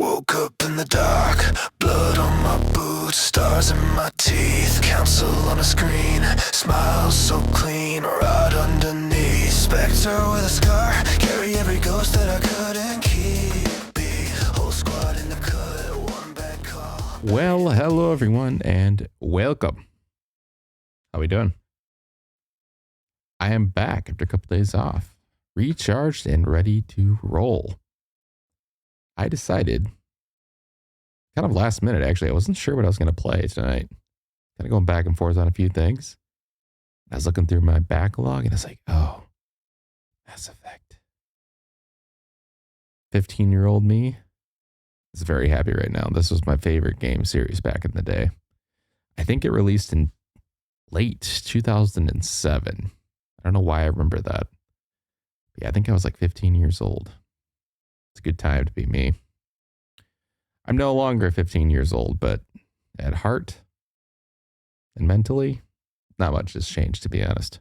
Woke up in the dark, blood on my boots, stars in my teeth, council on a screen, smile so clean, right underneath, spectre with a scar, carry every ghost that I couldn't keep, whole squad in the cut, one bad call. Well, hello everyone and welcome. How we doing? I am back after a couple days off, recharged and ready to roll. I decided, kind of last minute actually, I wasn't sure what I was going to play tonight. Kind of going back and forth on a few things. I was looking through my backlog and I was like, oh, Mass Effect. 15-year-old me is very happy right now. This was my favorite game series back in the day. I think it released in late 2007. I don't know why I remember that. But yeah, I think I was like 15 years old. It's a good time to be me. I'm no longer 15 years old, but at heart and mentally, not much has changed, to be honest.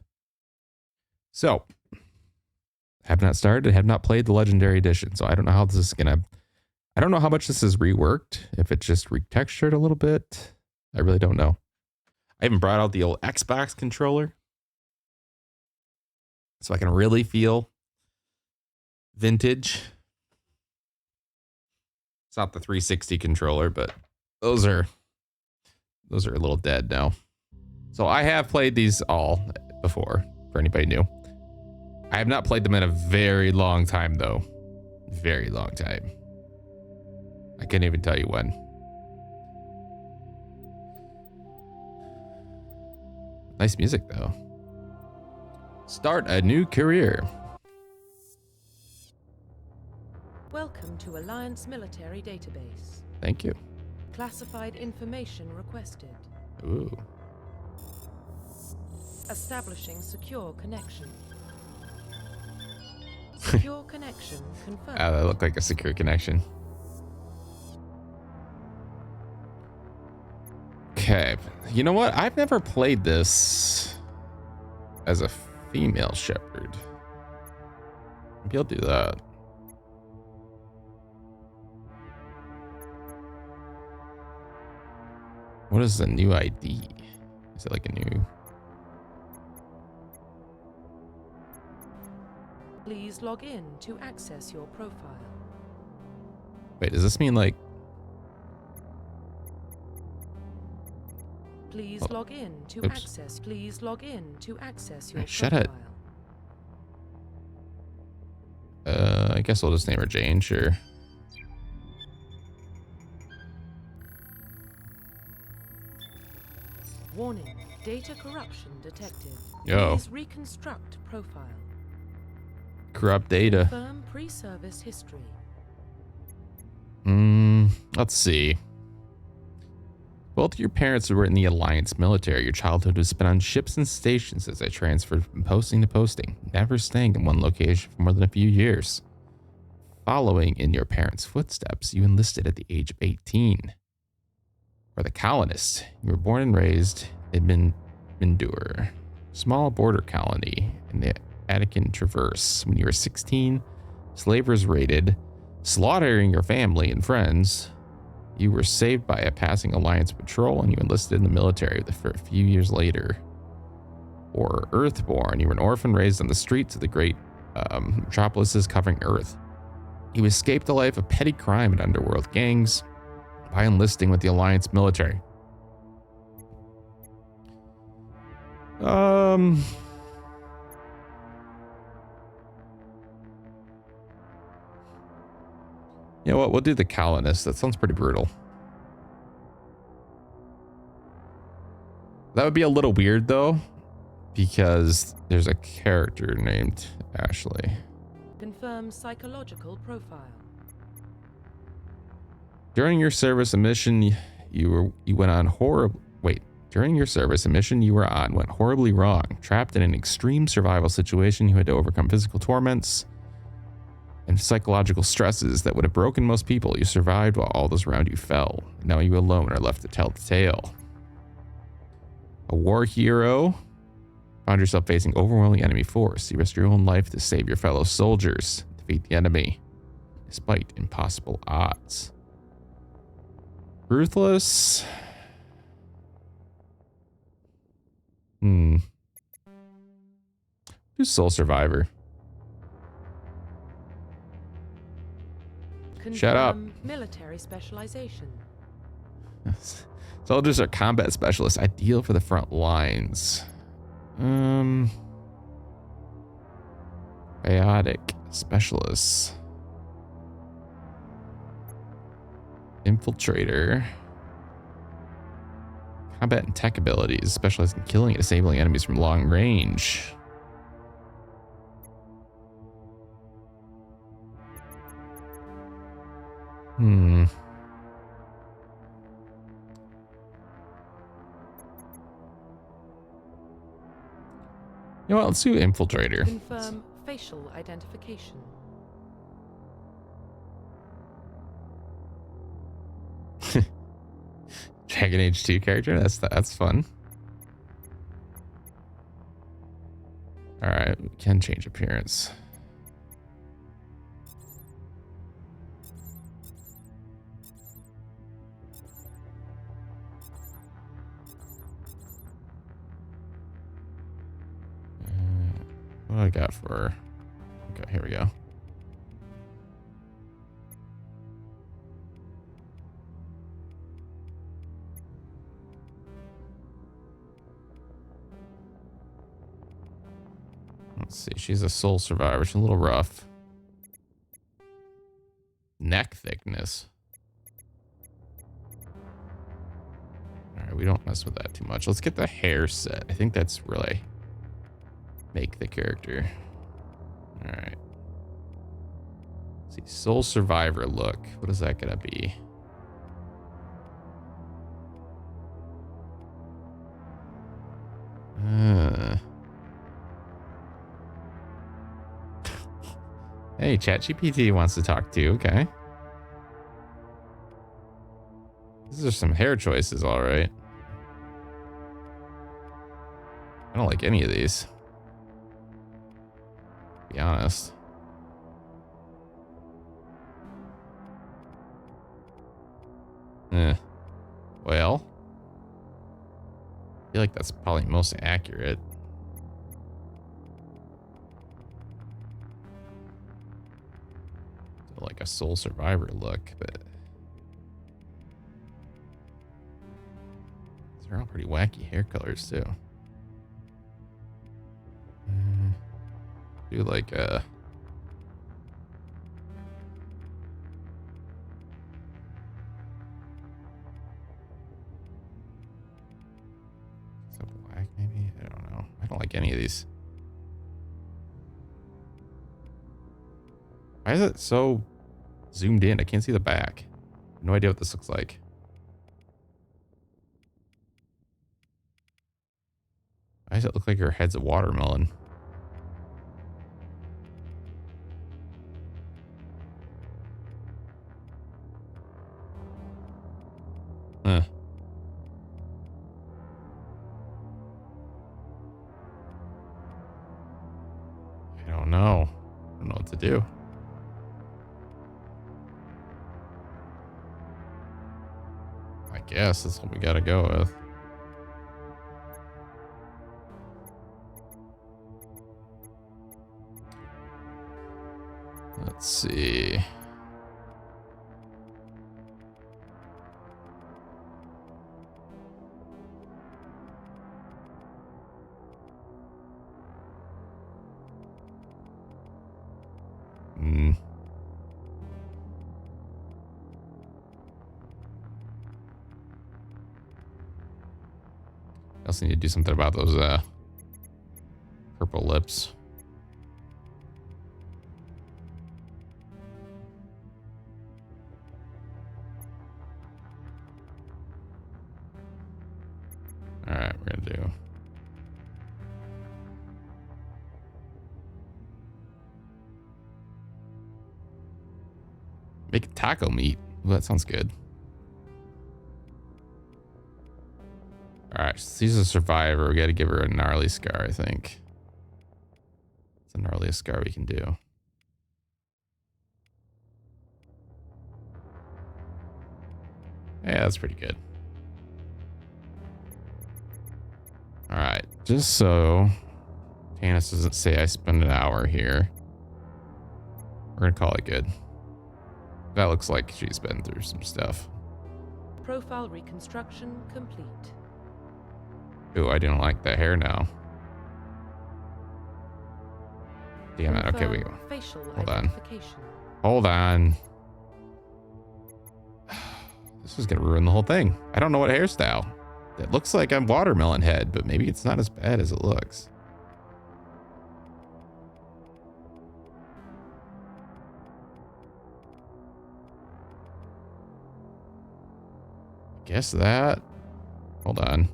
So, have not started, have not played the Legendary Edition, so I don't know how this is gonna... I don't know how much this is reworked, if it's just retextured a little bit. I really don't know. I even brought out the old Xbox controller, so I can really feel vintage. It's not the 360 controller, but those are a little dead now. So I have played these all before, for anybody new. I have not played them in a very long time, though. Very long time. I can't even tell you when. Nice music, though. Start a new career. Welcome to Alliance Military Database. Thank you. Classified information requested. Ooh. Establishing secure connection. Secure connection confirmed. That looked like a secure connection. Okay. You know what? I've never played this as a female Shepard. Maybe I'll do that. What is the new ID? Is it like a new... Please log in to access your profile. Wait, does this mean like... Please log in to Oops. access. Please log in to access your Shut it. profile. I guess I'll just name her Jane, sure. Warning, data corruption detected. Yo. Please reconstruct profile. Corrupt data. Confirm pre-service history. Let's see. Both your parents were in the Alliance military. Your childhood was spent on ships and stations as they transferred from posting to posting, never staying in one location for more than a few years. Following in your parents' footsteps, you enlisted at the age of 18. For the colonists, you were born and raised in Mindur, small border colony in the Attican Traverse. When you were 16, slavers raided, slaughtering your family and friends. You were saved by a passing Alliance patrol and you enlisted in the military for a few years later. Or Earthborn, you were an orphan raised on the streets of the great metropolises covering Earth. You escaped a life of petty crime and underworld gangs by enlisting with the Alliance military. You know what? We'll do the colonists. That sounds pretty brutal. That would be a little weird, though, because there's a character named Ashley. Confirm psychological profile. During your service, a mission During your service, a mission you were on went horribly wrong. Trapped in an extreme survival situation, you had to overcome physical torments and psychological stresses that would have broken most people. You survived while all those around you fell. Now you alone are left to tell the tale. A war hero, found yourself facing overwhelming enemy force. You risked your own life to save your fellow soldiers, defeat the enemy, despite impossible odds. Ruthless. Hmm. Who's Soul Survivor? Shut up. Confirm military specialization. Soldiers are combat specialists, ideal for the front lines. Biotic specialists. Infiltrator. Combat and tech abilities, specialized in killing and disabling enemies from long range. Hmm. You know what? Let's do Infiltrator. Confirm facial identification. Dragon Age 2 character. That's fun. All right, we can change appearance. What do I got for her? Okay, here we go. Let's see. She's a soul survivor. She's a little rough. Neck thickness. All right, we don't mess with that too much. Let's get the hair set. I think that's really make the character. All right. Let's see, soul survivor look. What is that gonna be? Hey, ChatGPT wants to talk to you. Okay. These are some hair choices, all right. I don't like any of these. To be honest. Well, I feel like that's probably most accurate. Like a soul survivor look, but they're all pretty wacky hair colors too. Do like a black maybe? I don't know. I don't like any of these. Why is it so zoomed in? I can't see the back. No idea what this looks like. Why does it look like her head's a watermelon? Huh. I don't know. I don't know what to do. I guess that's what we gotta go with. Let's see. I also need to do something about those purple lips. All right, we're gonna do. Make taco meat. Ooh, that sounds good. All right, she's a survivor. We got to give her a gnarly scar, I think. It's the gnarliest scar we can do. Yeah, that's pretty good. All right, just so Tannis doesn't say I spend an hour here, we're gonna call it good. That looks like she's been through some stuff. Profile reconstruction complete. Ooh, I didn't like that hair now. Damn it. Okay, we go. Facial Hold on. identification. Hold on. This is gonna ruin the whole thing. I don't know what hairstyle. It looks like I'm watermelon head, but maybe it's not as bad as it looks. Guess that. Hold on.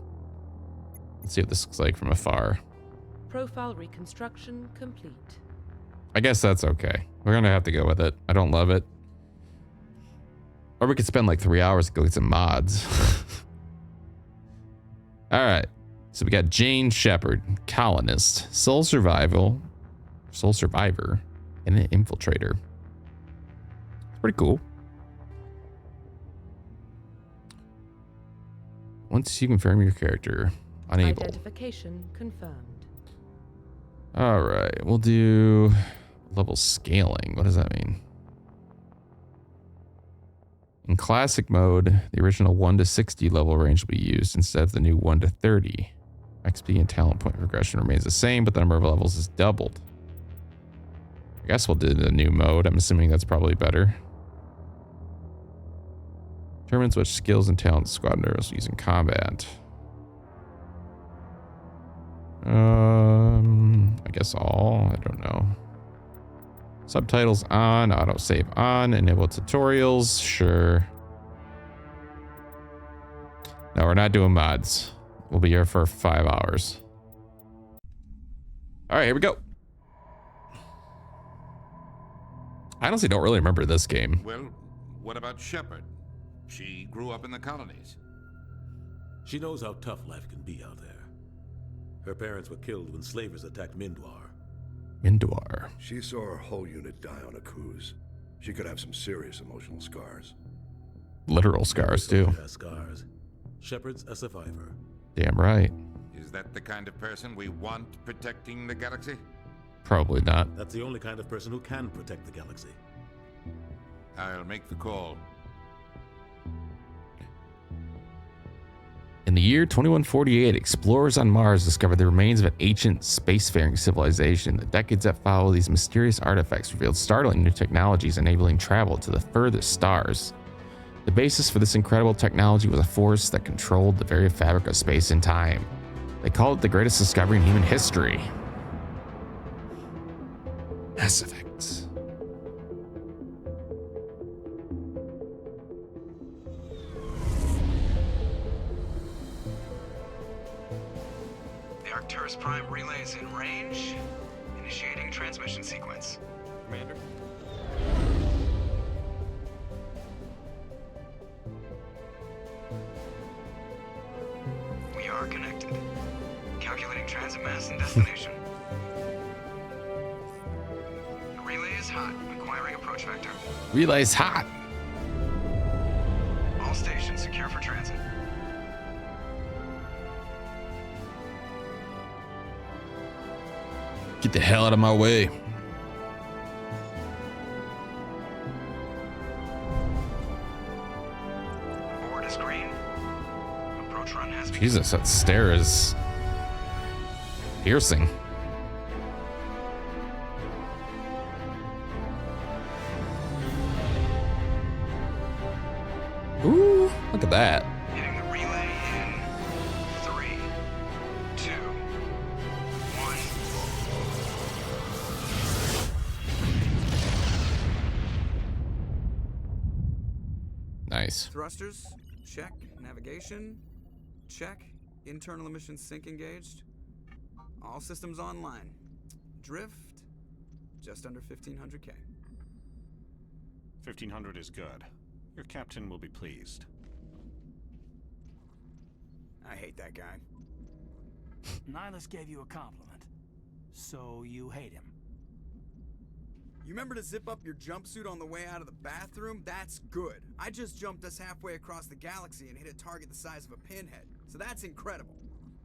Let's see what this looks like from afar. Profile reconstruction complete. I guess that's okay. We're gonna have to go with it. I don't love it. Or we could spend like 3 hours to go get some mods. All right. So we got Jane Shepard, colonist, sole survivor, and an infiltrator. It's pretty cool. Once you confirm your character, unable. Identification confirmed. All right, we'll do level scaling. What does that mean? In classic mode, the original 1 to 60 level range will be used instead of the new 1 to 30. XP and talent point progression remains the same, but the number of levels is doubled. I guess we'll do the new mode. I'm assuming that's probably better. Determines which skills and talents squad members use in combat. I guess all. I don't know. Subtitles on, autosave on, enable tutorials, sure. No, we're not doing mods. We'll be here for 5 hours. All right, here we go. I honestly don't really remember this game. Well, what about Shepard? She grew up in the colonies. She knows how tough life can be out there. Her parents were killed when slavers attacked Mindwar. Mindwar. She saw her whole unit die on a cruise. She could have some serious emotional scars. Literal scars, too. Has scars. Shepard's a survivor. Damn right. Is that the kind of person we want protecting the galaxy? Probably not. That's the only kind of person who can protect the galaxy. I'll make the call. In the year 2148, explorers on Mars discovered the remains of an ancient spacefaring civilization. The decades that followed, these mysterious artifacts revealed startling new technologies enabling travel to the furthest stars. The basis for this incredible technology was a force that controlled the very fabric of space and time. They called it the greatest discovery in human history. Mass Effect. The Arcturus Prime relay is in range. Initiating transmission sequence. Commander? We are connected. Calculating transit mass and destination. The relay is hot. Acquiring approach vector. Relay's hot. All stations secure for transit. Get the hell out of my way. Board is green. Approach run has been. Jesus, that stare is piercing. Ooh, look at that. Hitting the relay in 3, 2, 1. Nice. Thrusters, check. Navigation, check. Internal emission sync engaged. All systems online. Drift, just under 1500K. 1500 is good. Your captain will be pleased. I hate that guy. Nihilus gave you a compliment. So you hate him. You remember to zip up your jumpsuit on the way out of the bathroom? That's good. I just jumped us halfway across the galaxy and hit a target the size of a pinhead, so that's incredible.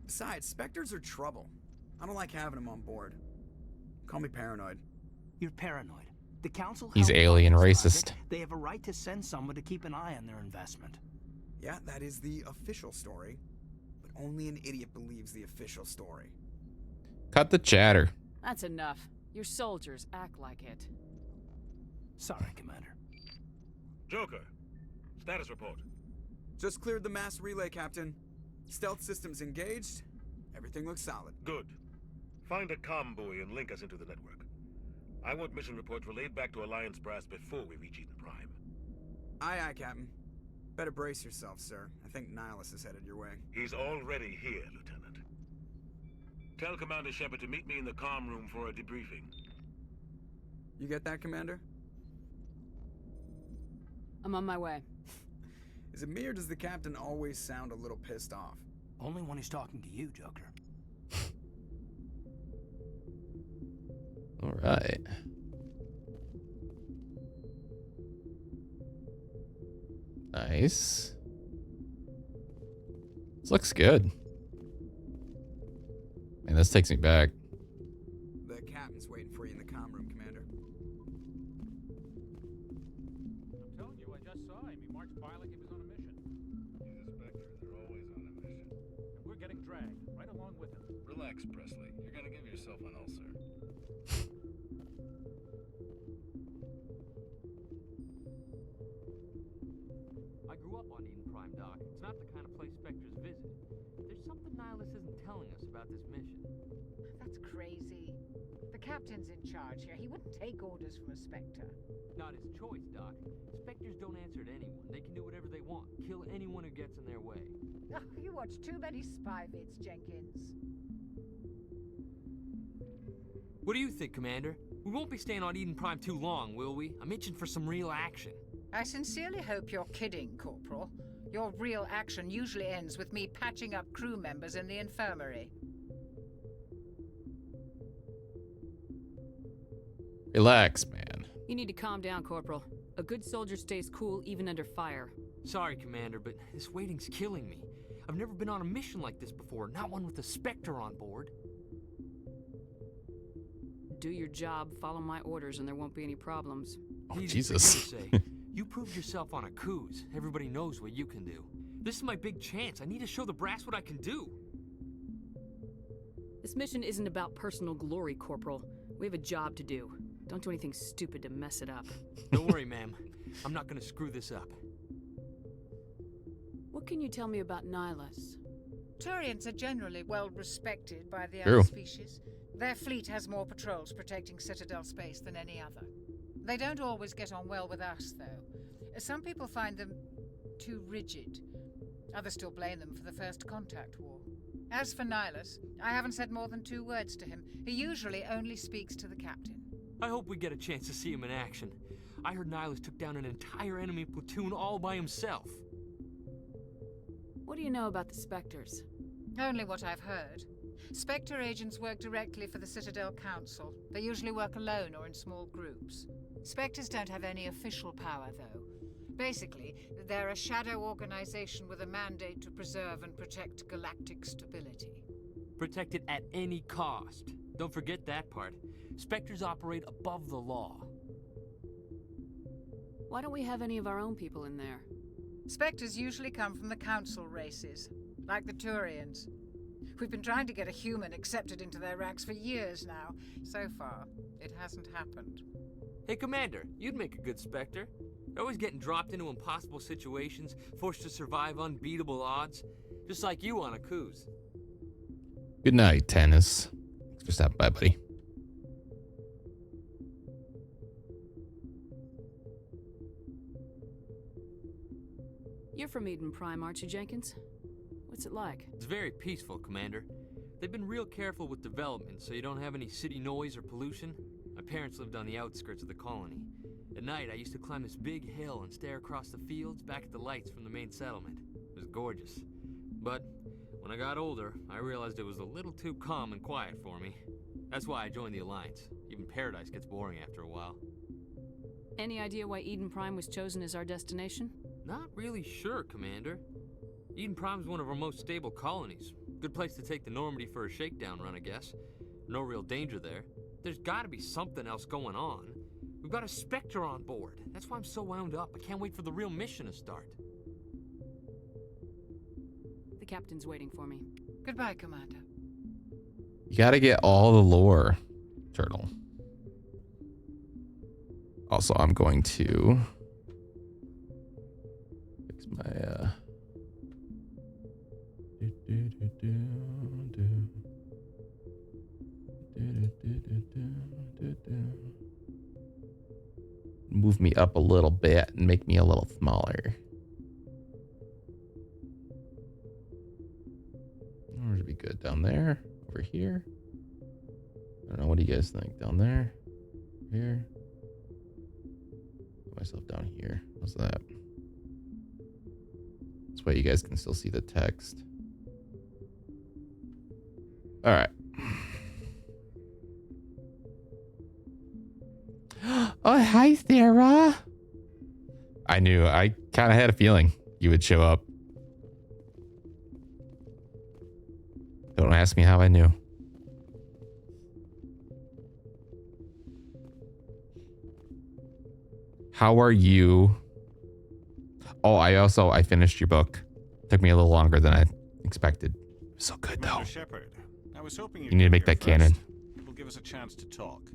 Besides, Spectres are trouble. I don't like having them on board. Call me paranoid. You're paranoid. The council. He's alien racist. They have a right to send someone to keep an eye on their investment. Yeah, that is the official story. But only an idiot believes the official story. Cut the chatter. That's enough. Your soldiers act like it. Sorry, Commander. Joker, status report. Just cleared the mass relay, Captain. Stealth systems engaged. Everything looks solid. Good. Find a comm buoy and link us into the network. I want mission reports relayed back to Alliance brass before we reach Eden Prime. Aye, aye, Captain. Better brace yourself, sir. I think Nihilus is headed your way. He's already here, Lieutenant. Tell Commander Shepard to meet me in the comm room for a debriefing. You get that, Commander? I'm on my way. Is it me or does the Captain always sound a little pissed off? Only when he's talking to you, Joker. All right. Nice. This looks good. Man, this takes me back. The Captain's waiting for you in the comm room, Commander. I'm telling you, I just saw him. He marched by like he was on a mission. These inspectors are always on a mission. And we're getting dragged right along with him. Relax, Presley. You're gonna give yourself an ulcer. I grew up on Eden Prime, Doc. It's not the kind of place Spectres visit. There's something Nihilus isn't telling us about this mission. That's crazy. The Captain's in charge here. He wouldn't take orders from a Spectre. Not his choice, Doc. Spectres don't answer to anyone. They can do whatever they want. Kill anyone who gets in their way. Oh, you watch too many spy vids, Jenkins. What do you think, Commander? We won't be staying on Eden Prime too long, will we? I'm itching for some real action. I sincerely hope you're kidding, Corporal. Your real action usually ends with me patching up crew members in the infirmary. Relax, man. You need to calm down, Corporal. A good soldier stays cool even under fire. Sorry, Commander, but this waiting's killing me. I've never been on a mission like this before, not one with a Spectre on board. Do your job, follow my orders, and there won't be any problems. Oh, Easy Jesus. for you to say. You proved yourself on a cruise. Everybody knows what you can do. This is my big chance. I need to show the brass what I can do. This mission isn't about personal glory, Corporal. We have a job to do. Don't do anything stupid to mess it up. Don't worry, ma'am. I'm not gonna screw this up. What can you tell me about Nihilus? Turians are generally well respected by the True. other species. Their fleet has more patrols protecting Citadel space than any other. They don't always get on well with us, though. Some people find them too rigid. Others still blame them for the First Contact War. As for Nihilus, I haven't said more than 2 words to him. He usually only speaks to the Captain. I hope we get a chance to see him in action. I heard Nihilus took down an entire enemy platoon all by himself. What do you know about the Spectres? Only what I've heard. Spectre agents work directly for the Citadel Council. They usually work alone or in small groups. Spectres don't have any official power, though. Basically, they're a shadow organization with a mandate to preserve and protect galactic stability. Protect it at any cost. Don't forget that part. Spectres operate above the law. Why don't we have any of our own people in there? Spectres usually come from the Council races, like the Turians. We've been trying to get a human accepted into their ranks for years now. So far, it hasn't happened. Hey, Commander, you'd make a good Spectre. They're always getting dropped into impossible situations, forced to survive unbeatable odds, just like you on a cruise. Good night, Tennis. Thanks for stopping by, buddy. You're from Eden Prime, aren't you, Jenkins? What's it like? It's very peaceful, Commander. They've been real careful with development, so you don't have any city noise or pollution. My parents lived on the outskirts of the colony. At night, I used to climb this big hill and stare across the fields back at the lights from the main settlement. It was gorgeous. But when I got older, I realized it was a little too calm and quiet for me. That's why I joined the Alliance. Even paradise gets boring after a while. Any idea why Eden Prime was chosen as our destination? Not really sure, Commander. Eden Prime's one of our most stable colonies. Good place to take the Normandy for a shakedown run, I guess. No real danger there. There's gotta be something else going on. We've got a Spectre on board. That's why I'm so wound up. I can't wait for the real mission to start. The captain's waiting for me. Goodbye, Commander. You gotta get all the lore, Turtle. Also, I'm going to fix my move me up a little bit and make me a little smaller. Or should be good down there, over here. I don't know. What do you guys think? Down there, here. Put myself down here. How's that? This way you guys can still see the text. All right. Oh, hi, Sarah. I knew. I kind of had a feeling you would show up. Don't ask me how I knew. How are you? Oh, I finished your book. Took me a little longer than I expected. So good though. Commander Shepard, I was hoping you need to make that canon. It will give us a chance to talk.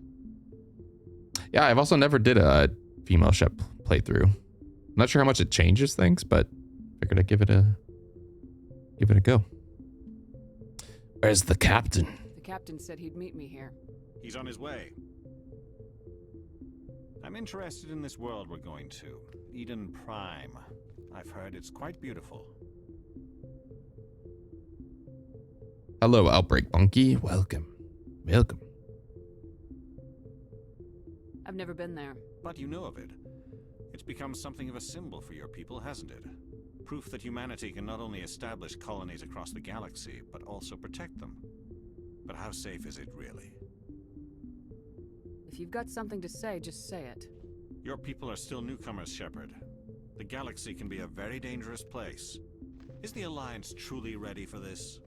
Yeah, I've also never did a female ship playthrough. I'm not sure how much it changes things, but figured I'd give it a go. Where's the captain? The captain said he'd meet me here. He's on his way. I'm interested in this world we're going to. Eden Prime. I've heard it's quite beautiful. Hello, Outbreak Monkey. Welcome. Welcome. I've never been there. But you know of it. It's become something of a symbol for your people, hasn't it? Proof that humanity can not only establish colonies across the galaxy, but also protect them. But how safe is it, really? If you've got something to say, just say it. Your people are still newcomers, Shepard. The galaxy can be a very dangerous place. Is the Alliance truly ready for this?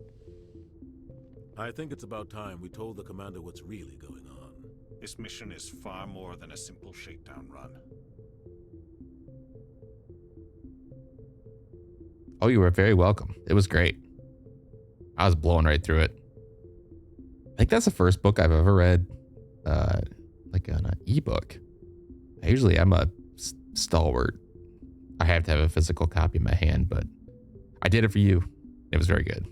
I think it's about time we told the Commander what's really going on. This mission is far more than a simple shakedown run. Oh, you were very welcome. It was great. I was blowing right through it. I think that's the first book I've ever read, like an ebook. Usually I'm a stalwart. I have to have a physical copy in my hand, but I did it for you. It was very good.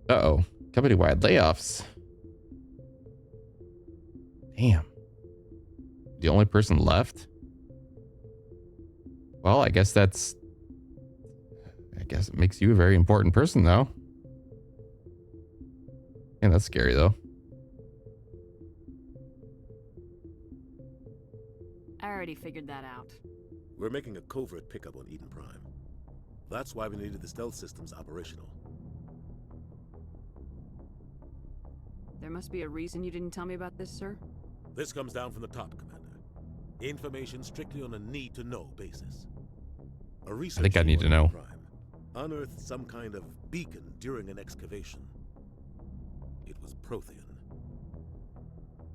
Uh-oh. Company-wide layoffs. Damn. The only person left? Well, I guess it makes you a very important person, though. Yeah, that's scary, though. I already figured that out. We're making a covert pickup on Eden Prime. That's why we needed the stealth systems operational. There must be a reason you didn't tell me about this, sir? This comes down from the top, Commander. Information strictly on a need-to-know basis. A researcher I think I need to know. Prime unearthed some kind of beacon during an excavation. It was Prothean.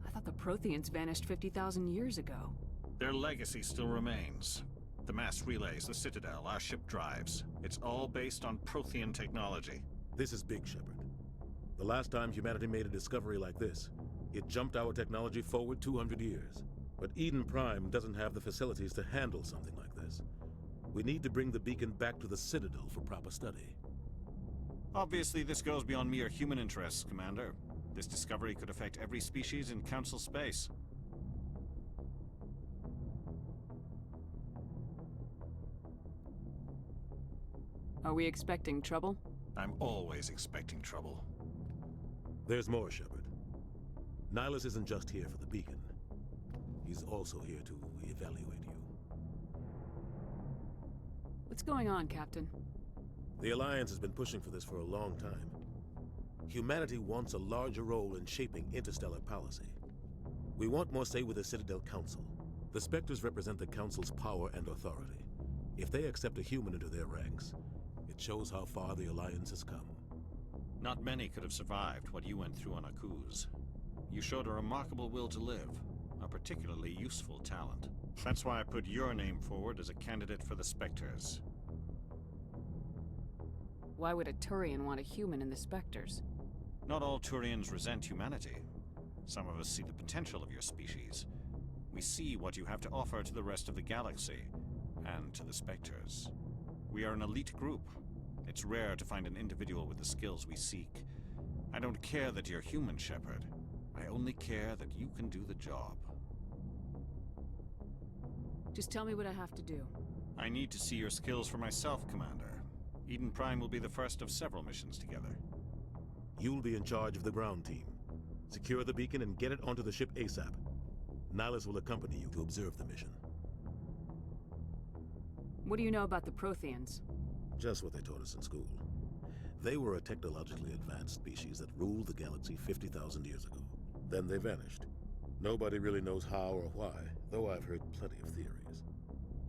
I thought the Protheans vanished 50,000 years ago. Their legacy still remains. The mass relays, the Citadel, our ship drives. It's all based on Prothean technology. This is big, Shepard. The last time humanity made a discovery like this, it jumped our technology forward 200 years. But Eden Prime doesn't have the facilities to handle something like this. We need to bring the beacon back to the Citadel for proper study. Obviously, this goes beyond mere human interests, Commander. This discovery could affect every species in Council space. Are we expecting trouble? I'm always expecting trouble. There's more, Shepard. Nihilus isn't just here for the beacon. He's also here to evaluate you. What's going on, Captain? The Alliance has been pushing for this for a long time. Humanity wants a larger role in shaping interstellar policy. We want more say with the Citadel Council. The Spectres represent the Council's power and authority. If they accept a human into their ranks, it shows how far the Alliance has come. Not many could have survived what you went through on Akuz. You showed a remarkable will to live, a particularly useful talent. That's why I put your name forward as a candidate for the Spectres. Why would a Turian want a human in the Spectres? Not all Turians resent humanity. Some of us see the potential of your species. We see what you have to offer to the rest of the galaxy, and to the Spectres. We are an elite group. It's rare to find an individual with the skills we seek. I don't care that you're human, Shepard. I only care that you can do the job. Just tell me what I have to do. I need to see your skills for myself, Commander. Eden Prime will be the first of several missions together. You'll be in charge of the ground team. Secure the beacon and get it onto the ship ASAP. Nihilus will accompany you to observe the mission. What do you know about the Protheans? Just what they taught us in school. They were a technologically advanced species that ruled the galaxy 50,000 years ago. Then they vanished. Nobody really knows how or why, though I've heard plenty of theories.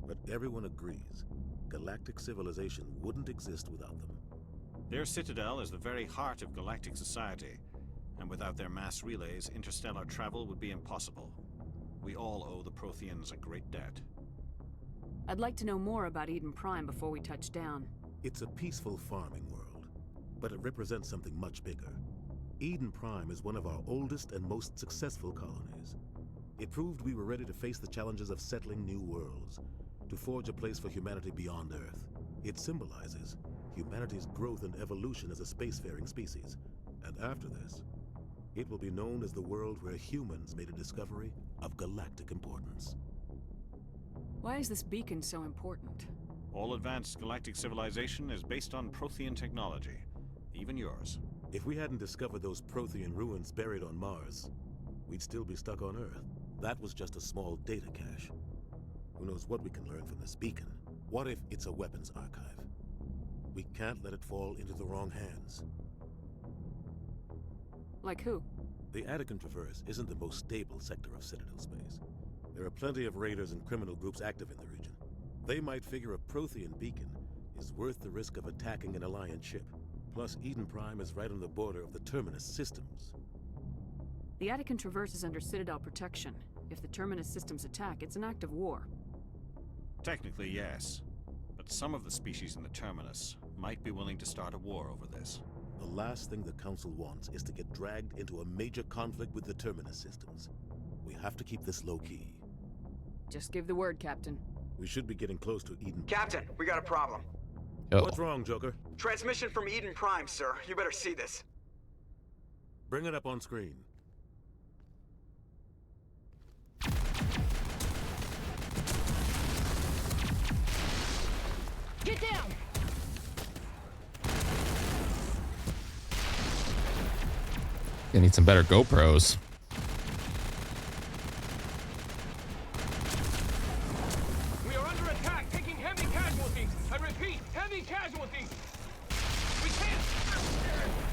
But everyone agrees, galactic civilization wouldn't exist without them. Their citadel is the very heart of galactic society, and without their mass relays, interstellar travel would be impossible. We all owe the Protheans a great debt. I'd like to know more about Eden Prime before we touch down. It's a peaceful farming world, but it represents something much bigger. Eden Prime is one of our oldest and most successful colonies. It proved we were ready to face the challenges of settling new worlds, to forge a place for humanity beyond Earth. It symbolizes humanity's growth and evolution as a spacefaring species. And after this, it will be known as the world where humans made a discovery of galactic importance. Why is this beacon so important? All advanced galactic civilization is based on Prothean technology, even yours. If we hadn't discovered those Prothean ruins buried on Mars, we'd still be stuck on Earth. That was just a small data cache. Who knows what we can learn from this beacon? What if it's a weapons archive? We can't let it fall into the wrong hands. Like who? The Attican Traverse isn't the most stable sector of Citadel space. There are plenty of raiders and criminal groups active in the region. They might figure a Prothean beacon is worth the risk of attacking an Alliance ship. Plus, Eden Prime is right on the border of the Terminus systems. The Attican Traverse is under Citadel protection. If the Terminus systems attack, it's an act of war. Technically, yes. But some of the species in the Terminus might be willing to start a war over this. The last thing the Council wants is to get dragged into a major conflict with the Terminus systems. We have to keep this low-key. Just give the word, Captain. We should be getting close to Eden. Captain, we got a problem. Oh. What's wrong, Joker? Transmission from Eden Prime, sir. You better see this. Bring it up on screen. Get down! You need some better GoPros. We are under attack, taking heavy casualties. I repeat, heavy casualties. We can't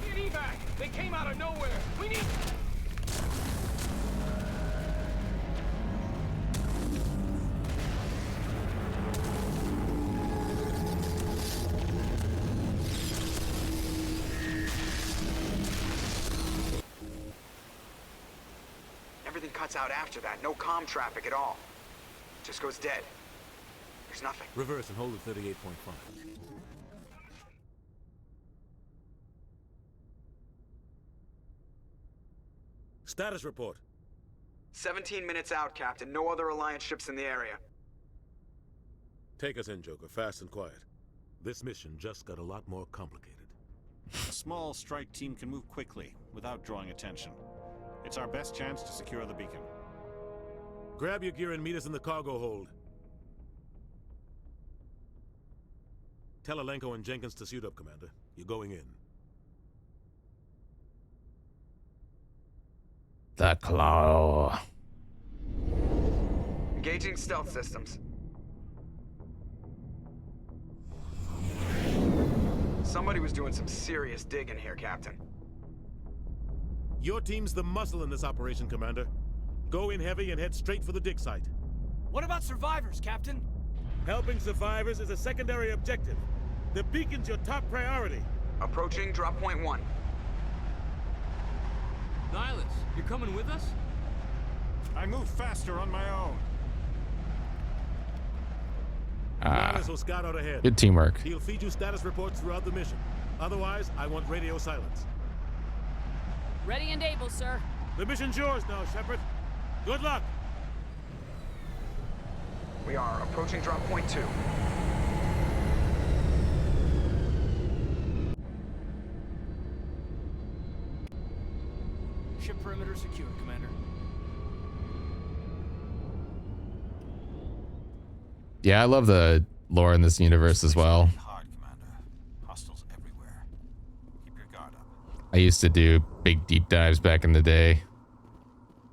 get evac. They came out of nowhere. We need. Everything cuts out after that. No comm traffic at all. Just goes dead. There's nothing. Reverse and hold at 38.5. Status report. 17 minutes out, Captain. No other Alliance ships in the area. Take us in, Joker, fast and quiet. This mission just got a lot more complicated. A small strike team can move quickly, without drawing attention. It's our best chance to secure the beacon. Grab your gear and meet us in the cargo hold. Tell Alenko and Jenkins to suit up, Commander. You're going in. The Claw. Engaging stealth systems. Somebody was doing some serious digging here, Captain. Your team's the muscle in this operation, Commander. Go in heavy and head straight for the dig site. What about survivors, Captain? Helping survivors is a secondary objective. The beacon's your top priority. Approaching drop point 1. Nihilus, you're coming with us? I move faster on my own. Nihilus will scout out ahead. Good teamwork. He'll feed you status reports throughout the mission. Otherwise, I want radio silence. Ready and able, sir. The mission's yours now, Shepard. Good luck. We are approaching drop point 2. Ship perimeter secure, Commander. Yeah, I love the lore in this universe as well. Hard, Commander. Hostiles everywhere. Keep your guard up. I used to do big deep dives back in the day.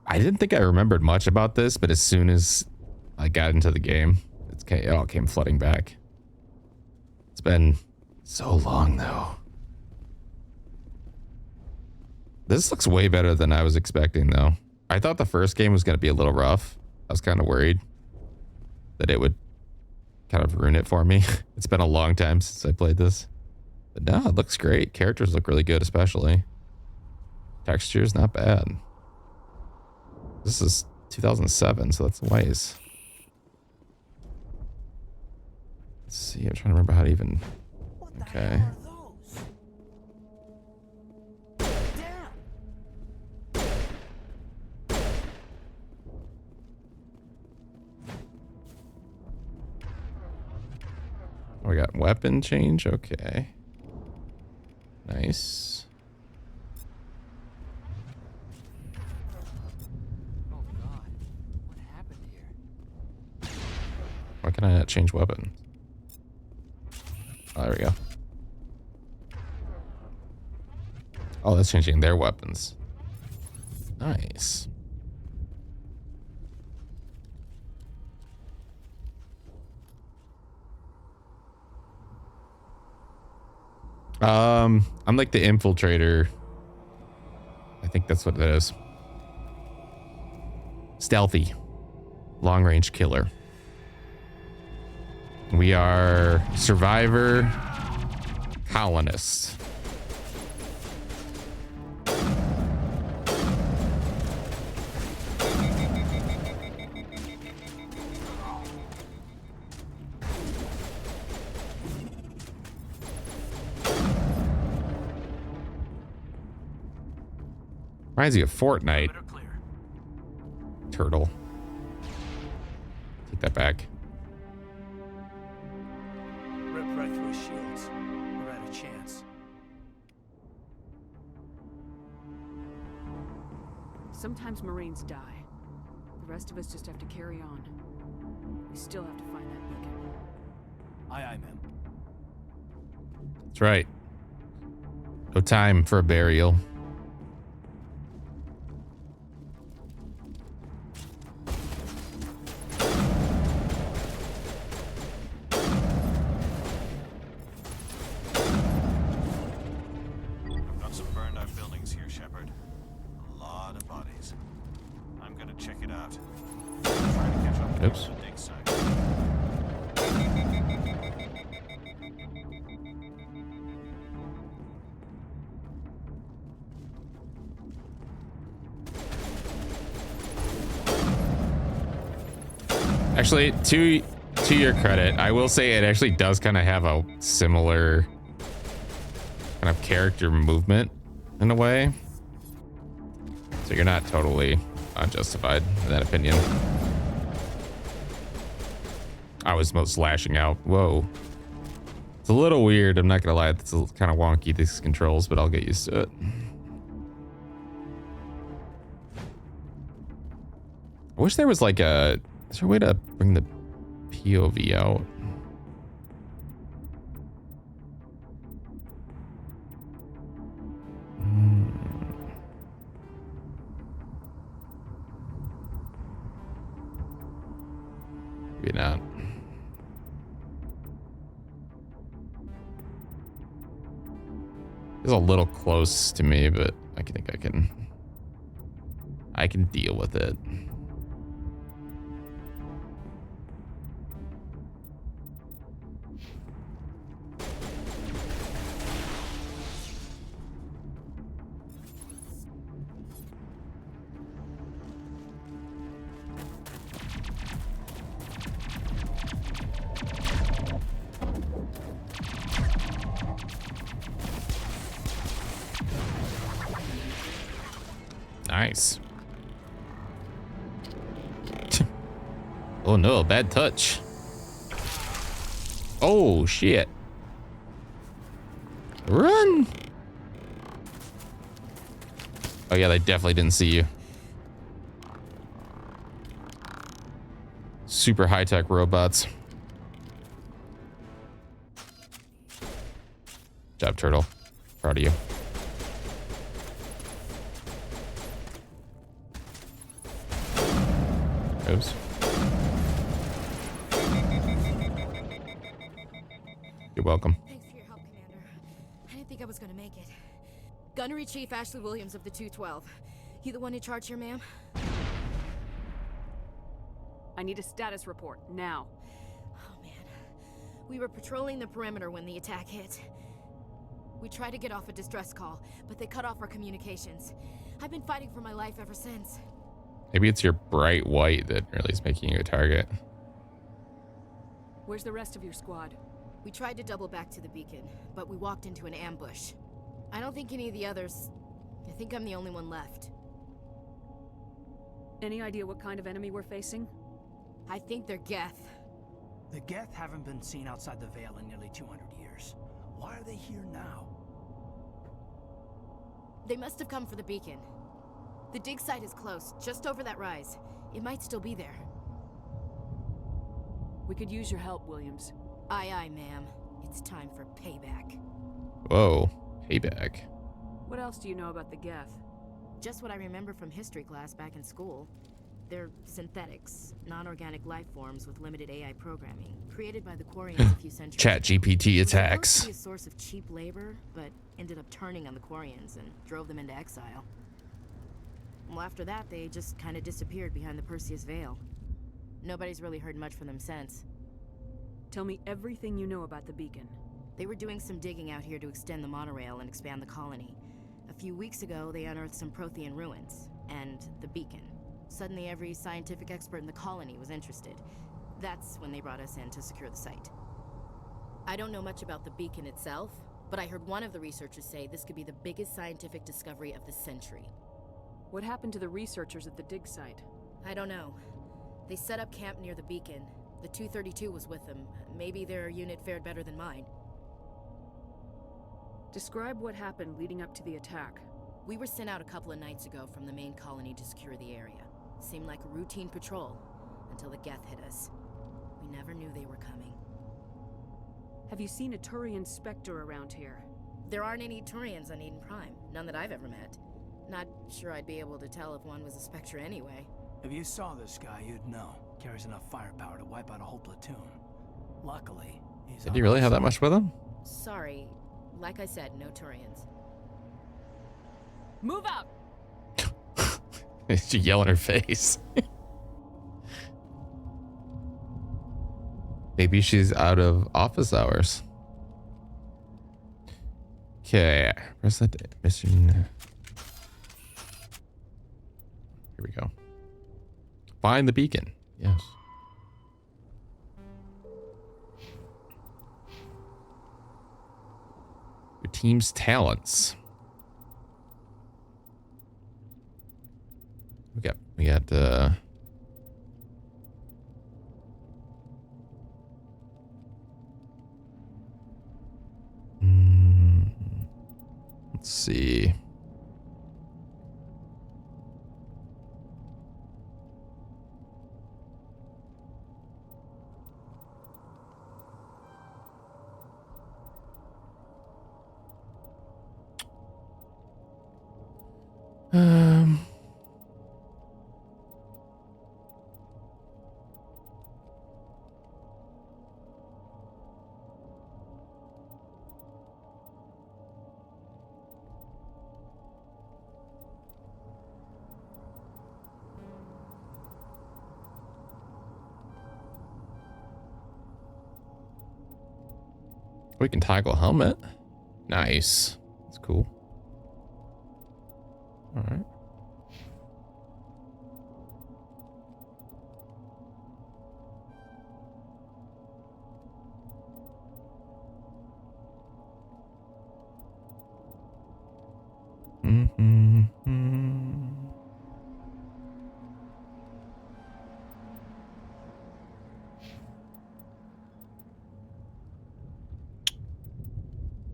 I didn't think I remembered much about this, but as soon as I got into the game, it all came flooding back. It's been so long though. This looks way better than I was expecting though. I thought the first game was going to be a little rough. I was kind of worried that it would kind of ruin it for me. It's been a long time since I played this. But no, it looks great. Characters look really good, especially. Texture's not bad. This is 2007, so that's a ways. Let's see, I'm trying to remember how to even... Okay. We got weapon change, okay. Nice. Oh God, what happened here? Why can I not change weapon? Oh, there we go. Oh, that's changing their weapons. Nice. I'm like the infiltrator. I think that's what it is. Stealthy. Long range killer. We are survivor colonists. Reminds you of Fortnite. Turtle. Take that back. Rip right through his shields. We're out of chance. Sometimes Marines die. The rest of us just have to carry on. We still have to find that beacon. Aye, aye, ma'am. That's right. No time for a burial. Got some burned out buildings here, Shepard. A lot of bodies. I'm gonna check it out. Trying to catch up Oops. to the dig site. Actually, to your credit, I will say it actually does kind of have a similar kind of character movement in a way. So you're not totally unjustified in that opinion. I was most lashing out. Whoa. It's a little weird. I'm not gonna lie. It's kind of wonky, these controls, but I'll get used to it. I wish there was like a... Is there a way to bring the POV out? Maybe not. It's a little close to me, but I think I can I can deal with it. Nice. Oh no, bad touch. Oh shit. Run. Oh yeah, they definitely didn't see you. Super high-tech robots. Good job, Turtle. Proud of you. Oops. You're welcome. Thanks for your help, Commander. I didn't think I was gonna make it. Gunnery Chief Ashley Williams of the 212. You the one in charge here, ma'am? I need a status report, now. Oh, man. We were patrolling the perimeter when the attack hit. We tried to get off a distress call, but they cut off our communications. I've been fighting for my life ever since. Maybe it's your bright white that really is making you a target. Where's the rest of your squad? We tried to double back to the beacon, but we walked into an ambush. I don't think any of the others... I think I'm the only one left. Any idea what kind of enemy we're facing? I think they're Geth. The Geth haven't been seen outside the Veil in nearly 200 years. Why are they here now? They must have come for the beacon. The dig site is close, just over that rise. It might still be there. We could use your help, Williams. Aye, aye, ma'am. It's time for payback. Whoa, payback. What else do you know about the Geth? Just what I remember from history class back in school. They're synthetics, non-organic life forms with limited AI programming, created by the Quarians a few centuries ago. Chat GPT attacks. It was supposed to be a source of cheap labor, but ended up turning on the Quarians and drove them into exile. Well, after that, they just kind of disappeared behind the Perseus Veil. Nobody's really heard much from them since. Tell me everything you know about the beacon. They were doing some digging out here to extend the monorail and expand the colony. A few weeks ago, they unearthed some Prothean ruins, and the beacon. Suddenly, every scientific expert in the colony was interested. That's when they brought us in to secure the site. I don't know much about the beacon itself, but I heard one of the researchers say this could be the biggest scientific discovery of the century. What happened to the researchers at the dig site? I don't know. They set up camp near the beacon. The 232 was with them. Maybe their unit fared better than mine. Describe what happened leading up to the attack. We were sent out a couple of nights ago from the main colony to secure the area. Seemed like a routine patrol, until the Geth hit us. We never knew they were coming. Have you seen a Turian Spectre around here? There aren't any Turians on Eden Prime. None that I've ever met. Not sure I'd be able to tell if one was a Spectre anyway. If you saw this guy, you'd know. Carries enough firepower to wipe out a whole platoon. Luckily, he's... Did he really have that much with him? Sorry. Like I said, no Turians. Move out! She yell in her face. Maybe she's out of office hours. Okay, where's that mission? Here we go. Find the beacon. Yes. Your team's talents. We got let's see. We can toggle helmet. Nice. That's cool. All right.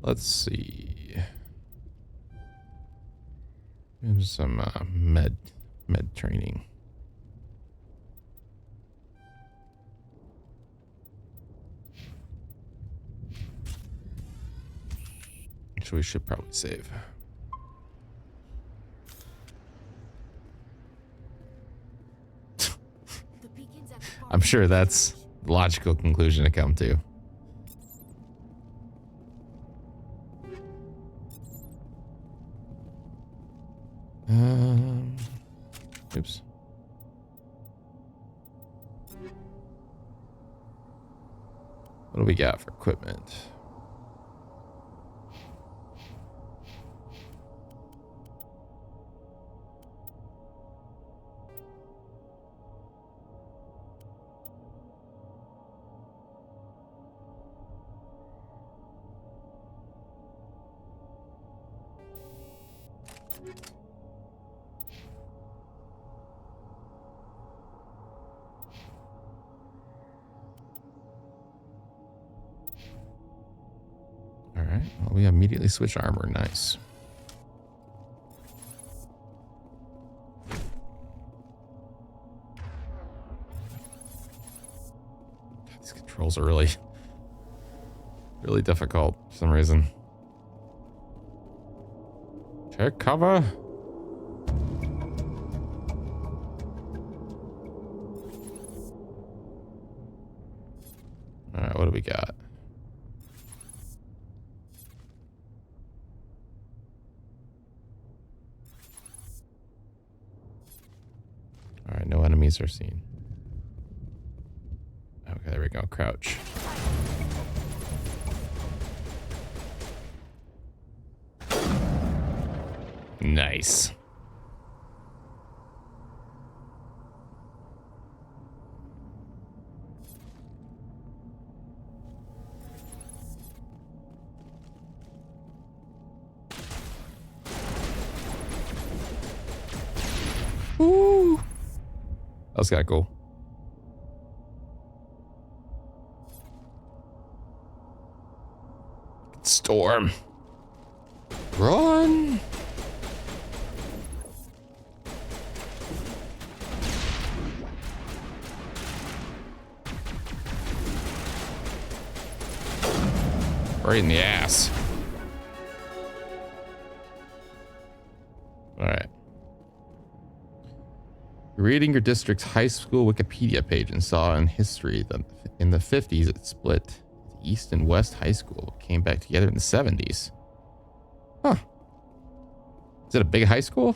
Let's see. There's some med training. Actually, we should probably save. I'm sure that's the logical conclusion to come to. Oops. What do we got for equipment? Well, we immediately switch armor. Nice. God, these controls are really difficult for some reason. Check cover. All right, what do we got? All right, no enemies are seen. Okay, there we go. Crouch. Nice. Ooh. That was kind of cool. Storm. Run. Right in the ass. All right. Reading your district's high school Wikipedia page and saw in history that in the 50s it split. East and West High School came back together in the 70s. Huh. Is it a big high school?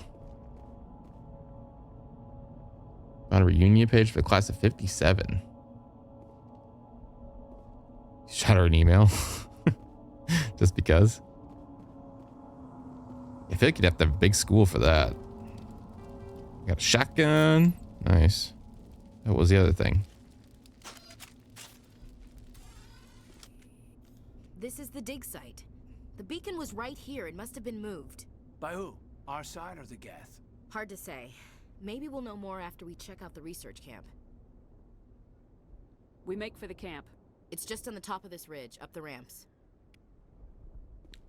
On a reunion page for the class of 57. Shot her an email. Just because. I feel like you'd have to have a big school for that. Got a shotgun. Nice. What was the other thing? This is the dig site. The beacon was right here. It must have been moved. By who? Our side or the Geth? Hard to say. Maybe we'll know more after we check out the research camp. We make for the camp. It's just on the top of this ridge, up the ramps.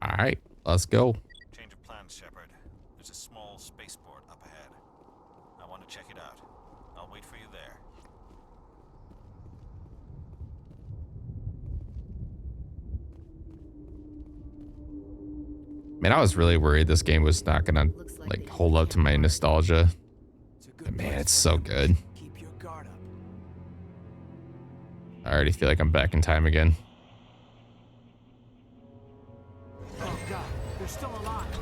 All right, let's go. Change of plans, Shepard. There's a small spaceport up ahead. I want to check it out. I'll wait for you there. Man, I was really worried this game was not gonna like hold up to my nostalgia. But man, it's so good. Keep your guard up. I already feel like I'm back in time again. Oh God, they're still alive.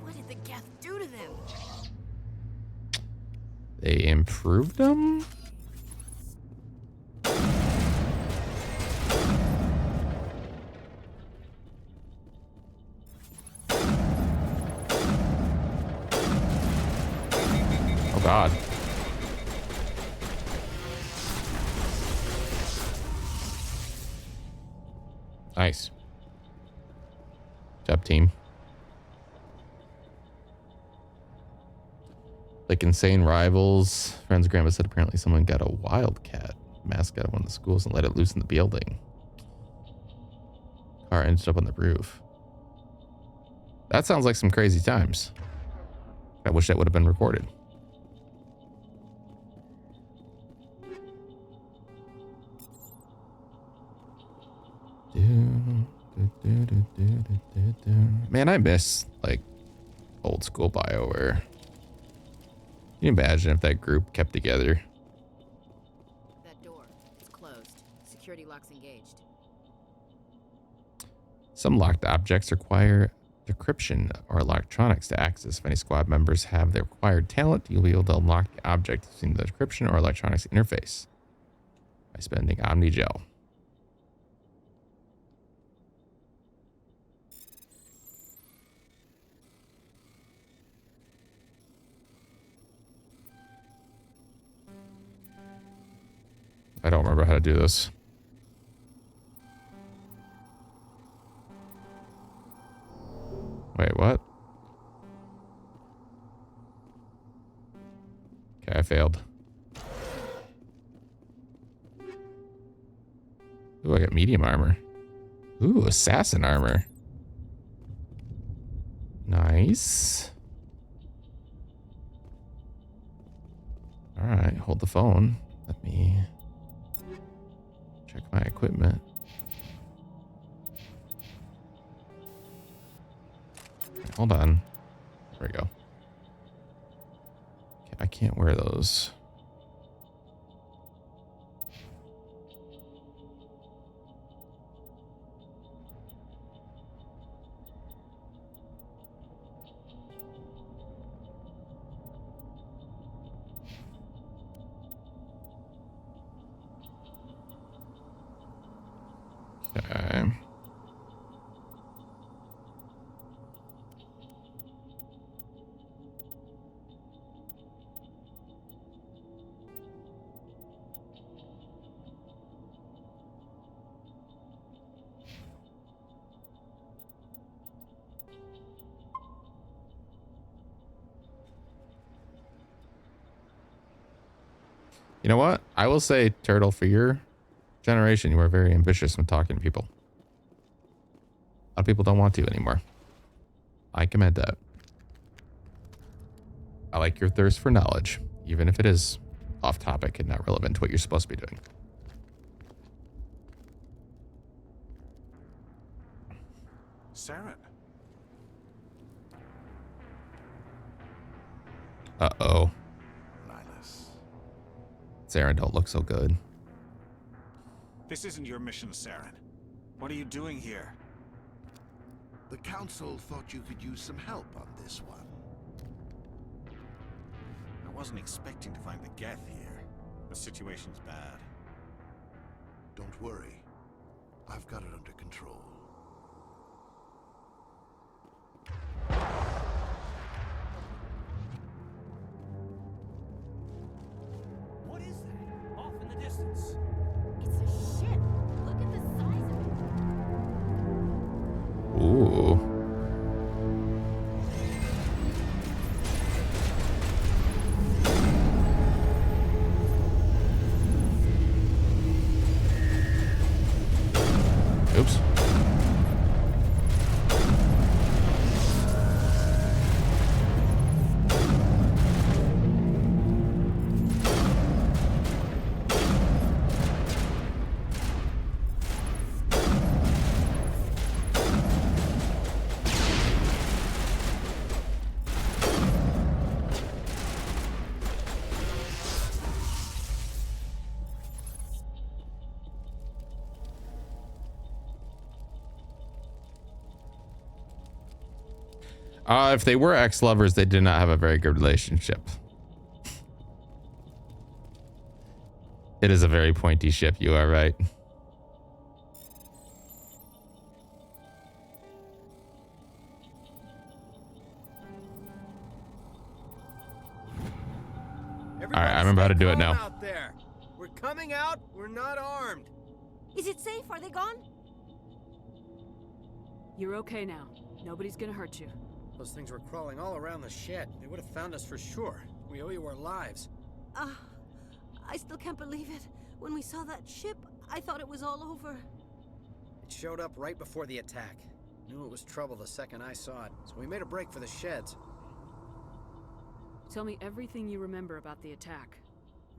What did the Geth do to them? They improved them? Oh God. Nice. Good job, team. Like insane rivals. Friend's grandma said apparently someone got a wildcat mascot at one of the schools and let it loose in the building. Car ended up on the roof. That sounds like some crazy times. I wish that would have been recorded. Man, I miss like old school BioWare. Can you imagine if that group kept together? That door, it's closed. Security lock's engaged. Some locked objects require decryption or electronics to access. If any squad members have the required talent, you'll be able to unlock the object using the decryption or electronics interface by spending Omni Gel. I don't remember how to do this. Wait, what? Okay, I failed. Ooh, I got medium armor. Ooh, assassin armor. Nice. All right, hold the phone. Let me check my equipment. Hold on. There we go. Okay, I can't wear those. Okay. You know what? I will say, Turtle, for your generation, you are very ambitious when talking to people. A lot of people don't want to anymore. I commend that. I like your thirst for knowledge, even if it is off topic and not relevant to what you're supposed to be doing. Saren. Uh-oh. Linus. Saren don't look so good. This isn't your mission, Saren. What are you doing here? The Council thought you could use some help on this one. I wasn't expecting to find the Geth here. The situation's bad. Don't worry. I've got it under control. What is that? Off in the distance. It's a ship. Look at the size of it. Ooh. Oops. If they were ex-lovers, they did not have a very good relationship. It is a very pointy ship, you are right. remember how to do it now. Out there. We're coming out. We're not armed. Is it safe? Are they gone? You're okay now. Nobody's gonna hurt you. Those things were crawling all around the shed. They would have found us for sure. We owe you our lives. I still can't believe it. When we saw that ship, I thought it was all over. It showed up right before the attack. Knew it was trouble the second I saw it, so we made a break for the sheds. Tell me everything you remember about the attack.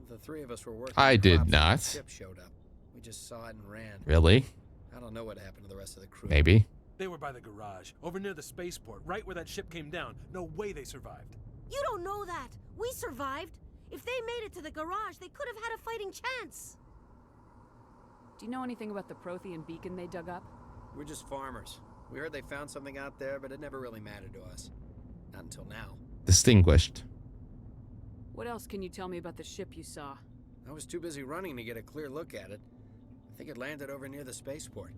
The three of us were working. I did when not. The ship showed up. We just saw it and ran. Really? I don't know what happened to the rest of the crew. Maybe. They were by the garage, over near the spaceport, right where that ship came down. No way they survived. You don't know that. We survived. If they made it to the garage, they could have had a fighting chance. Do you know anything about the Prothean beacon they dug up? We're just farmers. We heard they found something out there, but it never really mattered to us. Not until now. Distinguished. What else can you tell me about the ship you saw? I was too busy running to get a clear look at it. I think it landed over near the spaceport.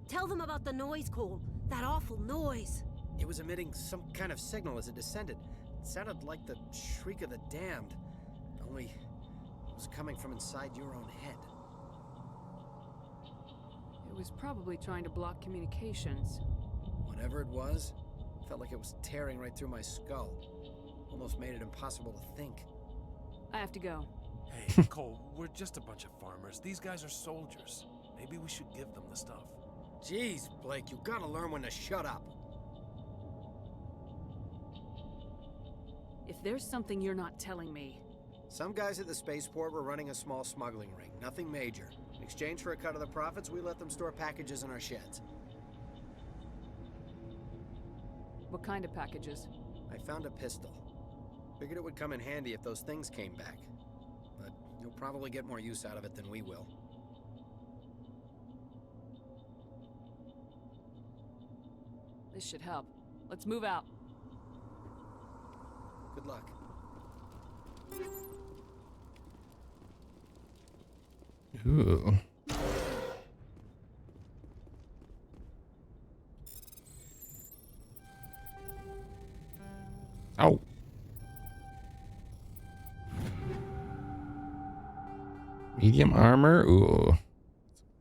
Tell them about the noise, Cole. That awful noise. It was emitting some kind of signal as it descended. It sounded like the shriek of the damned. Only it was coming from inside your own head. It was probably trying to block communications. Whatever it was, felt like it was tearing right through my skull. Almost made it impossible to think. I have to go. Hey, Cole, we're just a bunch of farmers. These guys are soldiers. Maybe we should give them the stuff. Jeez, Blake, you gotta learn when to shut up. If there's something you're not telling me... Some guys at the spaceport were running a small smuggling ring. Nothing major. In exchange for a cut of the profits, we let them store packages in our sheds. What kind of packages? I found a pistol. Figured it would come in handy if those things came back. But you'll probably get more use out of it than we will. This should help. Let's move out. Good luck. Ooh. Oh. Medium armor? Ooh.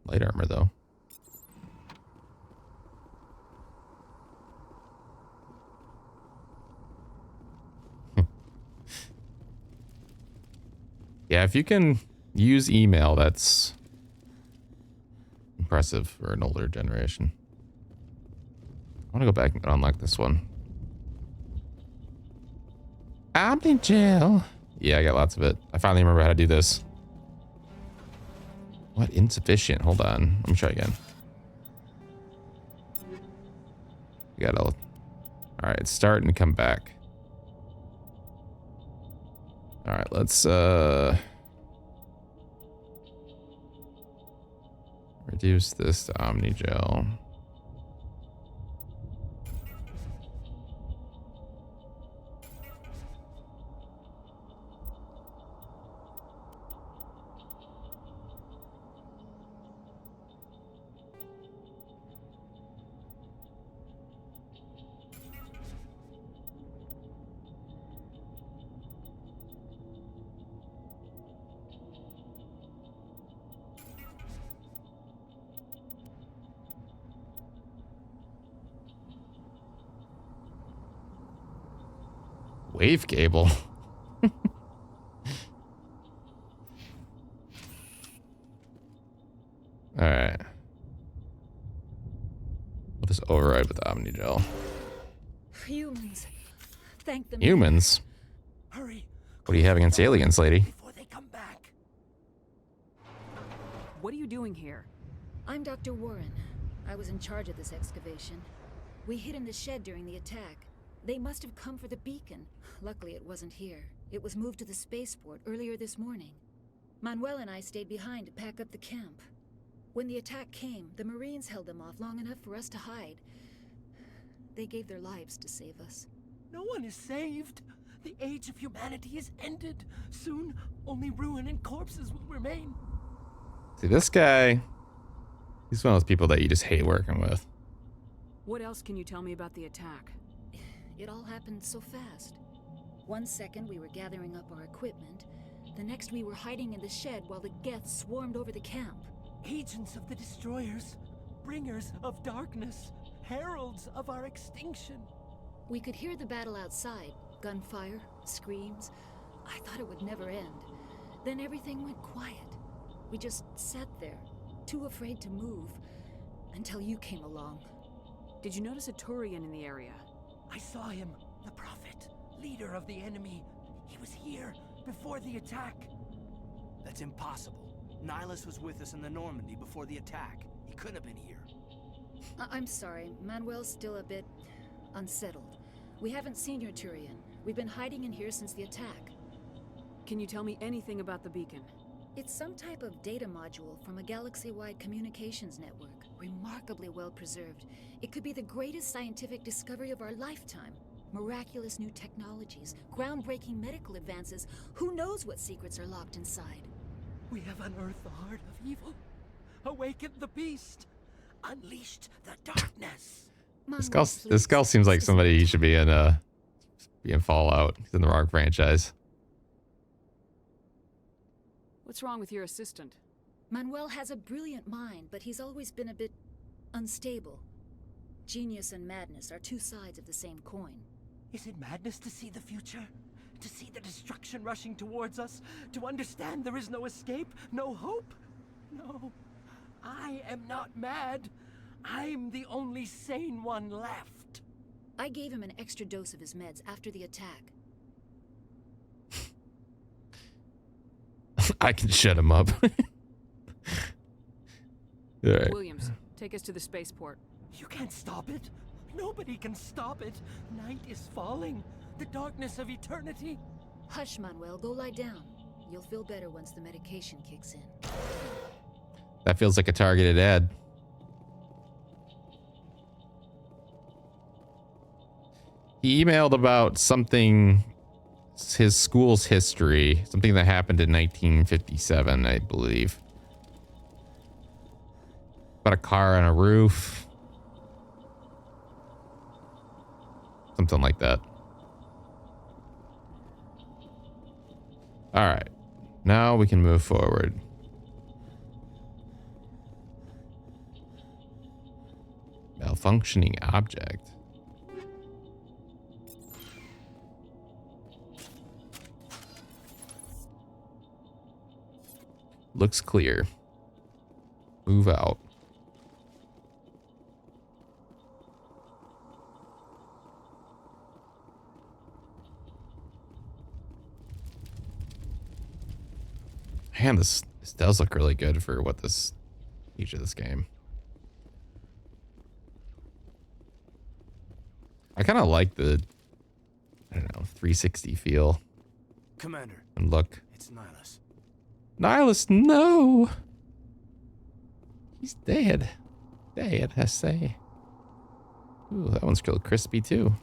Light armor, though. Yeah, if you can use email, that's impressive for an older generation. I want to go back and unlock this one. Omni gel. Yeah, I got lots of it. I finally remember how to do this. What? Insufficient. Hold on. Let me try again. We got all right, start and come back. All right, let's reduce this to Omni gel. Wave cable. All right. We'll just override with Omnigel. Humans. Thank them. Humans? Hurry. What do you have against aliens, lady? Before they come back. What are you doing here? I'm Dr. Warren. I was in charge of this excavation. We hid in the shed during the attack. They must have come for the beacon. Luckily, it wasn't here. It was moved to the spaceport earlier this morning. Manuel and I stayed behind to pack up the camp. When the attack came, the Marines held them off long enough for us to hide. They gave their lives to save us. No one is saved. The age of humanity is ended. Soon, only ruin and corpses will remain. See, this guy, he's one of those people that you just hate working with. What else can you tell me about the attack? It all happened so fast. 1 second we were gathering up our equipment. The next we were hiding in the shed while the Geth swarmed over the camp. Agents of the destroyers, bringers of darkness, heralds of our extinction. We could hear the battle outside. Gunfire, screams. I thought it would never end. Then everything went quiet. We just sat there, too afraid to move, until you came along. Did you notice a Turian in the area? I saw him, the Prophet, leader of the enemy. He was here before the attack. That's impossible. Nihilus was with us in the Normandy before the attack. He couldn't have been here. I'm sorry, Manuel's still a bit unsettled. We haven't seen your Turian. We've been hiding in here since the attack. Can you tell me anything about the beacon? It's some type of data module from a galaxy-wide communications network. Remarkably well preserved. It could be the greatest scientific discovery of our lifetime. Miraculous new technologies, groundbreaking medical advances. Who knows what secrets are locked inside? We have unearthed the heart of evil, awakened the beast, unleashed the darkness. This guy seems like somebody he should be in Fallout. He's in the wrong franchise. What's wrong with your assistant? Manuel has a brilliant mind, but he's always been a bit unstable. Genius and madness are two sides of the same coin. Is it madness to see the future? To see the destruction rushing towards us? To understand there is no escape? No hope? No. I am not mad. I'm the only sane one left. I gave him an extra dose of his meds after the attack. I can shut him up. All right. Williams, take us to the spaceport. You can't stop it. Nobody can stop it. Night is falling. The darkness of eternity. Hush, Manuel. Go lie down. You'll feel better once the medication kicks in. That feels like a targeted ad. He emailed about something, his school's history, something that happened in 1957, I believe. About a car on a roof. Something like that. All right. Now we can move forward. Malfunctioning object. Looks clear. Move out. Man, this does look really good for what each of this game. I kind of like the, I don't know, 360 feel. Commander. And look. It's Nihilus. Nihilus, no! He's dead. Dead, I say. Ooh, that one's real crispy too.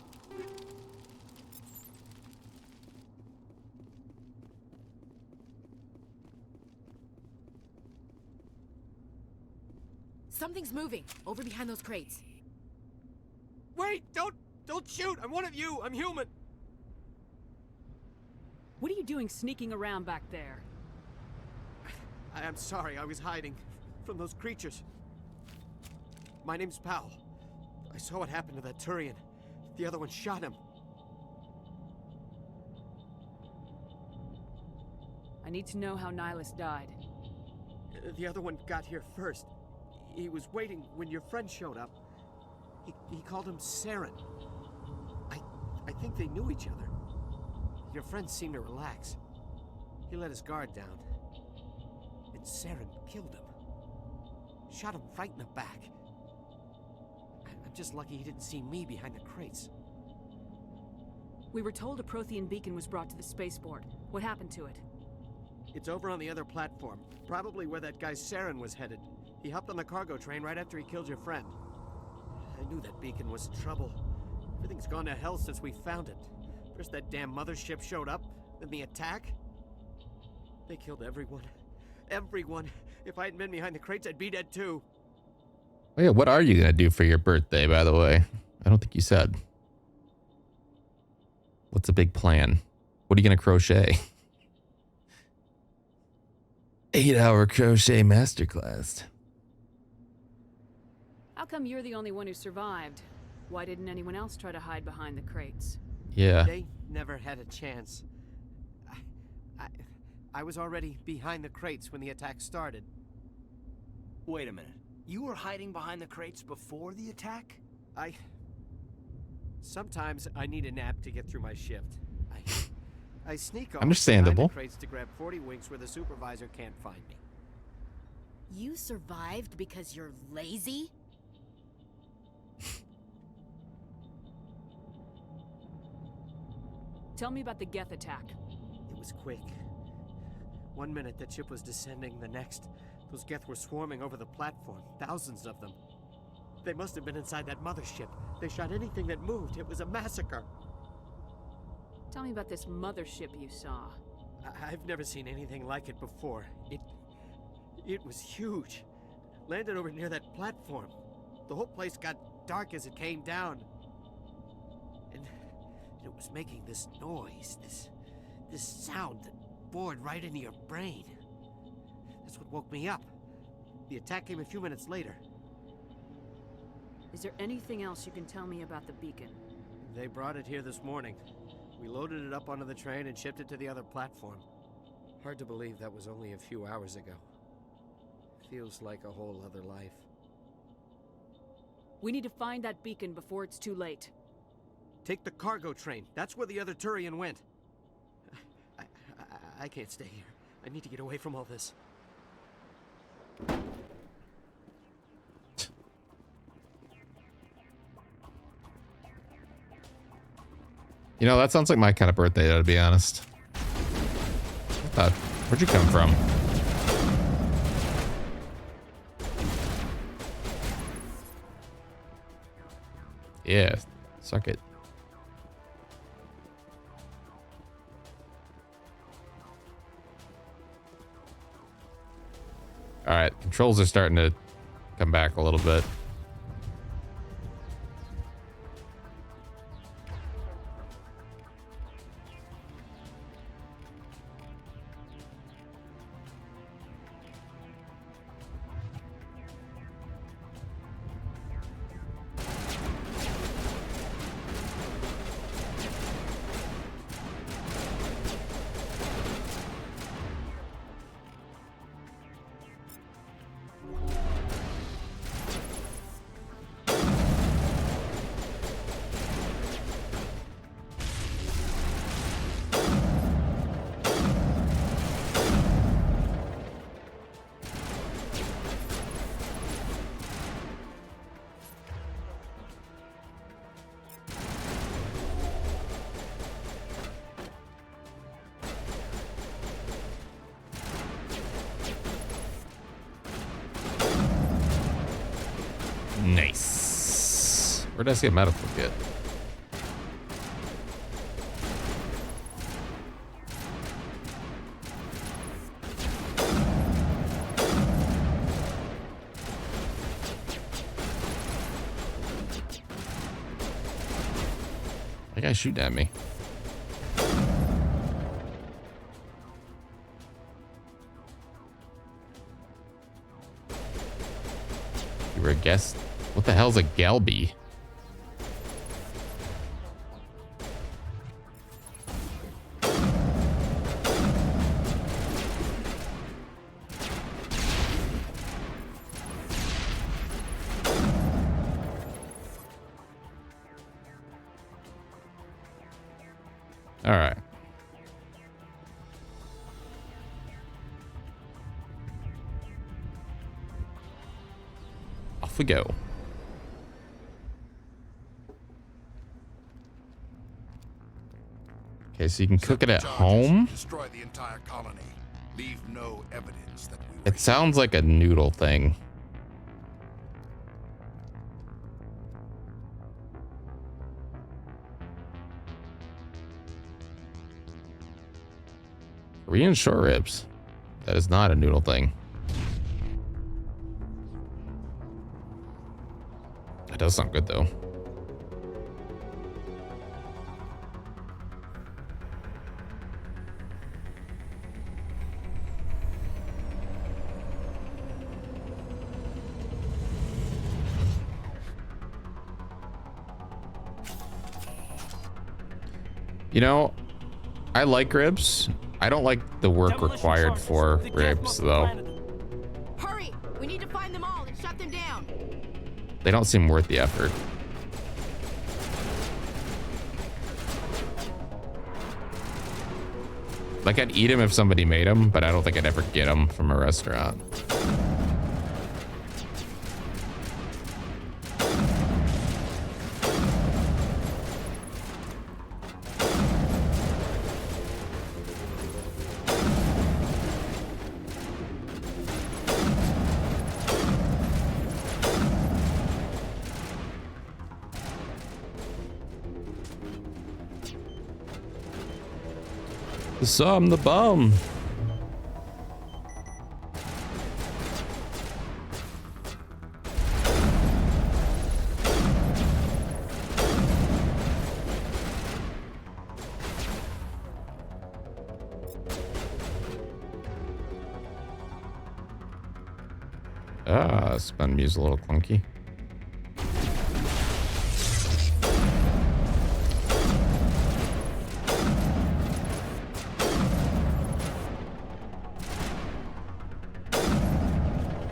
Something's moving over behind those crates. Wait! Don't shoot! I'm one of you! I'm human! What are you doing sneaking around back there? I'm sorry, I was hiding from those creatures. My name's Powell. I saw what happened to that Turian. The other one shot him. I need to know how Nihilus died. The other one got here first. He was waiting when your friend showed up. He called him Saren. I think they knew each other. Your friend seemed to relax. He let his guard down. And Saren killed him. Shot him right in the back. I'm just lucky he didn't see me behind the crates. We were told a Prothean beacon was brought to the spaceport. What happened to it? It's over on the other platform. Probably where that guy Saren was headed. He hopped on the cargo train right after he killed your friend. I knew that beacon was trouble. Everything's gone to hell since we found it. First that damn mothership showed up, then the attack. They killed everyone. Everyone. If I hadn't been behind the crates, I'd be dead too. Oh yeah, what are you gonna do for your birthday, by the way? I don't think you said. What's a big plan? What are you gonna crochet? 8-hour crochet masterclass. How come you're the only one who survived? Why didn't anyone else try to hide behind the crates? Yeah. They never had a chance. I was already behind the crates when the attack started. Wait a minute. You were hiding behind the crates before the attack? Sometimes I need a nap to get through my shift. I sneak off Understandable. behind the crates to grab 40 winks where the supervisor can't find me. You survived because you're lazy? Tell me about the Geth attack. It was quick. 1 minute the ship was descending, the next, those Geth were swarming over the platform, thousands of them. They must have been inside that mothership. They shot anything that moved. It was a massacre. Tell me about this mothership you saw. I've never seen anything like it before. It was huge. Landed over near that platform. The whole place got dark as it came down. And it was making this noise, this sound that bored right into your brain. That's what woke me up. The attack came a few minutes later. Is there anything else you can tell me about the beacon? They brought it here this morning. We loaded it up onto the train and shipped it to the other platform. Hard to believe that was only a few hours ago. Feels like a whole other life. We need to find that beacon before it's too late. Take the cargo train. That's where the other Turian went. I can't stay here. I need to get away from all this. You know, that sounds like my kind of birthday, to be honest. Where'd you come from? Yeah, suck it. All right, controls are starting to come back a little bit. Nice. Where did I see a medical kit? That guy's shooting at me. You were a guest? What the hell's a Galby? All right. Off we go. Okay, so you can cook it at home. Destroy the entire colony. Leave no evidence that we It sounds like a noodle thing. Korean short ribs. That is not a noodle thing. That does sound good though. You know, I like ribs. I don't like the work required for ribs, though. Hurry! We need to find them all and shut them down. They don't seem worth the effort. Like, I'd eat them if somebody made them, but I don't think I'd ever get them from a restaurant. So I'm the bum. Spun muse a little clunky.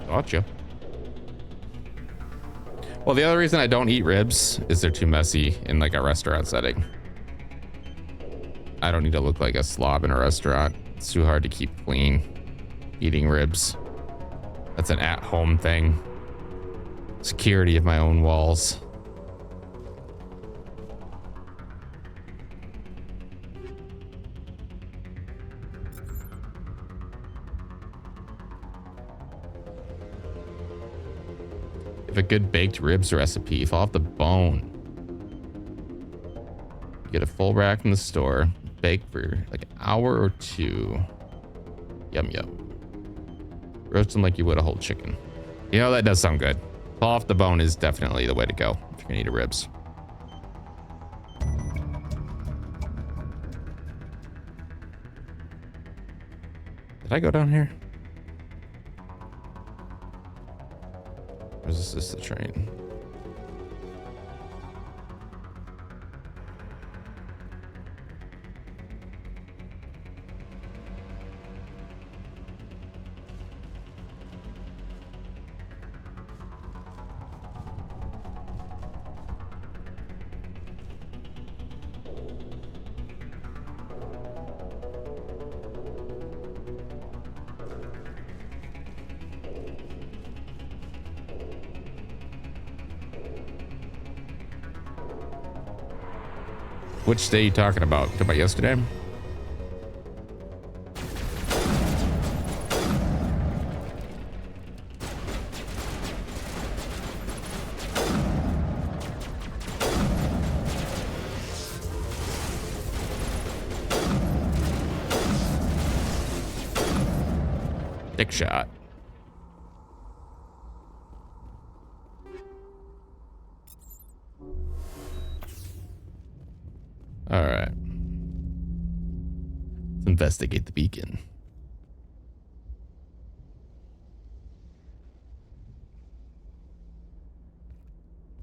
Gotcha. Well, the other reason I don't eat ribs is they're too messy in like a restaurant setting. I don't need to look like a slob in a restaurant. It's too hard to keep clean eating ribs. That's an at-home thing. Security of my own walls. A good baked ribs recipe. Fall off the bone. Get a full rack from the store. Bake for like an hour or two. Yum yum. Roast them like you would a whole chicken. You know, that does sound good. Fall off the bone is definitely the way to go if you're gonna eat a ribs. Did I go down here? Or is this the train? Which day are you talking about? Talking about yesterday? Dick shot. All right. Let's investigate the beacon.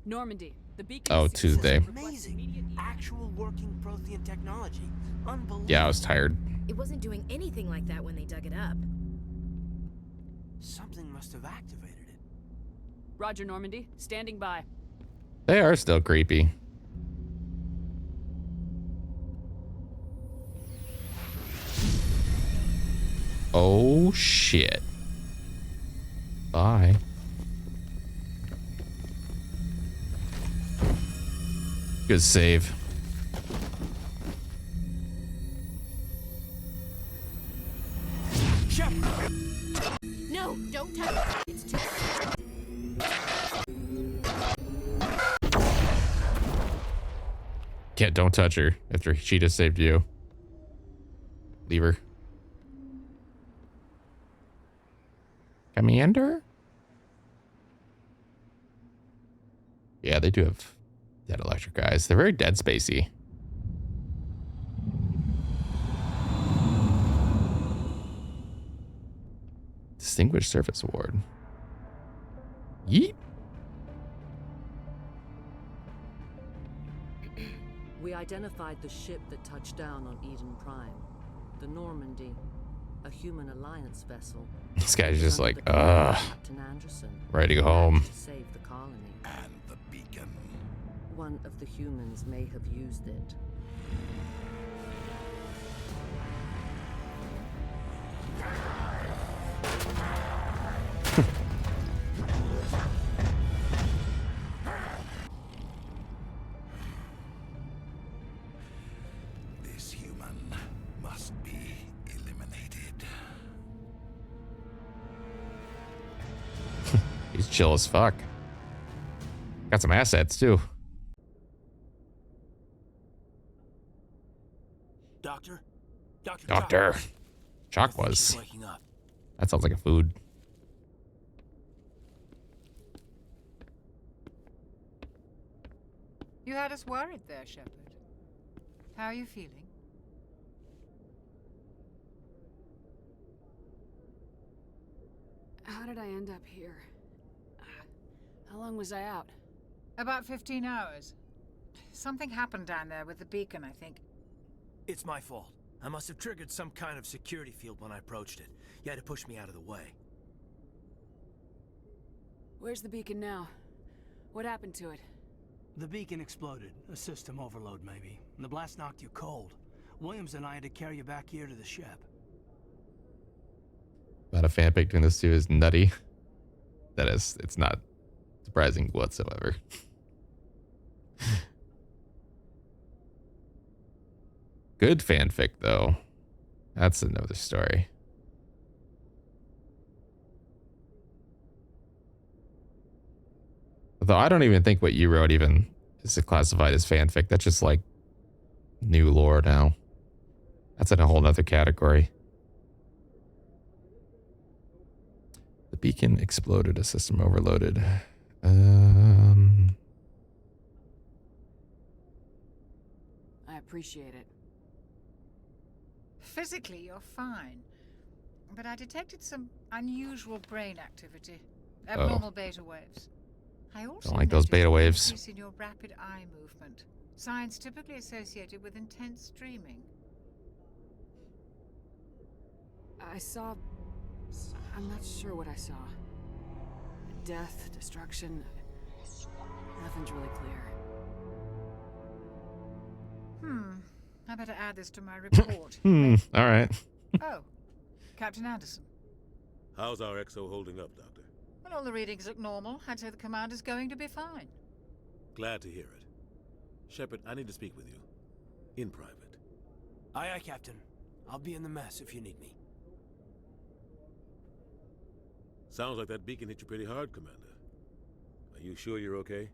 Normandy, the beacon. Oh, Tuesday. Amazing. Actual working Prothean technology. Unbelievable. Yeah, I was tired. It wasn't doing anything like that when they dug it up. Something must have activated it. Roger, Normandy. Standing by. They are still creepy. Oh, shit. Bye. Good save. Shepard. No, don't touch it. It's too... Yeah, don't touch her after she just saved you. Leave her. Commander? Yeah, they do have dead electric eyes. They're very Dead Spacey. Distinguished Service Award. Yeet. We We identified the ship that touched down on Eden Prime. The Normandy. A human alliance vessel. This guy's just like, Captain Anderson. ready to go home. To save the colony. And the beacon. One of the humans may have used it. This human must be eliminated. He's chill as fuck. Got some assets too. Doctor? Doctor. Chalk was. That sounds like a food. You had us worried there, Shepard. How are you feeling? How did I end up here? How long was I out? About 15 hours. Something happened down there with the beacon, I think. It's my fault. I must have triggered some kind of security field when I approached it. You had to push me out of the way. Where's the beacon now? What happened to it? The beacon exploded. A system overload, maybe. And the blast knocked you cold. Williams and I had to carry you back here to the ship. About a fanfic between those two is nutty. That is, it's not surprising whatsoever. Good fanfic, though. That's another story. Although I don't even think what you wrote even is classified as fanfic. That's just like new lore now. That's in a whole nother category. The beacon exploded, a system overloaded. I appreciate it. Physically, you're fine. But I detected some unusual brain activity. Abnormal beta waves. I also Don't like those beta waves. increase in your rapid eye movement. Signs typically associated with intense dreaming. I saw... I'm not sure what I saw. Death, destruction... Nothing's really clear. I better add this to my report. All right. Oh, Captain Anderson. How's our XO holding up, Doctor? Well, all the readings look normal. I'd say the commander's going to be fine. Glad to hear it. Shepard, I need to speak with you. In private. Aye, aye, Captain. I'll be in the mess if you need me. Sounds like that beacon hit you pretty hard, Commander. Are you sure you're okay?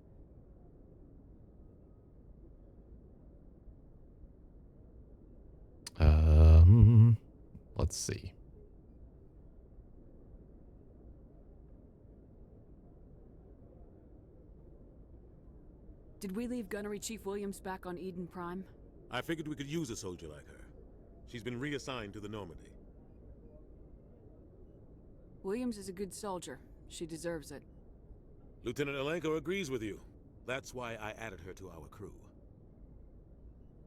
Let's see. Did we leave Gunnery Chief Williams back on Eden Prime? I figured we could use a soldier like her. She's been reassigned to the Normandy. Williams is a good soldier. She deserves it. Lieutenant Alenko agrees with you. That's why I added her to our crew.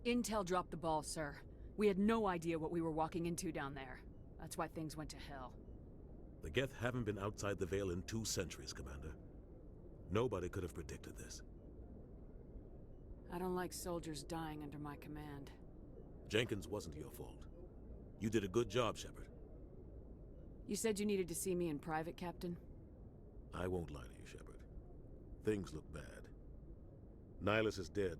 Intel dropped the ball, sir. We had no idea what we were walking into down there. That's why things went to hell. The Geth haven't been outside the Veil in 2 centuries, Commander. Nobody could have predicted this. I don't like soldiers dying under my command. Jenkins wasn't your fault. You did a good job, Shepard. You said you needed to see me in private, Captain? I won't lie to you, Shepard. Things look bad. Nihilus is dead.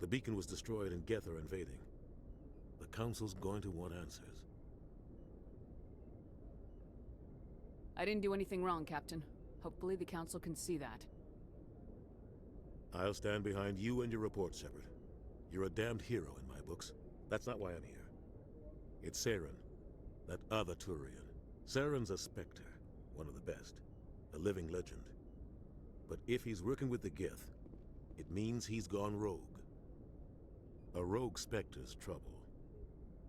The beacon was destroyed and Geth are invading. The Council's going to want answers. I didn't do anything wrong, Captain. Hopefully the Council can see that. I'll stand behind you and your report, Shepard. You're a damned hero in my books. That's not why I'm here. It's Saren, that other Turian. Saren's a Spectre, one of the best, a living legend. But if he's working with the Geth, it means he's gone rogue. A rogue Spectre's trouble.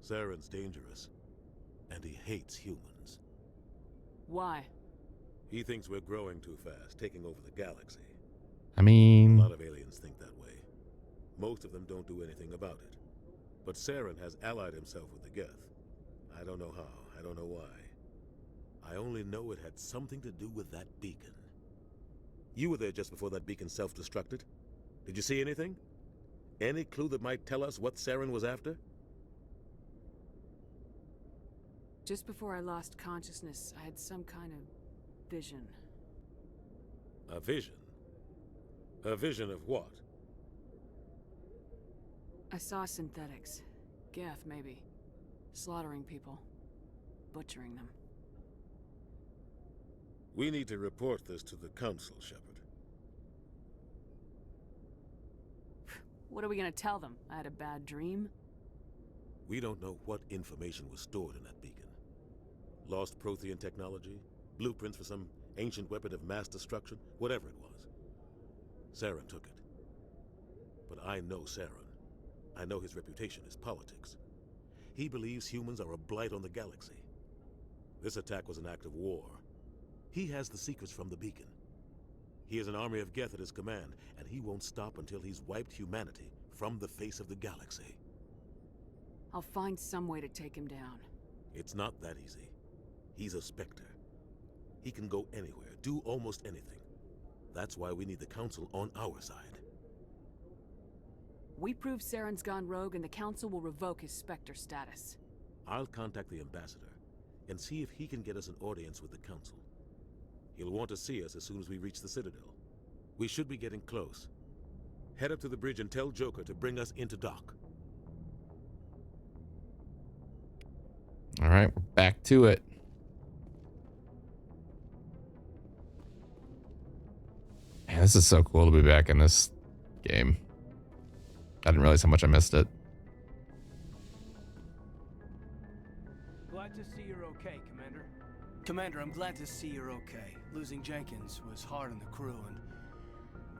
Saren's dangerous, and he hates humans. Why? He thinks we're growing too fast, taking over the galaxy. I mean... A lot of aliens think that way. Most of them don't do anything about it. But Saren has allied himself with the Geth. I don't know how, I don't know why. I only know it had something to do with that beacon. You were there just before that beacon self-destructed. Did you see anything? Any clue that might tell us what Saren was after? Just before I lost consciousness, I had some kind of vision. A vision? A vision of what? I saw synthetics. Geth, maybe. Slaughtering people. Butchering them. We need to report this to the Council, Shepard. What are we gonna tell them? I had a bad dream? We don't know what information was stored in that beacon. Lost Prothean technology? Blueprints for some ancient weapon of mass destruction? Whatever it was. Saren took it. But I know Saren. I know his reputation is politics. He believes humans are a blight on the galaxy. This attack was an act of war. He has the secrets from the beacon. He has an army of Geth at his command, and he won't stop until he's wiped humanity from the face of the galaxy. I'll find some way to take him down. It's not that easy. He's a Spectre. He can go anywhere, do almost anything. That's why we need the Council on our side. We prove Saren's gone rogue and the Council will revoke his Spectre status. I'll contact the Ambassador and see if he can get us an audience with the Council. He'll want to see us as soon as we reach the Citadel. We should be getting close. Head up to the bridge and tell Joker to bring us into dock. All right, we're back to it. Man, this is so cool to be back in this game. I didn't realize how much I missed it. Glad to see you're okay, Commander. Commander, I'm glad to see you're okay. Losing Jenkins was hard on the crew, and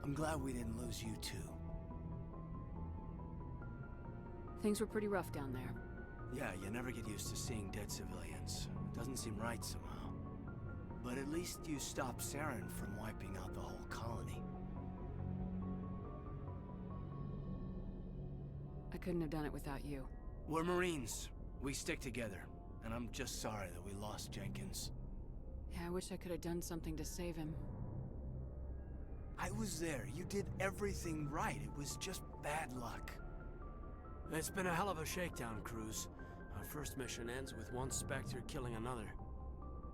I'm glad we didn't lose you too. Things were pretty rough down there. Yeah, you never get used to seeing dead civilians. It doesn't seem right somehow. But at least you stopped Saren from wiping out the whole colony. I couldn't have done it without you. We're Marines. We stick together. And I'm just sorry that we lost Jenkins. Yeah, I wish I could have done something to save him. I was there. You did everything right. It was just bad luck. It's been a hell of a shakedown, Cruz. Our first mission ends with one Spectre killing another.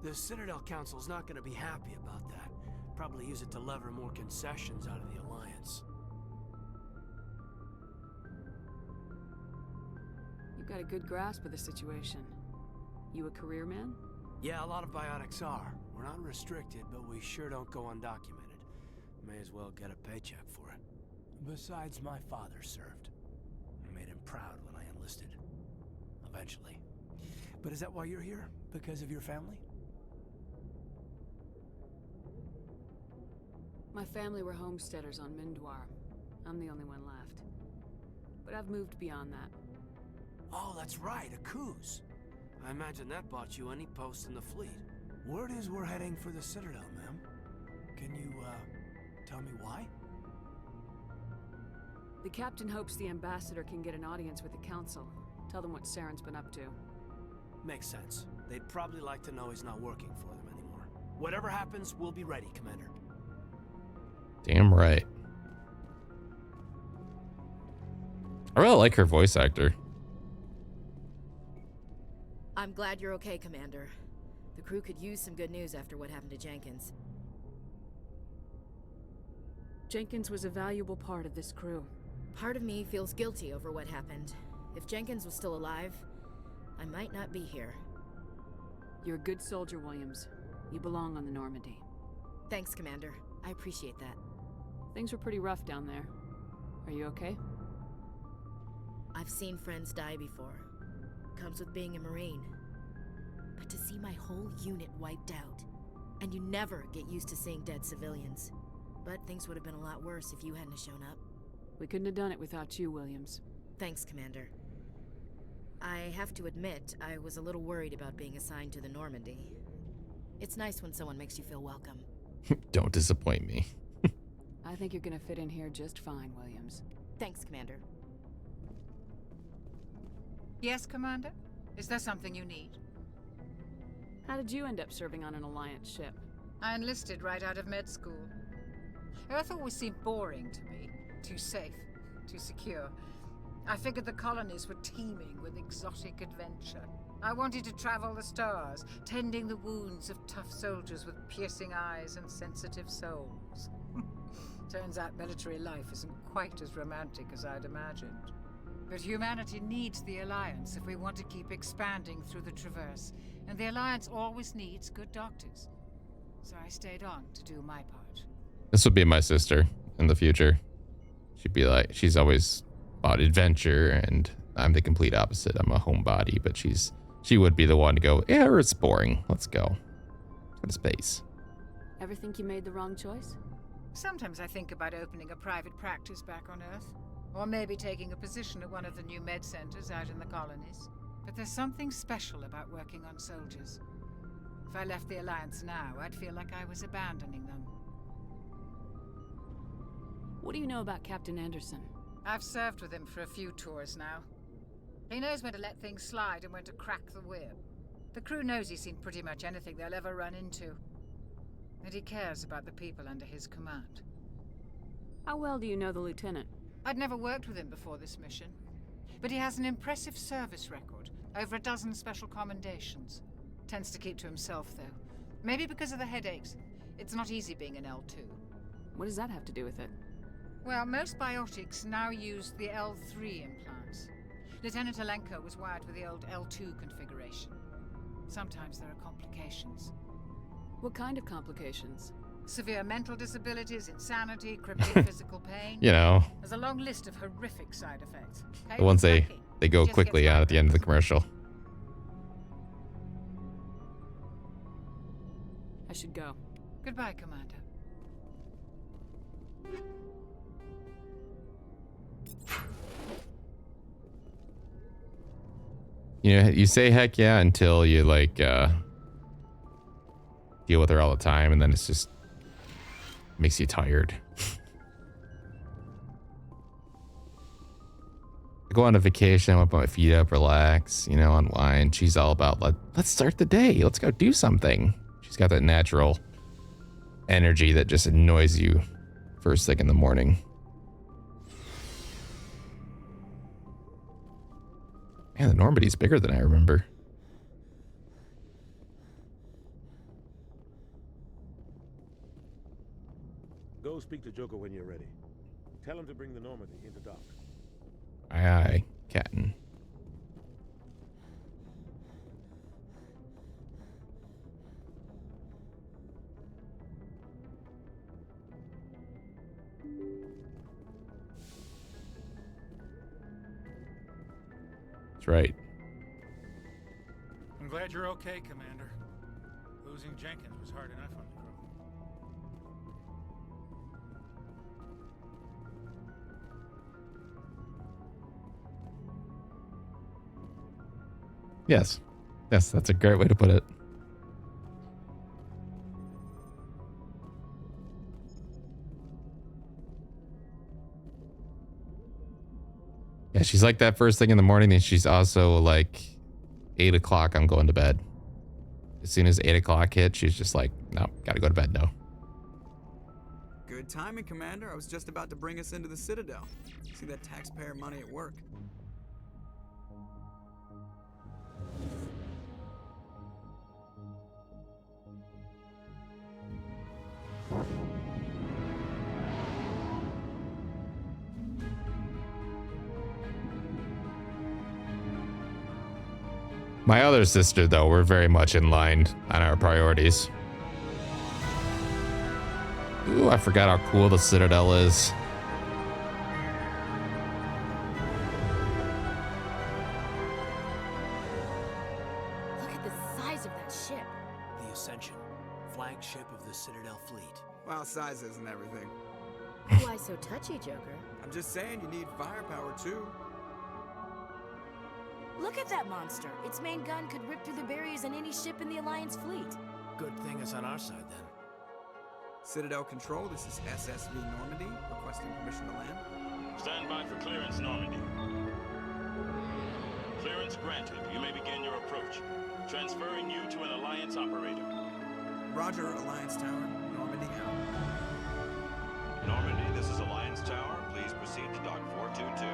The Citadel Council's not gonna be happy about that. Probably use it to lever more concessions out of the Alliance. You've got a good grasp of the situation. You a career man? Yeah, a lot of biotics are. We're not restricted, but we sure don't go undocumented. May as well get a paycheck for it. Besides, my father served. I made him proud when I enlisted. Eventually. But is that why you're here? Because of your family? My family were homesteaders on Mindwar. I'm the only one left. But I've moved beyond that. Oh, that's right, a Coos. I imagine that bought you any post in the fleet. Word is we're heading for the Citadel, ma'am. Can you, tell me why? The captain hopes the ambassador can get an audience with the council. Tell them what Saren's been up to. Makes sense. They'd probably like to know he's not working for them anymore. Whatever happens, we'll be ready, Commander. Damn right. I really like her voice actor. I'm glad you're okay, Commander. The crew could use some good news after what happened to Jenkins. Jenkins was a valuable part of this crew. Part of me feels guilty over what happened. If Jenkins was still alive, I might not be here. You're a good soldier, Williams. You belong on the Normandy. Thanks, Commander. I appreciate that. Things were pretty rough down there. Are you okay? I've seen friends die before. Comes with being a Marine. But to see my whole unit wiped out, and you never get used to seeing dead civilians. But things would have been a lot worse if you hadn't shown up. We couldn't have done it without you, Williams. Thanks, Commander. I have to admit, I was a little worried about being assigned to the Normandy. It's nice when someone makes you feel welcome. Don't disappoint me. I think you're gonna fit in here just fine, Williams. Thanks, Commander. Yes, Commander? Is there something you need? How did you end up serving on an Alliance ship? I enlisted right out of med school. Earth always seemed boring to me. Too safe, too secure. I figured the colonies were teeming with exotic adventure. I wanted to travel the stars, tending the wounds of tough soldiers with piercing eyes and sensitive souls. Turns out military life isn't quite as romantic as I'd imagined. But humanity needs the Alliance if we want to keep expanding through the Traverse, and the Alliance always needs good doctors. So I stayed on to do my part. This would be my sister in the future. She'd be like, she's always about adventure, and I'm the complete opposite. I'm a homebody, but she would be the one to go, yeah, it's boring. Let's go. Go to space. Ever think you made the wrong choice? Sometimes I think about opening a private practice back on Earth. Or maybe taking a position at one of the new med centers out in the colonies. But there's something special about working on soldiers. If I left the Alliance now, I'd feel like I was abandoning them. What do you know about Captain Anderson? I've served with him for a few tours now. He knows when to let things slide and when to crack the whip. The crew knows he's seen pretty much anything they'll ever run into. And he cares about the people under his command. How well do you know the lieutenant? I'd never worked with him before this mission. But he has an impressive service record. Over a dozen special commendations. Tends to keep to himself, though. Maybe because of the headaches. It's not easy being an L2. What does that have to do with it? Well, most biotics now use the L3 implants. Lieutenant Alenko was wired with the old L2 configuration. Sometimes there are complications. What kind of complications? Severe mental disabilities, insanity, crippling physical pain. You know. There's a long list of horrific side effects. The ones they go quickly on at the end of the commercial. I should go. Goodbye, Commander. You know, you say heck yeah until you like deal with her all the time, and then it's just makes you tired. I go on a vacation, I want to put my feet up, relax, you know, unwind. She's all about let's start the day. Let's go do something. She's got that natural energy that just annoys you first thing in the morning. Man, the Normandy's bigger than I remember. Go speak to Joker when you're ready. Tell him to bring the Normandy into dock. Aye, aye, Captain. That's right. I'm glad you're okay, Commander. Losing Jenkins was hard enough on the crew. Yes. Yes, that's a great way to put it. Yeah, she's like that first thing in the morning, and she's also like 8 o'clock, I'm going to bed. As soon as 8 o'clock hits, she's just like, no, gotta go to bed now. Good timing, Commander. I was just about to bring us into the Citadel. See that taxpayer money at work. My other sister, though, we're very much in line on our priorities. Ooh, I forgot how cool the Citadel is. Look at the size of that ship. The Ascension, flagship of the Citadel fleet. Well, size isn't everything. Why so touchy, Joker? I'm just saying you need firepower, too. Look at that monster. Its main gun could rip through the barriers in any ship in the Alliance fleet. Good thing it's on our side, then. Citadel Control, this is SSV Normandy, requesting permission to land. Stand by for clearance, Normandy. Clearance granted. You may begin your approach. Transferring you to an Alliance operator. Roger, Alliance Tower. Normandy out. Normandy, this is Alliance Tower. Please proceed to Dock 422.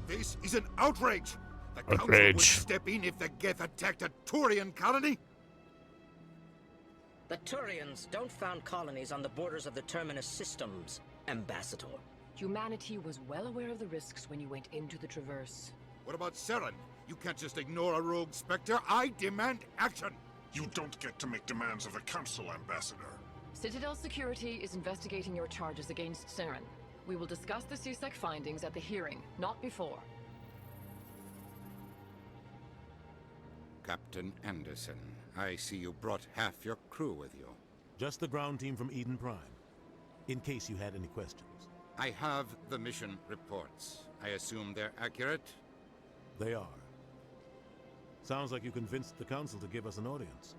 This is an outrage! The Council would step in if the Geth attacked a Turian colony? The Turians don't found colonies on the borders of the Terminus systems, Ambassador. Humanity was well aware of the risks when you went into the Traverse. What about Saren? You can't just ignore a rogue Spectre. I demand action! You don't get to make demands of the Council, Ambassador. Citadel Security is investigating your charges against Saren. We will discuss the CSEC findings at the hearing, not before. Captain Anderson, I see you brought half your crew with you. Just the ground team from Eden Prime, in case you had any questions. I have the mission reports. I assume they're accurate? They are. Sounds like you convinced the Council to give us an audience.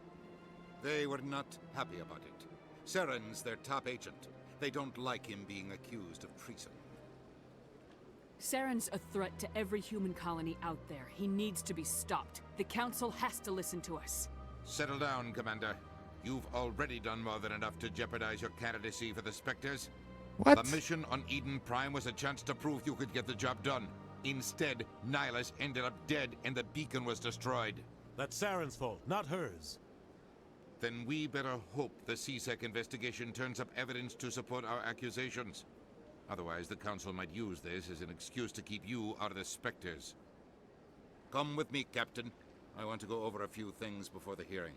They were not happy about it. Saren's their top agent. They don't like him being accused of treason. Saren's a threat to every human colony out there. He needs to be stopped. The Council has to listen to us. Settle down, Commander. You've already done more than enough to jeopardize your candidacy for the Spectres. What? The mission on Eden Prime was a chance to prove you could get the job done. Instead, Nihilus ended up dead and the beacon was destroyed. That's Saren's fault, not hers. Then we better hope the CSEC investigation turns up evidence to support our accusations. Otherwise, the Council might use this as an excuse to keep you out of the Spectres. Come with me, Captain. I want to go over a few things before the hearing.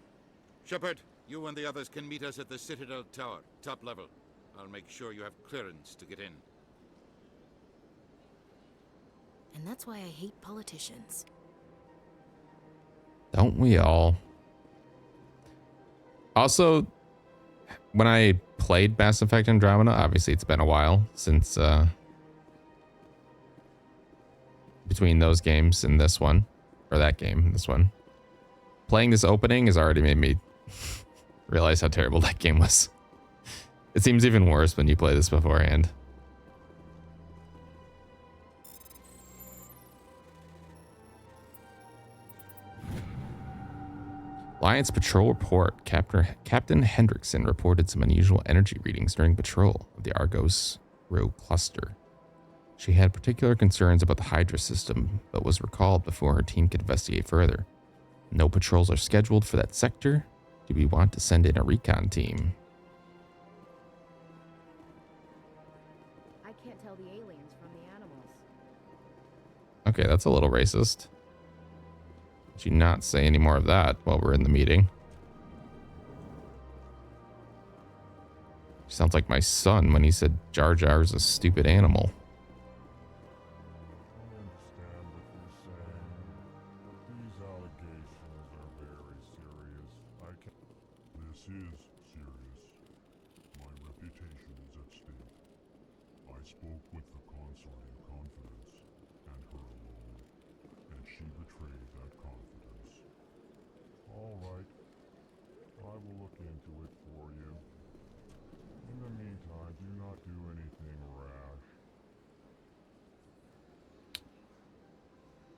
Shepard, you and the others can meet us at the Citadel Tower, top level. I'll make sure you have clearance to get in. And that's why I hate politicians. Don't we all? Also, when I played Mass Effect Andromeda, obviously it's been a while since between those games and this one, or that game and this one. Playing this opening has already made me realize how terrible that game was. It seems even worse when you play this beforehand. Alliance Patrol Report. Captain Hendrickson reported some unusual energy readings during patrol of the Argos Rho cluster. She had particular concerns about the Hydra system, but was recalled before her team could investigate further. No patrols are scheduled for that sector. Do we want to send in a recon team? I can't tell the aliens from the animals. Okay, that's a little racist. Did you not say any more of that while we're in the meeting? Sounds like my son when he said Jar Jar's a stupid animal. This is serious. My reputation is at stake. I spoke with the consort in confidence, and her alone, and she betrayed that confidence. All right. I will look into it for you. In the meantime, do not do anything rash.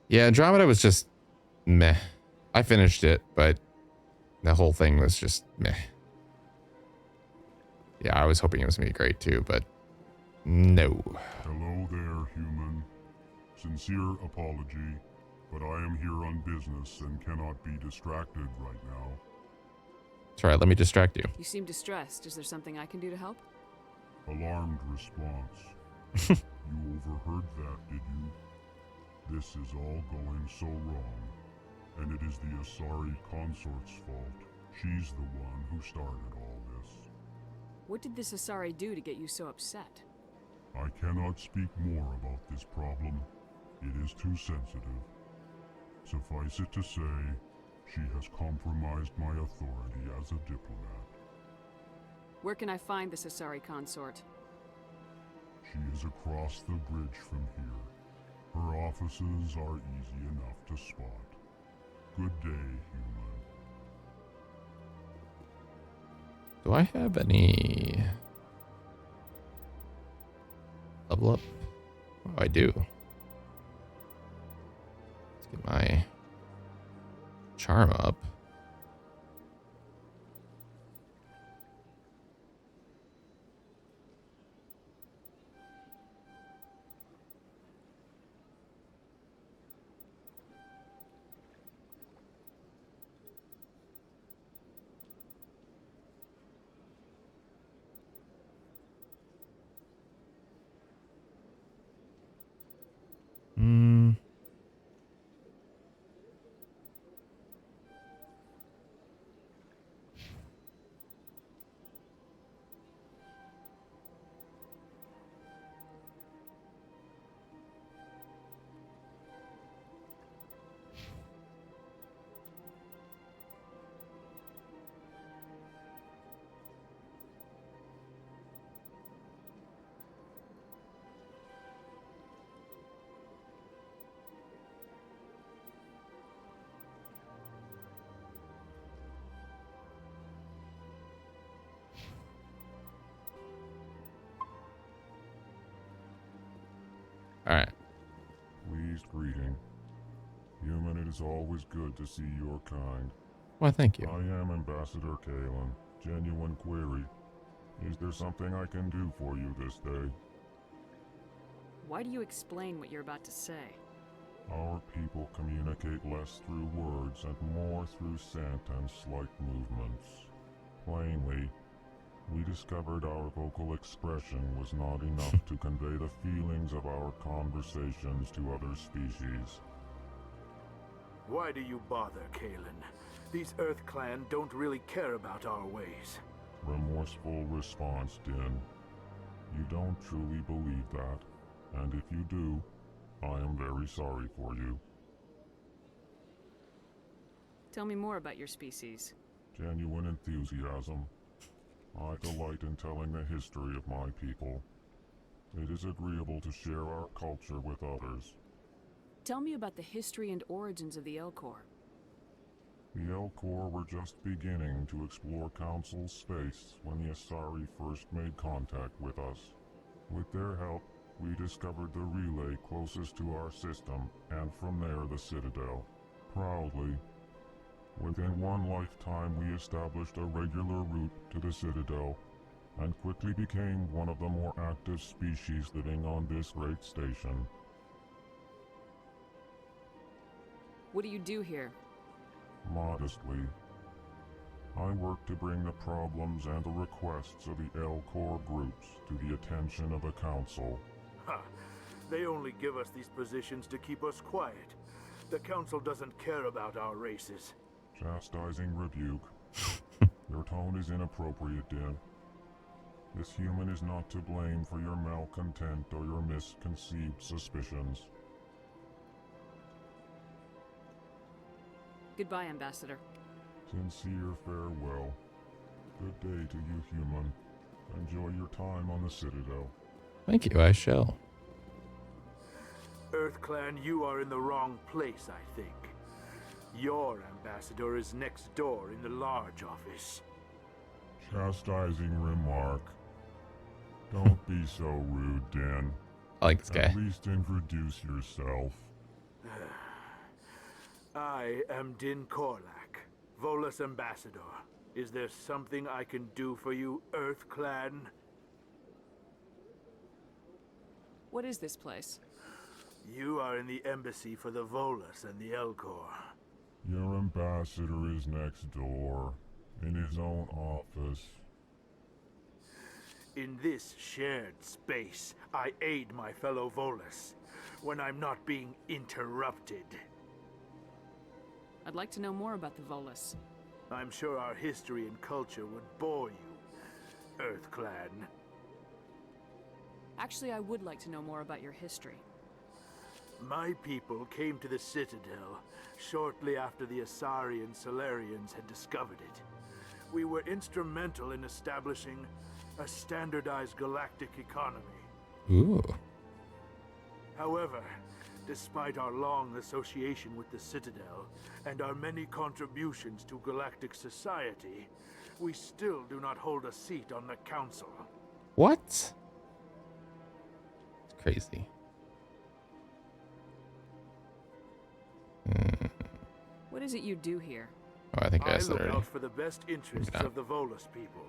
Yeah, Andromeda was just meh. I finished it, but the whole thing was just meh. Yeah, I was hoping it was going to be great too, but no. Hello there, human. Sincere apology, but I am here on business and cannot be distracted right now. That's right, let me distract you. You seem distressed. Is there something I can do to help? Alarmed response. You overheard that, did you? This is all going so wrong, and it is the Asari consort's fault. She's the one who started all this. What did this Asari do to get you so upset? I cannot speak more about this problem. It is too sensitive. Suffice it to say, she has compromised my authority as a diplomat. Where can I find the Sasari consort? She is across the bridge from here. Her offices are easy enough to spot. Good day, human. Do I have any level up? Oh, I do. Let's get my charm up. All right. Pleased greeting. Human, it is always good to see your kind. Why, thank you. I am Ambassador Kalen. Genuine query. Is there something I can do for you this day? Why do you explain what you're about to say? Our people communicate less through words and more through scent and slight movements. Plainly, we discovered our vocal expression was not enough to convey the feelings of our conversations to other species. Why do you bother, Kalen? These Earth Clan don't really care about our ways. Remorseful response, Din. You don't truly believe that, and if you do, I am very sorry for you. Tell me more about your species. Genuine enthusiasm. I delight in telling the history of my people. It is agreeable to share our culture with others. Tell me about the history and origins of the Elcor. The Elcor were just beginning to explore Council space when the Asari first made contact with us. With their help, we discovered the relay closest to our system, and from there the Citadel. Proudly, within one lifetime we established a regular route to the Citadel, and quickly became one of the more active species living on this great station. What do you do here? Modestly, I work to bring the problems and the requests of the Elcor groups to the attention of the Council. Ha! They only give us these positions to keep us quiet. The Council doesn't care about our races. Chastising rebuke. Your tone is inappropriate, Din. This human is not to blame for your malcontent or your misconceived suspicions. Goodbye, Ambassador. Sincere farewell. Good day to you, human. Enjoy your time on the Citadel. Thank you, I shall. Earth Clan, you are in the wrong place, I think. Your ambassador is next door in the large office. Chastising remark. Don't be so rude, Din. I like this guy. At least introduce yourself. I am Din Korlak, Volus Ambassador. Is there something I can do for you, Earth Clan? What is this place? You are in the embassy for the Volus and the Elcor. Your ambassador is next door, in his own office. In this shared space, I aid my fellow Volus when I'm not being interrupted. I'd like to know more about the Volus. I'm sure our history and culture would bore you, Earth Clan. Actually, I would like to know more about your history. My people came to the Citadel shortly after the Asarian Solarians had discovered it. We were instrumental in establishing a standardized galactic economy. Ooh. However, despite our long association with the Citadel and our many contributions to galactic society, we still do not hold a seat on the Council. What? It's crazy. What is it you do here? Oh, I think I said look already. out for the best interests of the Volus people.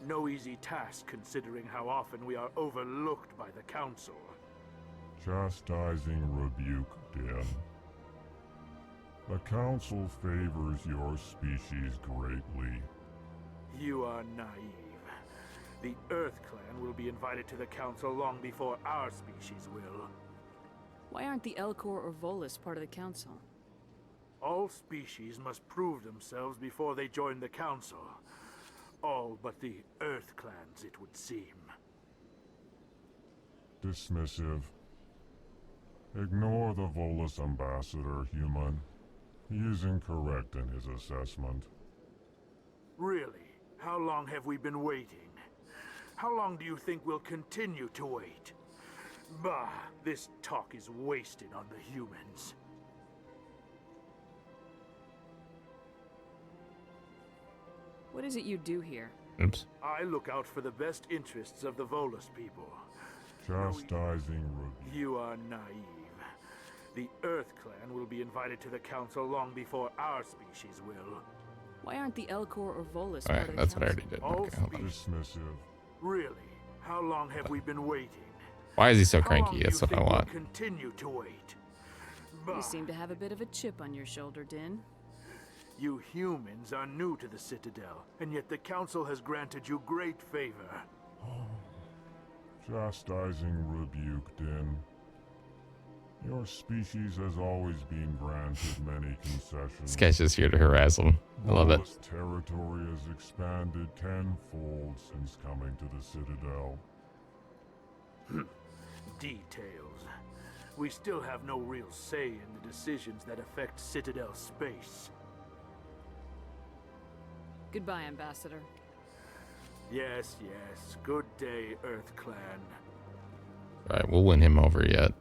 No easy task considering how often we are overlooked by the Council. Chastising rebuke, Din. The Council favors your species greatly. You are naive. The Earth Clan will be invited to the Council long before our species will. Why aren't the Elcor or Volus part of the Council? All species must prove themselves before they join the Council. All but the Earth Clans, it would seem. Dismissive. Ignore the Volus ambassador, human. He is incorrect in his assessment. Really? How long have we been waiting? How long do you think we'll continue to wait? Bah, this talk is wasted on the humans. What is it you do here? Oops. I look out for the best interests of the Volus people. Chastising rebuke. You are naive. The Earth Clan will be invited to the Council long before our species will. Why aren't the Elcor or Volus All part right, of the that's Council? what I already did. All Okay, hold on. Dismissive. Really? How long have we been waiting? Why is he so How long cranky? do That's you what I think we'll want. continue to wait? Bah, You seem to have a bit of a chip on your shoulder, Din. you humans are new to the Citadel, and yet the Council has granted you great favor. Chastising rebuke, Din. Your species has always been granted many concessions. This guy's just here to harass him. I love it. Volus territory has expanded tenfold since coming to the Citadel. Details. We still have no real say in the decisions that affect Citadel space. Goodbye, Ambassador. Yes, yes. Good day, Earth Clan. All right, we'll win him over yet.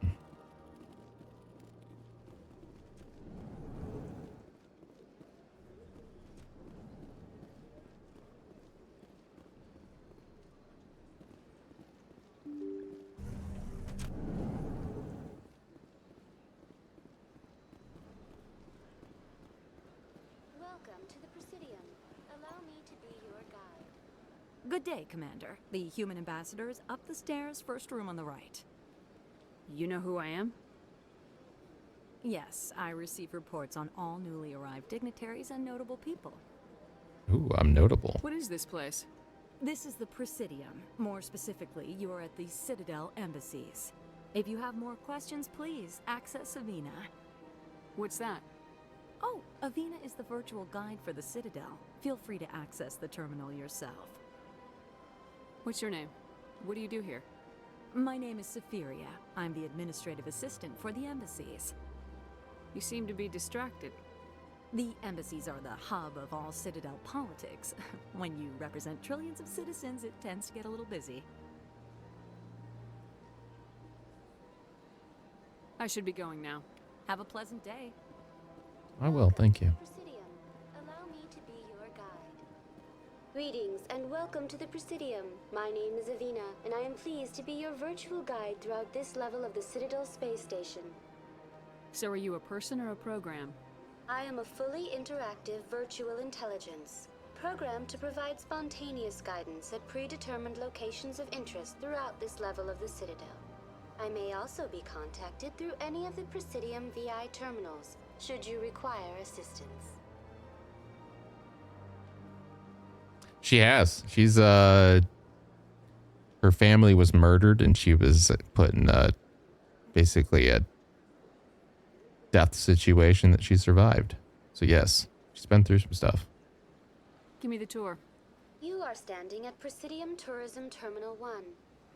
Welcome to the Presidium. Allow me to be your guide. Good day, Commander. The human ambassador is up the stairs, first room on the right. You know who I am? Yes, I receive reports on all newly arrived dignitaries and notable people. Ooh, I'm notable. What is this place? This is the Presidium. More specifically, you are at the Citadel embassies. If you have more questions, please access Avina. What's that? Oh, Avina is the virtual guide for the Citadel. Feel free to access the terminal yourself. What's your name? What do you do here? My name is Safiria. I'm the administrative assistant for the embassies. You seem to be distracted. The embassies are the hub of all Citadel politics. When you represent trillions of citizens, it tends to get a little busy. I should be going now. Have a pleasant day. I will, thank you. Presidium. Allow me to be your guide. Greetings and welcome to the Presidium. My name is Avina, and I am pleased to be your virtual guide throughout this level of the Citadel space station. So are you a person or a program? I am a fully interactive virtual intelligence, programmed to provide spontaneous guidance at predetermined locations of interest throughout this level of the Citadel. I may also be contacted through any of the Presidium VI terminals, should you require assistance. She has. She's her family was murdered and she was put in basically a death situation that she survived. So yes, she's been through some stuff. Give me the tour. You are standing at Presidium Tourism Terminal 1.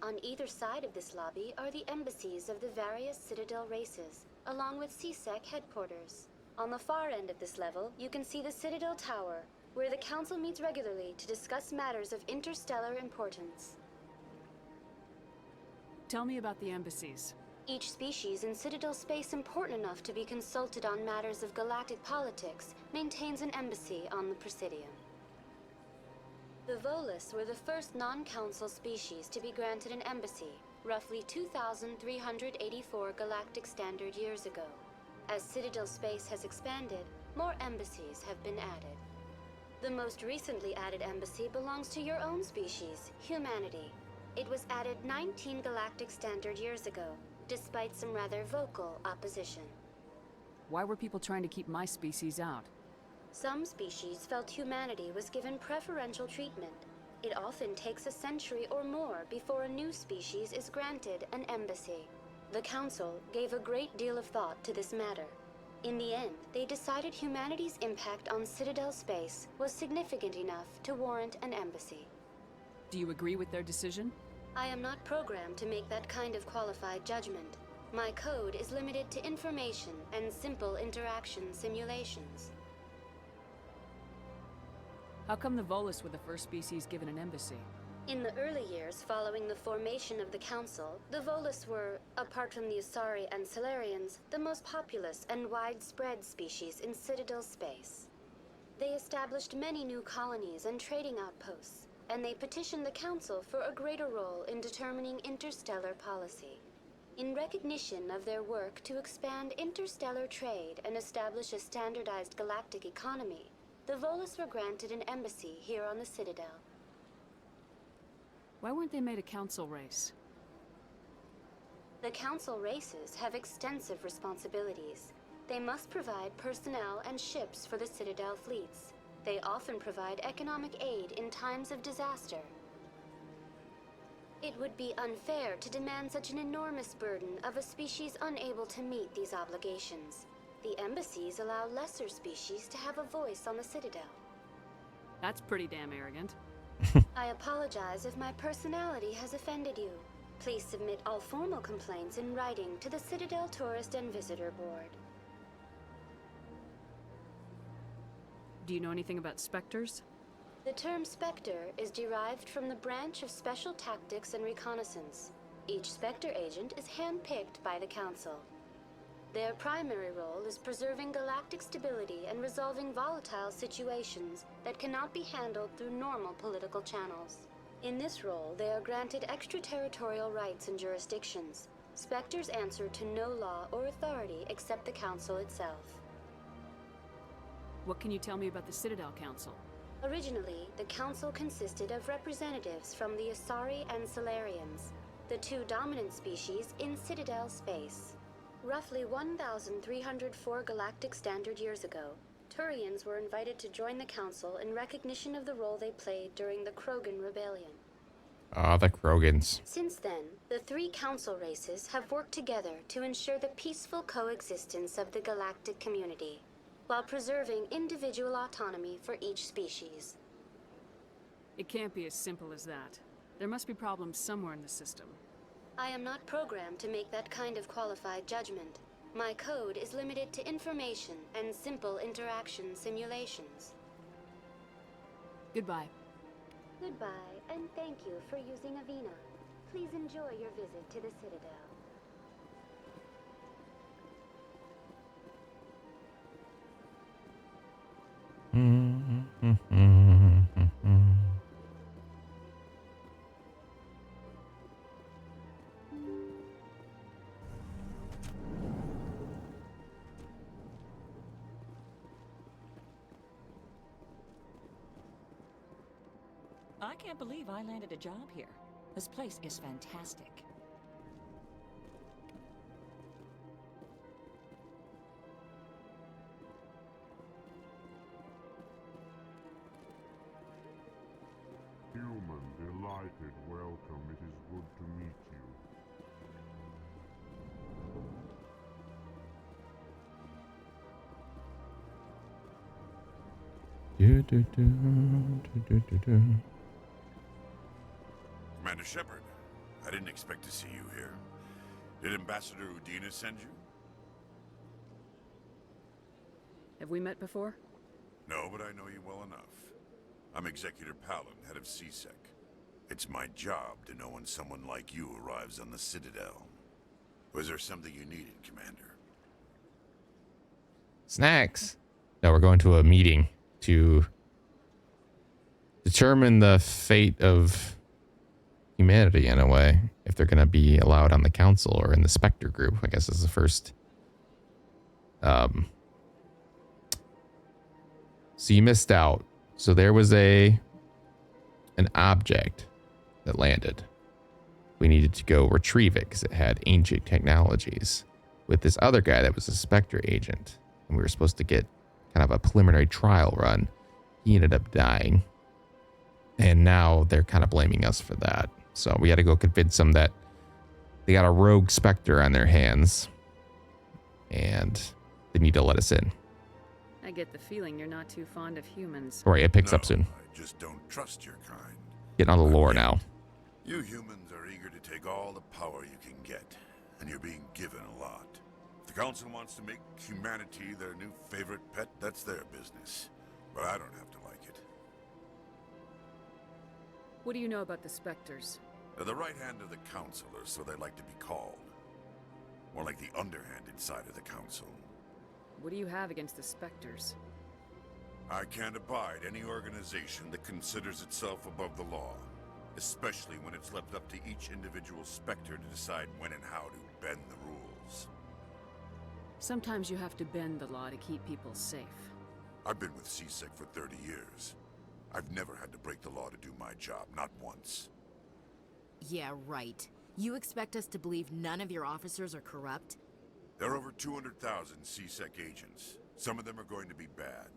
On either side of this lobby are the embassies of the various Citadel races, along with CSEC headquarters. On the far end of this level, you can see the Citadel Tower, where the Council meets regularly to discuss matters of interstellar importance. Tell me about the embassies. Each species in Citadel space important enough to be consulted on matters of galactic politics maintains an embassy on the Presidium. The Volus were the first non-Council species to be granted an embassy, roughly 2,384 galactic standard years ago. As Citadel space has expanded, more embassies have been added. The most recently added embassy belongs to your own species, humanity. It was added 19 galactic standard years ago, despite some rather vocal opposition. Why were people trying to keep my species out? Some species felt humanity was given preferential treatment. It often takes a century or more before a new species is granted an embassy. The Council gave a great deal of thought to this matter. In the end, they decided humanity's impact on Citadel space was significant enough to warrant an embassy. Do you agree with their decision? I am not programmed to make that kind of qualified judgment. My code is limited to information and simple interaction simulations. How come the Volus were the first species given an embassy? In the early years following the formation of the Council, the Volus were, apart from the Asari and Salarians, the most populous and widespread species in Citadel space. They established many new colonies and trading outposts, and they petitioned the Council for a greater role in determining interstellar policy. In recognition of their work to expand interstellar trade and establish a standardized galactic economy, the Volus were granted an embassy here on the Citadel. Why weren't they made a council race? The Council races have extensive responsibilities. They must provide personnel and ships for the Citadel fleets. They often provide economic aid in times of disaster. It would be unfair to demand such an enormous burden of a species unable to meet these obligations. The embassies allow lesser species to have a voice on the Citadel. That's pretty damn arrogant. I apologize if my personality has offended you. Please submit all formal complaints in writing to the Citadel Tourist and Visitor Board. Do you know anything about specters? The term Spectre is derived from the branch of Special Tactics and Reconnaissance. Each Spectre agent is handpicked by the Council. Their primary role is preserving galactic stability and resolving volatile situations that cannot be handled through normal political channels. In this role, they are granted extraterritorial rights and jurisdictions. Spectres answer to no law or authority except the Council itself. What can you tell me about the Citadel Council? Originally, the Council consisted of representatives from the Asari and Salarians, the two dominant species in Citadel space. Roughly 1,304 galactic standard years ago, Turians were invited to join the Council in recognition of the role they played during the Krogan Rebellion. Ah, the Krogans. Since then, the three Council races have worked together to ensure the peaceful coexistence of the galactic community, while preserving individual autonomy for each species. It can't be as simple as that. There must be problems somewhere in the system. I am not programmed to make that kind of qualified judgment. My code is limited to information and simple interaction simulations. Goodbye. Goodbye, and thank you for using Avina. Please enjoy your visit to the Citadel. I can't believe I landed a job here. This place is fantastic. Human, delighted, welcome. It is good to meet you. Do. Commander Shepard, I didn't expect to see you here. Did Ambassador Udina send you? Have we met before? No, but I know you well enough. I'm Executor Palin, head of CSEC. It's my job to know when someone like you arrives on the Citadel. Was there something you needed, Commander? Snacks. No, we're going to a meeting to determine the fate of humanity in a way. If they're going to be allowed on the council or in the Spectre group, I guess is the first. So you missed out. So there was an object that landed. We needed to go retrieve it because it had ancient technologies with this other guy that was a Spectre agent. And we were supposed to get kind of a preliminary trial run. He ended up dying. And now they're kind of blaming us for that. So we had to go convince them that they got a rogue Spectre on their hands. And they need to let us in. I get the feeling you're not too fond of humans. Right, it picks up soon. I just don't trust your kind. Getting on the lore now. You humans are eager to take all the power you can get, and you're being given a lot. If the Council wants to make humanity their new favorite pet, that's their business. But I don't have to like it. What do you know about the Spectres? They're the right hand of the Council, or so they like to be called. More like the underhanded side of the Council. What do you have against the Spectres? I can't abide any organization that considers itself above the law. Especially when it's left up to each individual Spectre to decide when and how to bend the rules. Sometimes you have to bend the law to keep people safe. I've been with CSEC for 30 years. I've never had to break the law to do my job, not once. Yeah, right. You expect us to believe none of your officers are corrupt? There are over 200,000 CSEC agents. Some of them are going to be bad.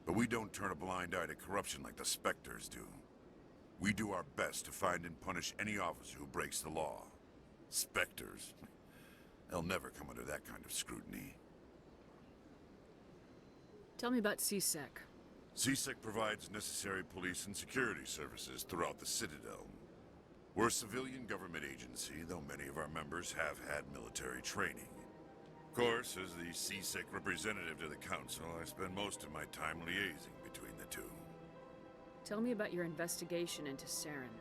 But we don't turn a blind eye to corruption like the Spectres do. We do our best to find and punish any officer who breaks the law. Spectres, they'll never come under that kind of scrutiny. Tell me about CSEC. CSEC provides necessary police and security services throughout the Citadel. We're a civilian government agency, though many of our members have had military training. Of course, as the CSEC representative to the Council, I spend most of my time liaising between the two. Tell me about your investigation into Saren.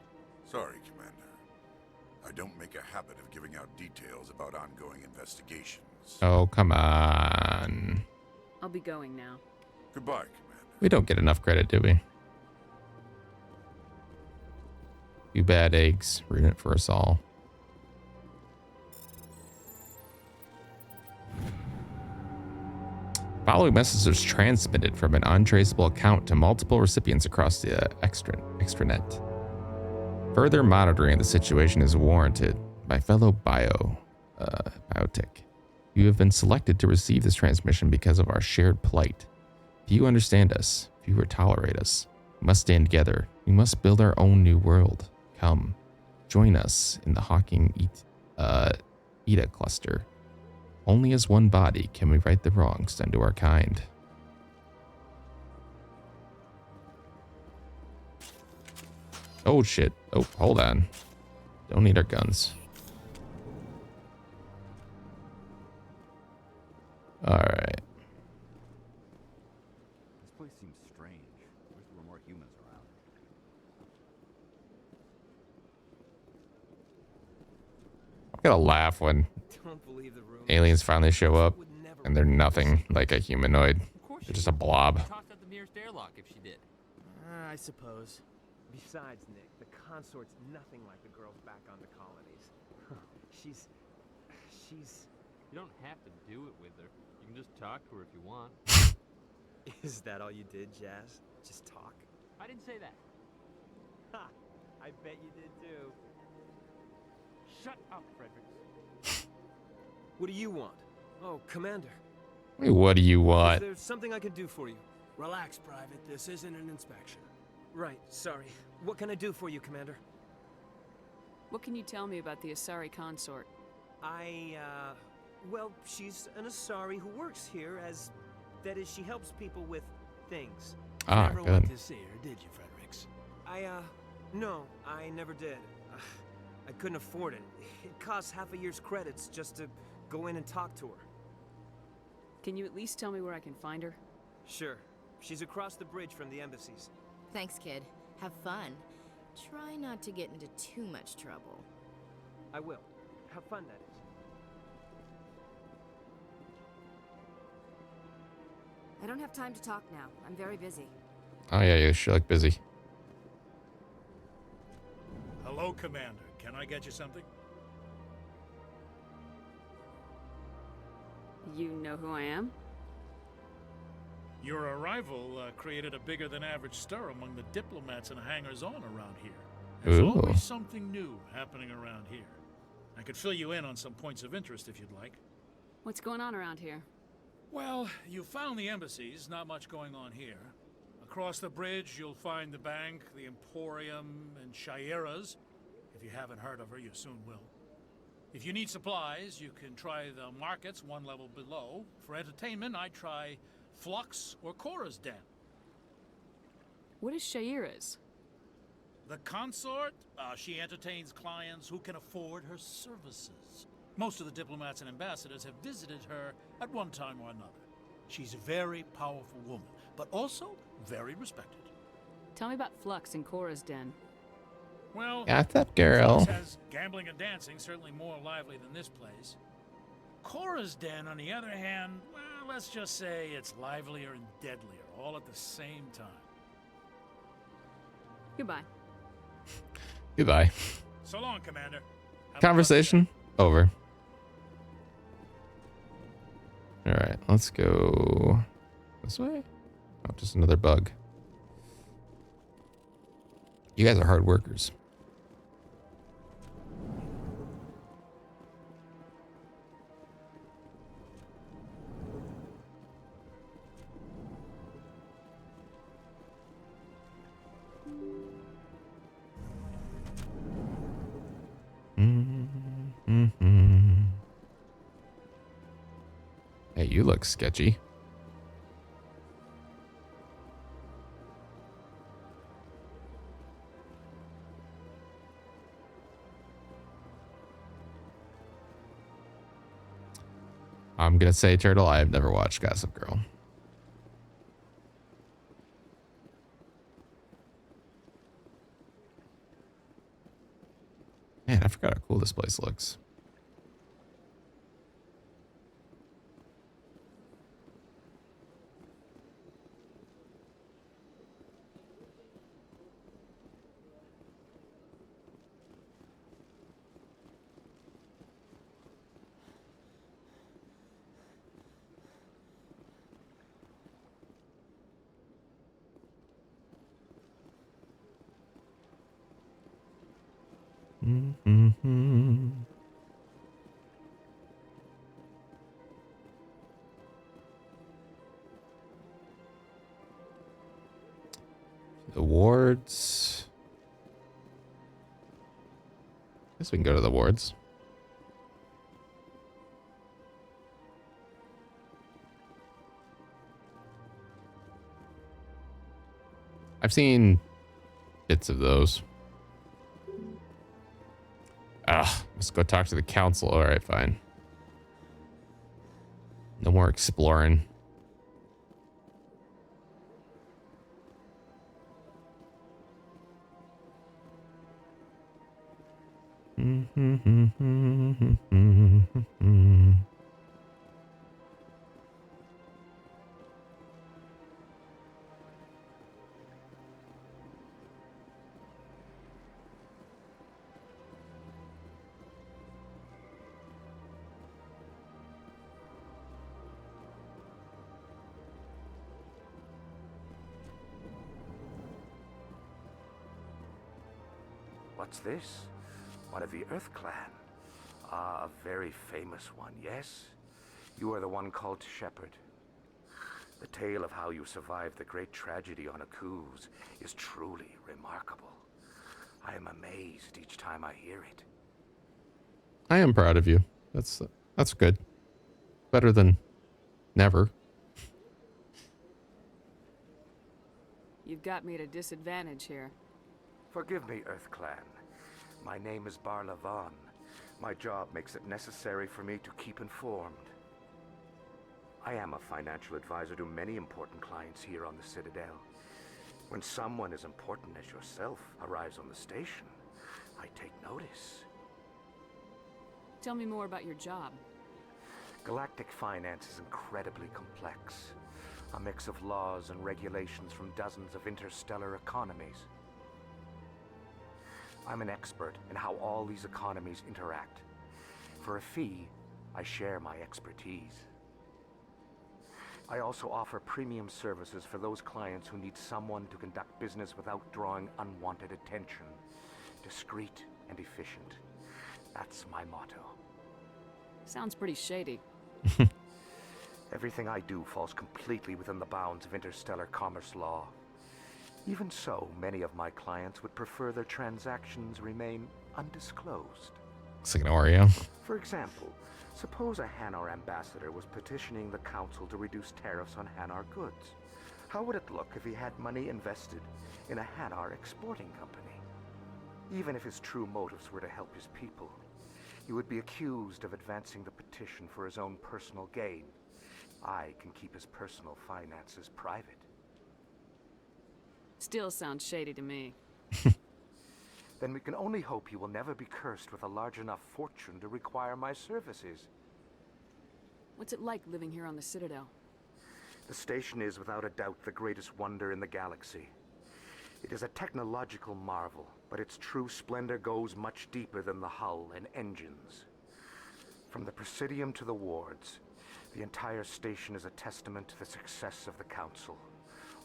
Sorry, Commander. I don't make a habit of giving out details about ongoing investigations. Oh, come on. I'll be going now. Goodbye, Commander. We don't get enough credit, do we? You bad eggs. Ruin it for us all. Following message was transmitted from an untraceable account to multiple recipients across the extranet. Further monitoring of the situation is warranted. My fellow biotech. You have been selected to receive this transmission because of our shared plight. If you understand us, if you will tolerate us, we must stand together. We must build our own new world. Come, join us in the Hawking Eta cluster. Only as one body can we right the wrongs done to our kind. Oh shit. Oh, hold on. Don't need our guns. Alright. This place seems strange. I wish there were more humans around. I'm gonna laugh when aliens finally show up and they're nothing like a humanoid. They're just a blob. Tossed out the nearest airlock if she did. I suppose. Besides, Nick, the consort's nothing like the girls back on the colonies. She's... You don't have to do it with her. You can just talk to her if you want. Is that all you did, Jazz? Just talk? I didn't say that. Ha! I bet you did too. Shut up, Fredericks. What do you want? Oh, Commander. Wait, what do you want? Is there something I can do for you? Relax, Private. This isn't an inspection. Right, sorry. What can I do for you, Commander? What can you tell me about the Asari consort? Well, she's an Asari who works here as... That is, she helps people with things. Ah, never good. went to see her, did you, Fredericks? No, I never did. I couldn't afford it. It costs half a year's credits just to go in and talk to her. Can you at least tell me where I can find her? Sure. She's across the bridge from the embassies. Thanks, kid. Have fun. Try not to get into too much trouble. I will. Have fun, that is. I don't have time to talk now. I'm very busy. Oh yeah, you look busy. Hello, Commander. Can I get you something? You know who I am? Your arrival created a bigger than average stir among the diplomats and hangers-on around here. There's Ooh. always something new happening around here. I could fill you in on some points of interest if you'd like. What's going on around here? Well, you found the embassies, not much going on here. Across the bridge, you'll find the bank, the Emporium, and Shayera's. If you haven't heard of her, you soon will. If you need supplies, you can try the markets one level below. For entertainment, I'd try Flux or Cora's Den. What is Shayera's? The consort, she entertains clients who can afford her services. Most of the diplomats and ambassadors have visited her at one time or another. She's a very powerful woman, but also very respected. Tell me about Flux and Cora's Den. Well, Got that girl. Flux has gambling and dancing, certainly more lively than this place. Cora's Den, on the other hand, well, let's just say it's livelier and deadlier, all at the same time. Goodbye. Goodbye. So long, Commander. Have a Conversation over. All right, let's go this way. Oh, just another bug. You guys are hard workers. Hey, you look sketchy. I'm gonna say, Turtle, I've never watched Gossip Girl. Man, I forgot how cool this place looks. The wards. Guess we can go to the wards. I've seen bits of those. Let's go talk to the council. All right, fine. No more exploring. What's this? One of the Earth Clan. Ah, a very famous one, yes? You are the one called Shepard. The tale of how you survived the great tragedy on Akuz is truly remarkable. I am amazed each time I hear it. I am proud of you. That's good. Better than never. You've got me at a disadvantage here. Forgive me, Earth Clan. My name is Barla Vaughn. My job makes it necessary for me to keep informed. I am a financial advisor to many important clients here on the Citadel. When someone as important as yourself arrives on the station, I take notice. Tell me more about your job. Galactic finance is incredibly complex. A mix of laws and regulations from dozens of interstellar economies. I'm an expert in how all these economies interact. For a fee, I share my expertise. I also offer premium services for those clients who need someone to conduct business without drawing unwanted attention. Discreet and efficient. That's my motto. Sounds pretty shady. Everything I do falls completely within the bounds of interstellar commerce law. Even so, many of my clients would prefer their transactions remain undisclosed. It's like an Oreo. For example, suppose a Hanar ambassador was petitioning the council to reduce tariffs on Hanar goods. How would it look if he had money invested in a Hanar exporting company? Even if his true motives were to help his people, he would be accused of advancing the petition for his own personal gain. I can keep his personal finances private. Still sounds shady to me. Then we can only hope you will never be cursed with a large enough fortune to require my services. What's it like living here on the Citadel? The station is without a doubt the greatest wonder in the galaxy. It is a technological marvel, but its true splendor goes much deeper than the hull and engines. From the Presidium to the wards, the entire station is a testament to the success of the Council.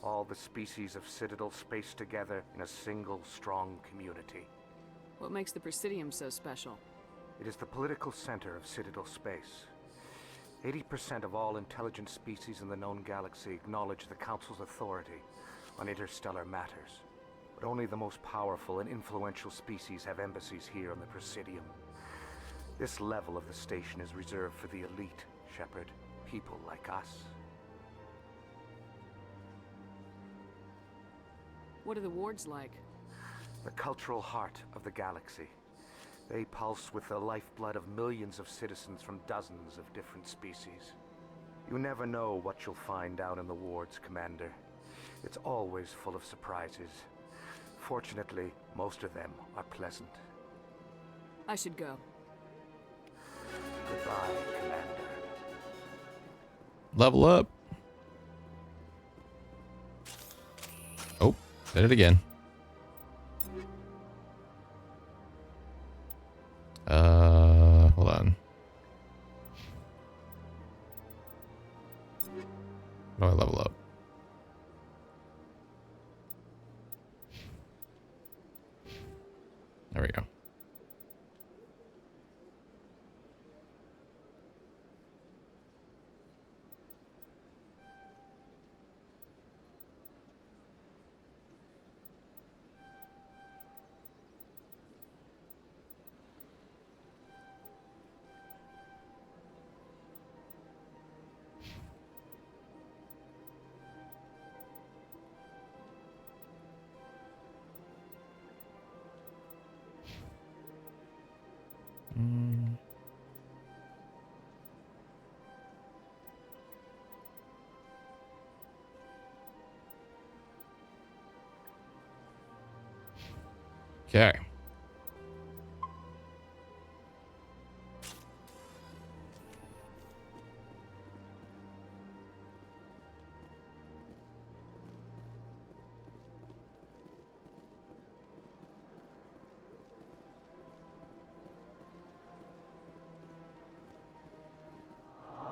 All the species of Citadel spaced together in a single, strong community. What makes the Presidium so special? It is the political center of Citadel space. 80% of all intelligent species in the known galaxy acknowledge the Council's authority on interstellar matters. But only the most powerful and influential species have embassies here on the Presidium. This level of the station is reserved for the elite, Shepard. People like us. What are the wards like? The cultural heart of the galaxy. They pulse with the lifeblood of millions of citizens from dozens of different species. You never know what you'll find down in the wards, Commander. It's always full of surprises. Fortunately, most of them are pleasant. I should go. Goodbye, Commander. Level up. Oh, did it again. Hold on. How do I level up? There we go. Okay.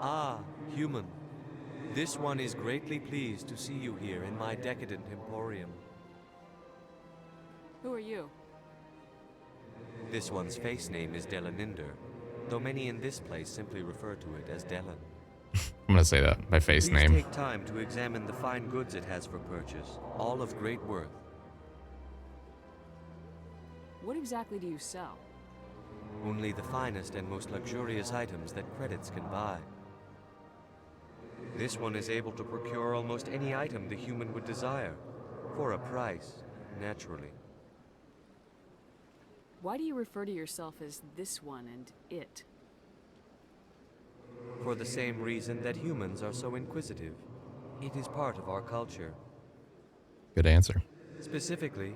Ah, human. This one is greatly pleased to see you here in my decadent emporium. Who are you? This one's face name is Delaninder, though many in this place simply refer to it as Delan. I'm gonna say that, my face Please name. take time to examine the fine goods it has for purchase, all of great worth. What exactly do you sell? Only the finest and most luxurious items that credits can buy. This one is able to procure almost any item the human would desire, for a price, naturally. Why do you refer to yourself as this one and it? For the same reason that humans are so inquisitive. It is part of our culture. Good answer. Specifically,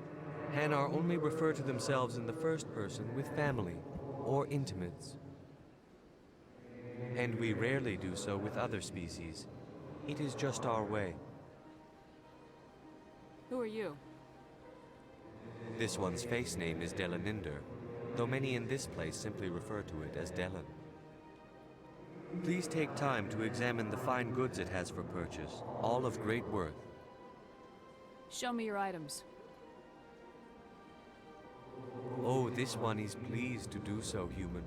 Hanar only refer to themselves in the first person with family or intimates. And we rarely do so with other species. It is just our way. Who are you? This one's face name is Delaninder, though many in this place simply refer to it as Delan. Please take time to examine the fine goods it has for purchase, all of great worth. Show me your items. Oh, this one is pleased to do so, human.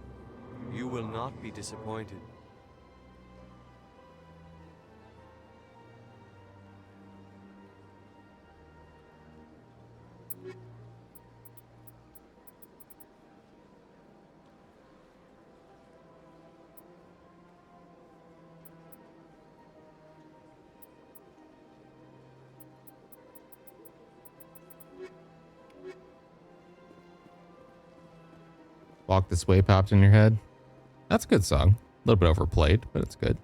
You will not be disappointed. Walk This Way popped in your head. That's a good song. A little bit overplayed, but it's good.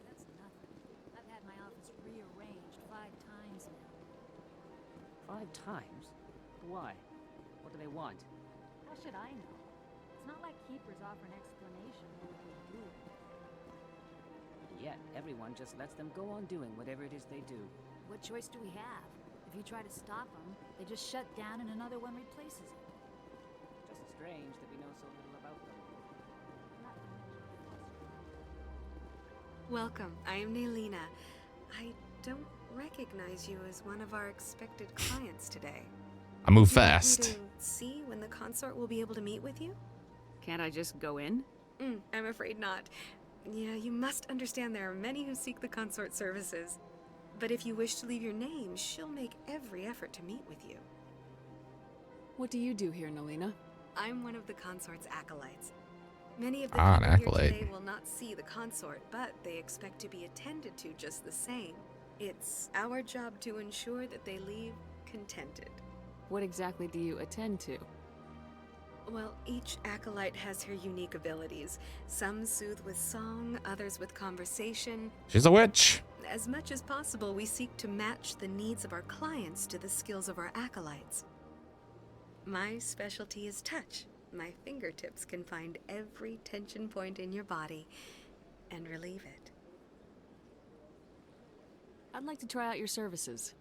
That's nothing. I've had my office rearranged 5 times now. 5 times? Why? What do they want? How should I know? It's not like keepers offer an explanation for what they do. Yet, everyone just lets them go on doing whatever it is they do. What choice do we have? If you try to stop them, they just shut down and another one replaces it. Just strange that we know so little about them. Welcome, I am Nelina. I don't recognize you as one of our expected clients today. I move Do you want me fast. to see when the consort will be able to meet with you? Can't I just go in? I'm afraid not. Yeah, you must understand there are many who seek the consort services. But if you wish to leave your name, she'll make every effort to meet with you. What do you do here, Nelina? I'm one of the consort's acolytes. Many of the An people here acolyte. today will not see the consort, but they expect to be attended to just the same. It's our job to ensure that they leave contented. What exactly do you attend to? Well, each acolyte has her unique abilities. Some soothe with song, others with conversation. She's a witch. As much as possible, we seek to match the needs of our clients to the skills of our acolytes. My specialty is touch. My fingertips can find every tension point in your body and relieve it. I'd like to try out your services.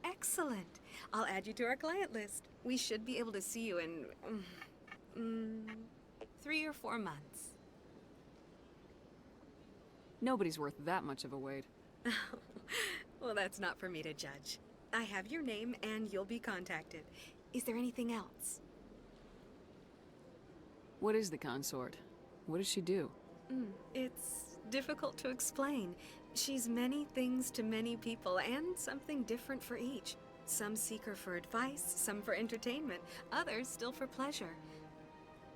Excellent. I'll add you to our client list. We should be able to see you in 3 or 4 months. Nobody's worth that much of a wait. Well, that's not for me to judge. I have your name and you'll be contacted. Is there anything else? What is the consort? What does she do? It's difficult to explain. She's many things to many people and something different for each. Some seek her for advice, some for entertainment, others still for pleasure.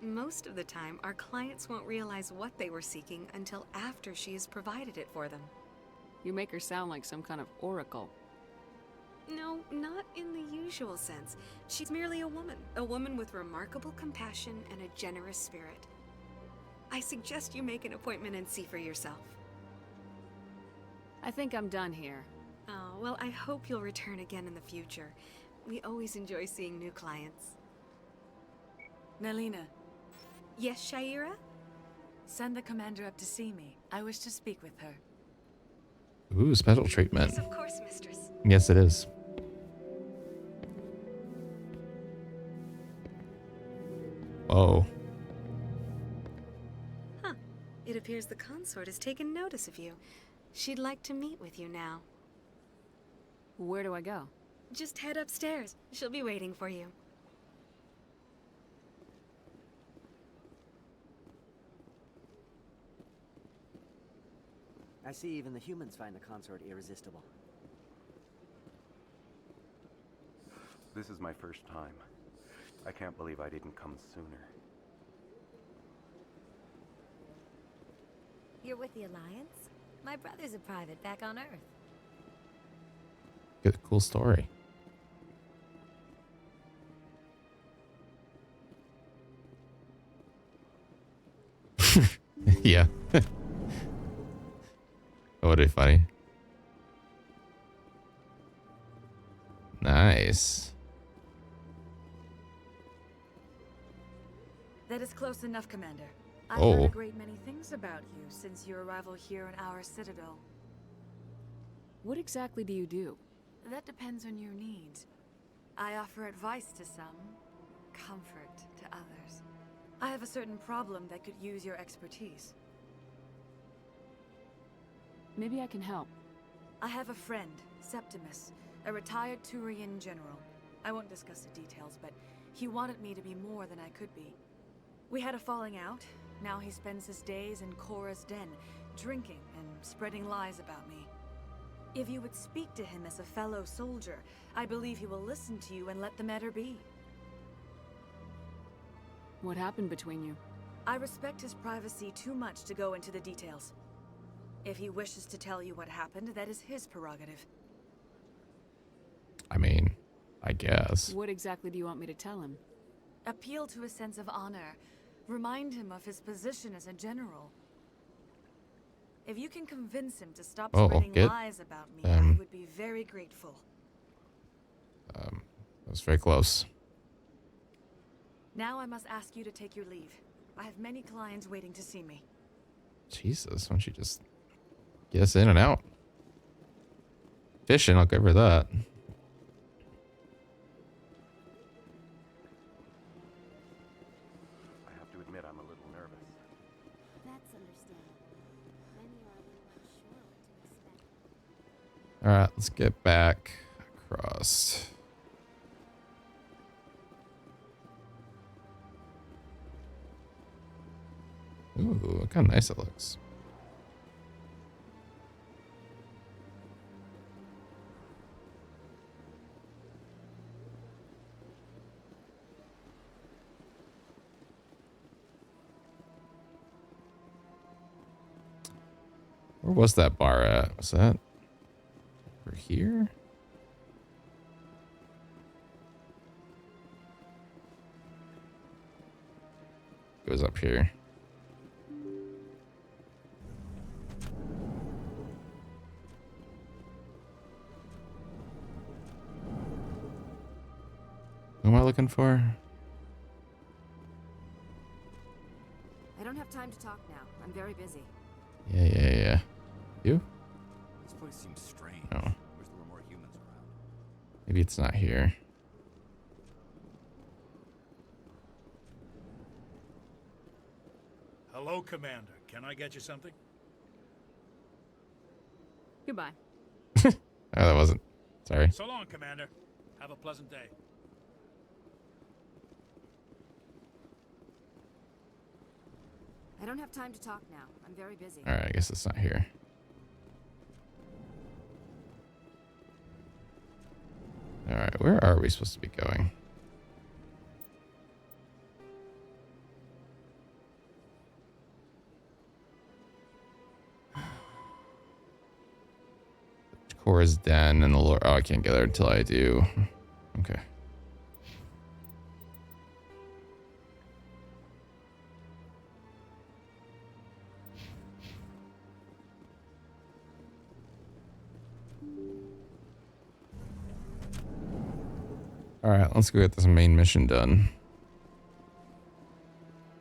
Most of the time, our clients won't realize what they were seeking until after she has provided it for them. You make her sound like some kind of oracle. No, not in the usual sense. She's merely a woman with remarkable compassion and a generous spirit. I suggest you make an appointment and see for yourself. I think I'm done here. Oh, well, I hope you'll return again in the future. We always enjoy seeing new clients. Nelina, Yes, Shaira? send the commander up to see me. I wish to speak with her. Ooh, special treatment. Yes, of course, mistress. Yes, it is. the consort has taken notice of you. She'd like to meet with you now. Where do I go? Just head upstairs. She'll be waiting for you. I see even the humans find the consort irresistible. This is my first time. I can't believe I didn't come sooner. You're with the Alliance? My brother's a private back on Earth. Good, cool story. Yeah. That would be funny. Nice. That is close enough, Commander. I've Oh. heard a great many things about you since your arrival here in our citadel. What exactly do you do? That depends on your needs. I offer advice to some, comfort to others. I have a certain problem that could use your expertise. Maybe I can help. I have a friend, Septimus, a retired Turian general. I won't discuss the details, but he wanted me to be more than I could be. We had a falling out. Now he spends his days in Korra's den, drinking and spreading lies about me. If you would speak to him as a fellow soldier, I believe he will listen to you and let the matter be. What happened between you? I respect his privacy too much to go into the details. If he wishes to tell you what happened, that is his prerogative. I mean, I guess. What exactly do you want me to tell him? Appeal to his sense of honor. Remind him of his position as a general. If you can convince him to stop spreading lies about me, I would be very grateful. That was very close. Now I must ask you to take your leave. I have many clients waiting to see me. Jesus, why don't you just get us in and out? Fishing, I'll cover that. I have to admit I'm a little nervous. That's understandable. Many are a little unsure what to expect. Alright, let's get back across. Ooh, look how nice it looks. Where was that bar at? Was that over here? It was up here. Who am I looking for? I don't have time to talk now. I'm very busy. Yeah. You? This place seems strange. No. Wish there were more humans around. Maybe it's not here. Hello, Commander. Can I get you something? Goodbye. Oh, that wasn't. Sorry. So long, Commander. Have a pleasant day. I don't have time to talk now. I'm very busy. All right, I guess it's not here. All right, where are we supposed to be going? Korra's den and the Lord. Oh, I can't get there until I do. Okay. All right, let's go get this main mission done.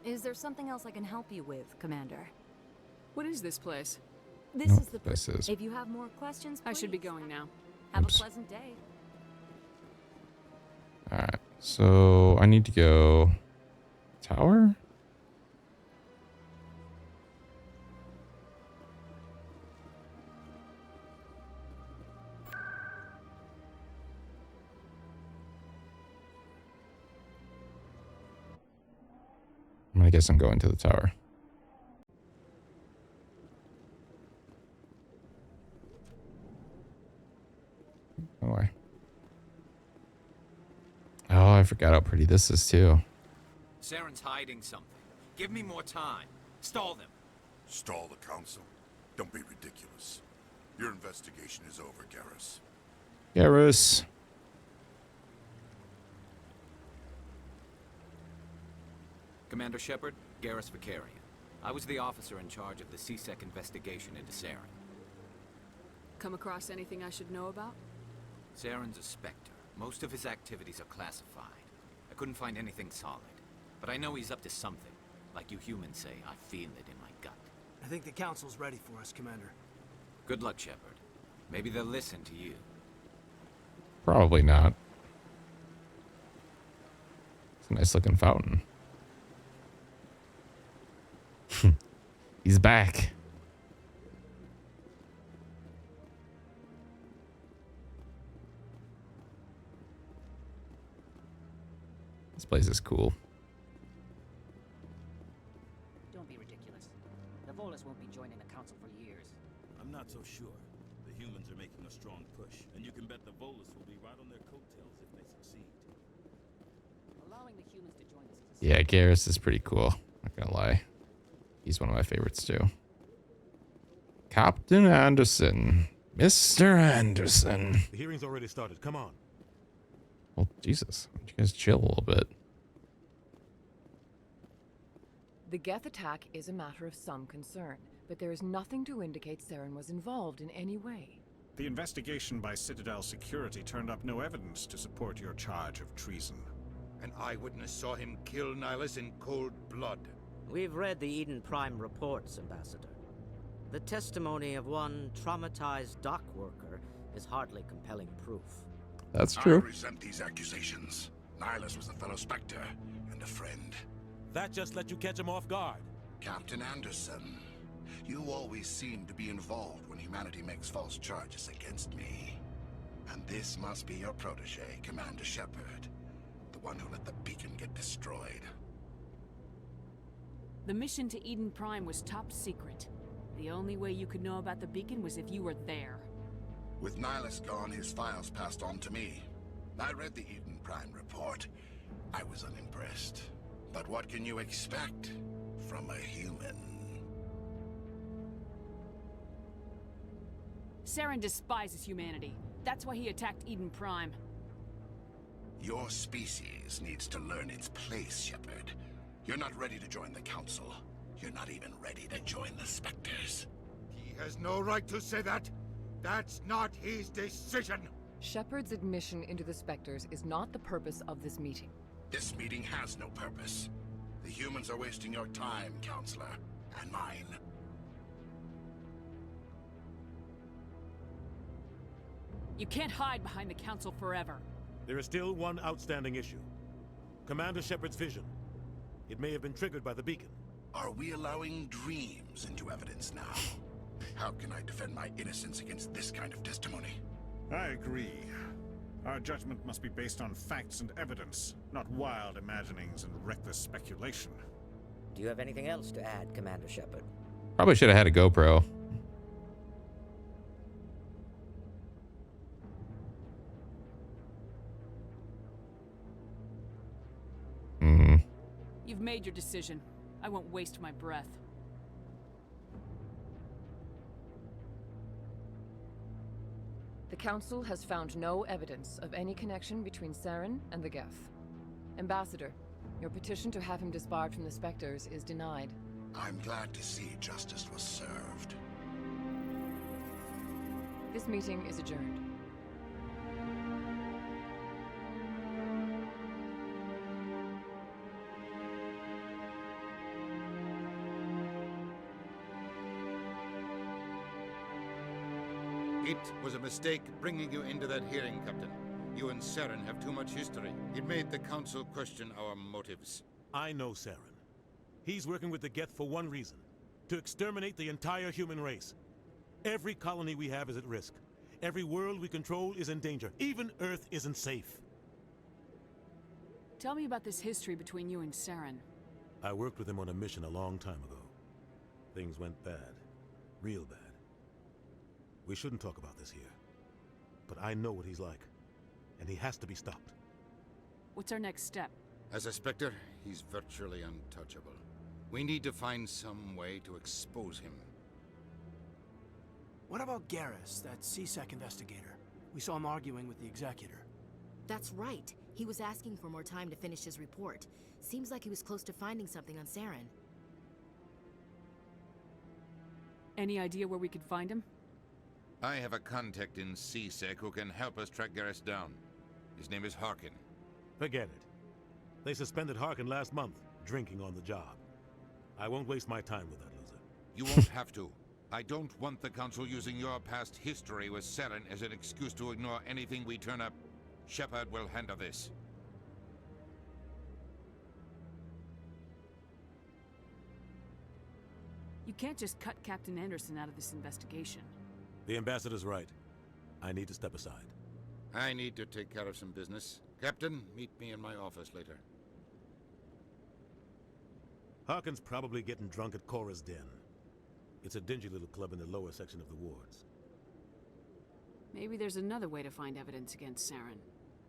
Is there something else I can help you with, Commander? What is this place? This Nope, is the. this is- If you have more questions, I should be please. going now. Have Oops. a pleasant day. All right, so I need to go tower. I guess I'm going to the tower. Oh, why? Oh, I forgot how pretty this is too. Saren's hiding something. Give me more time. Stall them. Stall the council? Don't be ridiculous. Your investigation is over, Garrus. Garrus. Commander Shepard, Garrus Vicarian. I was the officer in charge of the CSEC investigation into Saren. Come across anything I should know about? Saren's a Spectre. Most of his activities are classified. I couldn't find anything solid. But I know he's up to something. Like you humans say, I feel it in my gut. I think the Council's ready for us, Commander. Good luck, Shepard. Maybe they'll listen to you. Probably not. It's a nice looking fountain. He's back. This place is cool. Don't be ridiculous. The Volus won't be joining the Council for years. I'm not so sure. The humans are making a strong push, and you can bet the Volus will be right on their coattails if they succeed. Allowing the humans to join us is Yeah, Garrus is pretty cool. Not gonna lie. He's one of my favorites too. Captain Anderson. Mr. Anderson. The hearing's already started. Come on. Well, Jesus. Why don't you guys chill a little bit? The Geth attack is a matter of some concern, but there is nothing to indicate Saren was involved in any way. The investigation by Citadel Security turned up no evidence to support your charge of treason. An eyewitness saw him kill Nihilus in cold blood. We've read the Eden Prime reports, Ambassador. The testimony of one traumatized dock worker is hardly compelling proof. That's true. I resent these accusations. Nihilus was a fellow Spectre and a friend. That just let you catch him off guard. Captain Anderson, you always seem to be involved when humanity makes false charges against me. And this must be your protege, Commander Shepard, the one who let the beacon get destroyed. The mission to Eden Prime was top secret. The only way you could know about the beacon was if you were there. With Nihilus gone, his files passed on to me. I read the Eden Prime report. I was unimpressed. But what can you expect from a human? Saren despises humanity. That's why he attacked Eden Prime. Your species needs to learn its place, Shepard. You're not ready to join the Council. You're not even ready to join the Spectres. He has no right to say that. That's not his decision. Shepard's admission into the Spectres is not the purpose of this meeting. This meeting has no purpose. The humans are wasting your time, Counselor, and mine. You can't hide behind the Council forever. There is still one outstanding issue. Commander Shepard's vision. It may have been triggered by the beacon. Are we allowing dreams into evidence now? How can I defend my innocence against this kind of testimony? I agree. Our judgment must be based on facts and evidence, not wild imaginings and reckless speculation. Do you have anything else to add, Commander Shepard? Probably should have had a GoPro. You've made your decision. I won't waste my breath. The Council has found no evidence of any connection between Saren and the Geth. Ambassador, your petition to have him disbarred from the Spectres is denied. I'm glad to see justice was served. This meeting is adjourned. It was a mistake bringing you into that hearing, Captain. You and Saren have too much history. It made the Council question our motives. I know Saren. He's working with the Geth for one reason. To exterminate the entire human race. Every colony we have is at risk. Every world we control is in danger. Even Earth isn't safe. Tell me about this history between you and Saren. I worked with him on a mission a long time ago. Things went bad. Real bad. We shouldn't talk about this here. But I know what he's like. And he has to be stopped. What's our next step? As a Spectre, he's virtually untouchable. We need to find some way to expose him. What about Garrus, that CSEC investigator? We saw him arguing with the Executor. That's right. He was asking for more time to finish his report. Seems like he was close to finding something on Saren. Any idea where we could find him? I have a contact in CSEC who can help us track Garrus down. His name is Harkin. Forget it. They suspended Harkin last month, drinking on the job. I won't waste my time with that loser. You won't have to. I don't want the Council using your past history with Saren as an excuse to ignore anything we turn up. Shepard will handle this. You can't just cut Captain Anderson out of this investigation. The ambassador's right. I need to step aside. I need to take care of some business. Captain, meet me in my office later. Harkin's probably getting drunk at Cora's Den. It's a dingy little club in the lower section of the wards. Maybe there's another way to find evidence against Saren.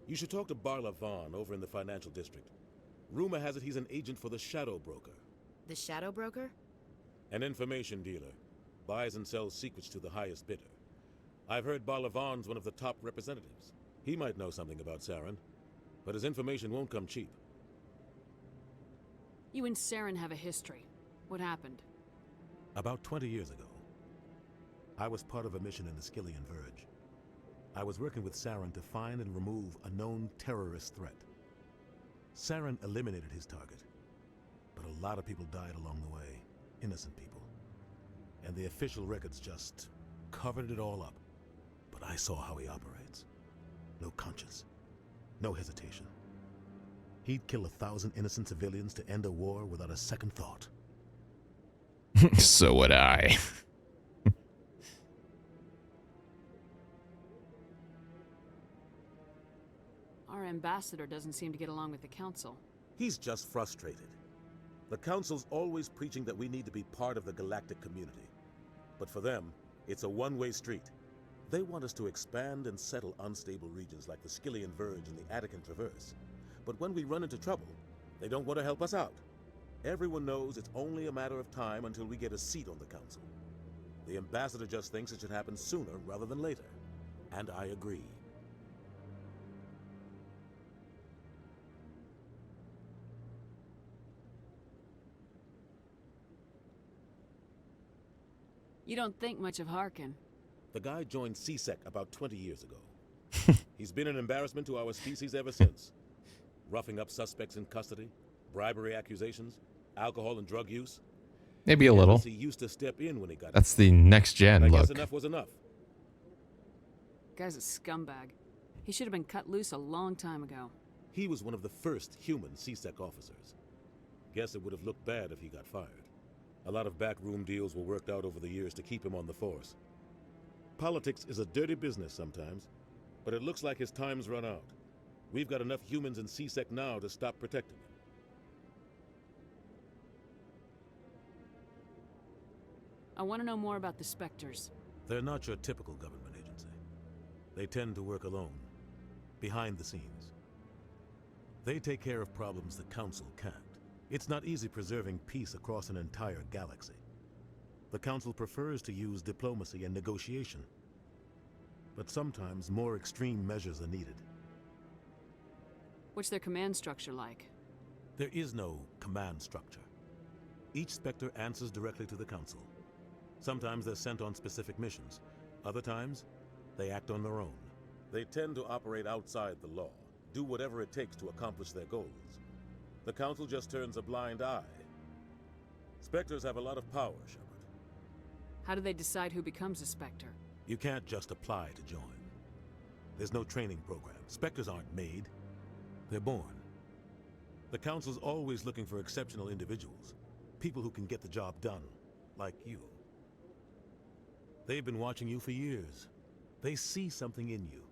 You should talk to Barla Vaughn over in the financial district. Rumor has it he's an agent for the Shadow Broker. The Shadow Broker? An information dealer. Buys and sells secrets to the highest bidder. I've heard Barla Vaughn's one of the top representatives. He might know something about Saren, but his information won't come cheap. You and Saren have a history. What happened? About 20 years ago, I was part of a mission in the Skillian Verge. I was working with Saren to find and remove a known terrorist threat. Saren eliminated his target, but a lot of people died along the way, innocent people. And the official records just covered it all up. But I saw how he operates. No conscience, no hesitation. He'd kill 1,000 innocent civilians to end a war without a second thought. So would I. Our ambassador doesn't seem to get along with the Council. He's just frustrated. The Council's always preaching that we need to be part of the galactic community. But for them, it's a one-way street. They want us to expand and settle unstable regions like the Skillian Verge and the Attican Traverse. But when we run into trouble, they don't want to help us out. Everyone knows it's only a matter of time until we get a seat on the Council. The ambassador just thinks it should happen sooner rather than later. And I agree. You don't think much of Harkin. The guy joined CSEC about 20 years ago. He's been an embarrassment to our species ever since. Roughing up suspects in custody, bribery accusations, alcohol and drug use. Maybe a little. He used to step in when he got That's the next gen I look. guess enough was enough. Guy's a scumbag. He should have been cut loose a long time ago. He was one of the first human CSEC officers. Guess it would have looked bad if he got fired. A lot of backroom deals were worked out over the years to keep him on the force. Politics is a dirty business sometimes, but it looks like his time's run out. We've got enough humans in CSEC now to stop protecting him. I want to know more about the Spectres. They're not your typical government agency. They tend to work alone, behind the scenes. They take care of problems the Council can't. It's not easy preserving peace across an entire galaxy. The Council prefers to use diplomacy and negotiation. But sometimes more extreme measures are needed. What's their command structure like? There is no command structure. Each Spectre answers directly to the Council. Sometimes they're sent on specific missions. Other times, they act on their own. They tend to operate outside the law, do whatever it takes to accomplish their goals. The Council just turns a blind eye. Spectres have a lot of power, Shepard. How do they decide who becomes a Spectre? You can't just apply to join. There's no training program. Spectres aren't made. They're born. The Council's always looking for exceptional individuals. People who can get the job done, like you. They've been watching you for years. They see something in you.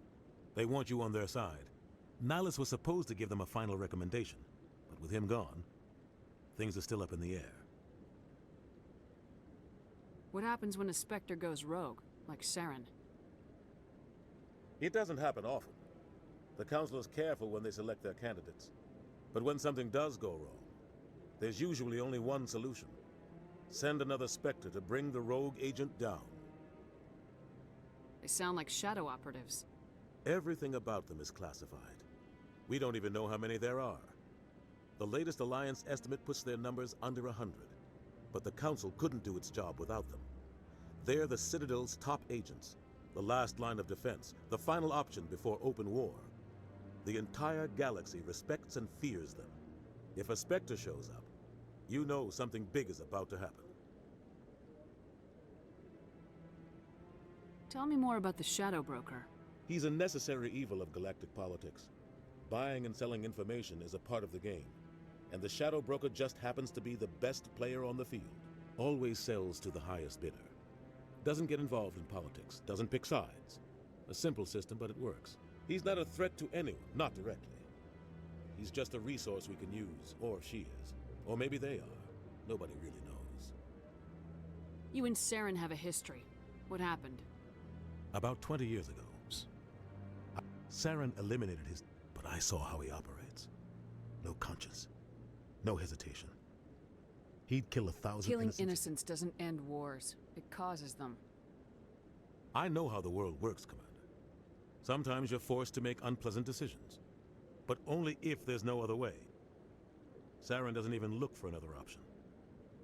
They want you on their side. Nihilus was supposed to give them a final recommendation, but with him gone, Things are still up in the air. What happens when a Spectre goes rogue, like Saren? It doesn't happen often. The Council is careful when they select their candidates. But when something does go wrong, there's usually only one solution. Send another Spectre to bring the rogue agent down. They sound like shadow operatives. Everything about them is classified. We don't even know how many there are. The latest Alliance estimate puts their numbers under 100. But the Council couldn't do its job without them. They're the Citadel's top agents, the last line of defense, the final option before open war. The entire galaxy respects and fears them. If a Spectre shows up, you know something big is about to happen. Tell me more about the Shadow Broker. He's a necessary evil of galactic politics. Buying and selling information is a part of the game. And the Shadow Broker just happens to be the best player on the field. Always sells to the highest bidder. Doesn't get involved in politics, doesn't pick sides. A simple system, but it works. He's not a threat to anyone, not directly. He's just a resource we can use, or she is. Or maybe they are. Nobody really knows. You and Saren have a history. What happened? About 20 years ago, Saren eliminated his... But I saw how he operates. No conscience. No hesitation. He'd kill 1,000 Killing innocents. innocents doesn't end wars. It causes them. I know how the world works, Commander. Sometimes you're forced to make unpleasant decisions. But only if there's no other way. Saren doesn't even look for another option.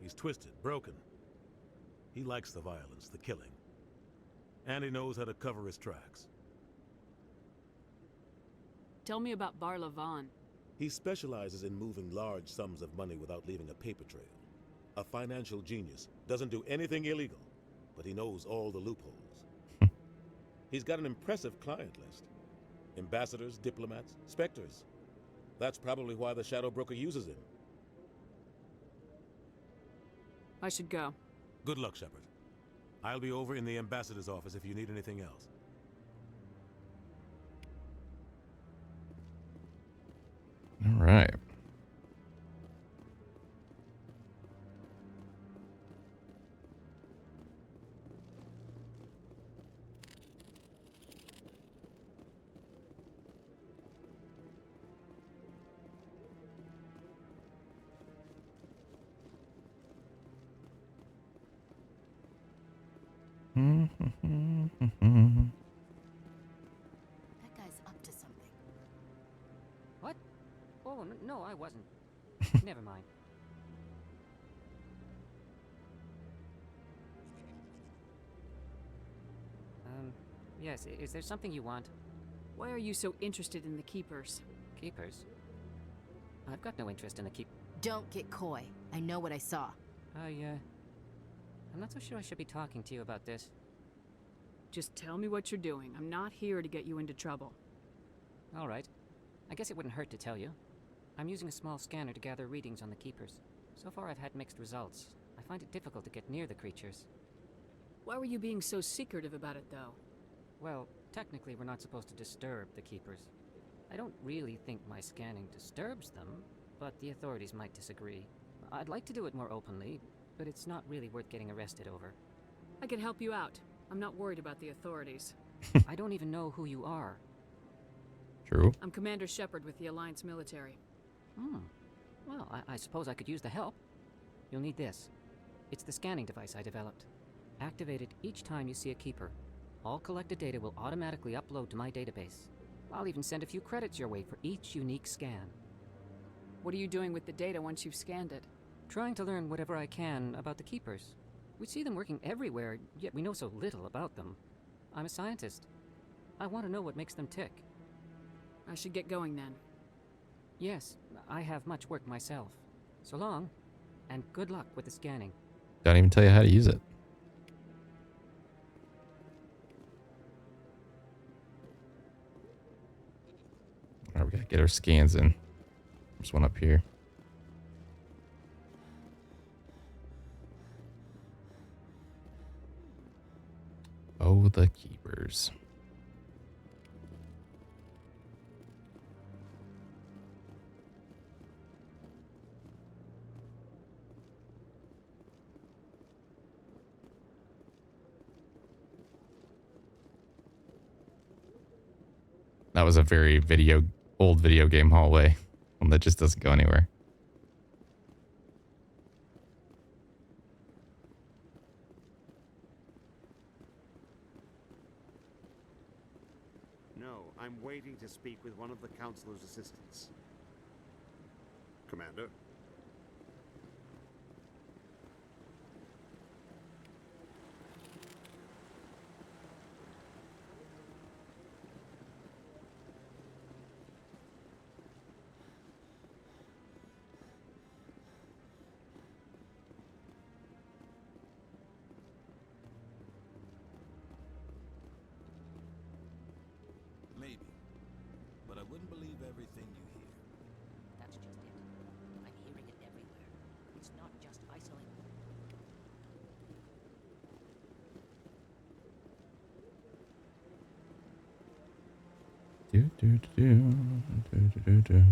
He's twisted, broken. He likes the violence, the killing. And he knows how to cover his tracks. Tell me about Bar Lavan. He specializes in moving large sums of money without leaving a paper trail. A financial genius, doesn't do anything illegal, but he knows all the loopholes. He's got an impressive client list. Ambassadors, diplomats, Spectres. That's probably why the Shadow Broker uses him. I should go. Good luck, Shepard. I'll be over in the ambassador's office if you need anything else. All right. That guy's up to something. What? Oh, no, I wasn't. Never mind. Yes, is there something you want? Why are you so interested in the Keepers? Keepers? I've got no interest in the Don't get coy. I know what I saw. I'm not so sure I should be talking to you about this. Just tell me what you're doing. I'm not here to get you into trouble. All right. I guess it wouldn't hurt to tell you. I'm using a small scanner to gather readings on the Keepers. So far I've had mixed results. I find it difficult to get near the creatures. Why were you being so secretive about it, though? Well, technically we're not supposed to disturb the Keepers. I don't really think my scanning disturbs them, but the authorities might disagree. I'd like to do it more openly, but it's not really worth getting arrested over. I can help you out. I'm not worried about the authorities. I don't even know who you are. True. I'm Commander Shepard with the Alliance military. Well, I suppose I could use the help. You'll need this. It's the scanning device I developed. Activate it each time you see a Keeper. All collected data will automatically upload to my database. I'll even send a few credits your way for each unique scan. What are you doing with the data once you've scanned it? Trying to learn whatever I can about the Keepers. We see them working everywhere, yet we know so little about them. I'm a scientist. I want to know what makes them tick. I should get going then. Yes, I have much work myself. So long, and good luck with the scanning. Don't even tell you how to use it. All right, we gotta get our scans in. There's one up here. Oh, the Keepers. That was a very old video game hallway. One that just doesn't go anywhere. No, I'm waiting to speak with one of the Counselor's assistants. Commander? Maybe. But I wouldn't believe everything you hear. That's just it. I'm hearing it everywhere. It's not just isolated. Do, do, do, do, do, do, do.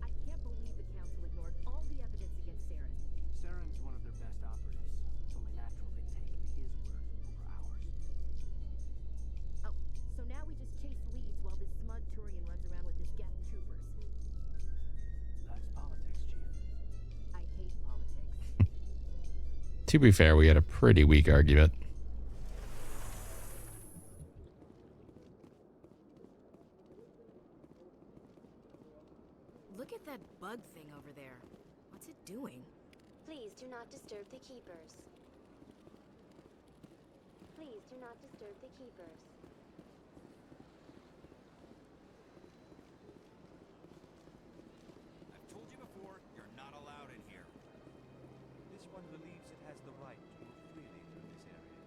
I can't believe the Council ignored all the evidence against Saren. Saren's one of their best operatives. It's only natural they'd take his word over ours. Oh, so now we just chase leads while this smug Turian runs around with his Geth troopers. That's politics, Chief. I hate politics. To be fair, we had a pretty weak argument. Look at that bug thing over there. What's it doing? Please do not disturb the keepers. Please do not disturb the keepers. I've told you before, you're not allowed in here. This one believes it has the right to move freely through this area.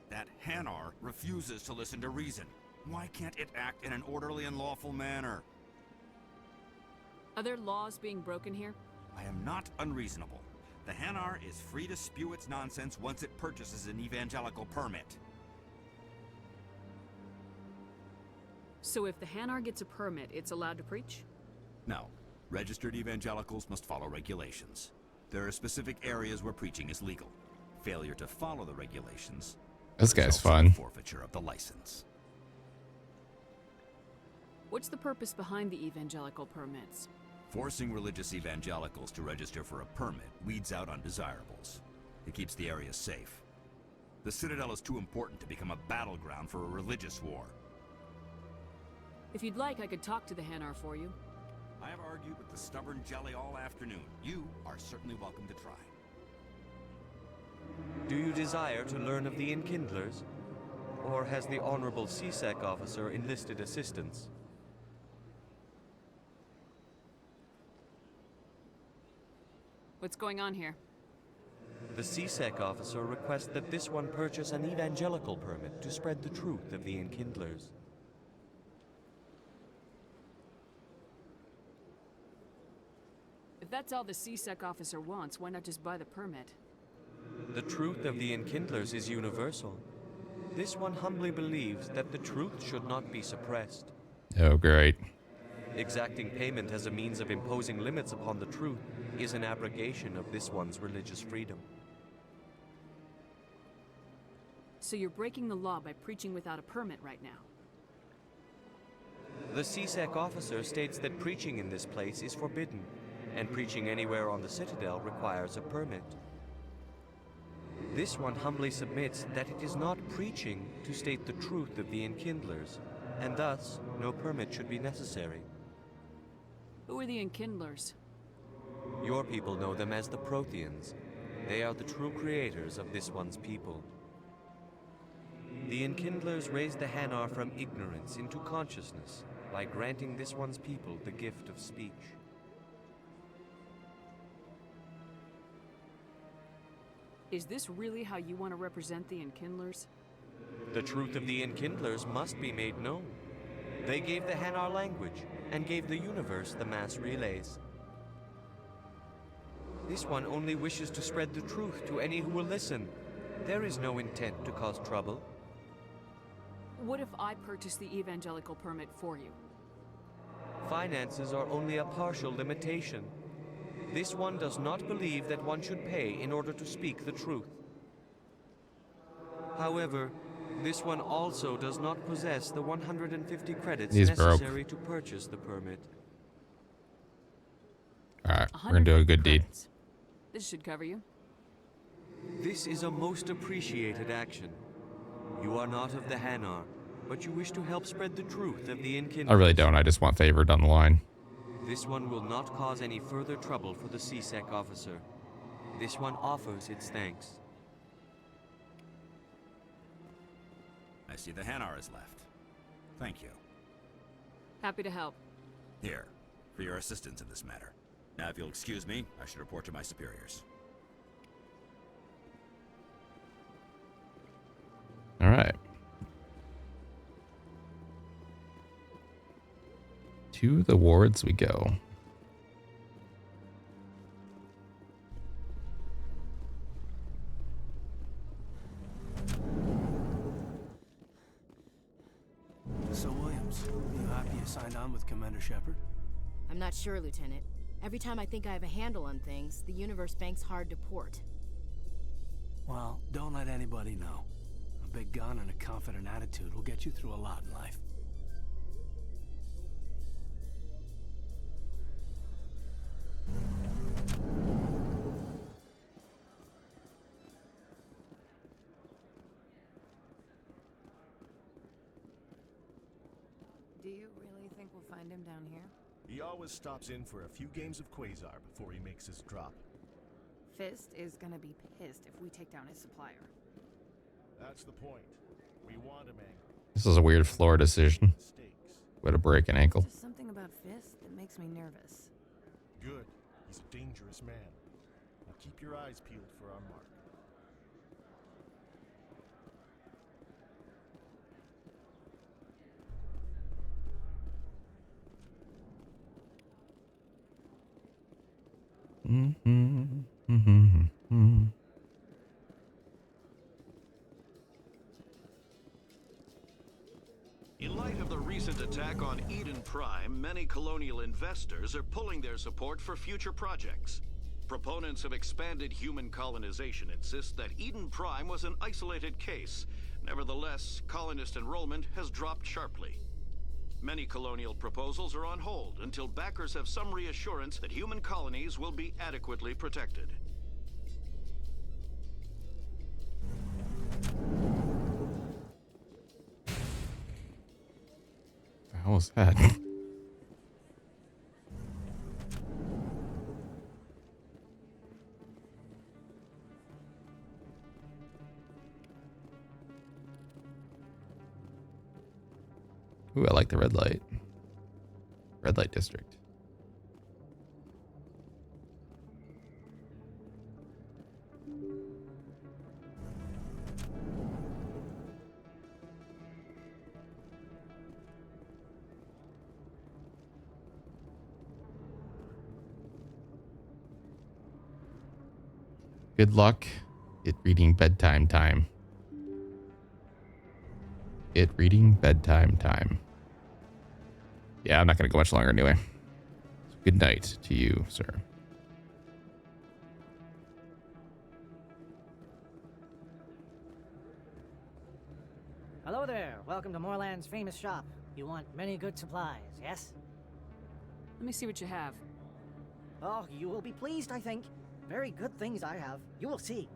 That Hanar refuses to listen to reason. Why can't it act in an orderly and lawful manner? Are there laws being broken here? I am not unreasonable. The Hanar is free to spew its nonsense once it purchases an evangelical permit. So if the Hanar gets a permit, it's allowed to preach? No. Registered evangelicals must follow regulations. There are specific areas where preaching is legal. Failure to follow the regulations This guy's results in fun. the forfeiture of the license. What's the purpose behind the evangelical permits? Forcing religious evangelicals to register for a permit weeds out undesirables. It keeps the area safe. The Citadel is too important to become a battleground for a religious war. If you'd like, I could talk to the Hanar for you. I have argued with the stubborn jelly all afternoon. You are certainly welcome to try. Do you desire to learn of the Enkindlers? Or has the Honorable CSEC officer enlisted assistance? What's going on here? The CSEC officer requests that this one purchase an evangelical permit to spread the truth of the Enkindlers. If that's all the CSEC officer wants, why not just buy the permit? The truth of the Enkindlers is universal. This one humbly believes that the truth should not be suppressed. Oh, great. Exacting payment as a means of imposing limits upon the truth is an abrogation of this one's religious freedom. So you're breaking the law by preaching without a permit right now? The CSEC officer states that preaching in this place is forbidden, and preaching anywhere on the Citadel requires a permit. This one humbly submits that it is not preaching to state the truth of the Enkindlers, and thus no permit should be necessary. Who are the Enkindlers? Your people know them as the Protheans. They are the true creators of this one's people. The Enkindlers raised the Hanar from ignorance into consciousness by granting this one's people the gift of speech. Is this really how you want to represent the Enkindlers? The truth of the Enkindlers must be made known. They gave the Hanar language, and gave the universe the mass relays. This one only wishes to spread the truth to any who will listen. There is no intent to cause trouble. What if I purchase the evangelical permit for you? Finances are only a partial limitation. This one does not believe that one should pay in order to speak the truth. However, this one also does not possess the 150 credits necessary to purchase the permit. Alright, we're gonna do a good deed. This should cover you. This is a most appreciated action. You are not of the Hanar, but you wish to help spread the truth of the Enkindlers. I really don't. I just want favor down the line. This one will not cause any further trouble for the CSEC officer. This one offers its thanks. I see the Hanar is left. Thank you. Happy to help. Here, for your assistance in this matter. Now, if you'll excuse me, I should report to my superiors. All right. To the wards we go. So, Williams, you happy you signed on with Commander Shepard? I'm not sure, Lieutenant. Every time I think I have a handle on things, the universe bank's hard to port. Well, don't let anybody know. A big gun and a confident attitude will get you through a lot in life. Do you really think we'll find him down here? He always stops in for a few games of Quasar before he makes his drop. Fist is gonna be pissed if we take down his supplier. That's the point. We want him angry. This is a weird floor decision. Way to break an ankle. There's something about Fist that makes me nervous. Good. He's a dangerous man. Now keep your eyes peeled for our mark. In light of the recent attack on Eden Prime, many colonial investors are pulling their support for future projects. Proponents of expanded human colonization insist that Eden Prime was an isolated case. Nevertheless, colonist enrollment has dropped sharply. Many colonial proposals are on hold until backers have some reassurance that human colonies will be adequately protected. How was that? Ooh, I like the red light. Red light district. Good luck at reading bedtime time. Reading bedtime time. Yeah, I'm not going to go much longer anyway. So good night to you, sir. Hello there. Welcome to Moorland's famous shop. You want many good supplies, yes? Let me see what you have. Oh, you will be pleased, I think. Very good things I have. You will see.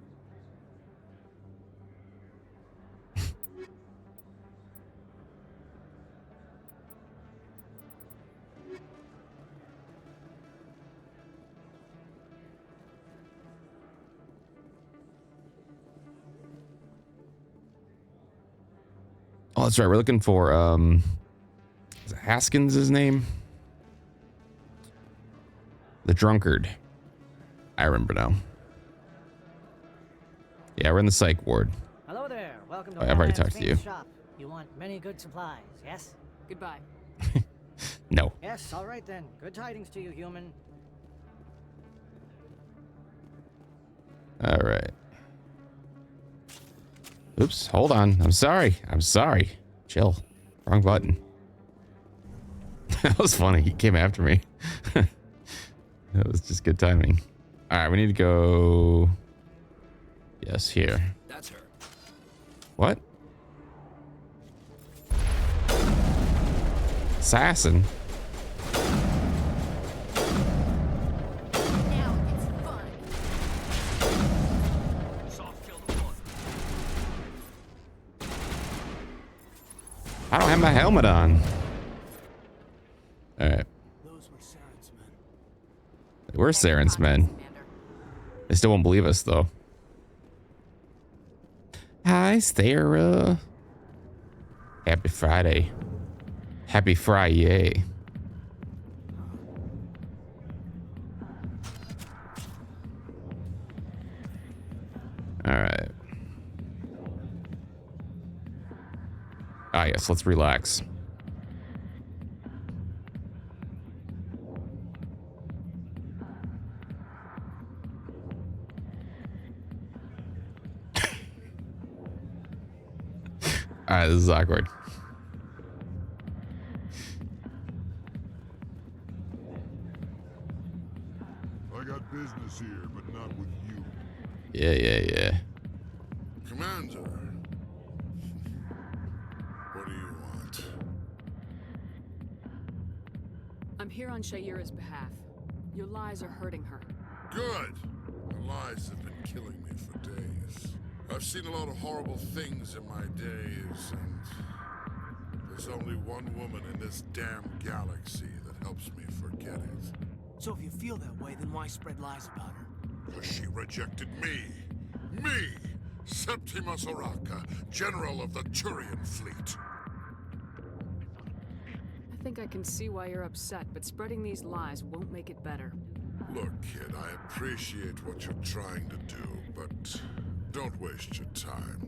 Oh, that's right. We're looking for is it Haskins his name? The drunkard. I remember now. Yeah, we're in the psych ward. Hello there. welcome to I've already Moorland's talked to you. famous shop. You want many good supplies, yes? Goodbye. No. Yes, all right then. Good tidings to you, human. All right. Oops, hold on. I'm sorry. Chill. Wrong button. That was funny. He came after me. That was just good timing. All right, we need to go. Yes, here. That's her. What? Assassin? Now it's fun. I don't have my helmet on. All right. Those were Saren's men. They were Saren's men. They still won't believe us, though. Hi, Sarah. Happy Friday. Happy Friday. All right. Ah, yes, let's relax. All right, this is awkward. I got business here, but not with you. Yeah. Commander. What do you want? I'm here on Shaira's behalf. Your lies are hurting her. Good. The lies have been killing me for days. I've seen a lot of horrible things in my days, and there's only one woman in this damn galaxy that helps me forget it. So if you feel that way, then why spread lies about her? Because she rejected me. Me! Septimus Oraka, General of the Turian Fleet. I think I can see why you're upset, but spreading these lies won't make it better. Look, kid, I appreciate what you're trying to do, but don't waste your time.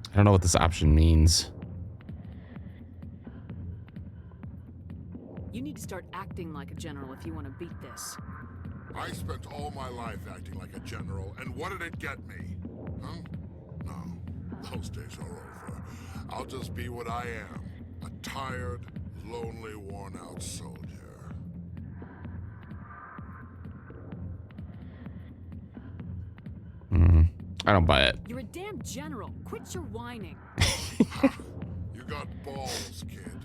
I don't know what this option means. You need to start acting like a general if you want to beat this. I spent all my life acting like a general, and what did it get me? Huh? No, those days are over. I'll just be what I am. A tired, lonely, worn-out soldier. I don't buy it. You're a damn general. Quit your whining. You got balls, kid.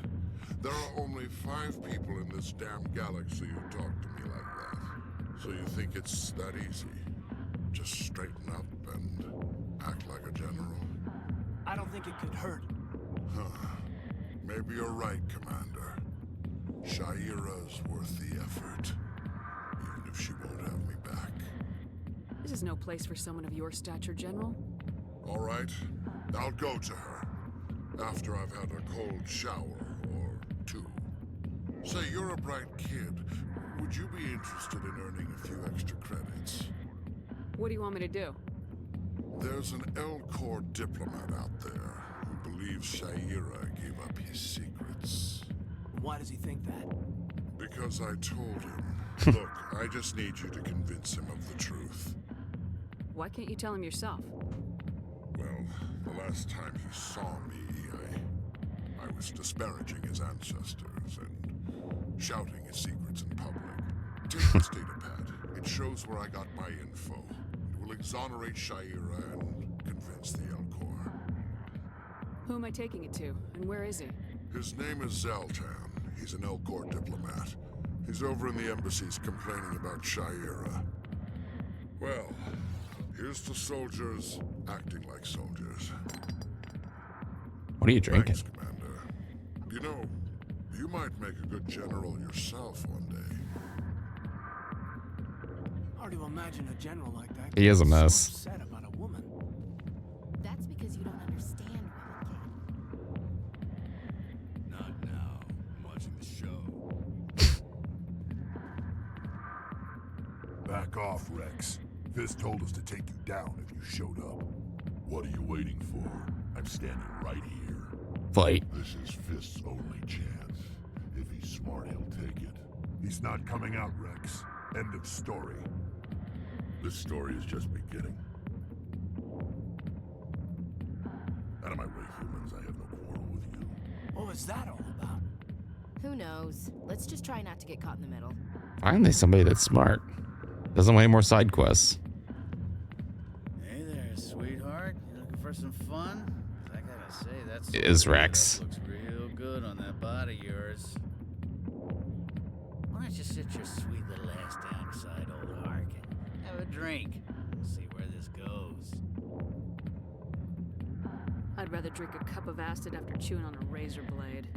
There are only 5 people in this damn galaxy who talk to me like that. So you think it's that easy? Just straighten up and act like a general? I don't think it could hurt. Huh. Maybe you're right, Commander. Shaira's worth the effort. Even if she won't have me back. This is no place for someone of your stature, General. All right. I'll go to her. After I've had a cold shower or 2. Say, you're a bright kid. Would you be interested in earning a few extra credits? What do you want me to do? There's an L-Corps diplomat out there who believes Shaira gave up his secrets. Why does he think that? Because I told him. Look, I just need you to convince him of the truth. Why can't you tell him yourself? Well, the last time he saw me, I was disparaging his ancestors and shouting his secrets in public. Take this data pad. It shows where I got my info. It will exonerate Shaira and convince the L-Corps. Who am I taking it to, and where is he? His name is Zaltan. He's an L-Corps diplomat. He's over in the embassies complaining about Shaira. Well, here's to soldiers acting like soldiers. What are you drinking? Thanks, Commander. You know, you might make a good general yourself one day. Hard to imagine a general like that. He is a mess. So upset about a woman. That's because you don't understand women, kid. Not now. I'm watching the show. Back off, Rex. Fist told us to take you down if you showed up. What are you waiting for? I'm standing right here. Fight. This is Fist's only chance. If he's smart, he'll take it. He's not coming out, Rex. End of story. This story is just beginning. Out of my way, humans. I have no quarrel with you. What was that all about? Who knows? Let's just try not to get caught in the middle. Finally, somebody that's smart. Doesn't want any more side quests. Hey there, sweetheart. You looking for some fun? 'Cause I gotta say, that's It is Rex. looks real good on that body of yours. Why don't you sit your sweet little ass down beside old Hark and have a drink? We'll see where this goes. I'd rather drink a cup of acid after chewing on a razor blade.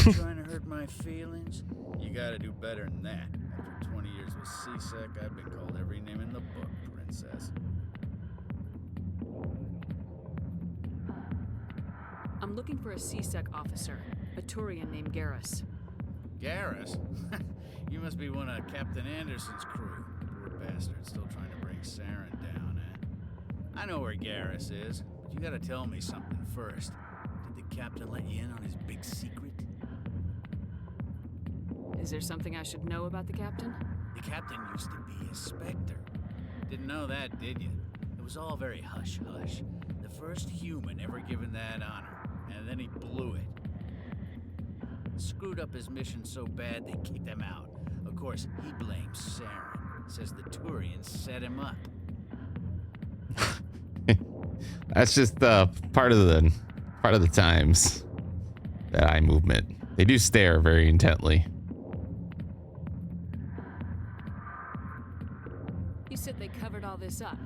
You trying to hurt my feelings? You gotta do better than that. After 20 years with C-Sec, I've been called every name in the book, princess. I'm looking for a C-Sec officer, a Turian named Garrus. Garrus? You must be one of Captain Anderson's crew. Poor bastard, still trying to bring Saren down, eh? I know where Garrus is, but you gotta tell me something first. Did the captain let you in on his big secret? Is there something I should know about the captain? The captain used to be a Spectre. Didn't know that, did you? It was all very hush-hush. The first human ever given that honor, and then he blew it. Screwed up his mission so bad they kicked him out. Of course, he blames Saren. Says the Turians set him up. That's just part of the times. That eye movement. They do stare very intently. You said they covered all this up.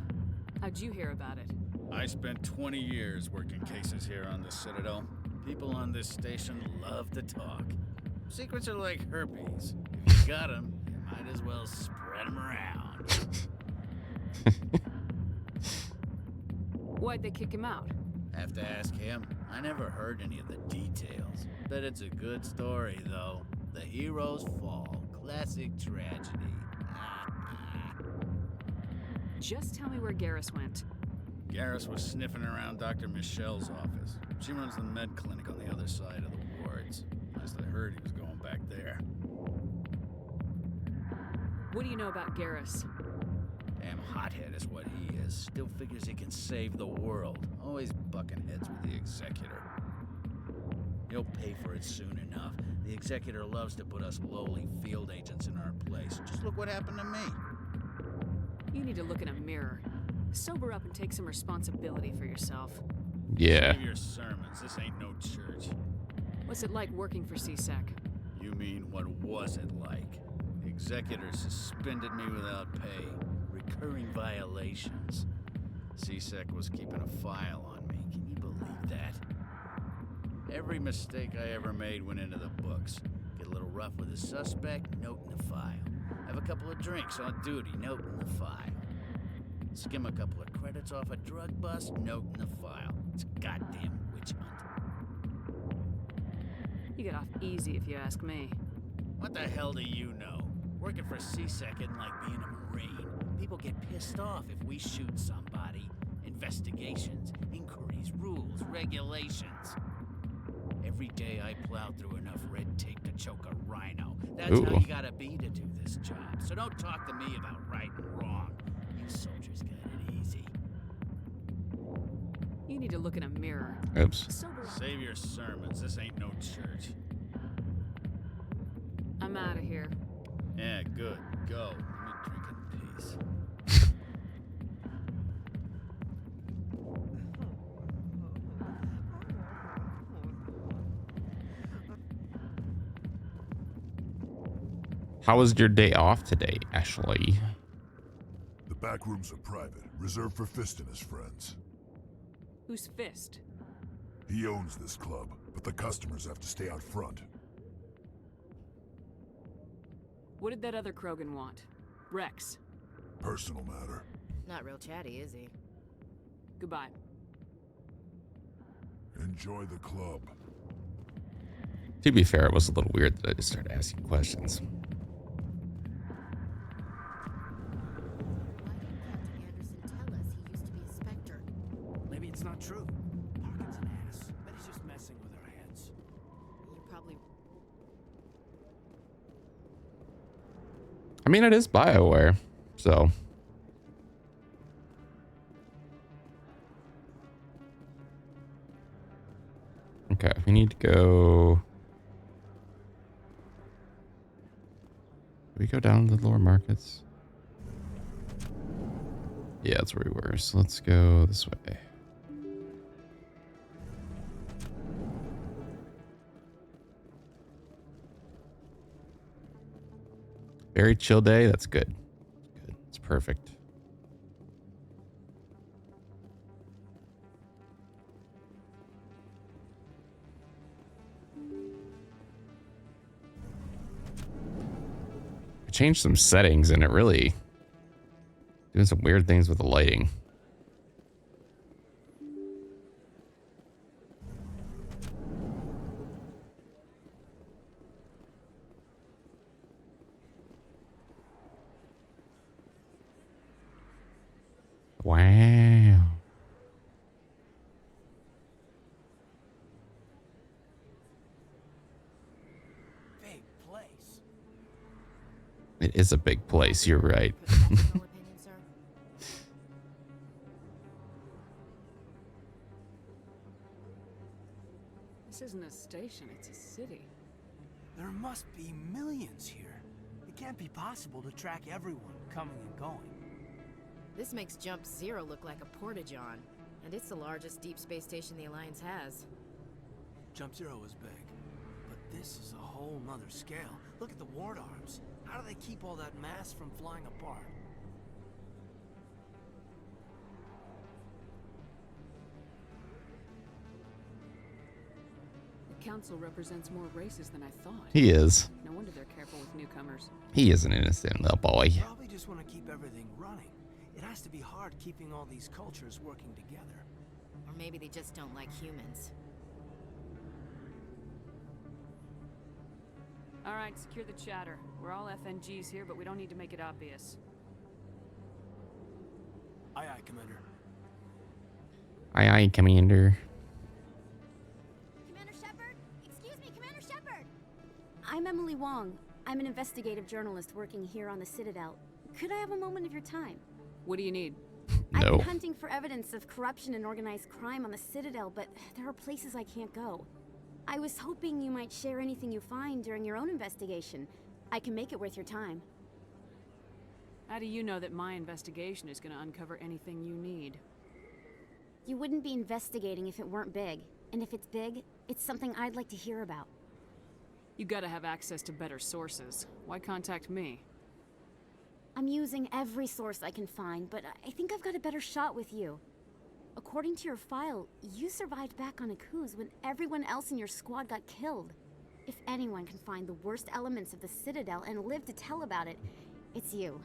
How'd you hear about it? I spent 20 years working cases here on the Citadel. People on this station love to talk. Secrets are like herpes. If you got them, you might as well spread them around. Why'd they kick him out? Have to ask him. I never heard any of the details. Bet it's a good story, though. The heroes fall. Classic tragedy. Just tell me where Garrus went. Garrus was sniffing around Dr. Michelle's office. She runs the med clinic on the other side of the wards. Last I heard, he was going back there. What do you know about Garrus? Damn hothead is what he is. Still figures he can save the world. Always bucking heads with the Executor. He'll pay for it soon enough. The Executor loves to put us lowly field agents in our place. Just look what happened to me. You need to look in a mirror. Sober up and take some responsibility for yourself. Yeah. Save your sermons. This ain't no church. What's it like working for C-Sec? You mean, what was it like? The Executor suspended me without pay. Recurring violations. C-Sec was keeping a file on me. Can you believe that? Every mistake I ever made went into the books. Get a little rough with a suspect, note in the file. Have a couple of drinks on duty, note in the file. Skim a couple of credits off a drug bust, note in the file. It's a goddamn witch hunt. You get off easy if you ask me. What the hell do you know? Working for C-Sec isn't like being a Marine. People get pissed off if we shoot somebody. Investigations, inquiries, rules, regulations. Every day I plow through enough red tape to choke a rhino. That's how you gotta be to do this job. So don't talk to me about right and wrong. You soldiers got it easy. You need to look in a mirror. Oops. Save your sermons. This ain't no church. I'm out of here. Yeah, good. Go. Let me drink in peace. How was your day off today, Ashley? The back rooms are private, reserved for Fist and his friends. Who's Fist? He owns this club, but the customers have to stay out front. What did that other Krogan want? Rex. Personal matter. Not real chatty, is he? Goodbye. Enjoy the club. To be fair, it was a little weird that I just started asking questions. That's not true. Parkin's an ass. Bet he's just messing with our heads. You're probably... I mean, it is BioWare, so. Okay, we need to go. We go down to the lower markets. Yeah, that's where we were. So let's go this way. Very chill day. That's good. Good. It's perfect. I changed some settings and it really doing some weird things with the lighting. Wow. Big place. It is a big place. You're right. This isn't a station, it's a city. There must be millions here. It can't be possible to track everyone coming and going. This makes Jump Zero look like a porta-john, and it's the largest deep space station the Alliance has. Jump Zero is big, but this is a whole nother scale. Look at the ward arms. How do they keep all that mass from flying apart? The council represents more races than I thought. He is. No wonder they're careful with newcomers. He is an innocent little boy. Probably just want to keep everything running. It has to be hard keeping all these cultures working together. Or maybe they just don't like humans. All right, secure the chatter. We're all FNGs here, but we don't need to make it obvious. Aye, aye, Commander. Aye, aye, Commander. Commander Shepard? Excuse me, Commander Shepard! I'm Emily Wong. I'm an investigative journalist working here on the Citadel. Could I have a moment of your time? What do you need? I've No. been hunting for evidence of corruption and organized crime on the Citadel, but there are places I can't go. I was hoping you might share anything you find during your own investigation. I can make it worth your time. How do you know that my investigation is going to uncover anything you need? You wouldn't be investigating if it weren't big. And if it's big, it's something I'd like to hear about. You gotta have access to better sources. Why contact me? I'm using every source I can find, but I think I've got a better shot with you. According to your file, you survived back on Akuz when everyone else in your squad got killed. If anyone can find the worst elements of the Citadel and live to tell about it, it's you.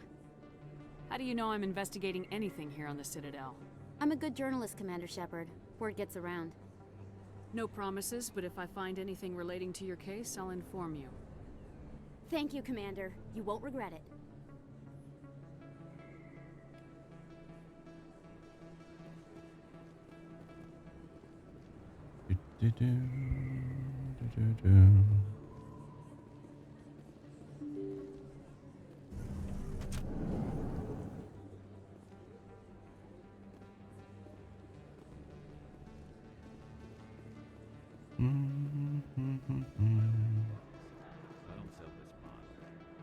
How do you know I'm investigating anything here on the Citadel? I'm a good journalist, Commander Shepard. Word gets around. No promises, but if I find anything relating to your case, I'll inform you. Thank you, Commander. You won't regret it.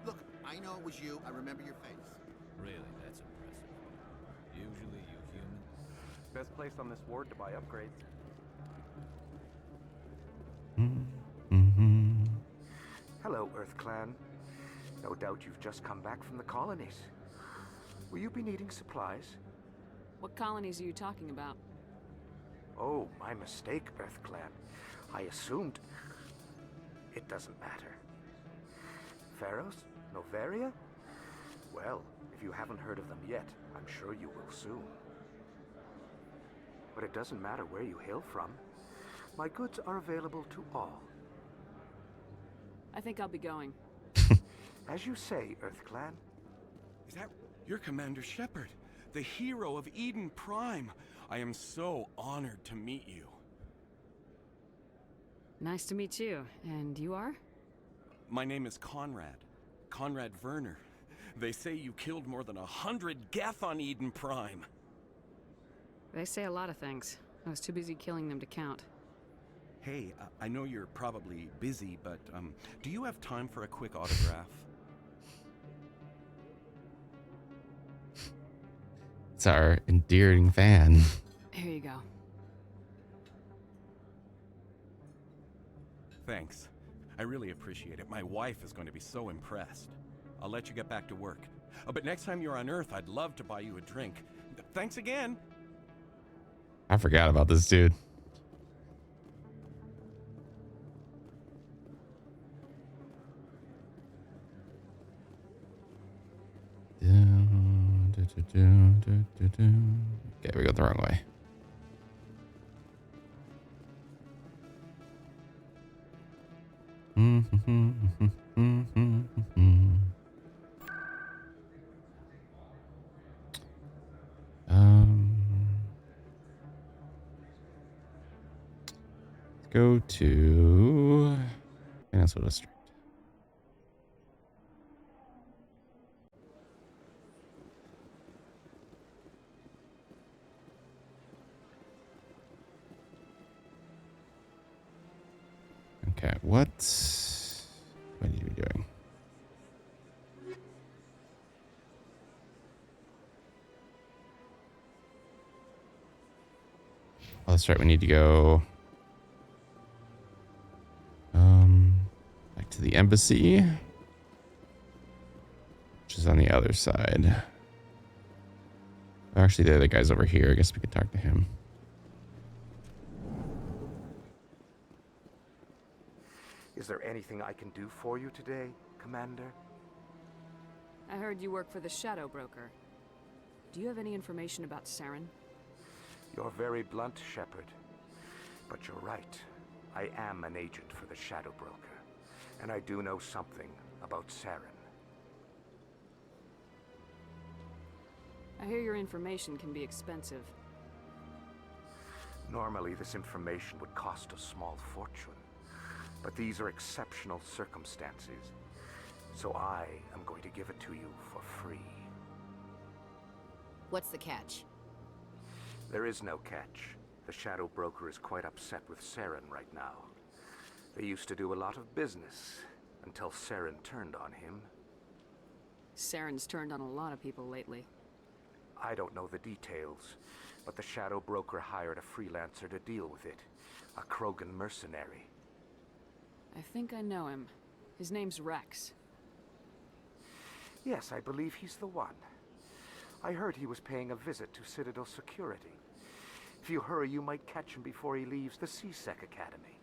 Look, I know it was you. I remember your face. Really, that's impressive. Usually you humans... Best place on this ward to buy upgrades. Hello, Earth Clan. No doubt you've just come back from the colonies. Will you be needing supplies? What colonies are you talking about? Oh, my mistake, Earth Clan. I assumed... It doesn't matter. Pharos? Novaria? Well, if you haven't heard of them yet, I'm sure you will soon. But it doesn't matter where you hail from. My goods are available to all. I think I'll be going. As you say, Earth Clan. Is that... You're Commander Shepard. the hero of Eden Prime. I am so honored to meet you. Nice to meet you. And you are? My name is Conrad. Conrad Werner. They say you killed more than 100 Geth on Eden Prime. They say a lot of things. I was too busy killing them to count. Hey, I know you're probably busy, but do you have time for a quick autograph? It's our endearing fan. Here you go. Thanks. I really appreciate it. My wife is going to be so impressed. I'll let you get back to work. But next time you're on Earth, I'd love to buy you a drink. Thanks again. I forgot about this dude. Okay, we got the wrong way. Let's go to Minnesota Street. Okay, what do I need to be doing? Oh, that's right. We need to go back to the embassy, which is on the other side. Actually, the other guy's over here. I guess we could talk to him. Is there anything I can do for you today, Commander? I heard you work for the Shadow Broker. Do you have any information about Saren? You're very blunt, Shepard. But you're right. I am an agent for the Shadow Broker. And I do know something about Saren. I hear your information can be expensive. Normally, this information would cost a small fortune. But these are exceptional circumstances. So I am going to give it to you for free. What's the catch? There is no catch. The Shadow Broker is quite upset with Saren right now. They used to do a lot of business until Saren turned on him. Saren's turned on a lot of people lately. I don't know the details, but the Shadow Broker hired a freelancer to deal with it. A Krogan mercenary. I think I know him. His name's Rex. Yes, I believe he's the one. I heard he was paying a visit to Citadel Security. If you hurry, you might catch him before he leaves the C-Sec Academy.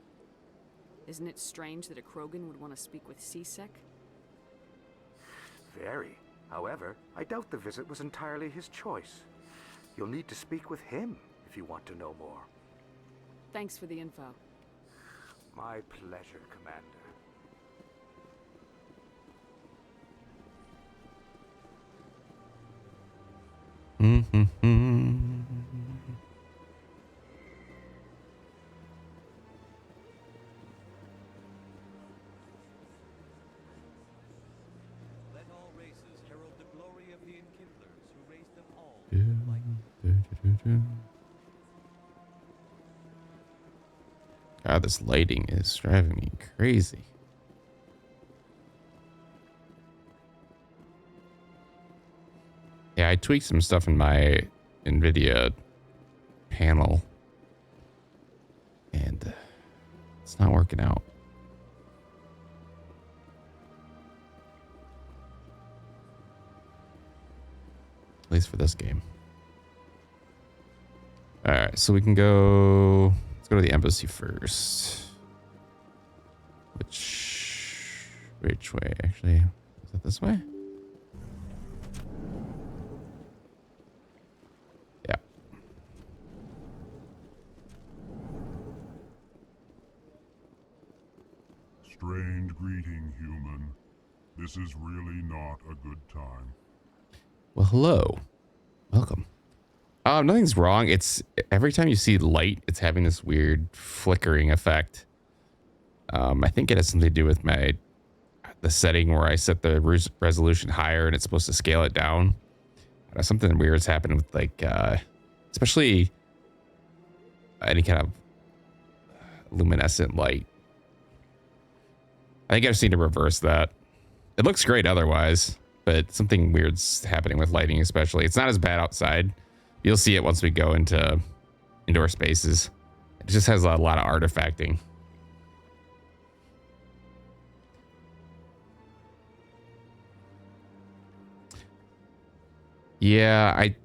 Isn't it strange that a Krogan would want to speak with C-Sec? Very. However, I doubt the visit was entirely his choice. You'll need to speak with him if you want to know more. Thanks for the info. My pleasure, Commander. Let all races herald the glory of the Enkindlers who raised them all to light. God, this lighting is driving me crazy. Yeah, I tweaked some stuff in my NVIDIA panel, and it's not working out. At least for this game. All right, so we can go. Let's go to the embassy first. Which way, actually? Is it this way? Yeah. Strange greeting, human. This is really not a good time. Well, hello. Welcome. Nothing's wrong. It's every time you see light, it's having this weird flickering effect. I think it has something to do with the setting where I set the resolution higher and it's supposed to scale it down. Something weird is happening with like, especially any kind of luminescent light. I think I just need to reverse that. It looks great otherwise, but something weird's happening with lighting, especially. It's not as bad outside. You'll see it once we go into indoor spaces. It just has a lot of artifacting. Yeah, I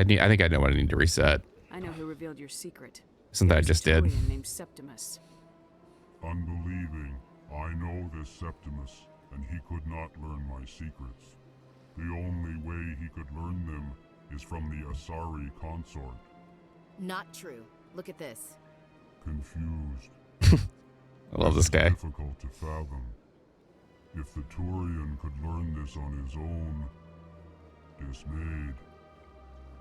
think I know what I need to reset. I know who revealed your secret. Something I just did. Named Septimus. Unbelieving, I know this Septimus, and he could not learn my secrets. The only way he could learn them is from the Asari consort. Not true. Look at this. Confused. I love this guy. Difficult to fathom. If the Turian could learn this on his own, dismayed,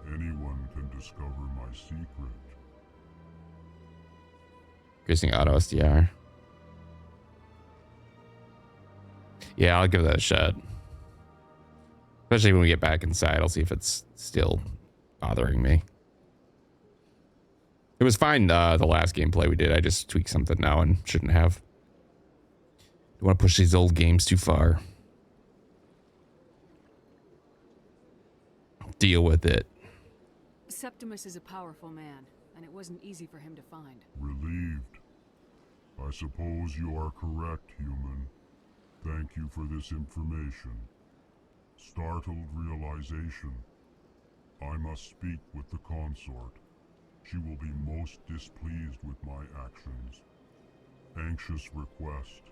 anyone can discover my secret. Increasing auto SDR. Yeah, I'll give that a shot. Especially when we get back inside, I'll see if it's still bothering me. It was fine the last gameplay we did. I just tweaked something now and shouldn't have. Don't want to push these old games too far. Deal with it. Septimus is a powerful man, and it wasn't easy for him to find. Relieved. I suppose you are correct, human. Thank you for this information. Startled realization. I must speak with the consort. She will be most displeased with my actions. Anxious request.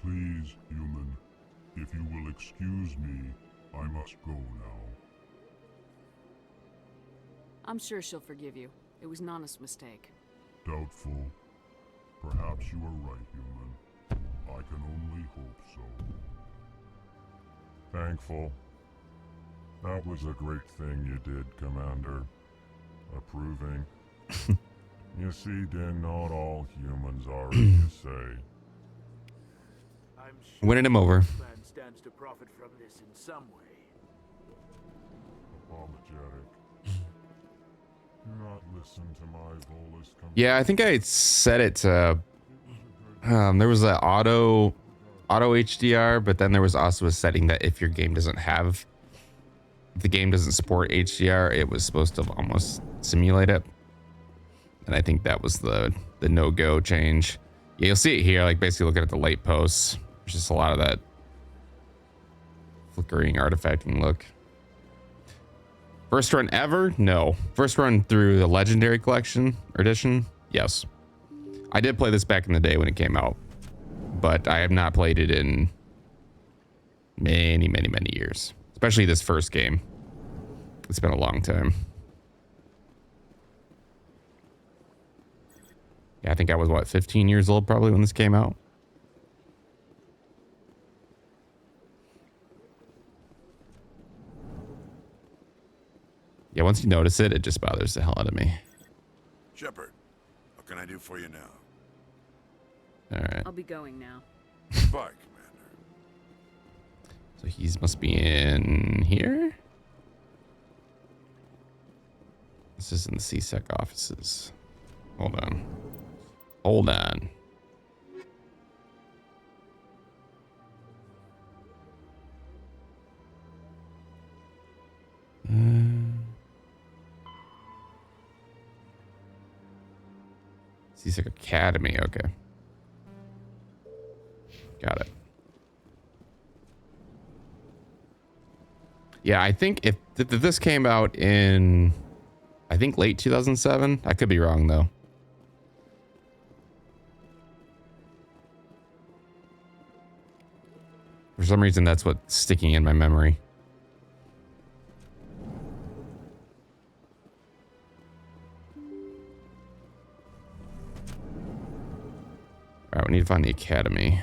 Please, human, if you will excuse me, I must go now. I'm sure she'll forgive you. It was an honest mistake. Doubtful. Perhaps you are right, human. I can only hope so. Thankful. That was a great thing you did, Commander. Approving. You see, Din, not all humans are as you say. I'm sure Winning him over. this man stands to profit from this in some way. Apologetic. Do not listen to my Volus. Yeah, I think I set it to there was an auto HDR, but then there was also a setting that if your game doesn't have, if the game doesn't support HDR, it was supposed to almost simulate it. And I think that was the no-go change. Yeah, you'll see it here, like basically looking at the light posts. There's just a lot of that flickering, artifacting look. First run ever? No. First run through the Legendary Collection edition? Yes. I did play this back in the day when it came out, but I have not played it in many, many, many years. Especially this first game. It's been a long time. Yeah, I think I was, what, 15 years old probably when this came out? Yeah, once you notice it, it just bothers the hell out of me. Shepard, what can I do for you now? All right. I'll be going now. Bye, Commander. So he must be in here? This is in the CSEC offices. Hold on. Hold on. CSEC Academy, okay. Got it. Yeah, I think if this came out in, I think late 2007. I could be wrong though. For some reason, that's what's sticking in my memory. All right, we need to find the academy.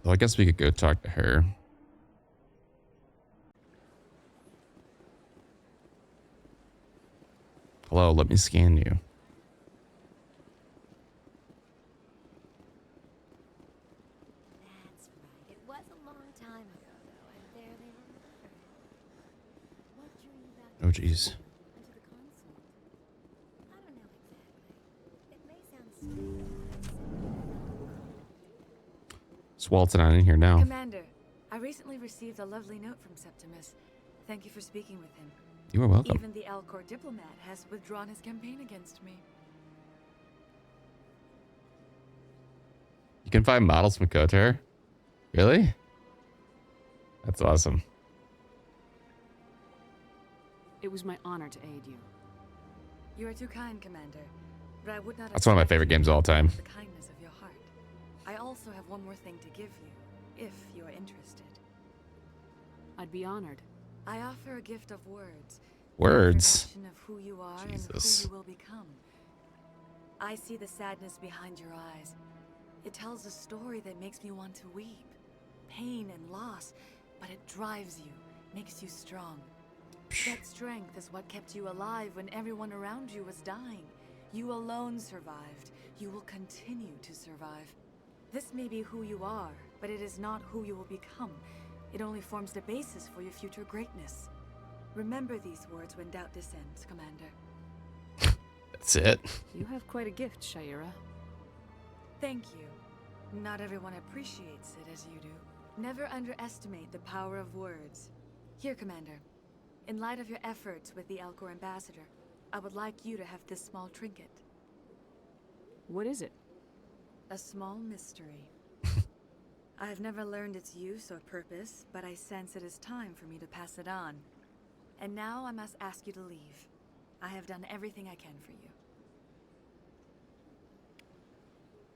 Well, I guess we could go talk to her. Hello, let me scan you. That's right. It was a long time ago, though. I barely remember. What drew you back to Oh, jeez. and to the console? I don't know exactly. It may sound stupid, It's Walton on in here now. Commander, I recently received a lovely note from Septimus. Thank you for speaking with him. You are welcome. Even the Alcor diplomat has withdrawn his campaign against me. You can find models from KOTOR? Really? That's awesome. It was my honor to aid you. You are too kind, Commander. But I would not. That's one of my favorite games of all time. The kindness of your heart. I also have one more thing to give you, if you are interested. I'd be honored. I offer a gift of words. Words. Information of who you are Jesus. and who you will become. I see the sadness behind your eyes. It tells a story that makes me want to weep. Pain and loss, but it drives you, makes you strong. That strength is what kept you alive when everyone around you was dying. You alone survived. You will continue to survive. This may be who you are, but it is not who you will become. It only forms the basis for your future greatness. Remember these words when doubt descends, Commander. That's it. You have quite a gift, Shaira. Thank you. Not everyone appreciates it as you do. Never underestimate the power of words. Here, Commander. In light of your efforts with the Alcor ambassador, I would like you to have this small trinket. What is it? A small mystery. I have never learned its use or purpose, but I sense it is time for me to pass it on. And now I must ask you to leave. I have done everything I can for you.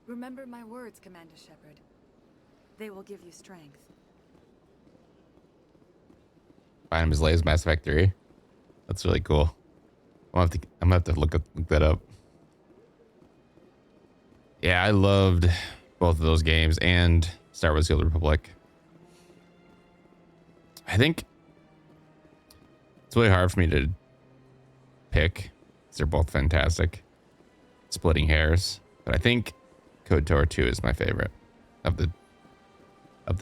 Remember my words, Commander Shepard. They will give you strength. Find him as late as Mass Effect 3. That's really cool. I'm gonna have to look that up. Yeah, I loved both of those games and Star Wars: The Old Republic. I think it's really hard for me to pick, 'cause they're both fantastic. Splitting hairs, but I think KOTOR 2 is my favorite of the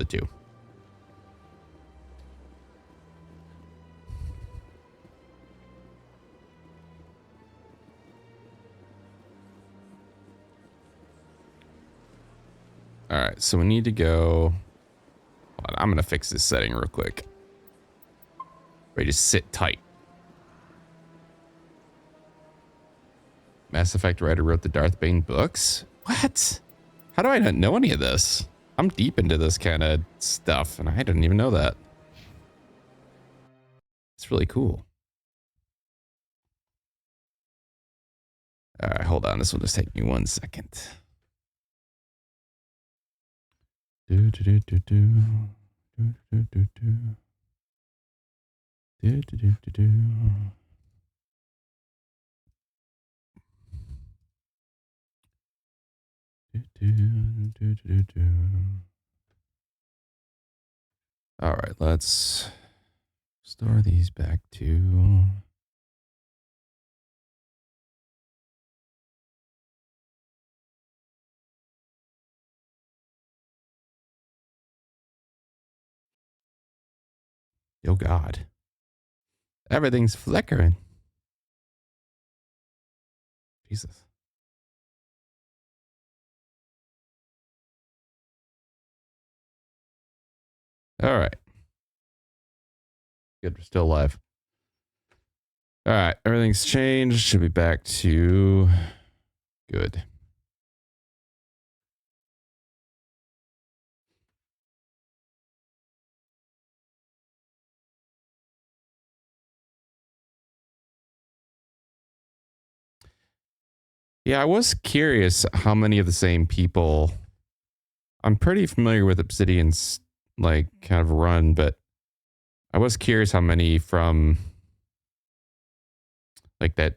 two. All right, so we need to go. Hold on, I'm gonna fix this setting real quick. Ready to sit tight. Mass Effect writer wrote the Darth Bane books? What? How do I not know any of this? I'm deep into this kind of stuff, and I didn't even know that. It's really cool. All right, hold on. This will just take me 1 second. Do do do do do do do do do do do do do do. All right, let's store these back to. Oh God, everything's flickering. Jesus. All right. Good, we're still alive. All right, everything's changed. Should be back to good. Yeah, I was curious how many of the same people. I'm pretty familiar with Obsidian's like kind of run, but I was curious how many from like that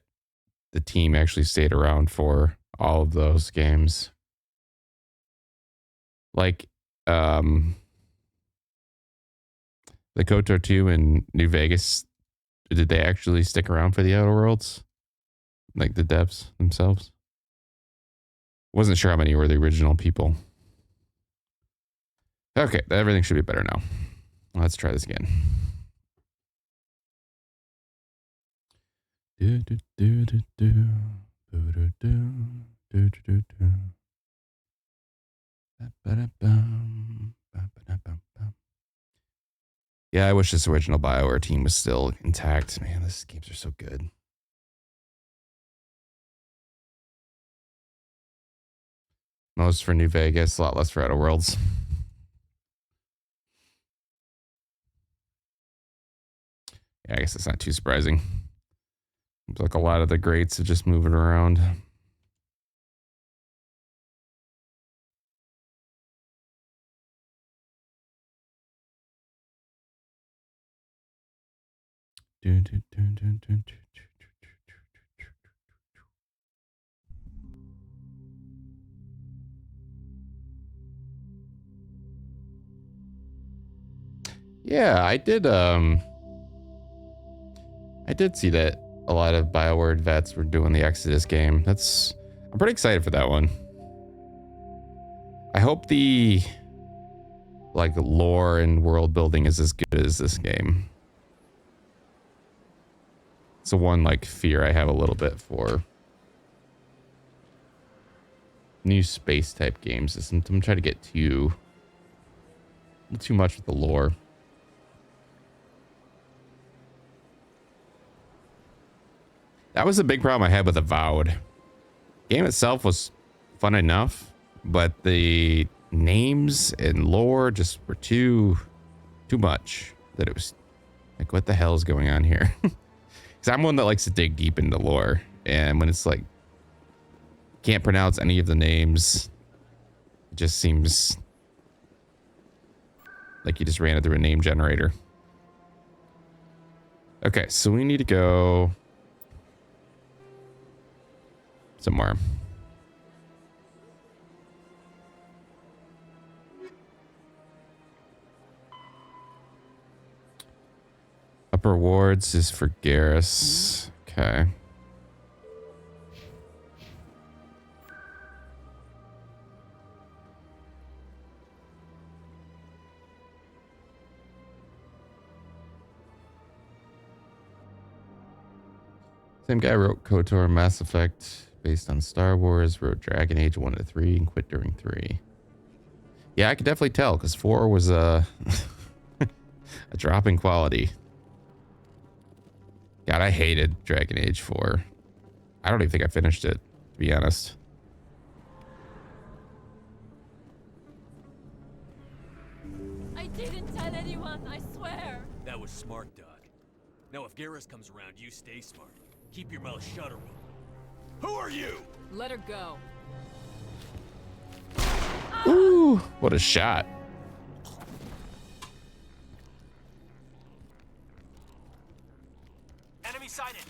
the team actually stayed around for all of those games. Like the KOTOR 2 in New Vegas, did they actually stick around for the Outer Worlds? Like the devs themselves? Wasn't sure how many were the original people. Okay, everything should be better now. Let's try this again. Yeah, I wish this original BioWare team was still intact. Man, these games are so good. Most for New Vegas, a lot less for Outer Worlds. Yeah, I guess it's not too surprising. Seems like a lot of the greats are just moving around. Yeah, I did see that a lot of BioWare vets were doing the Exodus game. I'm pretty excited for that one. I hope the like lore and world building is as good as this game. It's the one like fear I have a little bit for new space type games. I'm trying to get too much with the lore. That was a big problem I had with Avowed. Game itself was fun enough, but the names and lore just were too much. That it was like, what the hell is going on here? Because I'm one that likes to dig deep into lore, and when it's like can't pronounce any of the names, it just seems like you just ran it through a name generator. Okay, so we need to go somewhere. Upper wards is for Garrus. Okay. Same guy wrote KOTOR, Mass Effect, based on Star Wars, wrote Dragon Age 1 to 3, and quit during 3. Yeah, I could definitely tell, because 4 was a drop in quality. God, I hated Dragon Age 4. I don't even think I finished it, to be honest. I didn't tell anyone, I swear. That was smart, Doug. Now, if Garrus comes around, you stay smart. Keep your mouth shut, or who are you? Let her go. Ooh, what a shot. Enemy sighted.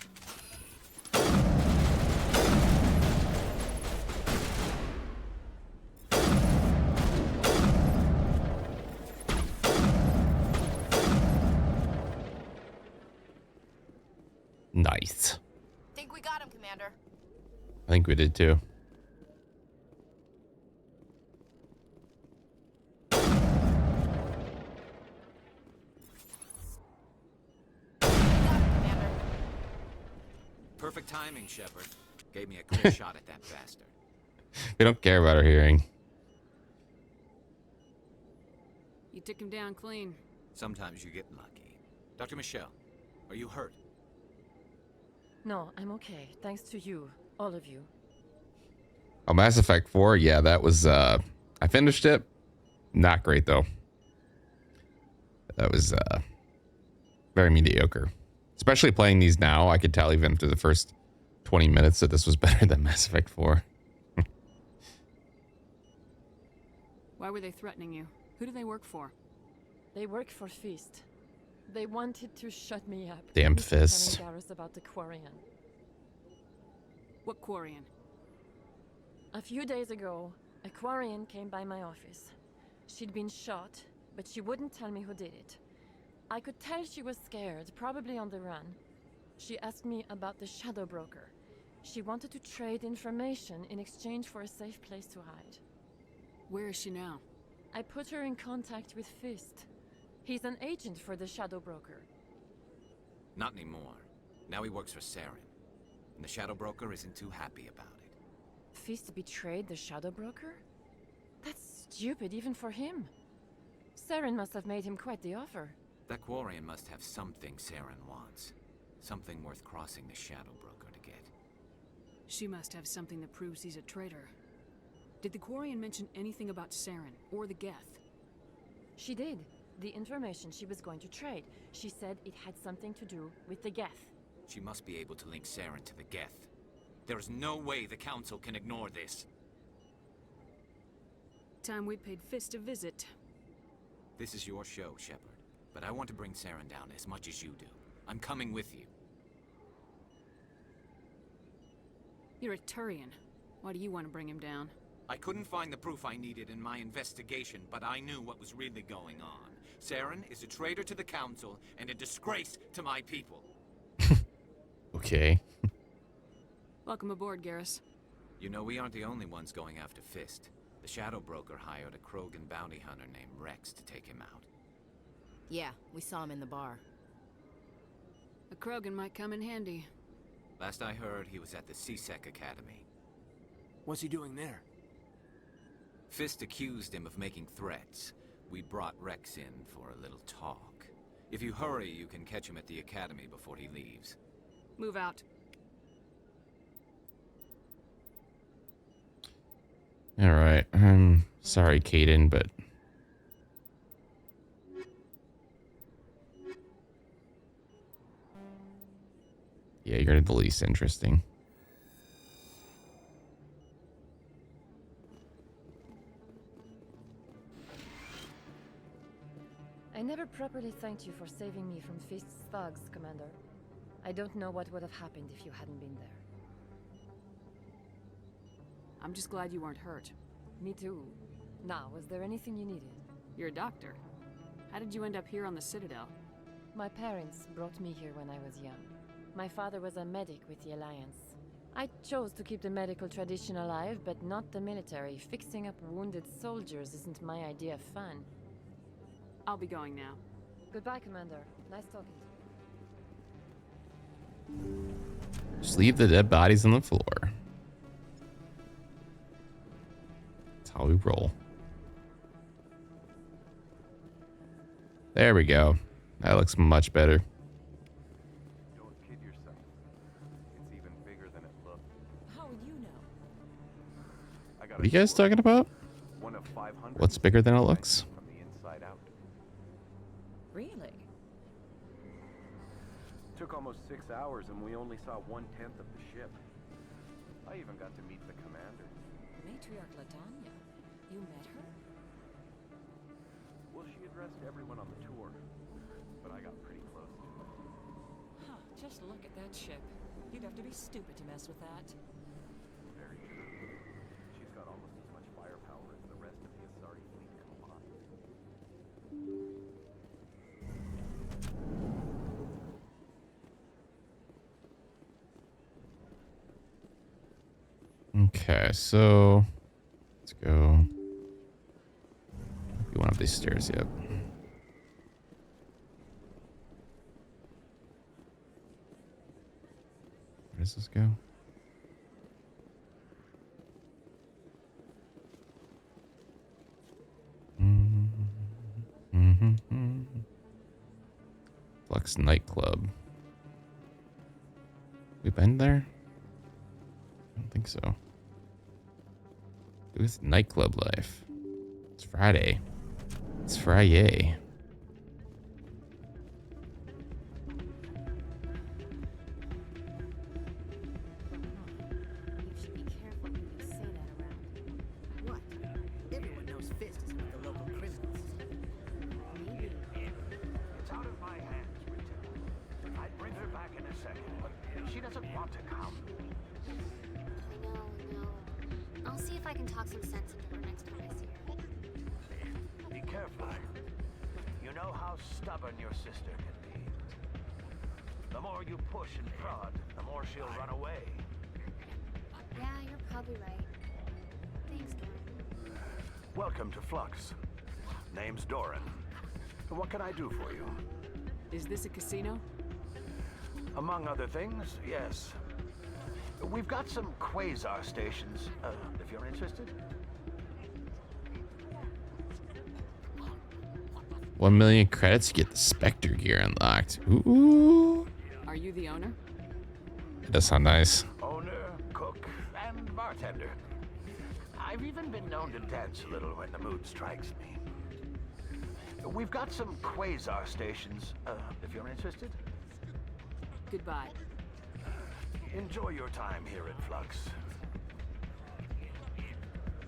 Nice. Think we got him, Commander. I think we did too. Perfect timing, Shepard. Gave me a clear shot at that bastard. We don't care about our hearing. You took him down clean. Sometimes you get lucky. Dr. Michelle, are you hurt? No, I'm okay. Thanks to you, all of you. Oh, Mass Effect 4, yeah, that was I finished it. Not great though. That was very mediocre. Especially playing these now, I could tell even after the first 20 minutes that this was better than Mass Effect 4. Why were they threatening you? Who do they work for? They work for Feast. They wanted to shut me up. Damn Mr. telling Fist. Garrus about the Quarian. What Quarian? A few days ago, a Quarian came by my office. She'd been shot, but she wouldn't tell me who did it. I could tell she was scared, probably on the run. She asked me about the Shadow Broker. She wanted to trade information in exchange for a safe place to hide. Where is she now? I put her in contact with Fist. He's an agent for the Shadow Broker. Not anymore. Now he works for Saren. And the Shadow Broker isn't too happy about it. Fist betrayed the Shadow Broker? That's stupid even for him. Saren must have made him quite the offer. That Quarian must have something Saren wants. Something worth crossing the Shadow Broker to get. She must have something that proves he's a traitor. Did the Quarian mention anything about Saren or the Geth? She did. The information she was going to trade. She said it had something to do with the Geth. She must be able to link Saren to the Geth. There is no way the Council can ignore this. Time we paid Fist a visit. This is your show, Shepard. But I want to bring Saren down as much as you do. I'm coming with you. You're a Turian. Why do you want to bring him down? I couldn't find the proof I needed in my investigation, but I knew what was really going on. Saren is a traitor to the Council and a disgrace to my people. Okay. Welcome aboard, Garrus. You know, we aren't the only ones going after Fist. The Shadow Broker hired a Krogan bounty hunter named Rex to take him out. Yeah, we saw him in the bar. A Krogan might come in handy. Last I heard, he was at the C-Sec Academy. What's he doing there? Fist accused him of making threats. We brought Rex in for a little talk. If you hurry, you can catch him at the Academy before he leaves. Move out. All right. I'm sorry, Kaden, but yeah, you're the least interesting. I never properly thanked you for saving me from Fist's thugs, Commander. I don't know what would have happened if you hadn't been there. I'm just glad you weren't hurt. Me too. Now, was there anything you needed? You're a doctor. How did you end up here on the Citadel? My parents brought me here when I was young. My father was a medic with the Alliance. I chose to keep the medical tradition alive, but not the military. Fixing up wounded soldiers isn't my idea of fun. I'll be going now. Goodbye, Commander. Nice talking to you. Just leave the dead bodies on the floor. That's how we roll. There we go. That looks much better. Don't kid yourself. It's even bigger than it looks. How would you know? What are you guys talking about? One of 500. What's bigger than it looks? From the inside out. Really? Took almost 6 hours and we only saw 1/10 of the ship. I even got to meet the commander. Matriarch Latanya. You met her? Well, she addressed everyone on the tour, but I got pretty close to her. Huh, just look at that ship. You'd have to be stupid to mess with that. Very true. She's got almost as much firepower as the rest of the Asari fleet combined. Okay, so let's go. You went up these stairs yet? Where does this go? Flux nightclub. We been there? I don't think so. It was nightclub life. It's Friday. It's Friday. You should be careful when you say that around. What? Everyone knows Fist is with the local criminals. Maybe. It's out of my hands. I'd bring her back in a second, but she doesn't want to come. I know. I'll see if I can talk some sense into her next time I see her. Be careful. You know how stubborn your sister can be. The more you push and prod, the more she'll run away. Yeah, you're probably right. Thanks, Doran. Welcome to Flux. Name's Doran. What can I do for you? Is this a casino? Among other things, yes. We've got some quasar stations, if you're interested. 1 million credits to get the Spectre gear unlocked. Ooh. Are you the owner? It does sound nice. Owner, cook, and bartender. I've even been known to dance a little when the mood strikes me. We've got some quasar stations, if you're interested. Goodbye. Enjoy your time here at Flux.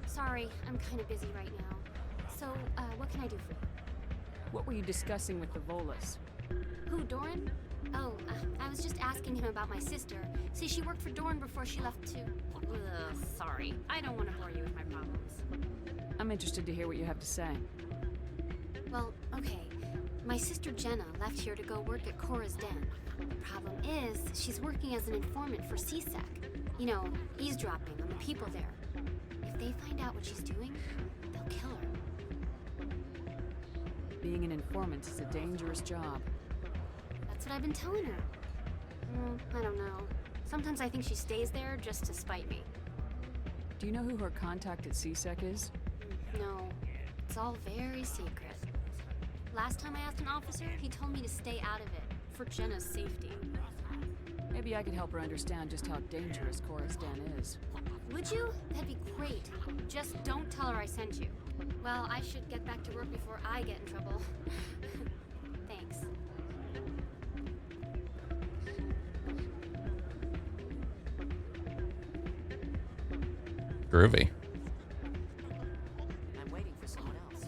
Sorry, I'm kind of busy right now. So, what can I do for you? What were you discussing with the Volas? Who, Doran? Oh, I was just asking him about my sister. See, she worked for Doran before she left to... sorry. I don't want to bore you with my problems. I'm interested to hear what you have to say. Well, okay. My sister Jenna left here to go work at Cora's Den. The problem is, she's working as an informant for CSEC. You know, eavesdropping on the people there. If they find out what she's doing, they'll kill her. Being an informant is a dangerous job. That's what I've been telling her. I don't know. Sometimes I think she stays there just to spite me. Do you know who her contact at CSEC is? No, it's all very secret. Last time I asked an officer, he told me to stay out of it, for Jenna's safety. Maybe I could help her understand just how dangerous Cora's Den is. Would you? That'd be great. Just don't tell her I sent you. Well, I should get back to work before I get in trouble. Thanks. Groovy. I'm waiting for someone else.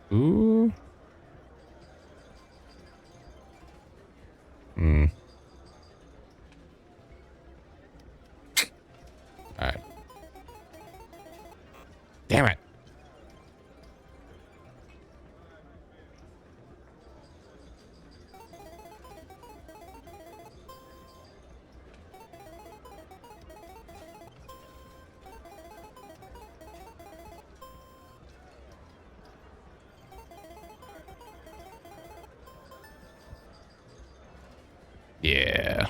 Ooh. Alright. Damn it. Yeah.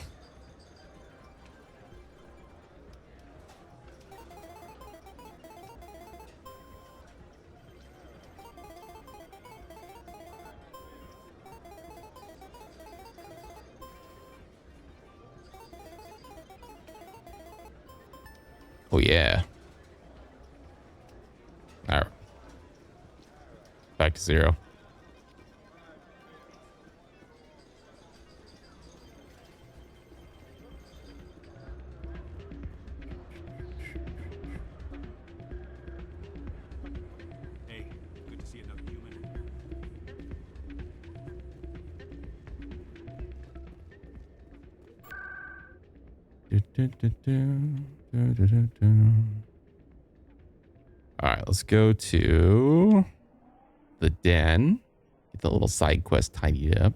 Oh yeah. All right. Back to 0. All right, let's go to the den. Get the little side quest tidied up.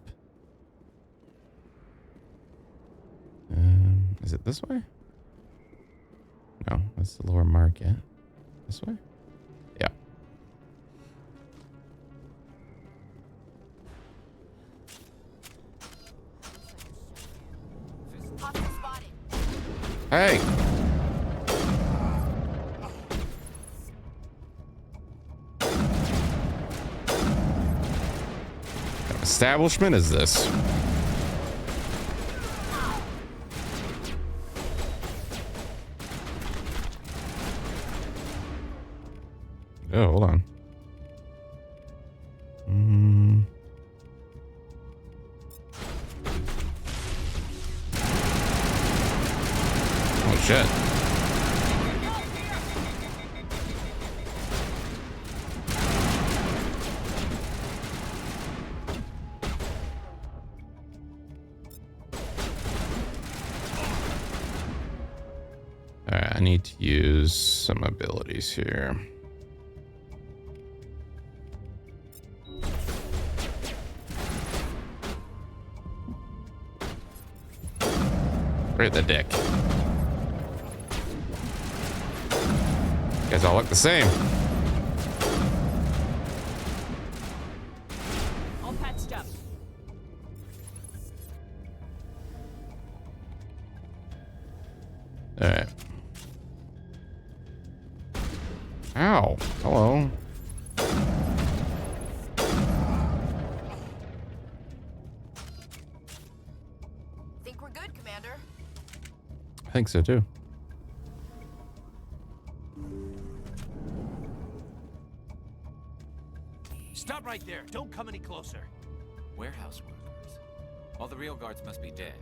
Is it this way? No, that's the lower market. This way? Yeah. Hey! What establishment is this? Oh, hold on. Oh, shit. Alright, I need to use some abilities here. Right the dick. You guys all look the same. All patched up. All right. Ow. Hello. Think we're good, Commander? I think so too. Stop right there. Don't come any closer. Warehouse workers. All the real guards must be dead.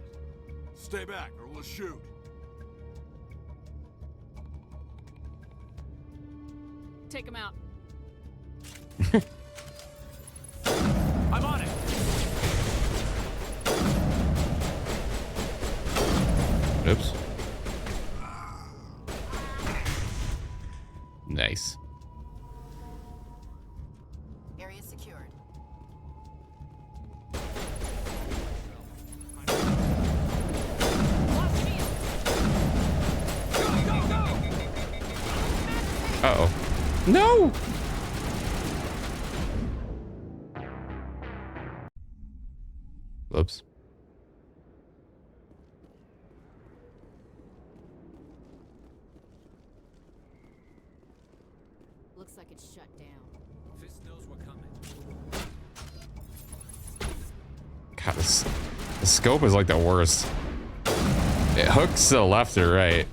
Stay back or we'll shoot. Take him out. I'm on it. Oops. Nice. Area secured. Uh-oh. No! Whoops. Looks like it's shut down. Fist knows we're coming. God, the scope is like the worst. It hooks to the left or right.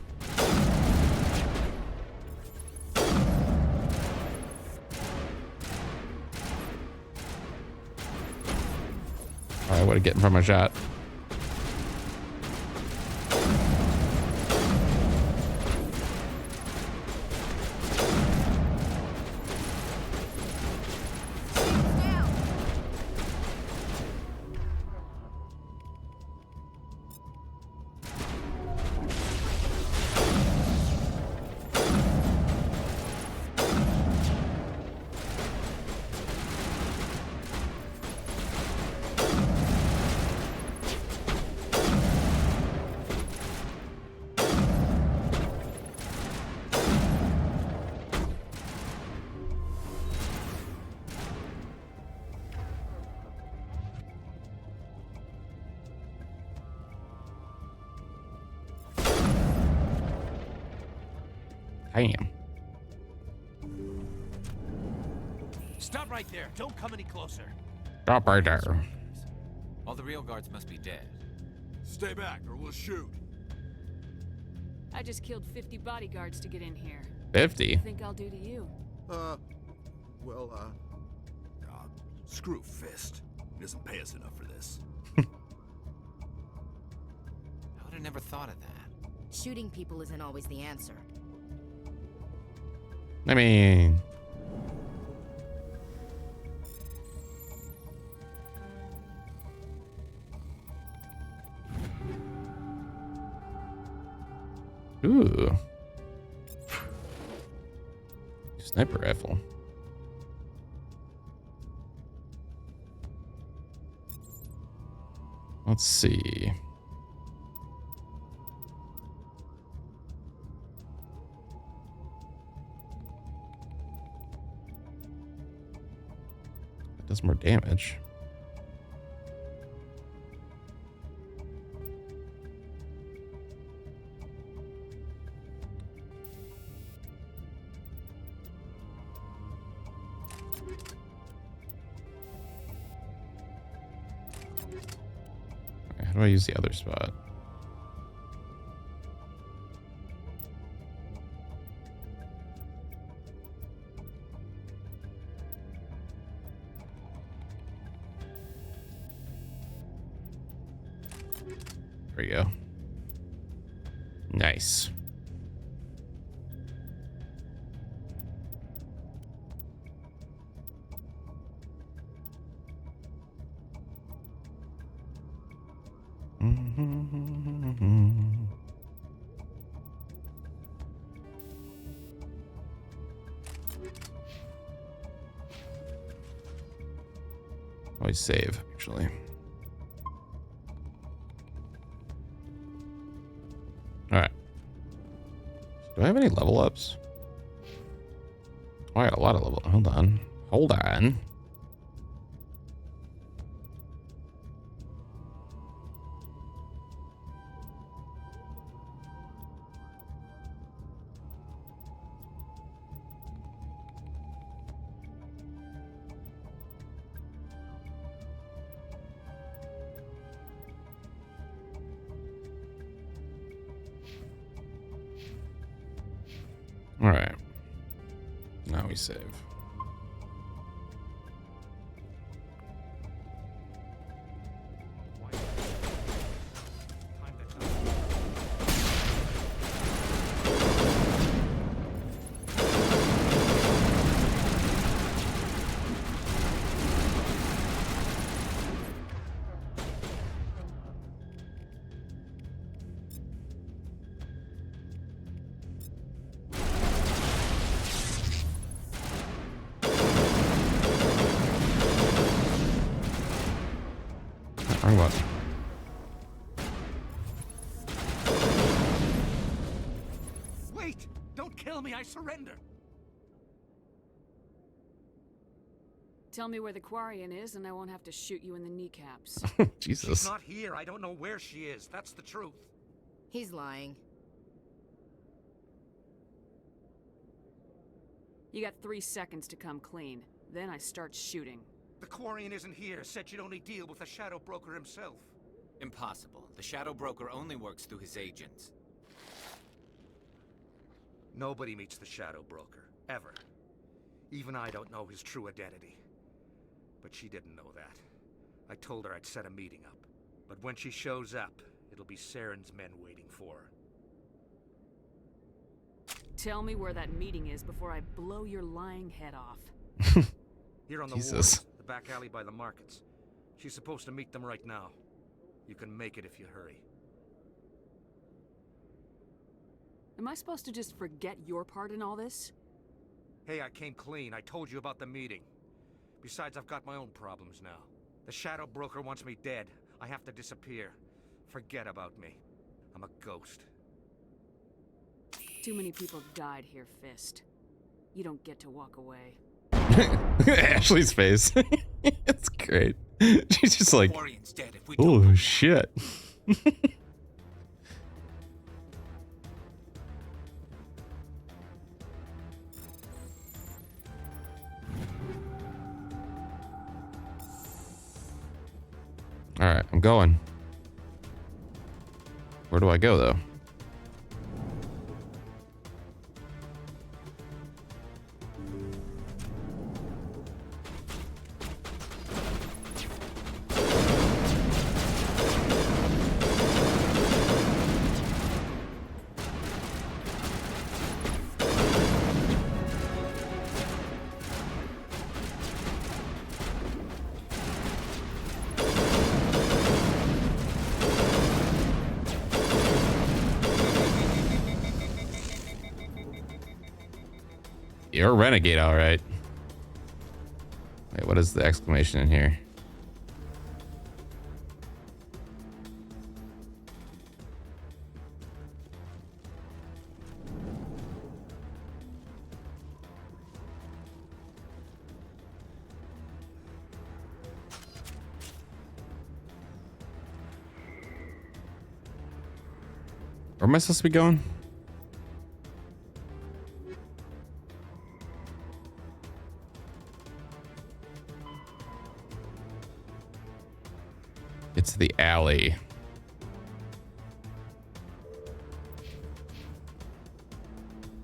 I would have gotten from my shot. Damn. Stop right there. Don't come any closer. Stop right there. All the real guards must be dead. Stay back or we'll shoot. I just killed 50 bodyguards to get in here. 50? Think I'll do to you? Screw Fist. He doesn't pay us enough for this. I would have never thought of that. Shooting people isn't always the answer. I mean... Ooh. Sniper rifle. Let's see. It does more damage. How do I use the other spot? There we go. Nice. Always save, actually. All right. Do I have any level ups? Oh, I got a lot of level. Hold on. Hold on. All right. Now we save. Wrong button. Wait! Don't kill me, I surrender! Tell me where the Quarian is, and I won't have to shoot you in the kneecaps. Jesus. She's not here. I don't know where she is. That's the truth. He's lying. You got 3 seconds to come clean. Then I start shooting. The Quarian isn't here. Said you'd only deal with the Shadow Broker himself. Impossible. The Shadow Broker only works through his agents. Nobody meets the Shadow Broker. Ever. Even I don't know his true identity. But she didn't know that. I told her I'd set a meeting up. But when she shows up, it'll be Saren's men waiting for her. Tell me where that meeting is before I blow your lying head off. Here on the Jesus. wharf, the back alley by the markets. She's supposed to meet them right now. You can make it if you hurry. Am I supposed to just forget your part in all this? Hey, I came clean. I told you about the meeting. Besides, I've got my own problems now. The Shadow Broker wants me dead. I have to disappear. Forget about me. I'm a ghost. Too many people died here, Fist. You don't get to walk away. Ashley's face. It's great. She's just like, Quarian's dead if we oh shit. All right, I'm going. Where do I go though? You're a renegade, all right. Wait, what is the exclamation in here? Where am I supposed to be going? It's the alley.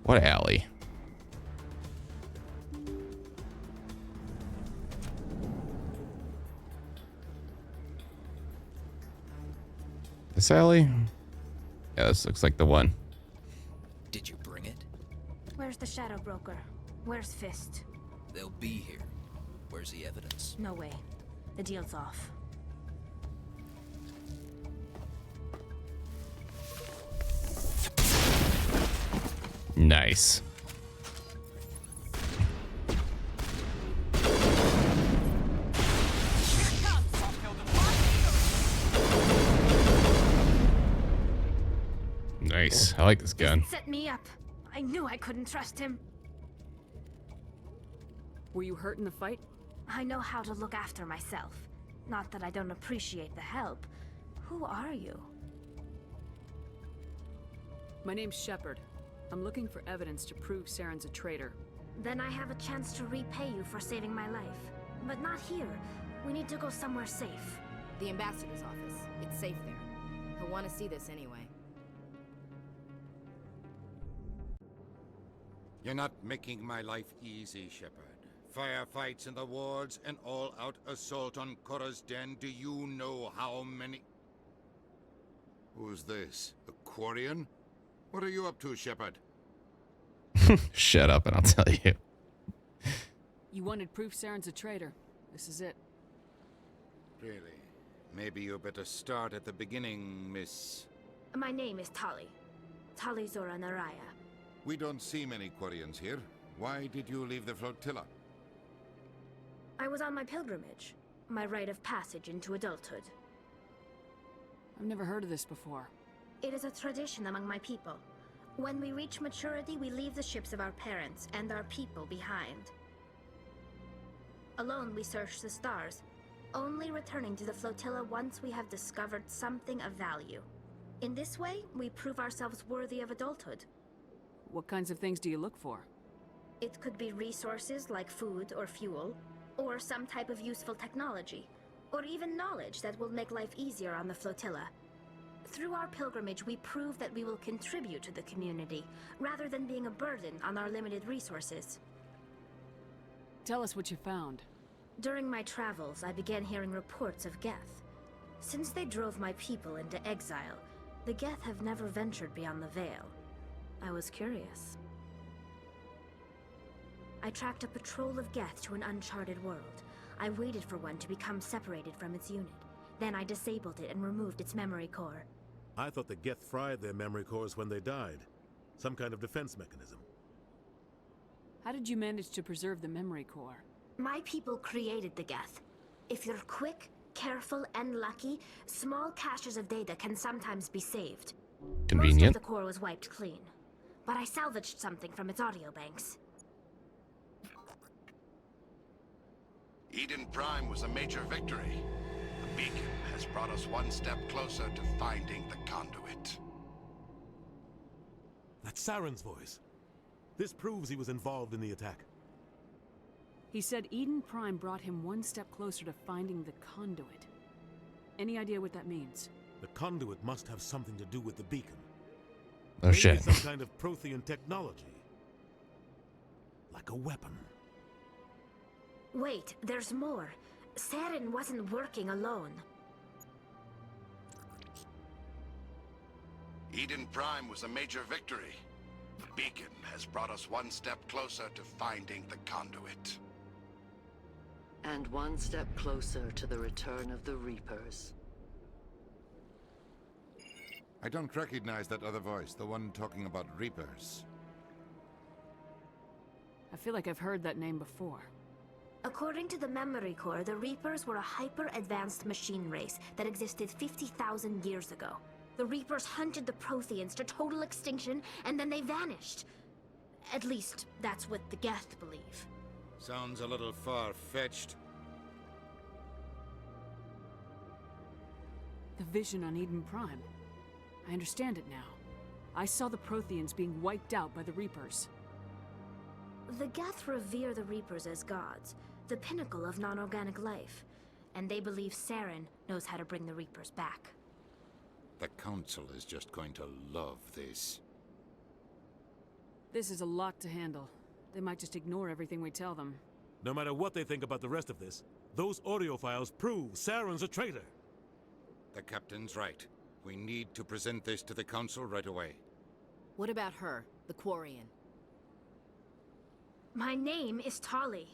What alley? The this alley? Yeah, this looks like the one. Did you bring it? Where's the Shadow Broker? Where's Fist? They'll be here. Where's the evidence? No way. The deal's off. Nice. Nice. I like this gun. Set me up. I knew I couldn't trust him. Were you hurt in the fight? I know how to look after myself. Not that I don't appreciate the help. Who are you? My name's Shepard. I'm looking for evidence to prove Saren's a traitor. Then I have a chance to repay you for saving my life. But not here. We need to go somewhere safe. The ambassador's office. It's safe there. He'll want to see this anyway. You're not making my life easy, Shepard. Firefights in the wards, an all-out assault on Korra's den. Do you know how many... Who's this? A Quarian? What are you up to, Shepard? Shut up and I'll tell you. You wanted proof Saren's a traitor. This is it. Really? Maybe you better start at the beginning, Miss... My name is Tali. Tali Zora Naraya. We don't see many Quarians here. Why did you leave the flotilla? I was on my pilgrimage. My rite of passage into adulthood. I've never heard of this before. It is a tradition among my people. When we reach maturity, we leave the ships of our parents and our people behind. Alone, we search the stars, only returning to the flotilla once we have discovered something of value. In this way, we prove ourselves worthy of adulthood. What kinds of things do you look for? It could be resources like food or fuel, or some type of useful technology, or even knowledge that will make life easier on the flotilla. Through our pilgrimage, we prove that we will contribute to the community, rather than being a burden on our limited resources. Tell us what you found. During my travels, I began hearing reports of Geth. Since they drove my people into exile, the Geth have never ventured beyond the Veil. I was curious. I tracked a patrol of Geth to an uncharted world. I waited for one to become separated from its unit. Then I disabled it and removed its memory core. I thought the Geth fried their memory cores when they died. Some kind of defense mechanism. How did you manage to preserve the memory core? My people created the Geth. If you're quick, careful, and lucky, small caches of data can sometimes be saved. Convenient. Most of the core was wiped clean. But I salvaged something from its audio banks. Eden Prime was a major victory. The beacon has brought us one step closer to finding the conduit. That's Saren's voice. This proves he was involved in the attack. He said Eden Prime brought him one step closer to finding the conduit. Any idea what that means? The conduit must have something to do with the beacon. Oh shit. Maybe some kind of Prothean technology. Like a weapon. Wait, there's more. Saren wasn't working alone. Eden Prime was a major victory. The beacon has brought us one step closer to finding the conduit. And one step closer to the return of the Reapers. I don't recognize that other voice, the one talking about Reapers. I feel like I've heard that name before. According to the memory core, the Reapers were a hyper-advanced machine race that existed 50,000 years ago. The Reapers hunted the Protheans to total extinction, and then they vanished. At least, that's what the Geth believe. Sounds a little far-fetched. The vision on Eden Prime. I understand it now. I saw the Protheans being wiped out by the Reapers. The Geth revere the Reapers as gods, the pinnacle of non-organic life. And they believe Saren knows how to bring the Reapers back. The Council is just going to love this. This is a lot to handle. They might just ignore everything we tell them. No matter what they think about the rest of this, those audio files prove Saren's a traitor. The captain's right. We need to present this to the Council right away. What about her, the Quarian? My name is Tolly.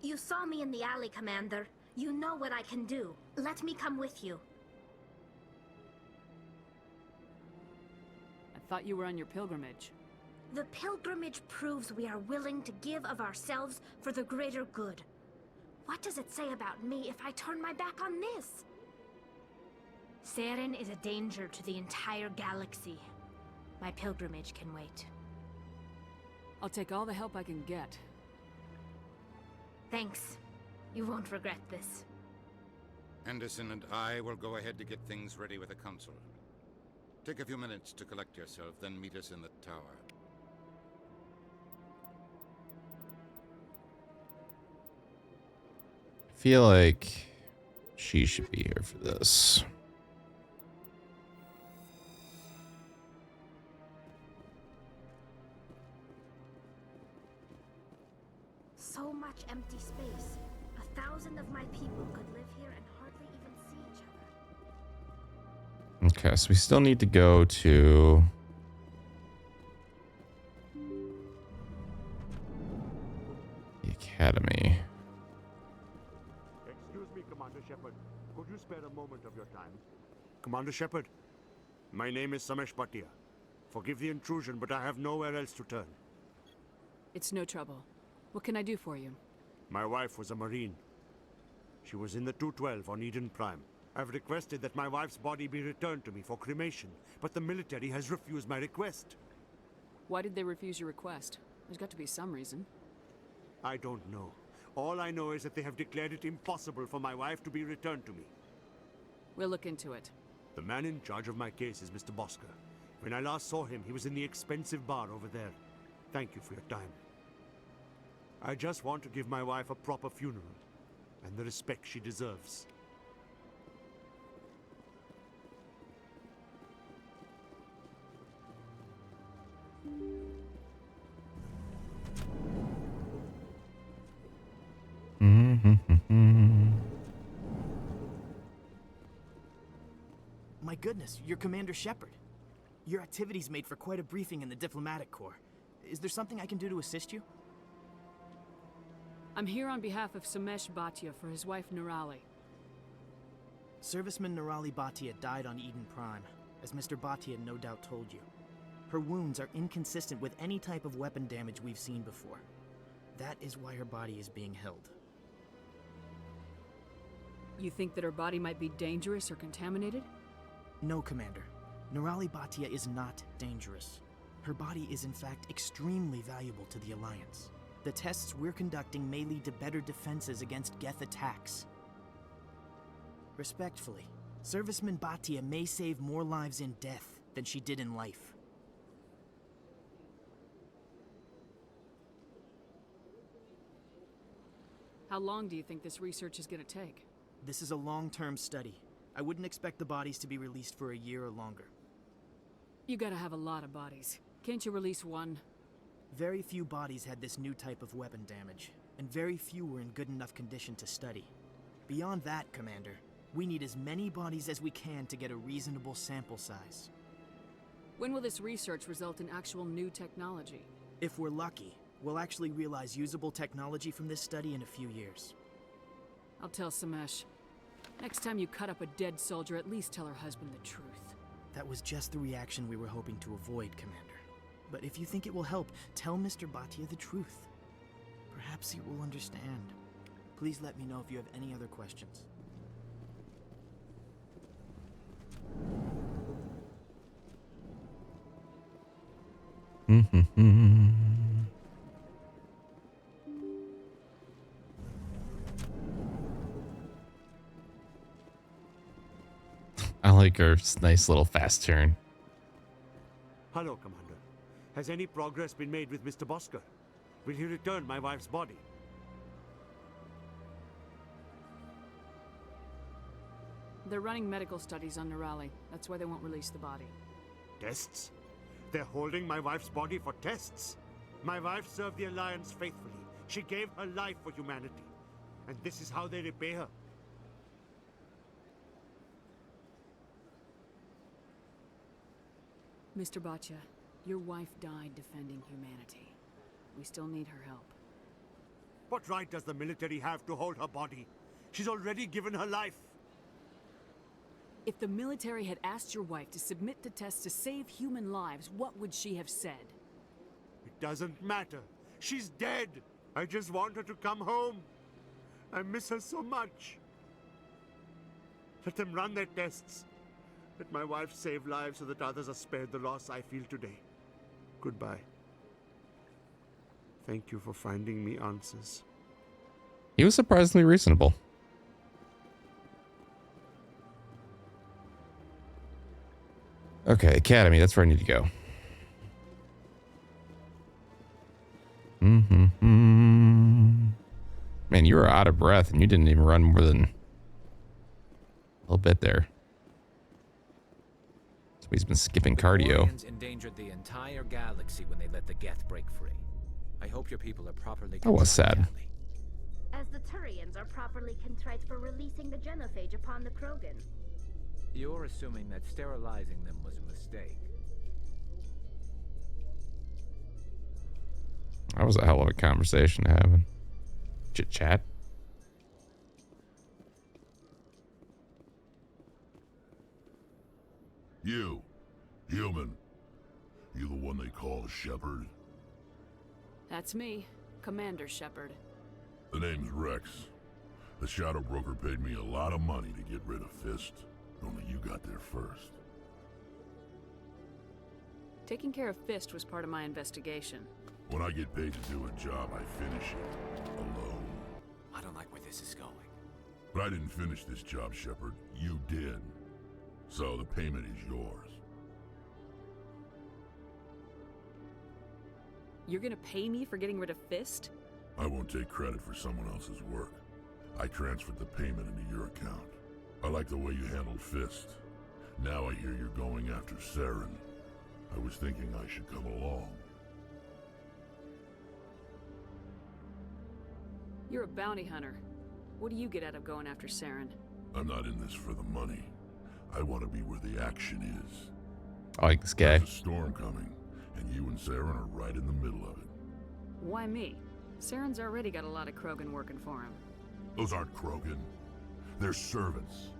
You saw me in the alley, Commander. You know what I can do. Let me come with you. I thought you were on your pilgrimage. The pilgrimage proves we are willing to give of ourselves for the greater good. What does it say about me if I turn my back on this? Saren is a danger to the entire galaxy. My pilgrimage can wait. I'll take all the help I can get. Thanks. You won't regret this. Anderson and I will go ahead to get things ready with the Council. Take a few minutes to collect yourself, then meet us in the tower. I feel like she should be here for this. So much empty space. 1,000 of my people could live here and hardly even see each other. Okay, so we still need to go to the academy. Excuse me, Commander Shepard. Could you spare a moment of your time? Commander Shepard, my name is Samesh Bhatia. Forgive the intrusion, but I have nowhere else to turn. It's no trouble. What can I do for you? My wife was a Marine. She was in the 212 on Eden Prime. I've requested that my wife's body be returned to me for cremation, but the military has refused my request. Why did they refuse your request? There's got to be some reason. I don't know. All I know is that they have declared it impossible for my wife to be returned to me. We'll look into it. The man in charge of my case is Mr. Bosker. When I last saw him, he was in the expensive bar over there. Thank you for your time. I just want to give my wife a proper funeral, and the respect she deserves. My goodness, you're Commander Shepard. Your activities made for quite a briefing in the Diplomatic Corps. Is there something I can do to assist you? I'm here on behalf of Samesh Bhatia for his wife Nirali. Serviceman Nirali Bhatia died on Eden Prime, as Mr. Bhatia no doubt told you. Her wounds are inconsistent with any type of weapon damage we've seen before. That is why her body is being held. You think that her body might be dangerous or contaminated? No, Commander. Nirali Bhatia is not dangerous. Her body is in fact extremely valuable to the Alliance. The tests we're conducting may lead to better defenses against Geth attacks. Respectfully, Serviceman Bhatia may save more lives in death than she did in life. How long do you think this research is going to take? This is a long-term study. I wouldn't expect the bodies to be released for a year or longer. You gotta have a lot of bodies. Can't you release one? Very few bodies had this new type of weapon damage, and very few were in good enough condition to study. Beyond that, Commander, we need as many bodies as we can to get a reasonable sample size. When will this research result in actual new technology? If we're lucky, we'll actually realize usable technology from this study in a few years. I'll tell Samesh. Next time you cut up a dead soldier, at least tell her husband the truth. That was just the reaction we were hoping to avoid, Commander. But if you think it will help, tell Mr. Bhatia the truth. Perhaps he will understand. Please let me know if you have any other questions. I like her nice little fast turn. Hello, Commander. Has any progress been made with Mr. Bosker? Will he return my wife's body? They're running medical studies on Nirali. That's why they won't release the body. Tests? They're holding my wife's body for tests? My wife served the Alliance faithfully. She gave her life for humanity. And this is how they repay her. Mr. Baccia, your wife died defending humanity. We still need her help. What right does the military have to hold her body? She's already given her life. If the military had asked your wife to submit the test to save human lives, what would she have said? It doesn't matter. She's dead. I just want her to come home. I miss her so much. Let them run their tests. Let my wife save lives so that others are spared the loss I feel today. Goodbye. Thank you for finding me answers. He was surprisingly reasonable. Okay, Academy, that's where I need to go. Man, you were out of breath and you didn't even run more than a little bit there. So he's been skipping cardio. The endangered the entire galaxy when they let the Geth break free. I hope your people are properly. That was sad. As the Turians are properly contrite for releasing the genophage upon the Krogan. You're assuming that sterilizing them was a mistake. That was a hell of a conversation to have. Chit chat. You, human. You the one they call Shepard? That's me, Commander Shepard. The name's Rex. The Shadow Broker paid me a lot of money to get rid of Fist. Only you got there first. Taking care of Fist was part of my investigation. When I get paid to do a job, I finish it. Alone. I don't like where this is going. But I didn't finish this job, Shepard. You did. So the payment is yours. You're gonna pay me for getting rid of Fist? I won't take credit for someone else's work. I transferred the payment into your account. I like the way you handled Fist. Now I hear you're going after Saren. I was thinking I should come along. You're a bounty hunter. What do you get out of going after Saren? I'm not in this for the money. I want to be where the action is. I like this guy. There's a storm coming, and you and Saren are right in the middle of it. Why me? Saren's already got a lot of Krogan working for him. Those aren't Krogan. They're servants.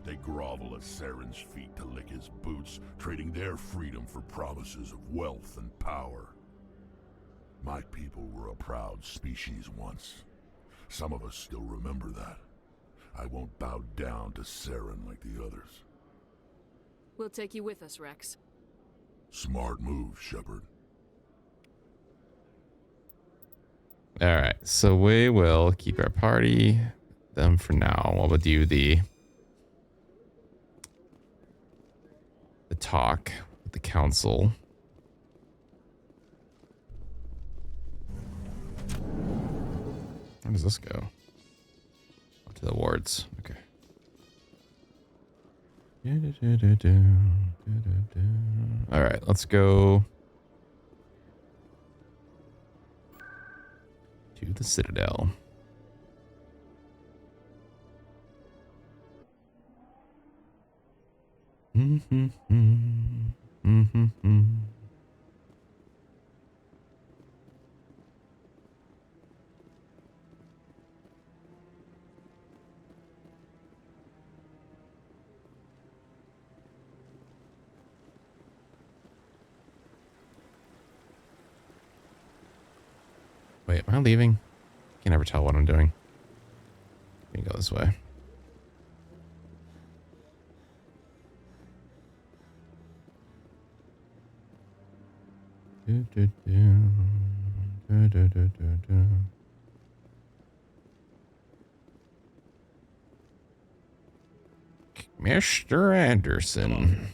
They grovel at Saren's feet to lick his boots, trading their freedom for promises of wealth and power. My people were a proud species once. Some of us still remember that. I won't bow down to Saren like the others. We'll take you with us, Rex. Smart move, Shepard. All right, so we will keep our party them for now. What would do the talk with the council? Where does this go? Oh, to the wards. Okay. All right, let's go to the Citadel. Wait, am I leaving? I can never tell what I'm doing. Let me go this way. Mr. Anderson.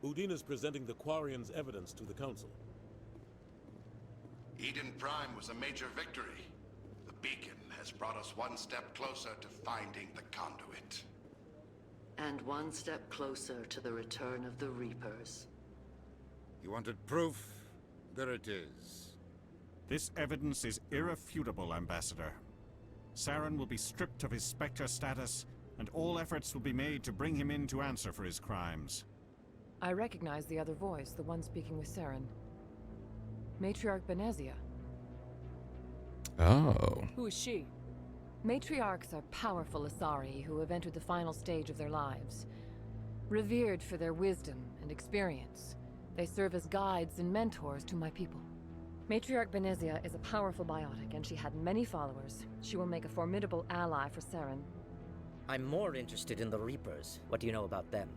Udine is presenting the Quarians' evidence to the Council. Eden Prime was a major victory. The beacon has brought us one step closer to finding the conduit. And one step closer to the return of the Reapers. You wanted proof? There it is. This evidence is irrefutable, Ambassador. Saren will be stripped of his Spectre status, and all efforts will be made to bring him in to answer for his crimes. I recognize the other voice, the one speaking with Saren. Matriarch Benezia. Oh. Who is she? Matriarchs are powerful Asari who have entered the final stage of their lives. Revered for their wisdom and experience, they serve as guides and mentors to my people. Matriarch Benezia is a powerful biotic, and she had many followers. She will make a formidable ally for Saren. I'm more interested in the Reapers. What do you know about them?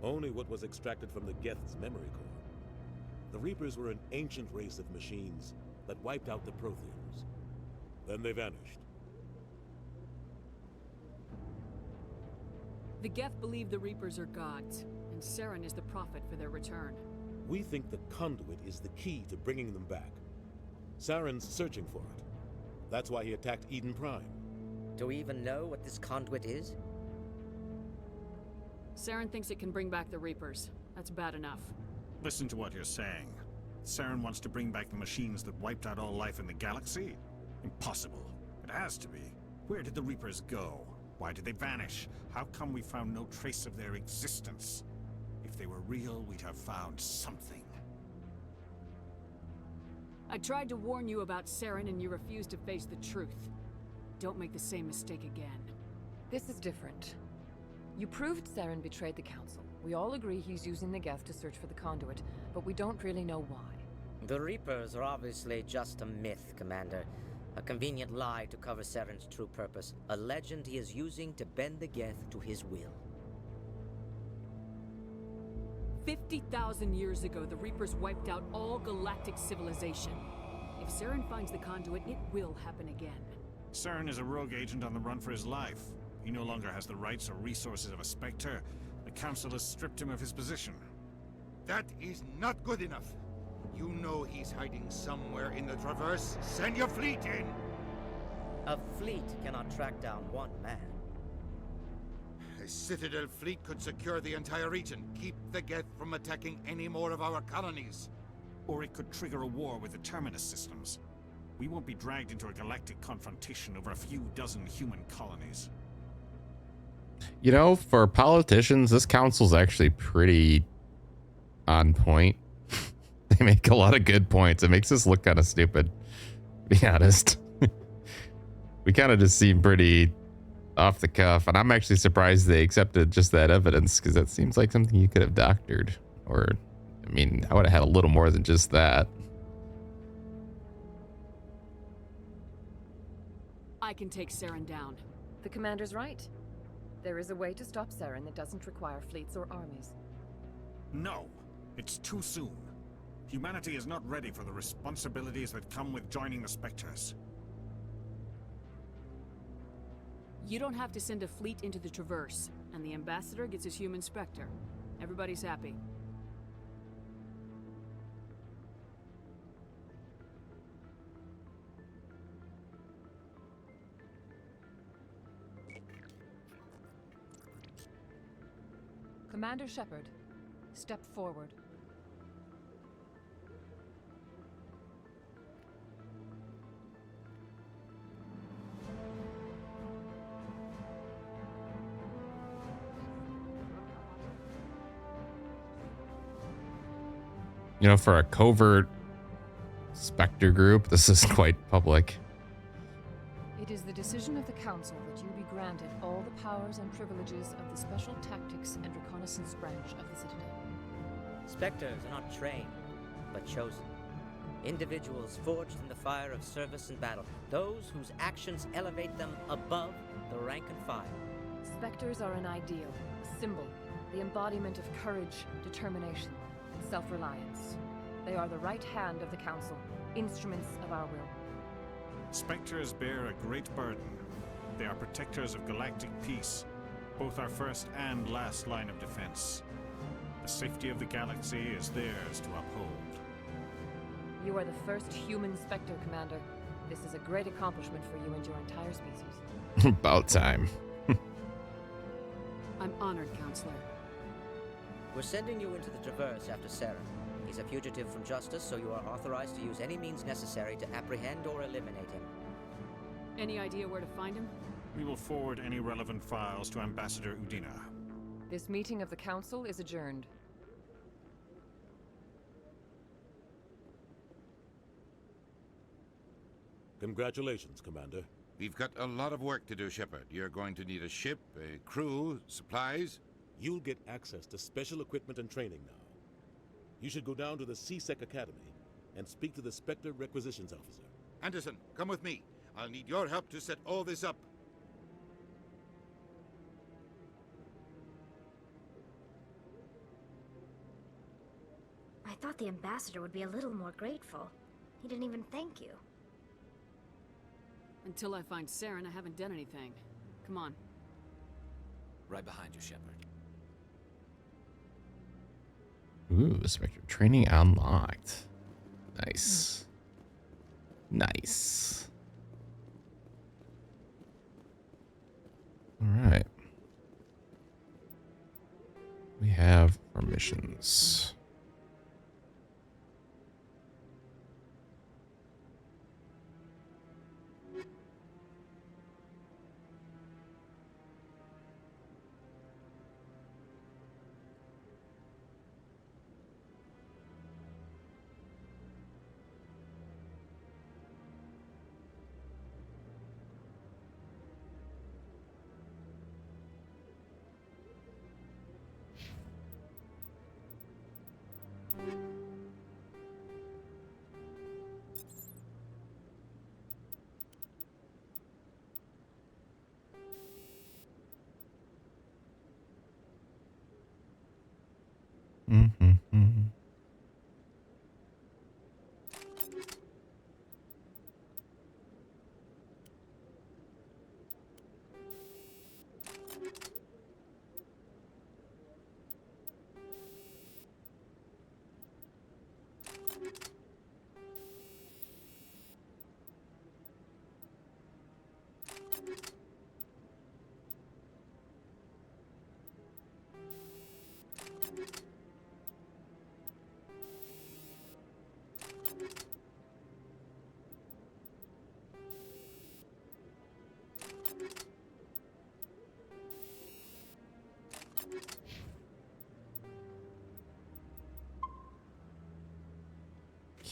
Only what was extracted from the Geth's memory core. The Reapers were an ancient race of machines that wiped out the Protheans. Then they vanished. The Geth believe the Reapers are gods, and Saren is the prophet for their return. We think the conduit is the key to bringing them back. Saren's searching for it. That's why he attacked Eden Prime. Do we even know what this conduit is? Saren thinks it can bring back the Reapers. That's bad enough. Listen to what you're saying. Saren wants to bring back the machines that wiped out all life in the galaxy? Impossible. It has to be. Where did the Reapers go? Why did they vanish? How come we found no trace of their existence? If they were real, we'd have found something. I tried to warn you about Saren and you refused to face the truth. Don't make the same mistake again. This is different. You proved Saren betrayed the Council. We all agree he's using the Geth to search for the conduit, but we don't really know why. The Reapers are obviously just a myth, Commander. A convenient lie to cover Saren's true purpose. A legend he is using to bend the Geth to his will. 50,000 years ago, the Reapers wiped out all galactic civilization. If Saren finds the conduit, it will happen again. Saren is a rogue agent on the run for his life. He no longer has the rights or resources of a Spectre. The Council has stripped him of his position. That is not good enough. You know he's hiding somewhere in the Traverse. Send your fleet in! A fleet cannot track down one man. A Citadel fleet could secure the entire region, keep the Geth from attacking any more of our colonies. Or it could trigger a war with the Terminus systems. We won't be dragged into a galactic confrontation over a few dozen human colonies. You know, for politicians, this council's actually pretty on point. They make a lot of good points. It makes us look kind of stupid, to be honest. We kind of just seem pretty off the cuff, and I'm actually surprised they accepted just that evidence, because that seems like something you could have doctored. Or, I mean, I would have had a little more than just that. I can take Saren down. The commander's right. There is a way to stop Saren that doesn't require fleets or armies. No, it's too soon. Humanity is not ready for the responsibilities that come with joining the Spectres. You don't have to send a fleet into the Traverse, and the Ambassador gets his human Spectre. Everybody's happy. Commander Shepard, step forward. You know, for a covert Spectre group, this is quite public. It is the decision of the Council that you be granted all the powers and privileges of the Special Tactics and Reconnaissance branch of the Citadel. Spectres are not trained, but chosen. Individuals forged in the fire of service and battle. Those whose actions elevate them above the rank and file. Spectres are an ideal, a symbol, the embodiment of courage, determination, and self-reliance. They are the right hand of the Council, instruments of our will. Spectres bear a great burden. They are protectors of galactic peace, both our first and last line of defense. The safety of the galaxy is theirs to uphold. You are the first human Spectre, Commander. This is a great accomplishment for you and your entire species. About time. I'm honored, Counselor. We're sending you into the Traverse after Saren. He's a fugitive from justice, so you are authorized to use any means necessary to apprehend or eliminate him. Any idea where to find him? We will forward any relevant files to Ambassador Udina. This meeting of the Council is adjourned. Congratulations, Commander. We've got a lot of work to do, Shepard. You're going to need a ship, a crew, supplies. You'll get access to special equipment and training now. You should go down to the C-Sec Academy and speak to the Spectre Requisitions Officer. Anderson, come with me. I'll need your help to set all this up. I thought the ambassador would be a little more grateful. He didn't even thank you. Until I find Saren, I haven't done anything. Come on. Right behind you, Shepard. Ooh, Spectre training unlocked. Nice. Nice. All right. We have our missions.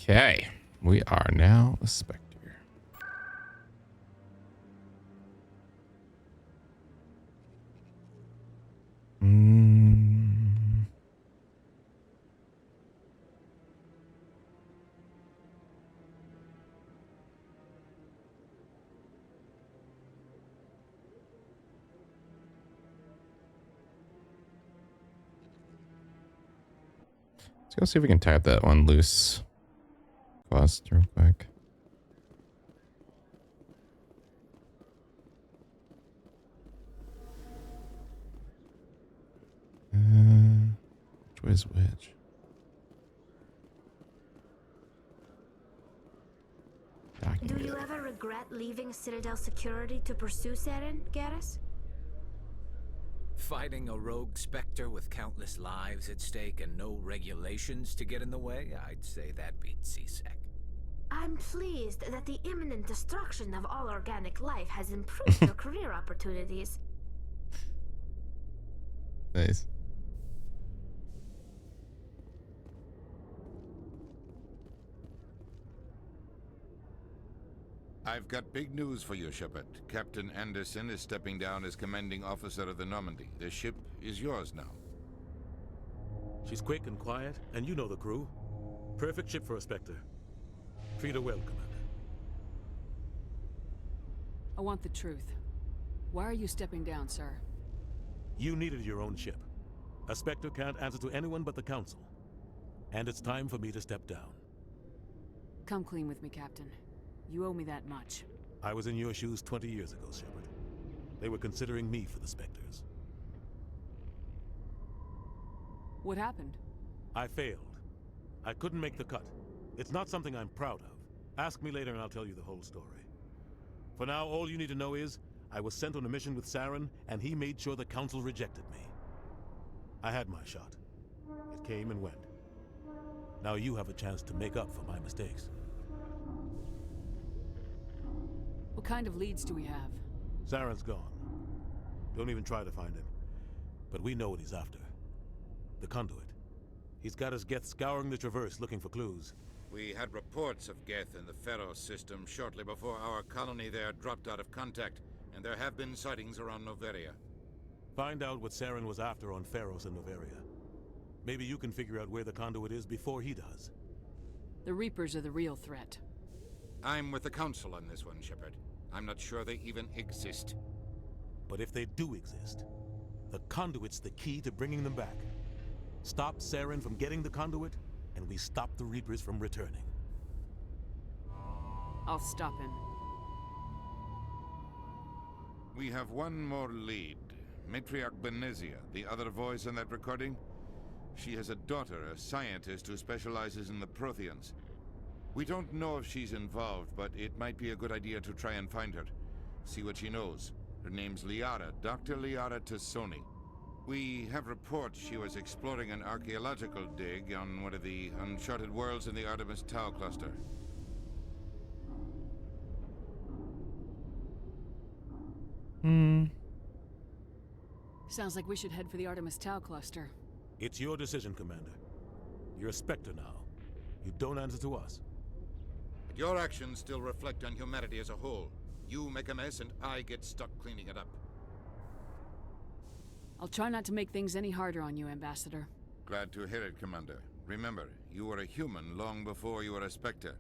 Okay, we are now a Spectre. Let's go see if we can type that one loose. Quest real quick. Which way is which? Do you ever regret leaving Citadel security to pursue Saren, Garrus? Fighting a rogue Spectre with countless lives at stake and no regulations to get in the way? I'd say that beats C-Sec. I'm pleased that the imminent destruction of all organic life has improved your career opportunities. Nice. I've got big news for you, Shepard. Captain Anderson is stepping down as commanding officer of the Normandy. The ship is yours now. She's quick and quiet, and you know the crew. Perfect ship for a Spectre. Treat her well, Commander. I want the truth. Why are you stepping down, sir? You needed your own ship. A Spectre can't answer to anyone but the Council. And it's time for me to step down. Come clean with me, Captain. You owe me that much. I was in your shoes 20 years ago, Shepard. They were considering me for the Spectres. What happened? I failed. I couldn't make the cut. It's not something I'm proud of. Ask me later and I'll tell you the whole story. For now, all you need to know is, I was sent on a mission with Saren, and he made sure the Council rejected me. I had my shot. It came and went. Now you have a chance to make up for my mistakes. What kind of leads do we have? Saren's gone. Don't even try to find him. But we know what he's after. The conduit. He's got his Geth scouring the Traverse looking for clues. We had reports of Geth in the Pharos system shortly before our colony there dropped out of contact, and there have been sightings around Noveria. Find out what Saren was after on Pharos and Noveria. Maybe you can figure out where the conduit is before he does. The Reapers are the real threat. I'm with the Council on this one, Shepard. I'm not sure they even exist. But if they do exist, the conduit's the key to bringing them back. Stop Saren from getting the conduit, and we stop the Reapers from returning. I'll stop him. We have one more lead. Matriarch Benezia, the other voice in that recording. She has a daughter, a scientist who specializes in the Protheans. We don't know if she's involved, but it might be a good idea to try and find her. See what she knows. Her name's Liara, Dr. Liara Tassoni. We have reports she was exploring an archaeological dig on one of the uncharted worlds in the Artemis Tau cluster. Sounds like we should head for the Artemis Tau cluster. It's your decision, Commander. You're a Spectre now. You don't answer to us. But your actions still reflect on humanity as a whole. You make a mess and I get stuck cleaning it up. I'll try not to make things any harder on you, Ambassador. Glad to hear it, Commander. Remember, you were a human long before you were a Spectre.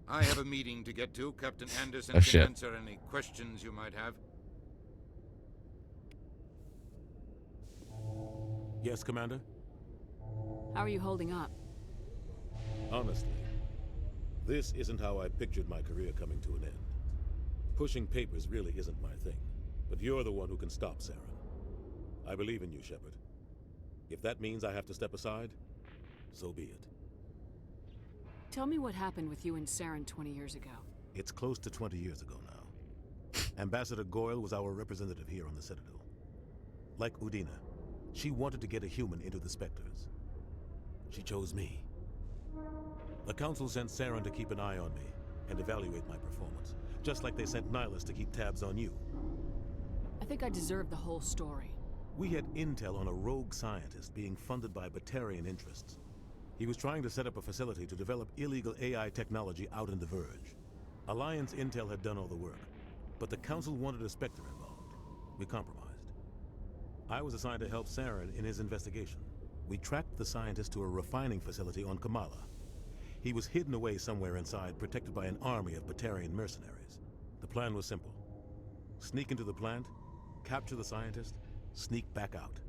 I have a meeting to get to. Captain Anderson can answer any questions you might have. Yes, Commander? How are you holding up? Honestly, this isn't how I pictured my career coming to an end. Pushing papers really isn't my thing, but you're the one who can stop Saren. I believe in you, Shepard. If that means I have to step aside, so be it. Tell me what happened with you and Saren 20 years ago. It's close to 20 years ago now. Ambassador Goyle was our representative here on the Citadel. Like Udina, she wanted to get a human into the Spectres. She chose me. The Council sent Saren to keep an eye on me and evaluate my performance, just like they sent Nihilus to keep tabs on you. I think I deserve the whole story. We had intel on a rogue scientist being funded by Batarian interests. He was trying to set up a facility to develop illegal AI technology out in the Verge. Alliance intel had done all the work, but the Council wanted a Spectre involved. We compromised. I was assigned to help Saren in his investigation. We tracked the scientist to a refining facility on Kamala. He was hidden away somewhere inside, protected by an army of Batarian mercenaries. The plan was simple. Sneak into the plant, capture the scientist, sneak back out.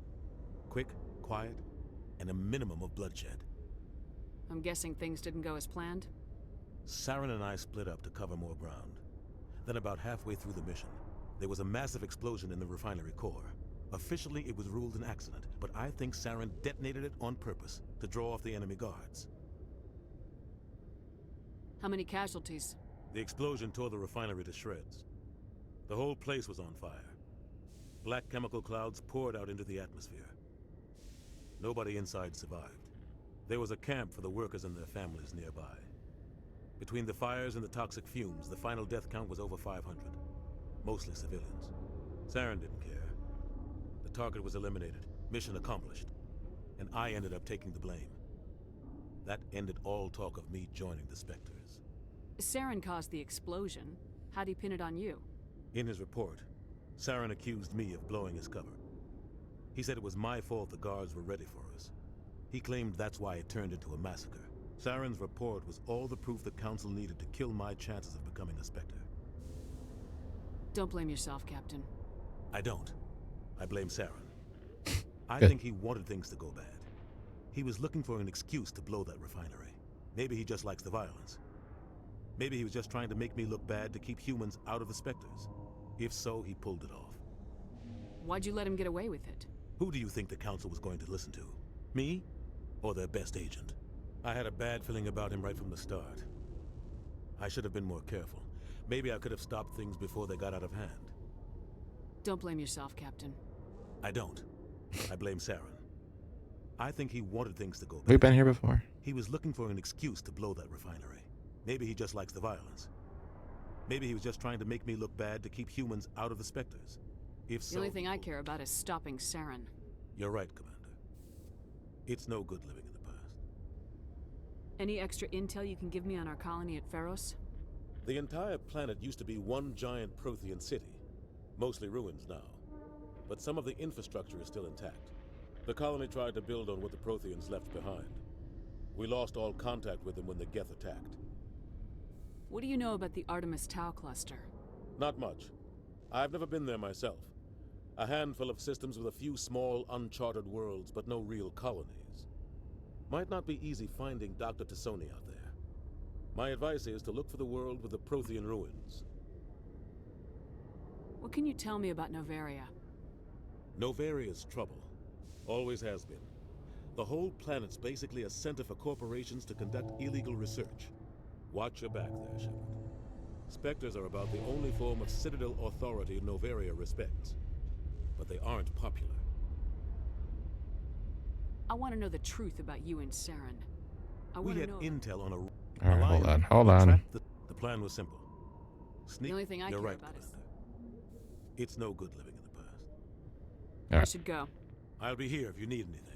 Quick, quiet, and a minimum of bloodshed. I'm guessing things didn't go as planned? Saren and I split up to cover more ground. Then about halfway through the mission, there was a massive explosion in the refinery core. Officially, it was ruled an accident, but I think Saren detonated it on purpose to draw off the enemy guards. How many casualties? The explosion tore the refinery to shreds. The whole place was on fire. Black chemical clouds poured out into the atmosphere. Nobody inside survived. There was a camp for the workers and their families nearby. Between the fires and the toxic fumes, the final death count was over 500. Mostly civilians. Saren didn't care. The target was eliminated, mission accomplished. And I ended up taking the blame. That ended all talk of me joining the Spectres. Saren caused the explosion. How'd he pin it on you? In his report, Saren accused me of blowing his cover. He said it was my fault the guards were ready for us. He claimed that's why it turned into a massacre. Saren's report was all the proof the Council needed to kill my chances of becoming a Spectre. Don't blame yourself, Captain. I don't. I blame Saren. I Good. think he wanted things to go bad. He was looking for an excuse to blow that refinery. Maybe he just likes the violence. Maybe he was just trying to make me look bad to keep humans out of the Spectres. If so, he pulled it off. Why'd you let him get away with it? Who do you think the Council was going to listen to? Me? Or their best agent? I had a bad feeling about him right from the start. I should have been more careful. Maybe I could have stopped things before they got out of hand. Don't blame yourself, Captain. I don't. I blame Saren. I think he wanted things to go bad. We've been here before. He was looking for an excuse to blow that refinery. Maybe he just likes the violence. Maybe he was just trying to make me look bad to keep humans out of the Spectres. If so, The only thing I care about is stopping Saren. You're right, Commander. It's no good living in the past. Any extra intel you can give me on our colony at Pharos? The entire planet used to be one giant Prothean city, mostly ruins now. But some of the infrastructure is still intact. The colony tried to build on what the Protheans left behind. We lost all contact with them when the Geth attacked. What do you know about the Artemis Tau cluster? Not much. I've never been there myself. A handful of systems with a few small, uncharted worlds, but no real colonies. Might not be easy finding Dr. Tassoni out there. My advice is to look for the world with the Prothean ruins. What can you tell me about Novaria? Novaria's trouble. Always has been. The whole planet's basically a center for corporations to conduct illegal research. Watch your back there, Shepard. Spectres are about the only form of Citadel authority Novaria respects. But they aren't popular. I want to know the truth about you and Saren. We had intel on a... All right, hold on. The plan was simple. Sneak. The only thing I You're care right, about is... It's no good living in the past. I should go. I'll be here if you need anything.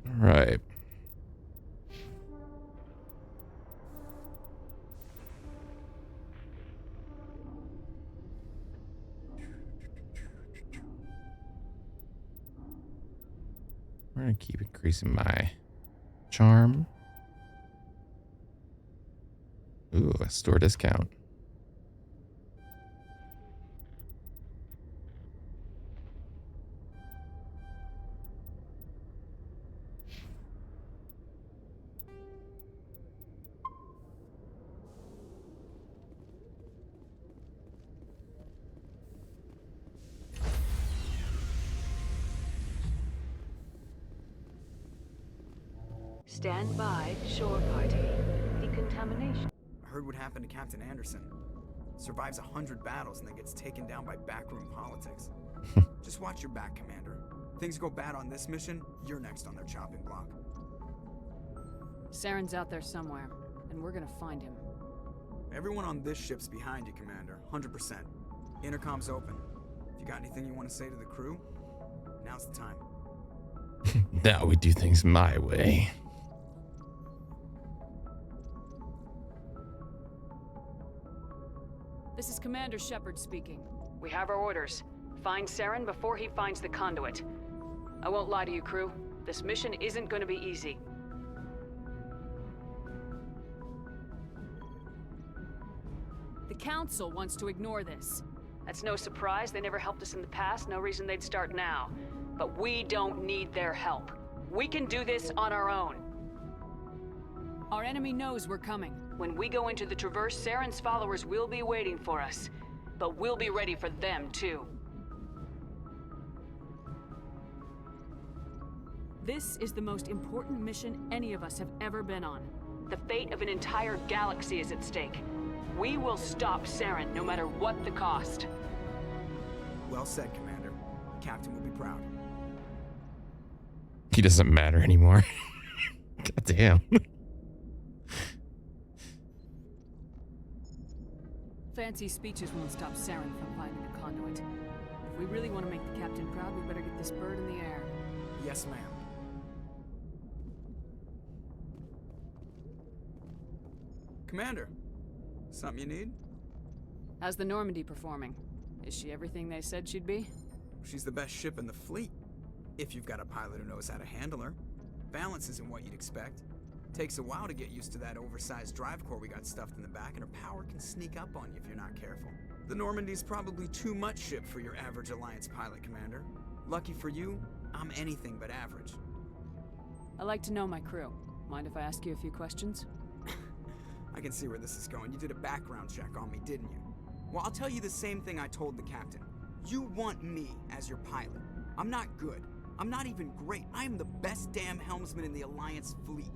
All right. We're gonna keep increasing my charm. Ooh, a store discount. Stand by, shore party. Decontamination. I heard what happened to Captain Anderson. Survives 100 battles and then gets taken down by backroom politics. Just watch your back, Commander. Things go bad on this mission, you're next on their chopping block. Saren's out there somewhere, and we're gonna find him. Everyone on this ship's behind you, Commander. 100%. Intercom's open. If you got anything you want to say to the crew, now's the time. Now we do things my way. This is Commander Shepard speaking. We have our orders. Find Saren before he finds the conduit. I won't lie to you, crew. This mission isn't going to be easy. The Council wants to ignore this. That's no surprise. They never helped us in the past. No reason they'd start now. But we don't need their help. We can do this on our own. Our enemy knows we're coming. When we go into the Traverse, Saren's followers will be waiting for us. But we'll be ready for them, too. This is the most important mission any of us have ever been on. The fate of an entire galaxy is at stake. We will stop Saren, no matter what the cost. Well said, Commander. Captain will be proud. He doesn't matter anymore. God damn. Fancy speeches won't stop Saren from finding a conduit. If we really want to make the captain proud, we better get this bird in the air. Yes, ma'am. Commander, something you need? How's the Normandy performing? Is she everything they said she'd be? She's the best ship in the fleet. If you've got a pilot who knows how to handle her. Balance isn't what you'd expect. Takes a while to get used to that oversized drive core we got stuffed in the back, and her power can sneak up on you if you're not careful. The Normandy's probably too much ship for your average Alliance pilot, Commander. Lucky for you, I'm anything but average. I like to know my crew. Mind if I ask you a few questions? I can see where this is going. You did a background check on me, didn't you? Well, I'll tell you the same thing I told the captain. You want me as your pilot. I'm not good. I'm not even great. I am the best damn helmsman in the Alliance fleet.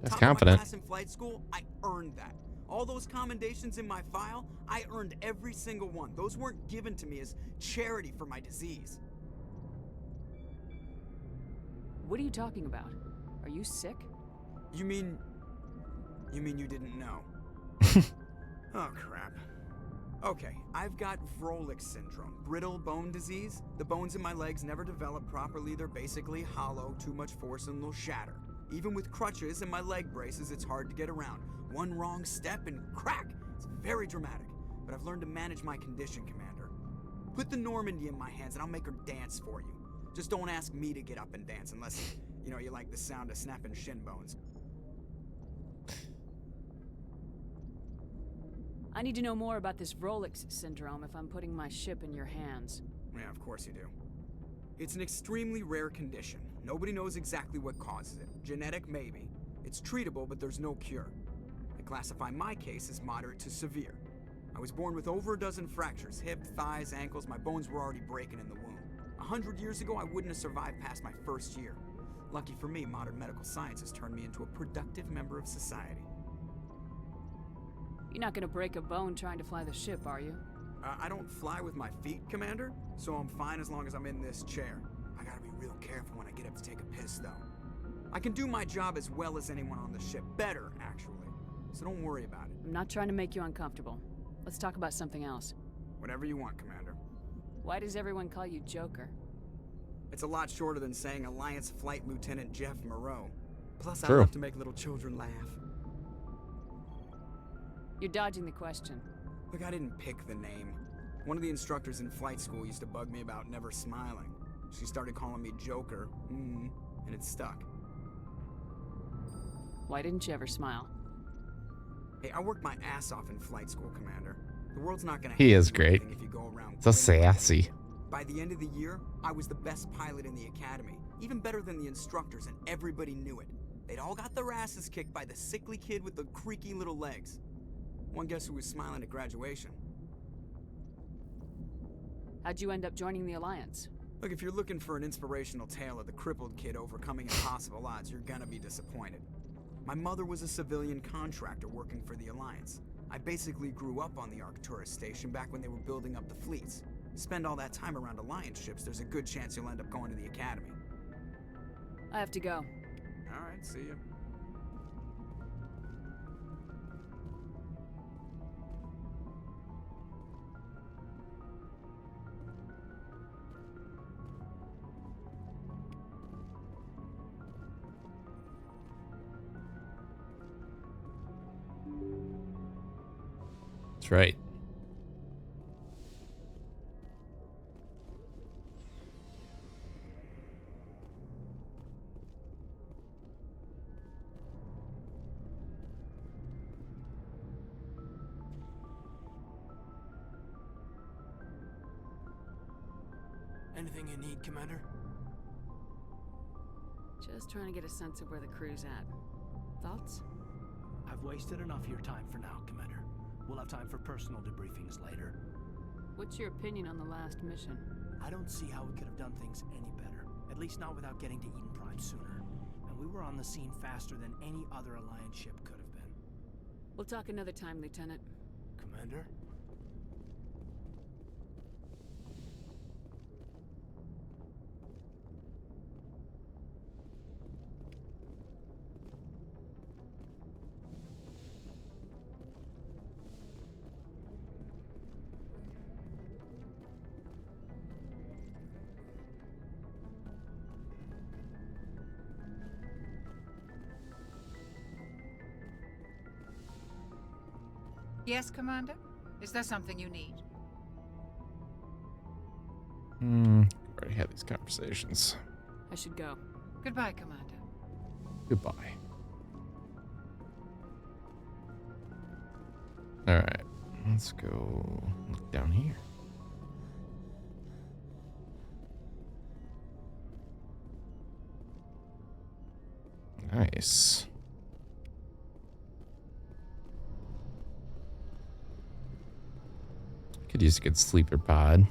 That's Top confident. Of my class in flight school, I earned that. All those commendations in my file, I earned every single one. Those weren't given to me as charity for my disease. What are you talking about? Are you sick? You mean you didn't know? Oh, crap. Okay, I've got Vrolik syndrome, brittle bone disease. The bones in my legs never develop properly. They're basically hollow, too much force and they'll shatter. Even with crutches and my leg braces, it's hard to get around. One wrong step and crack! It's very dramatic, but I've learned to manage my condition, Commander. Put the Normandy in my hands and I'll make her dance for you. Just don't ask me to get up and dance unless, you like the sound of snapping shin bones. I need to know more about this Vrolik syndrome if I'm putting my ship in your hands. Yeah, of course you do. It's an extremely rare condition. Nobody knows exactly what causes it. Genetic, maybe. It's treatable, but there's no cure. They classify my case as moderate to severe. I was born with over a dozen fractures, hip, thighs, ankles. My bones were already breaking in the womb. 100 years ago, I wouldn't have survived past my first year. Lucky for me, modern medical science has turned me into a productive member of society. You're not gonna break a bone trying to fly the ship, are you? I don't fly with my feet, Commander, so I'm fine as long as I'm in this chair. I gotta be real careful when I get up to take a piss, though. I can do my job as well as anyone on the ship. Better, actually. So don't worry about it. I'm not trying to make you uncomfortable. Let's talk about something else. Whatever you want, Commander. Why does everyone call you Joker? It's a lot shorter than saying Alliance Flight Lieutenant Jeff Moreau. Plus, True. I love to make little children laugh. You're dodging the question. Look, I didn't pick the name. One of the instructors in flight school used to bug me about never smiling. She started calling me Joker, and it stuck. Why didn't you ever smile? Hey, I worked my ass off in flight school, Commander. The world's not gonna He hate is you great. if you go around So sassy. By the end of the year, I was the best pilot in the academy. Even better than the instructors, and everybody knew it. They'd all got their asses kicked by the sickly kid with the creaky little legs. One guess who was smiling at graduation? How'd you end up joining the Alliance? Look, if you're looking for an inspirational tale of the crippled kid overcoming impossible odds, you're gonna be disappointed. My mother was a civilian contractor working for the Alliance. I basically grew up on the Arcturus station back when they were building up the fleets. Spend all that time around Alliance ships, there's a good chance you'll end up going to the Academy. I have to go. Alright, see ya. That's right. Anything you need, Commander? Just trying to get a sense of where the crew's at. Thoughts? I've wasted enough of your time for now, Commander. We'll have time for personal debriefings later. What's your opinion on the last mission? I don't see how we could have done things any better. At least not without getting to Eden Prime sooner. And we were on the scene faster than any other Alliance ship could have been. We'll talk another time, Lieutenant. Commander? Yes, Commander? Is there something you need? Already had these conversations. I should go. Goodbye, Commander. Goodbye. All right, let's go look down here. Nice. Could use a good sleeper pod.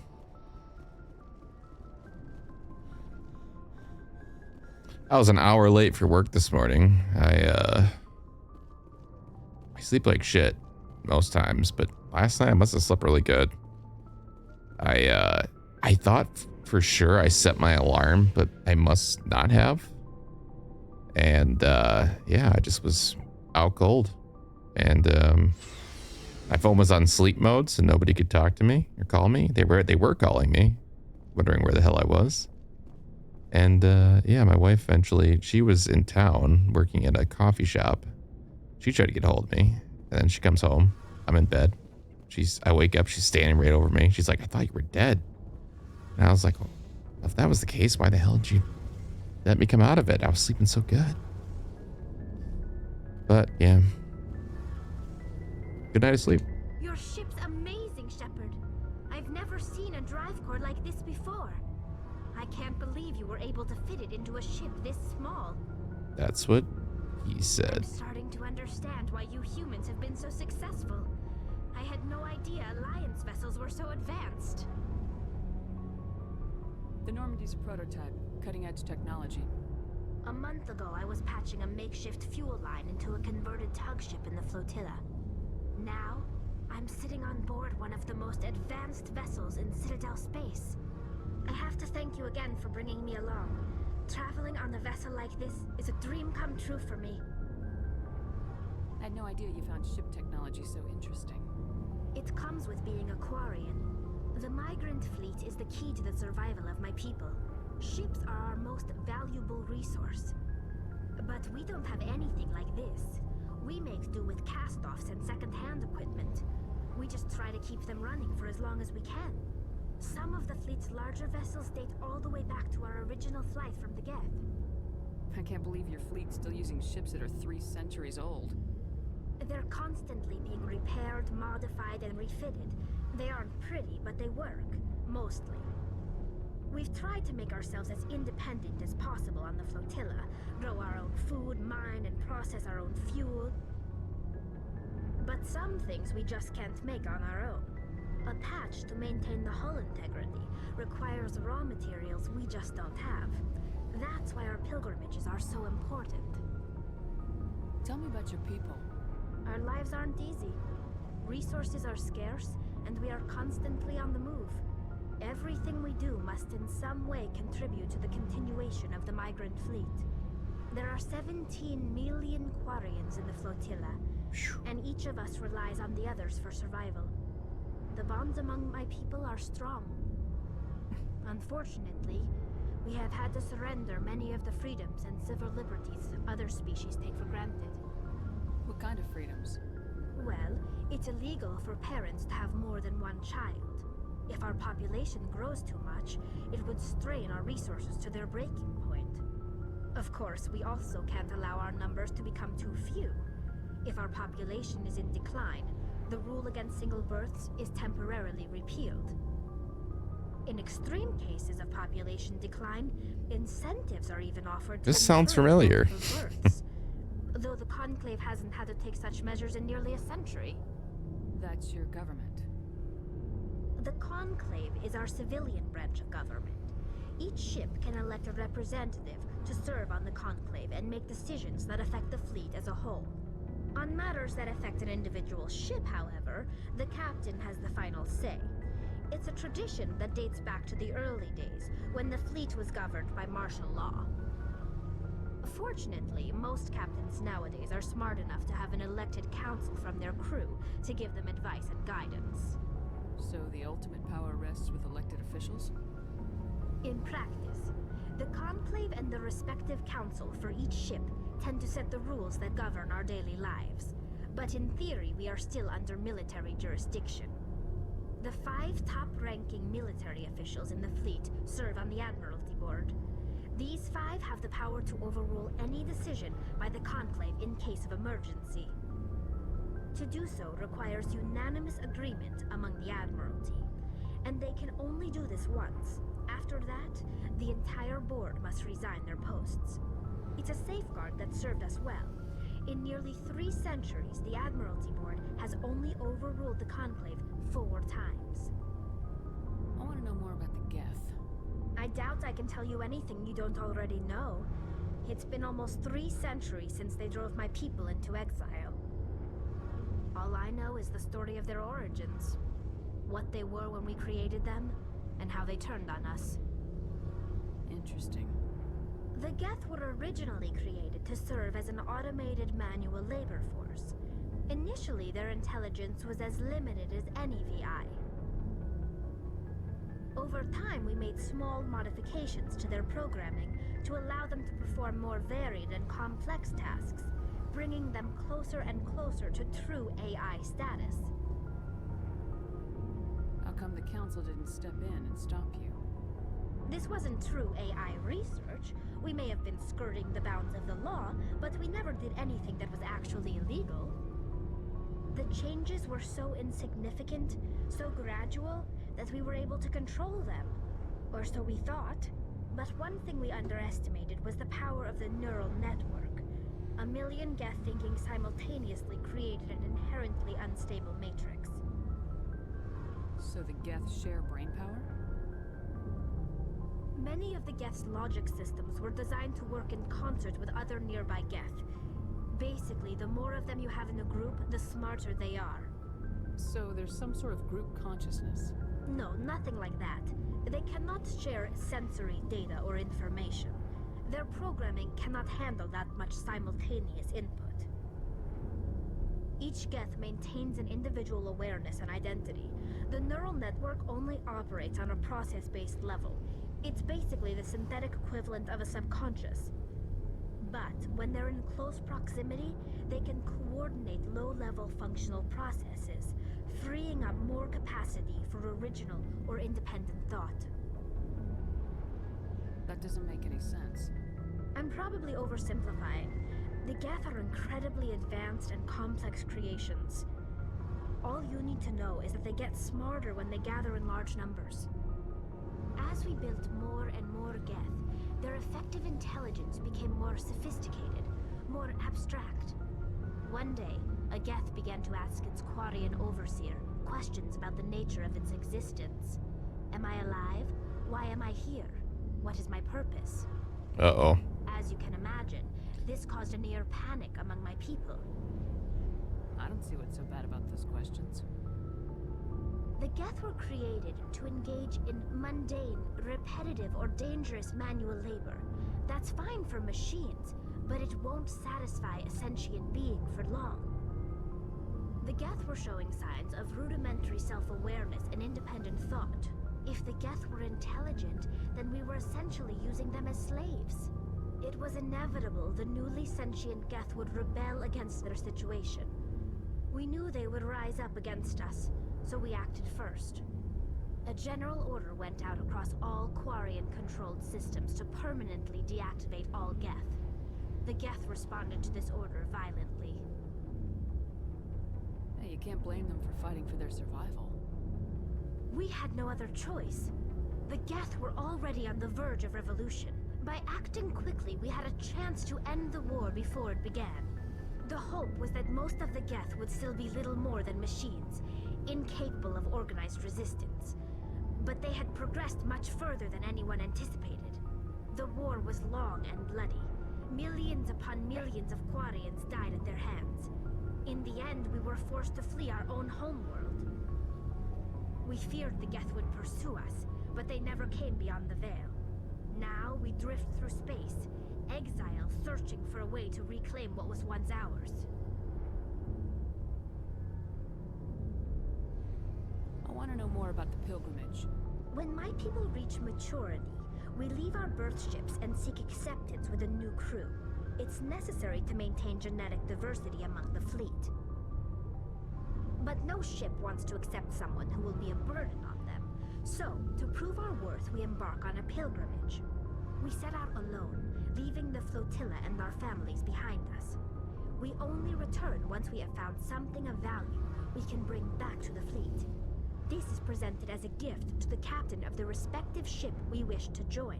I was an hour late for work this morning. I sleep like shit most times, but last night I must have slept really good. I thought for sure I set my alarm, but I must not have. And yeah, I just was out cold. And my phone was on sleep mode, so nobody could talk to me or call me. They were calling me, wondering where the hell I was. And yeah, my wife eventually, she was in town working at a coffee shop. She tried to get a hold of me, and then she comes home. I'm in bed. I wake up, she's standing right over me. She's like, I thought you were dead. And I was like, well, if that was the case, why the hell did you let me come out of it? I was sleeping so good. But yeah. Good night of sleep. Your ship's amazing, Shepard. I've never seen a drive core like this before. I can't believe you were able to fit it into a ship this small. That's what he I'm said. starting to understand why you humans have been so successful. I had no idea Alliance vessels were so advanced. The Normandy's a prototype, cutting-edge technology. A month ago, I was patching a makeshift fuel line into a converted tug ship in the flotilla. Now, I'm sitting on board one of the most advanced vessels in Citadel space. I have to thank you again for bringing me along. Traveling on a vessel like this is a dream come true for me. I had no idea you found ship technology so interesting. It comes with being a Quarian. The migrant fleet is the key to the survival of my people. Ships are our most valuable resource. But we don't have anything like this. We make do with cast-offs and second-hand equipment. We just try to keep them running for as long as we can. Some of the fleet's larger vessels date all the way back to our original flight from the Geth. I can't believe your fleet's still using ships that are 3 centuries old. They're constantly being repaired, modified, and refitted. They aren't pretty, but they work. Mostly. We've tried to make ourselves as independent as possible on the flotilla. Grow our own food, mine, and process our own fuel. But some things we just can't make on our own. A patch to maintain the hull integrity requires raw materials we just don't have. That's why our pilgrimages are so important. Tell me about your people. Our lives aren't easy. Resources are scarce, and we are constantly on the move. Everything we do must in some way contribute to the continuation of the migrant fleet. There are 17 million Quarians in the flotilla, and each of us relies on the others for survival. The bonds among my people are strong. Unfortunately, we have had to surrender many of the freedoms and civil liberties other species take for granted. What kind of freedoms? Well, it's illegal for parents to have more than one child. If our population grows too much, it would strain our resources to their breaking point. Of course, we also can't allow our numbers to become too few. If our population is in decline, the rule against single births is temporarily repealed. In extreme cases of population decline, incentives are even offered to This sounds encourage familiar. multiple births. Though the Conclave hasn't had to take such measures in nearly a century. That's your government. The Conclave is our civilian branch of government. Each ship can elect a representative to serve on the Conclave and make decisions that affect the fleet as a whole. On matters that affect an individual ship, however, the captain has the final say. It's a tradition that dates back to the early days, when the fleet was governed by martial law. Fortunately, most captains nowadays are smart enough to have an elected council from their crew to give them advice and guidance. So the ultimate power rests with elected officials? In practice, the Conclave and the respective council for each ship tend to set the rules that govern our daily lives. But in theory, we are still under military jurisdiction. The 5 top-ranking military officials in the fleet serve on the Admiralty Board. These 5 have the power to overrule any decision by the Conclave in case of emergency. To do so requires unanimous agreement among the Admiralty, and they can only do this once. After that, the entire board must resign their posts. It's a safeguard that served us well. In nearly 3 centuries, the Admiralty Board has only overruled the Conclave 4 times. I want to know more about the Geth. I doubt I can tell you anything you don't already know. It's been almost 3 centuries since they drove my people into exile. All I know is the story of their origins. What they were when we created them, and how they turned on us. Interesting. The Geth were originally created to serve as an automated manual labor force. Initially, their intelligence was as limited as any VI. Over time, we made small modifications to their programming to allow them to perform more varied and complex tasks, bringing them closer and closer to true AI status. How come the Council didn't step in and stop you? This wasn't true AI research. We may have been skirting the bounds of the law, but we never did anything that was actually illegal. The changes were so insignificant, so gradual, that we were able to control them. Or so we thought. But one thing we underestimated was the power of the neural network. A million Geth thinking simultaneously created an inherently unstable matrix. So the Geth share brain power? Many of the Geth's logic systems were designed to work in concert with other nearby Geth. Basically, the more of them you have in a group, the smarter they are. So there's some sort of group consciousness? No, nothing like that. They cannot share sensory data or information. Their programming cannot handle that much simultaneous input. Each Geth maintains an individual awareness and identity. The neural network only operates on a process-based level. It's basically the synthetic equivalent of a subconscious. But when they're in close proximity, they can coordinate low-level functional processes, freeing up more capacity for original or independent thought. That doesn't make any sense. I'm probably oversimplifying. The Geth are incredibly advanced and complex creations. All you need to know is that they get smarter when they gather in large numbers. As we built more and more Geth, their effective intelligence became more sophisticated, more abstract. One day, a Geth began to ask its Quarian overseer questions about the nature of its existence. Am I alive? Why am I here? What is my purpose? Uh-oh. As you can imagine, this caused a near panic among my people. I don't see what's so bad about those questions. The Geth were created to engage in mundane, repetitive, or dangerous manual labor. That's fine for machines, but it won't satisfy a sentient being for long. The Geth were showing signs of rudimentary self-awareness and independent thought. If the Geth were intelligent, then we were essentially using them as slaves. It was inevitable the newly sentient Geth would rebel against their situation. We knew they would rise up against us, so we acted first. A general order went out across all Quarian-controlled systems to permanently deactivate all Geth. The Geth responded to this order violently. Hey, you can't blame them for fighting for their survival. We had no other choice. The Geth were already on the verge of revolution. By acting quickly, we had a chance to end the war before it began. The hope was that most of the Geth would still be little more than machines, incapable of organized resistance. But they had progressed much further than anyone anticipated. The war was long and bloody. Millions upon millions of Quarians died at their hands. In the end, we were forced to flee our own homeworld. We feared the Geth would pursue us, but they never came beyond the Veil. Now we drift through space, exile searching for a way to reclaim what was once ours. I want to know more about the pilgrimage. When my people reach maturity, we leave our birth ships and seek acceptance with a new crew. It's necessary to maintain genetic diversity among the fleet. But no ship wants to accept someone who will be a burden on them. So, to prove our worth, we embark on a pilgrimage. We set out alone, leaving the flotilla and our families behind us. We only return once we have found something of value we can bring back to the fleet. This is presented as a gift to the captain of the respective ship we wish to join.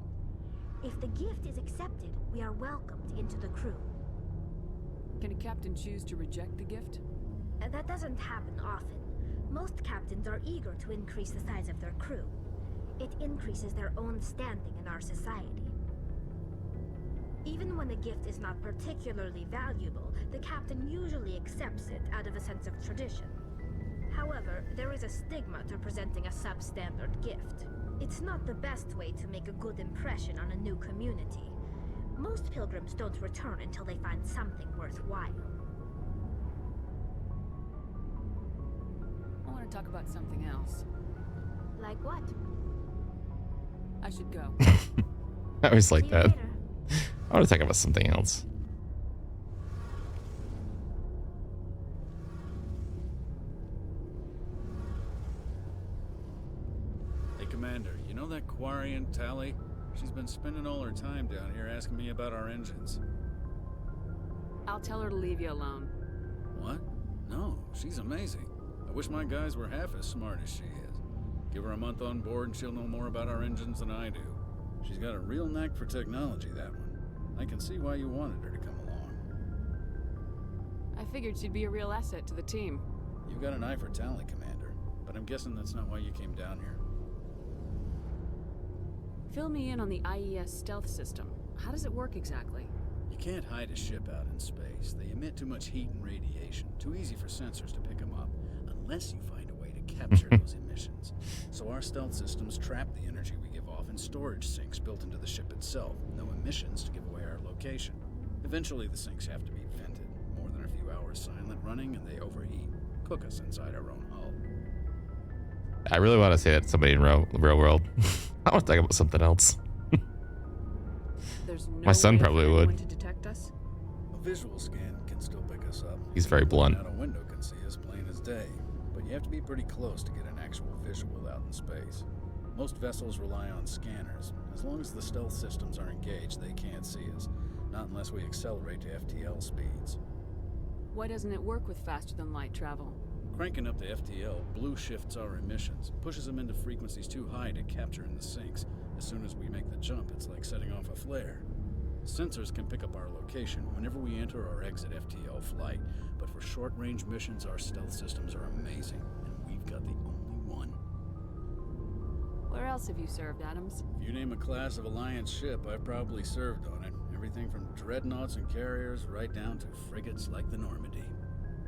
If the gift is accepted, we are welcomed into the crew. Can a captain choose to reject the gift? That doesn't happen often. Most captains are eager to increase the size of their crew. It increases their own standing in our society. Even when a gift is not particularly valuable, the captain usually accepts it out of a sense of tradition. However, there is a stigma to presenting a substandard gift. It's not the best way to make a good impression on a new community. Most pilgrims don't return until they find something worthwhile. I want to talk about something else. Like what? I should go. I always like that. I want to talk about something else. Hey, Commander, you know that Quarian, Tally? She's been spending all her time down here asking me about our engines. I'll tell her to leave you alone. What? No, she's amazing. I wish my guys were half as smart as she is. Give her a month on board and she'll know more about our engines than I do. She's got a real knack for technology, that one. I can see why you wanted her to come along. I figured she'd be a real asset to the team. You've got an eye for Tally, Commander, but I'm guessing that's not why you came down here. Fill me in on the IES stealth system. How does it work exactly? You can't hide a ship out in space. They emit too much heat and radiation. Too easy for sensors to pick them up, unless you find a way to capture those emissions. So our stealth systems trap the energy we give off in storage sinks built into the ship itself. No emissions to give away our location. Eventually the sinks have to be vented. More than a few hours silent running and they overheat. Cook us inside our own hull. I really want to say that to somebody in real world. I want to talk about something else. There's no My son way probably for would. anyone to detect us? A visual scan can still pick us up. He's very blunt. Out a window can see us plain as day, but you have to be pretty close to get an actual visual out in space. Most vessels rely on scanners. As long as the stealth systems are engaged, they can't see us. Not unless we accelerate to FTL speeds. Why doesn't it work with faster than light travel? Cranking up the FTL blue shifts our emissions, pushes them into frequencies too high to capture in the sinks. As soon as we make the jump, it's like setting off a flare. Sensors can pick up our location whenever we enter or exit FTL flight, but for short-range missions, our stealth systems are amazing, and we've got the only one. Where else have you served, Adams? If you name a class of Alliance ship, I've probably served on it. Everything from dreadnoughts and carriers right down to frigates like the Normandy.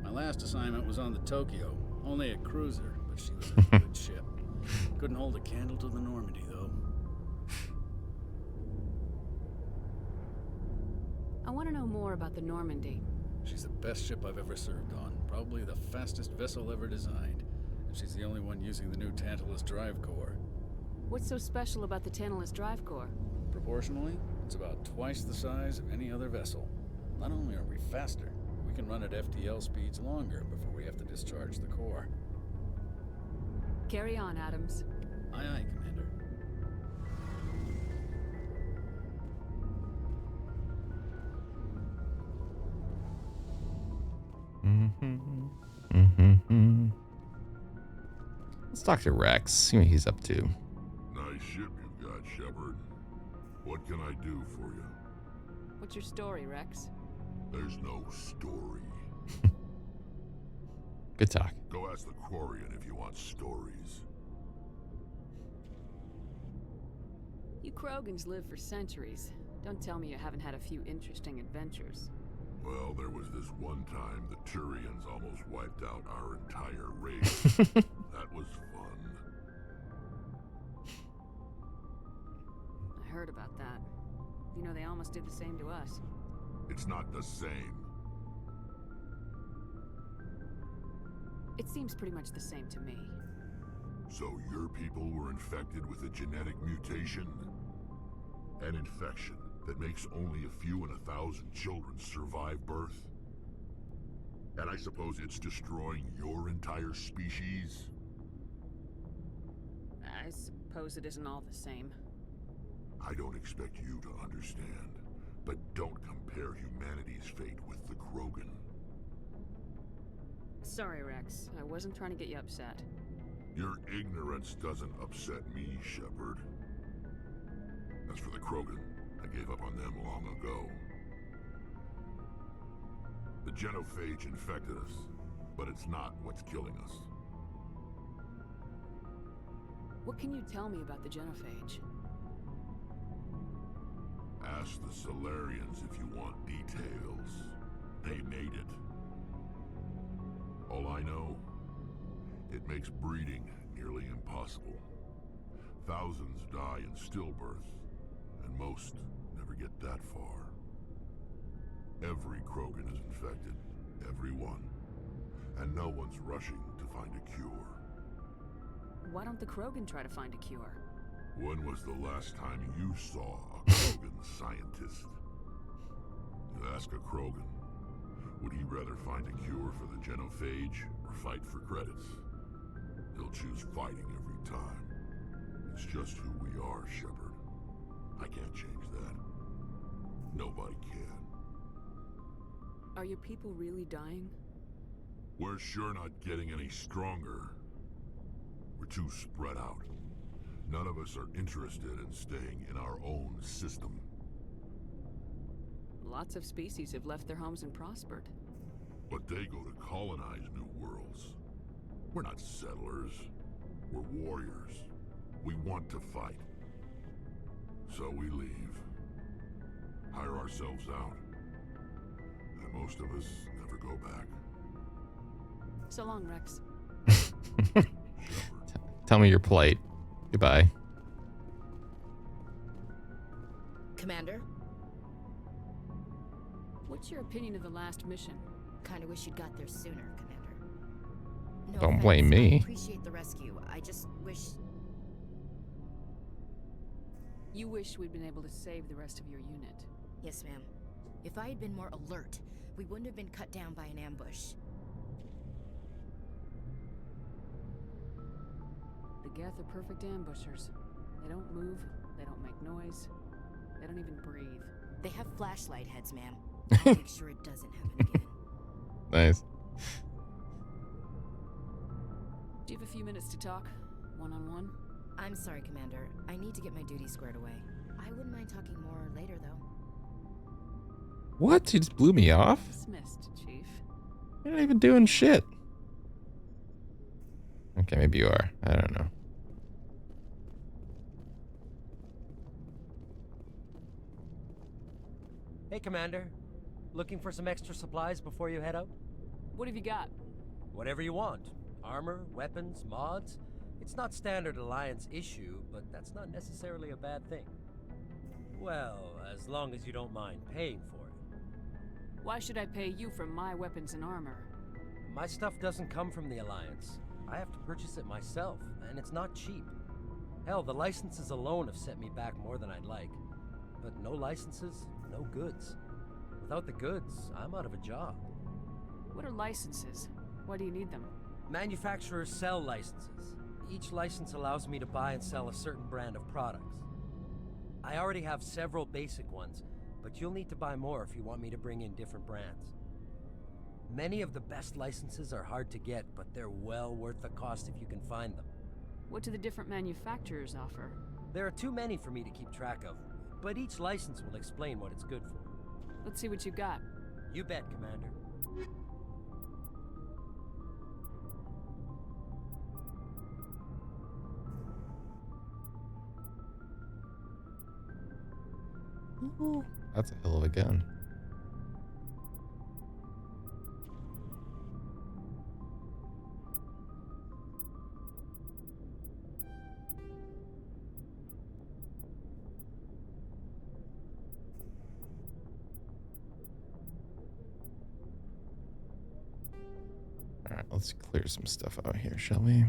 My last assignment was on the Tokyo, only a cruiser, but she was a good ship. Couldn't hold a candle to the Normandy, though. I want to know more about the Normandy. She's the best ship I've ever served on, probably the fastest vessel ever designed, and she's the only one using the new Tantalus drive core. What's so special about the Tantalus drive core? Proportionally, it's about twice the size of any other vessel. Not only are we faster, we can run at FTL speeds longer before we have to discharge the core. Carry on, Adams. Aye, aye, Commander. Let's talk to Rex, see what he's up to. Nice ship you've got, Shepard. What can I do for you? What's your story, Rex? There's no story. Good talk. Go ask the Quarian if you want stories. You Krogans live for centuries. Don't tell me you haven't had a few interesting adventures. Well, there was this one time the Turians almost wiped out our entire race. That was fun. I heard about that. You know, they almost did the same to us. It's not the same. It seems pretty much the same to me. So your people were infected with a genetic mutation? An infection that makes only a few in 1,000 children survive birth? And I suppose it's destroying your entire species? I suppose it isn't all the same. I don't expect you to understand, but don't compare humanity's fate with the Krogan. Sorry, Rex. I wasn't trying to get you upset. Your ignorance doesn't upset me, Shepard. As for the Krogan, I gave up on them long ago. The genophage infected us, but it's not what's killing us. What can you tell me about the genophage? Ask the Solarians if you want details. They made it. All I know, it makes breeding nearly impossible. Thousands die in stillbirth, and most never get that far. Every Krogan is infected. Every one. And no one's rushing to find a cure. Why don't the Krogan try to find a cure? When was the last time you saw a Krogan scientist? You ask a Krogan, would he rather find a cure for the genophage or fight for credits? He'll choose fighting every time. It's just who we are, Shepard. I can't change that. Nobody can. Are your people really dying? We're sure not getting any stronger. We're too spread out. None of us are interested in staying in our own system. Lots of species have left their homes and prospered. But they go to colonize new worlds. We're not settlers. We're warriors. We want to fight. So we leave. Hire ourselves out. And most of us never go back. So long, Rex. Tell me your plight. Goodbye. Commander? What's your opinion of the last mission? Kinda wish you'd got there sooner, Commander. No Don't offense, blame me. I appreciate the rescue. I just wish... You wish we'd been able to save the rest of your unit. Yes, ma'am. If I had been more alert, we wouldn't have been cut down by an ambush. The Geth are perfect ambushers. They don't move, they don't make noise, they don't even breathe. They have flashlight heads, ma'am. I'll make sure it doesn't happen again. Nice. Do you have a few minutes to talk? One-on-one? I'm sorry, Commander. I need to get my duties squared away. I wouldn't mind talking more later, though. What? You just blew me off? Dismissed, Chief. You're not even doing shit. Okay, maybe you are. I don't know. Hey, Commander. Looking for some extra supplies before you head out? What have you got? Whatever you want. Armor, weapons, mods. It's not standard Alliance issue, but that's not necessarily a bad thing. Well, as long as you don't mind paying for it. Why should I pay you for my weapons and armor? My stuff doesn't come from the Alliance. I have to purchase it myself, and it's not cheap. Hell, the licenses alone have set me back more than I'd like. But no licenses, no goods. Without the goods, I'm out of a job. What are licenses? Why do you need them? Manufacturers sell licenses. Each license allows me to buy and sell a certain brand of products. I already have several basic ones, but you'll need to buy more if you want me to bring in different brands. Many of the best licenses are hard to get, but they're well worth the cost if you can find them. What do the different manufacturers offer? There are too many for me to keep track of, but each license will explain what it's good for. Let's see what you got. You bet, Commander. Ooh, that's a hell of a gun. All right, let's clear some stuff out here, shall we?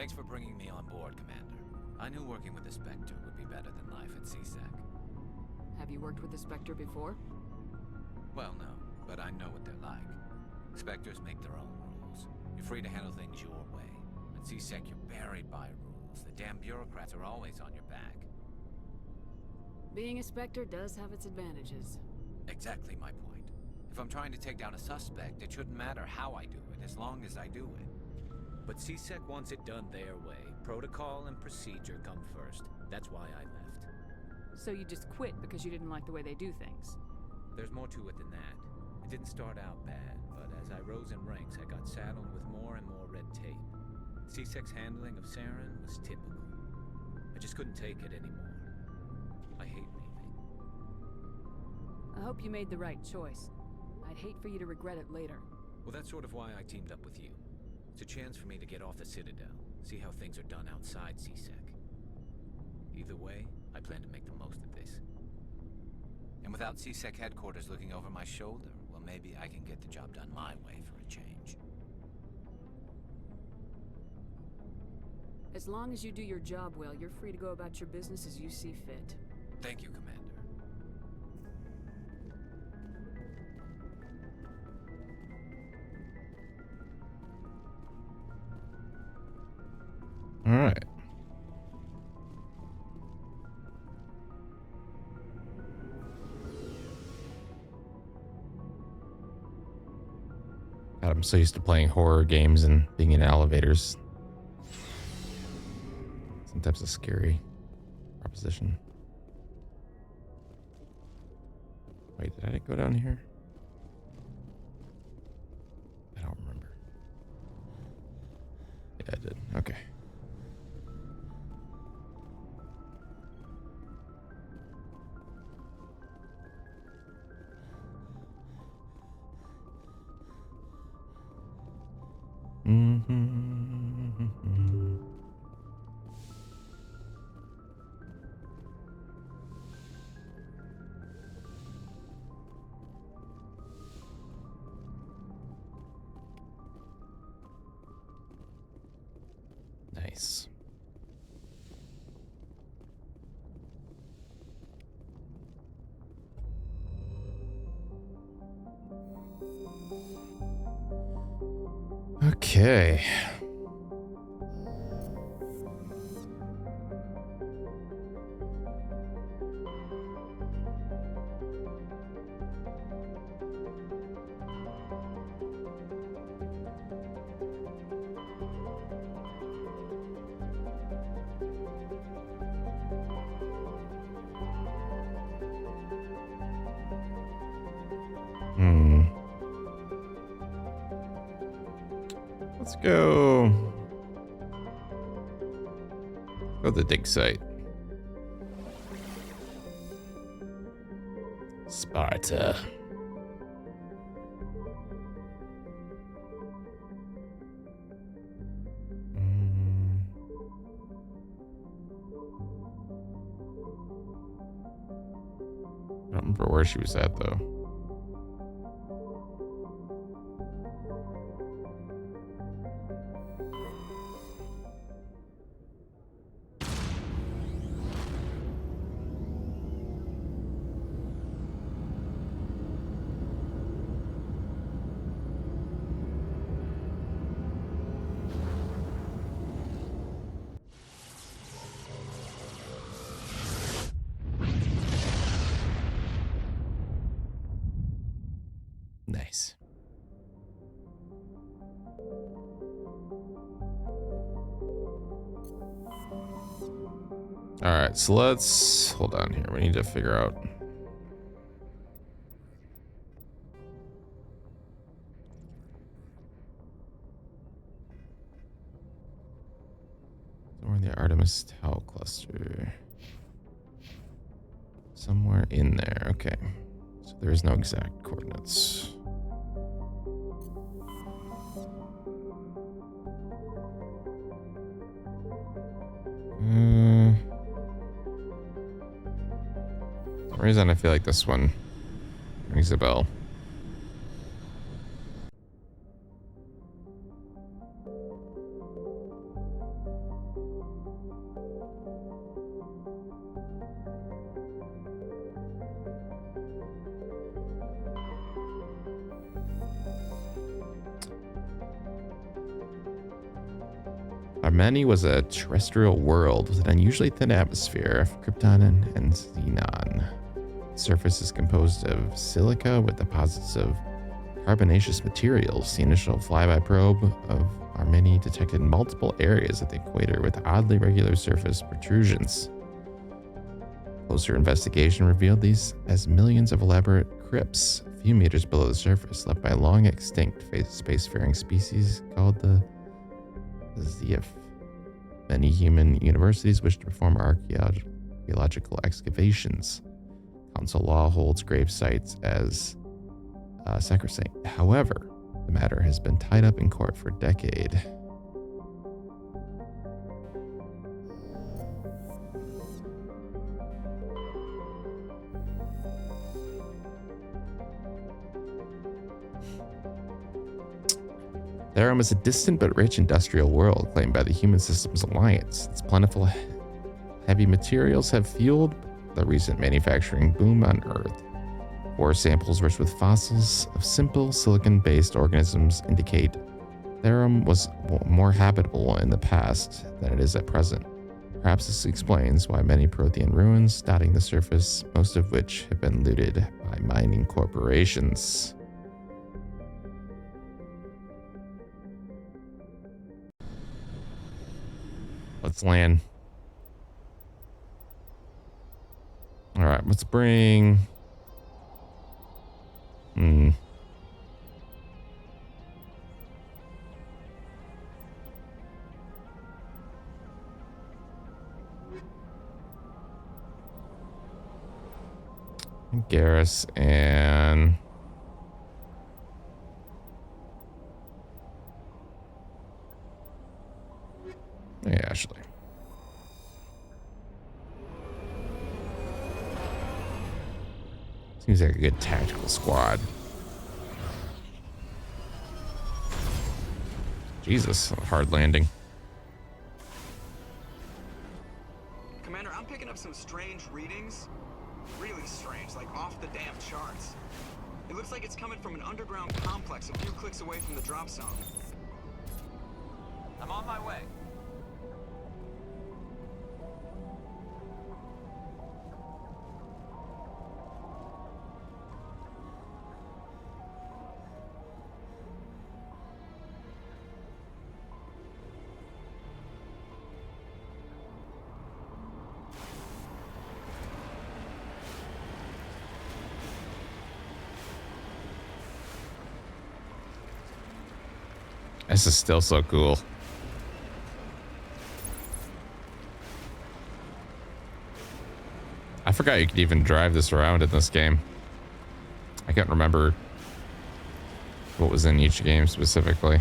Thanks for bringing me on board, Commander. I knew working with the Spectre would be better than life at CSEC. Have you worked with the Spectre before? Well, no, but I know what they're like. Spectres make their own rules. You're free to handle things your way. At CSEC, you're buried by rules. The damn bureaucrats are always on your back. Being a Spectre does have its advantages. Exactly my point. If I'm trying to take down a suspect, it shouldn't matter how I do it, as long as I do it. But CSEC wants it done their way. Protocol and procedure come first. That's why I left. So you just quit because you didn't like the way they do things? There's more to it than that. It didn't start out bad, but as I rose in ranks, I got saddled with more and more red tape. CSEC's handling of Saren was typical. I just couldn't take it anymore. I hate leaving. I hope you made the right choice. I'd hate for you to regret it later. Well, that's sort of why I teamed up with you. It's a chance for me to get off the Citadel, see how things are done outside CSEC. Either way, I plan to make the most of this. And without CSEC headquarters looking over my shoulder, well, maybe I can get the job done my way for a change. As long as you do your job well, you're free to go about your business as you see fit. Thank you, Commander. All right. God, I'm so used to playing horror games and being in elevators. Sometimes a scary proposition. Wait, did I go down here? I don't remember. Yeah, I did. Okay. Nice. Okay. Let's go. Go to the dig site. Sparta. I don't remember where she was at though. Nice. All right, so let's hold on here. We need to figure out. Somewhere in the Artemis Tau cluster. Somewhere in there. Okay. So there is no exact coordinates. For some reason I feel like this one rings a bell. Armeni was a terrestrial world with an unusually thin atmosphere of krypton and xenon. The surface is composed of silica with deposits of carbonaceous materials. The initial flyby probe of Armeni detected multiple areas at the equator with oddly regular surface protrusions. Closer investigation revealed these as millions of elaborate crypts a few meters below the surface, left by long extinct spacefaring species called the Zeef. Many human universities wish to perform archaeological excavations. Council law holds grave sites as sacrosanct. However, the matter has been tied up in court for a decade. Therum is a distant but rich industrial world claimed by the Human Systems Alliance. Its plentiful heavy materials have fueled the recent manufacturing boom on Earth. Ore samples rich with fossils of simple silicon-based organisms indicate Therum was more habitable in the past than it is at present. Perhaps this explains why many Prothean ruins dotting the surface, most of which have been looted by mining corporations. Let's land. All right, let's bring... Garrus and... Yeah, Ashley. Seems like a good tactical squad. Jesus, hard landing. Commander, I'm picking up some strange readings. Really strange, like off the damn charts. It looks like it's coming from an underground complex a few clicks away from the drop zone. I'm on my way. This is still so cool. I forgot you could even drive this around in this game. I can't remember what was in each game specifically.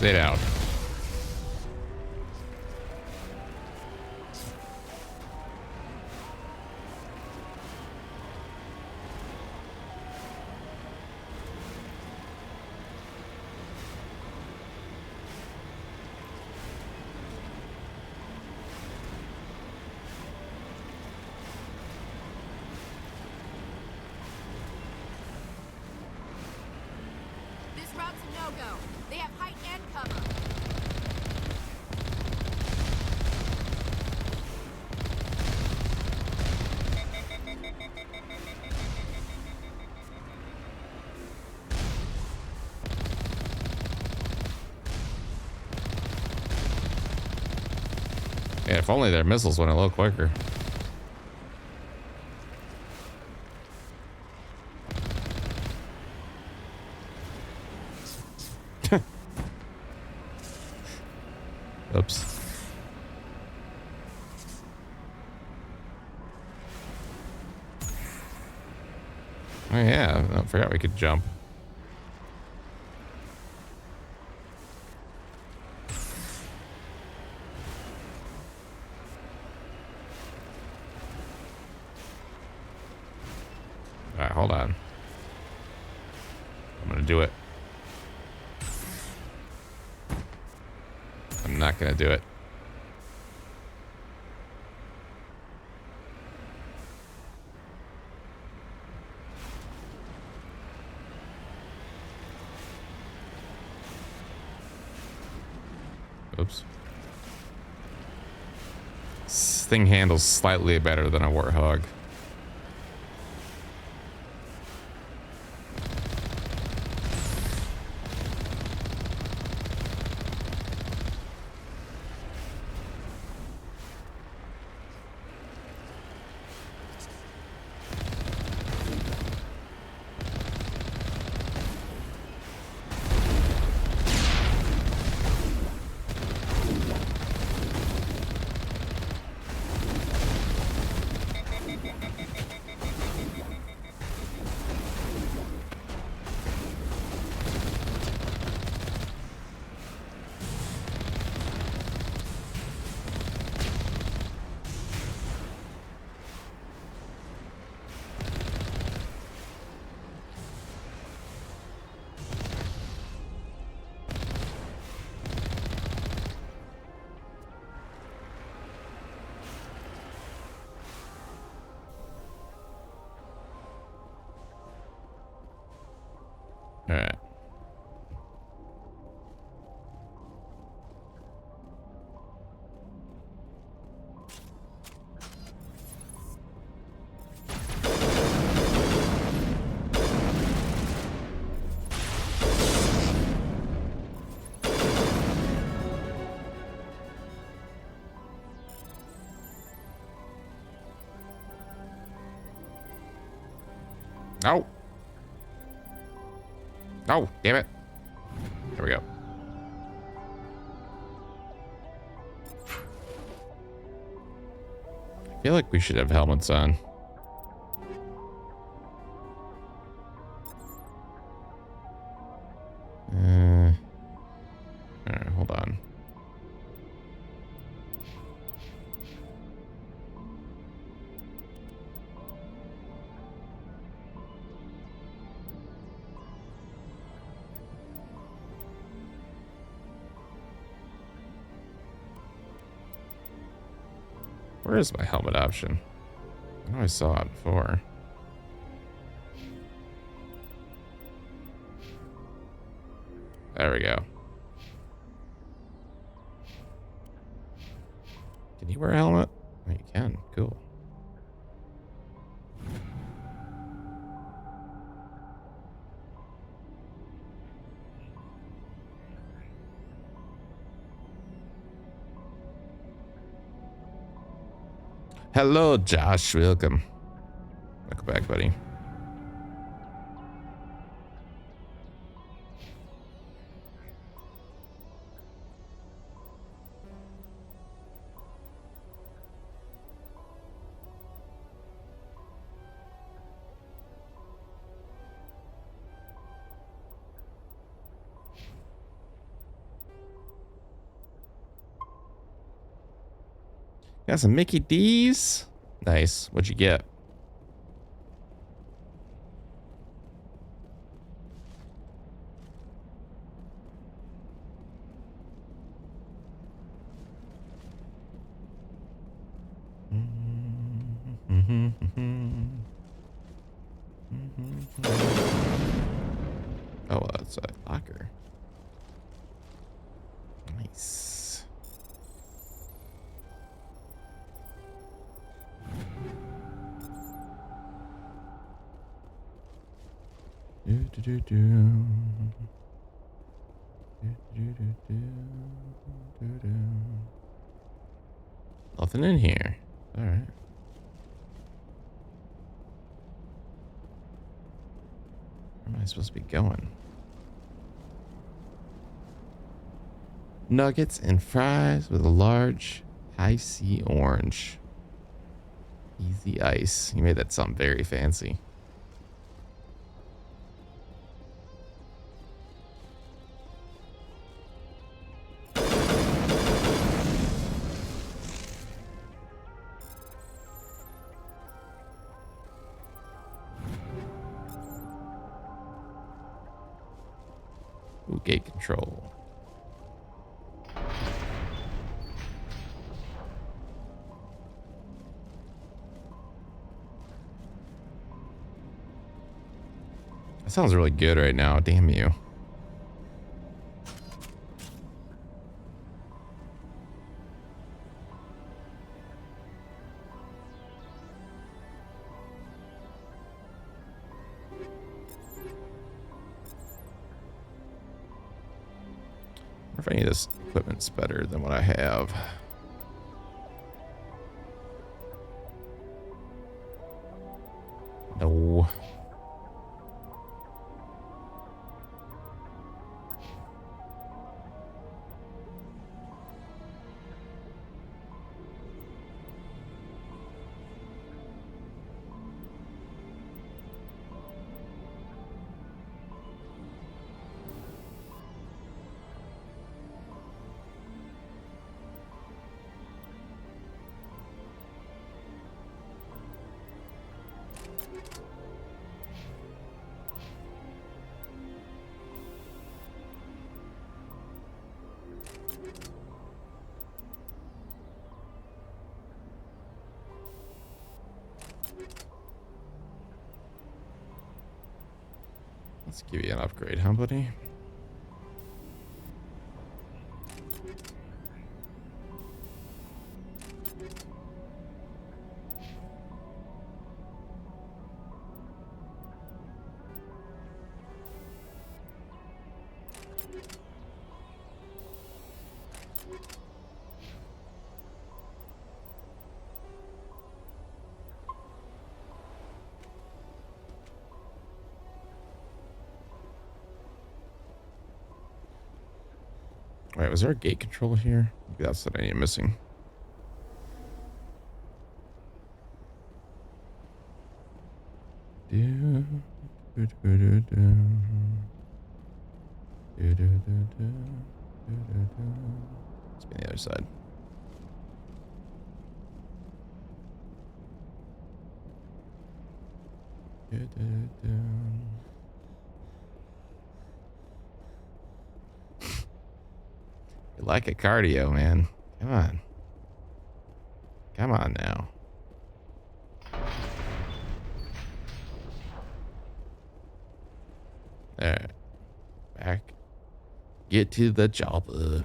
Stay down. This route's a no-go. They have height and cover. Yeah, if only their missiles went a little quicker. Oops. Oh yeah, I forgot we could jump. All right, hold on. I'm gonna do it. I'm not gonna do it. Oops. This thing handles slightly better than a Warthog. All right. No. No, damn it. There we go. I feel like we should have helmets on. All right, hold on. Where is my helmet option? I know I saw it before. There we go. Can you wear a helmet? Oh, you can. Cool. Hello, Josh. Welcome. Welcome back, buddy. Got some Mickey D's. Nice. What'd you get? Oh, that's a locker. Nice. Nothing in here. All right. Where am I supposed to be going? Nuggets and fries with a large icy orange. Easy ice. You made that sound very fancy. Ooh, gate control. That sounds really good right now. Damn you. I wonder if any of this equipment's better than what I have. No. Let's give you an upgrade, huh, buddy? All right, was there a gate control here? Maybe that's what I need missing. Let's be on the other side. You like a cardio, man. Come on. Come on now. Alright. Back. Get to the chopper.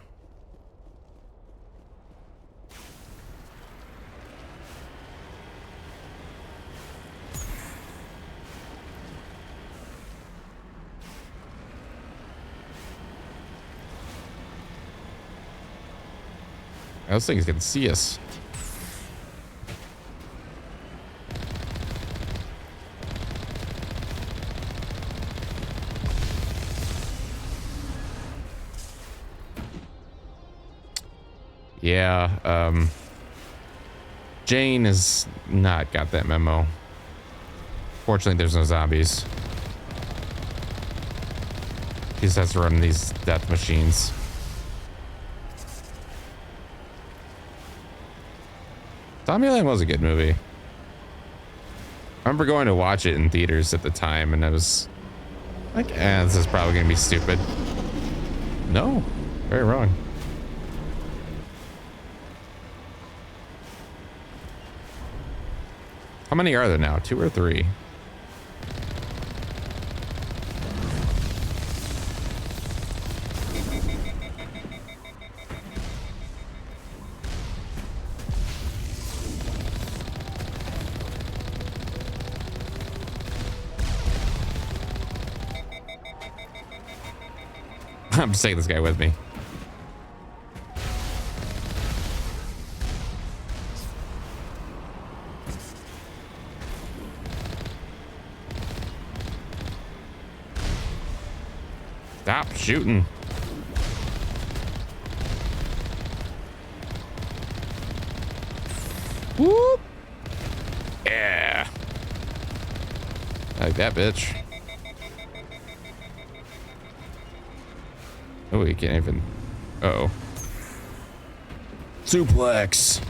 Those things can see us. Yeah, Jane has not got that memo. Fortunately, there's no zombies. She just has to run these death machines. Zombieland was a good movie. I remember going to watch it in theaters at the time, and I was like, this is probably gonna be stupid. No, very wrong. How many are there now? 2 or 3? I'm just taking this guy with me. Stop shooting. Whoop. Yeah. I like that bitch. Oh, you can't even. Uh-oh. Suplex.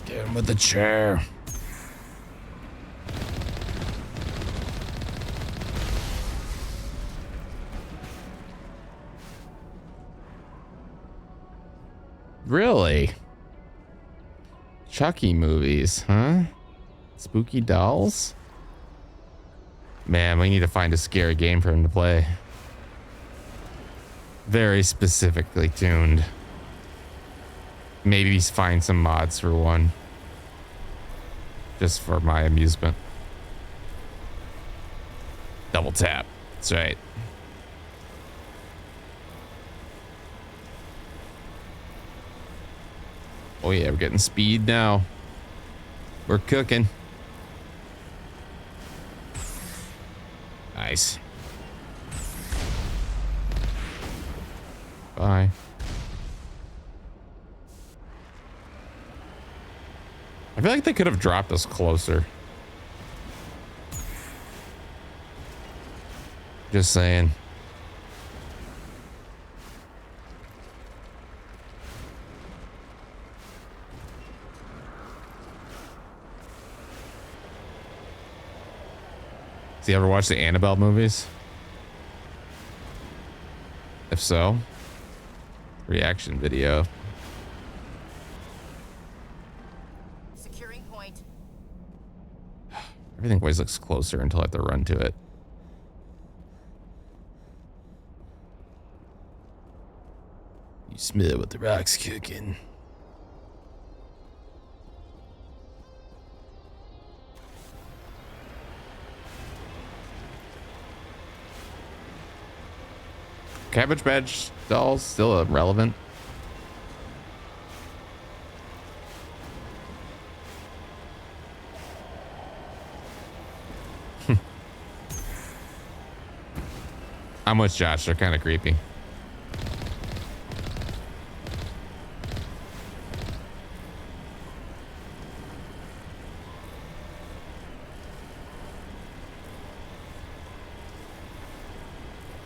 Get him with the chair. Really? Chucky movies, huh? Spooky dolls? Man, we need to find a scary game for him to play. Very specifically tuned. Maybe find some mods for one. Just for my amusement. Double tap. That's right. Oh yeah, we're getting speed now. We're cooking. Nice. Bye. I feel like they could have dropped us closer. Just saying. You ever watch the Annabelle movies? If so, reaction video. Securing point. Everything always looks closer until I have to run to it. You smell what the rock's cooking. Cabbage Patch dolls still relevant? I'm with Josh. They're kind of creepy.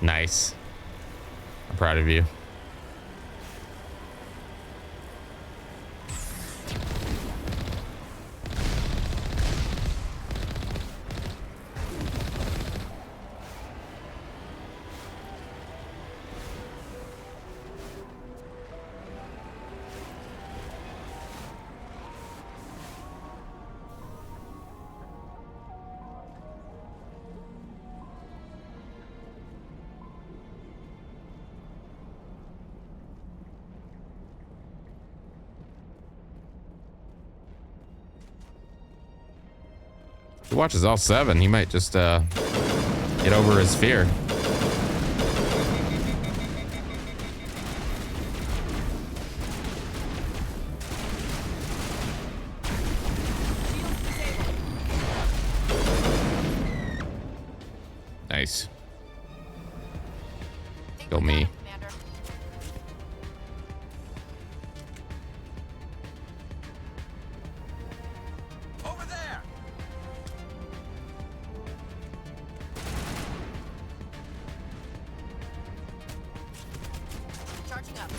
Nice. I'm proud of you. If he watches all 7, he might just get over his fear. Nice. Go me. Charging up.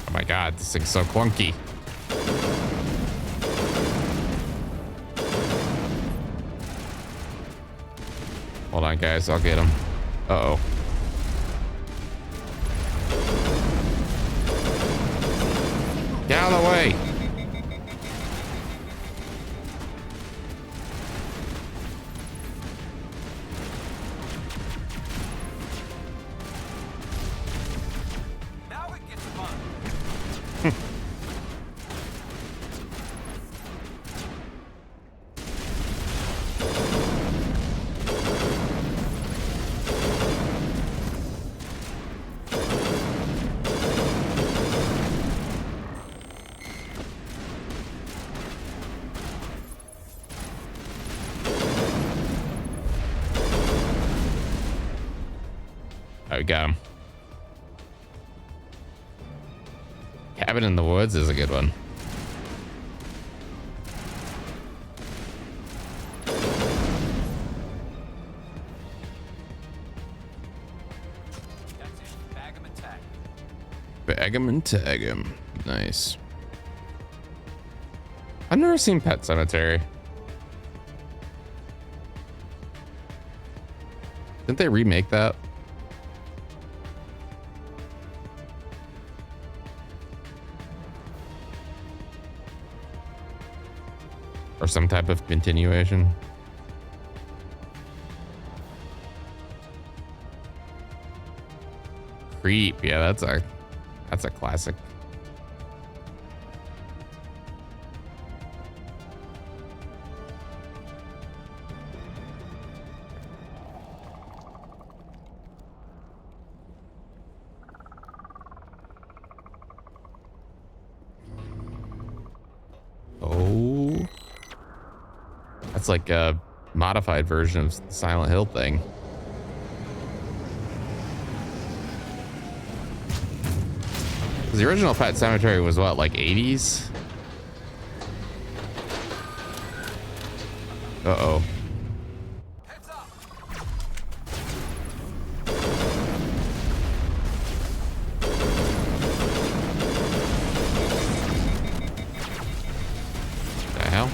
Oh my god, this thing's so clunky. Hold on, guys. I'll get him. Uh-oh. Get out of the way. Now it gets fun. Oh, we got him. Cabin in the Woods is a good one. That's it. Bag 'em and tag 'em. Bag 'em and tag 'em. Nice. I've never seen Pet Sematary. Didn't they remake that? Or some type of continuation? Creep, yeah, that's a classic. Oh, that's like a modified version of the Silent Hill thing. The original Pet Sematary was what, like 80s? Uh-oh. The hell?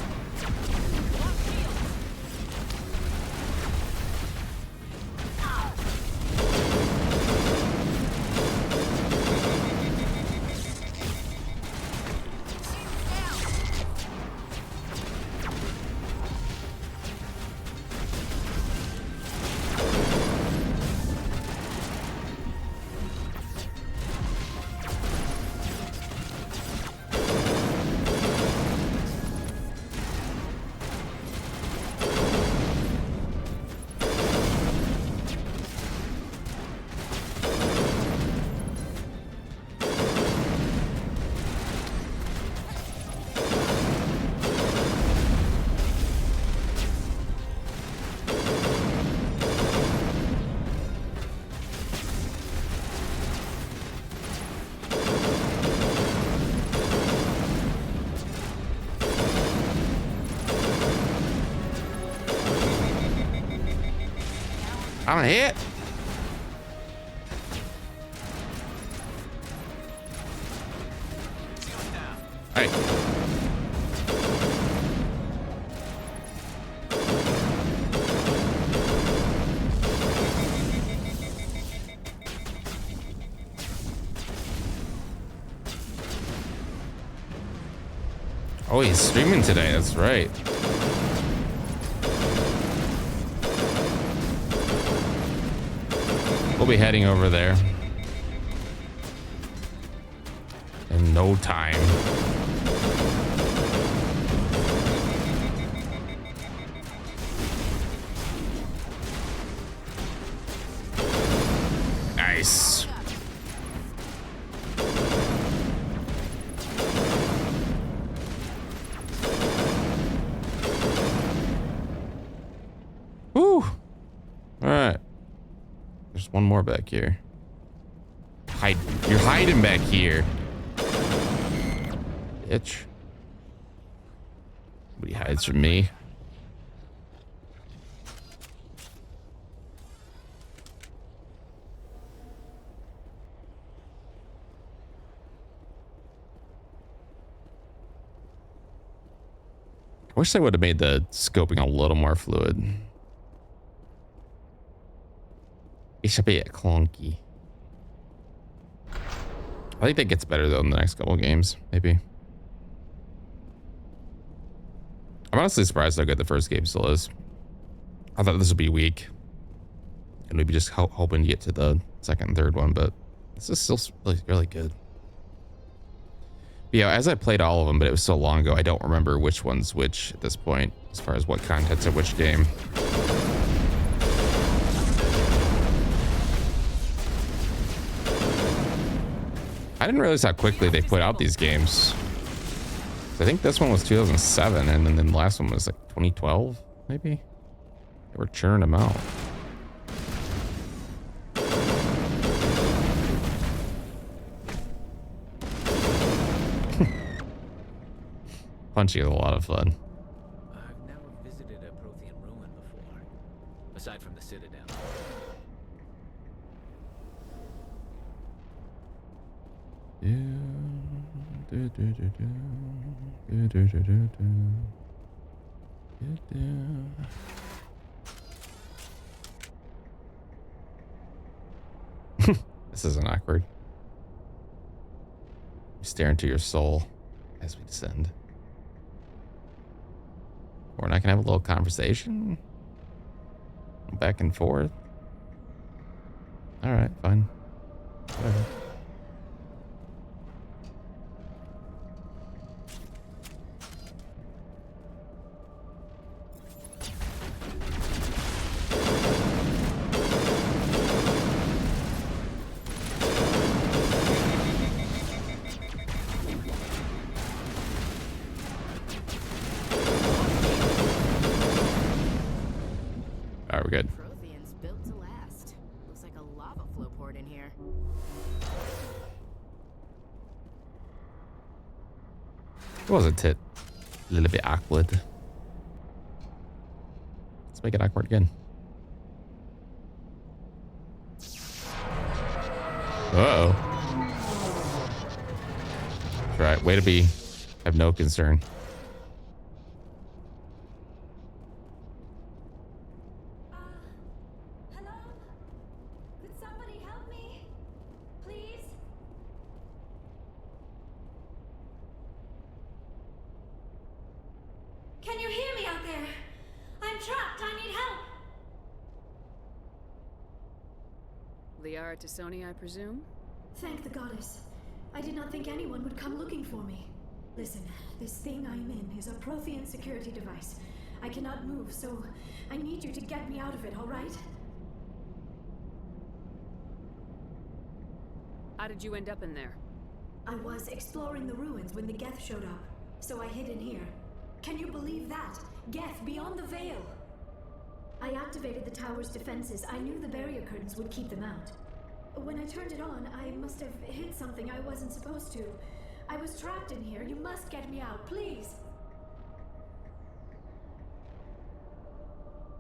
I'm hit. Hey. Oh, he's streaming today. That's right. We'll be heading over there in no time. Nice. Woo. All right. There's one more back here. Hide. You're hiding back here. Bitch. Nobody hides from me. I wish they would have made the scoping a little more fluid. It's a bit clunky. I think that gets better though in the next couple of games, maybe. I'm honestly surprised how good the first game still is. I thought this would be weak. And maybe just hoping to get to the second and third one, but this is still really good. But yeah, as I played all of them, but it was so long ago, I don't remember which one's which at this point, as far as what content's in which game. I didn't realize how quickly they put out these games. I think this one was 2007, and then the last one was like 2012, maybe? They were churning them out. Punchy is a lot of fun. I've never visited a Prothean ruin before, aside from the Citadel. This isn't awkward. You stare into your soul as we descend. We're not gonna have a little conversation? Back and forth? Alright, fine. Whatever. Alright, we're good. Protheans built to last. Looks like a lava flow port in here. Wasn't it a little bit awkward? Let's make it awkward again. Uh-oh. That's right. Way to be. Have no concern. Hello? Could somebody help me? Please? Can you hear me out there? I'm trapped. I need help. Liara Tassoni, I presume? Thank the goddess. I did not think anyone would come looking for me. Listen, this thing I'm in is a Prothean security device. I cannot move, so I need you to get me out of it, all right? How did you end up in there? I was exploring the ruins when the Geth showed up, so I hid in here. Can you believe that? Geth beyond the veil! I activated the tower's defenses. I knew the barrier curtains would keep them out. When I turned it on, I must have hit something I wasn't supposed to. I was trapped in here. You must get me out, please!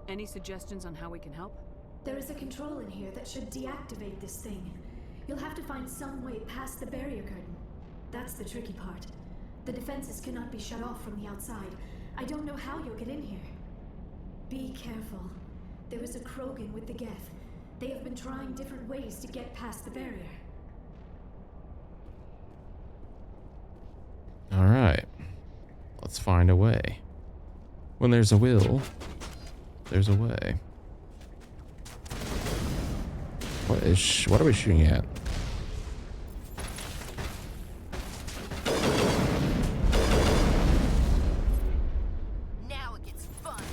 Any suggestions on how we can help? There is a control in here that should deactivate this thing. You'll have to find some way past the barrier curtain. That's the tricky part. The defenses cannot be shut off from the outside. I don't know how you'll get in here. Be careful. There is a Krogan with the Geth. They have been trying different ways to get past the barrier. All right. Let's find a way. When there's a will, there's a way. What are we shooting at? Now it gets fun.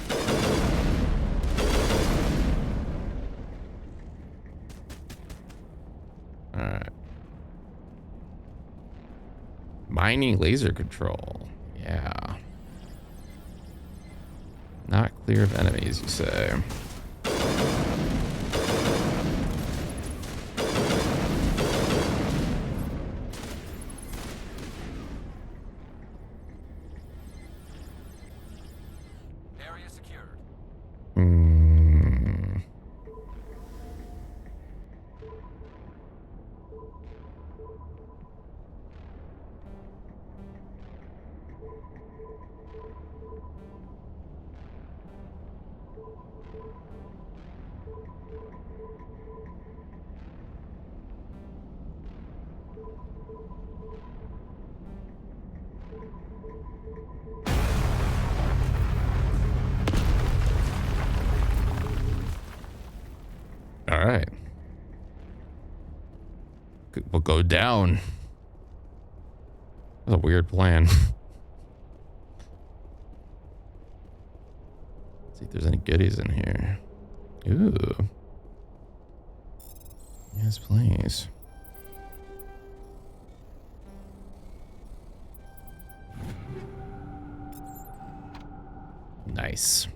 All right. Mining laser control. Yeah. Not clear of enemies, you say. All right. We'll go down. That's a weird plan. See if there's any goodies in here. Ooh. Yes, please. Nice.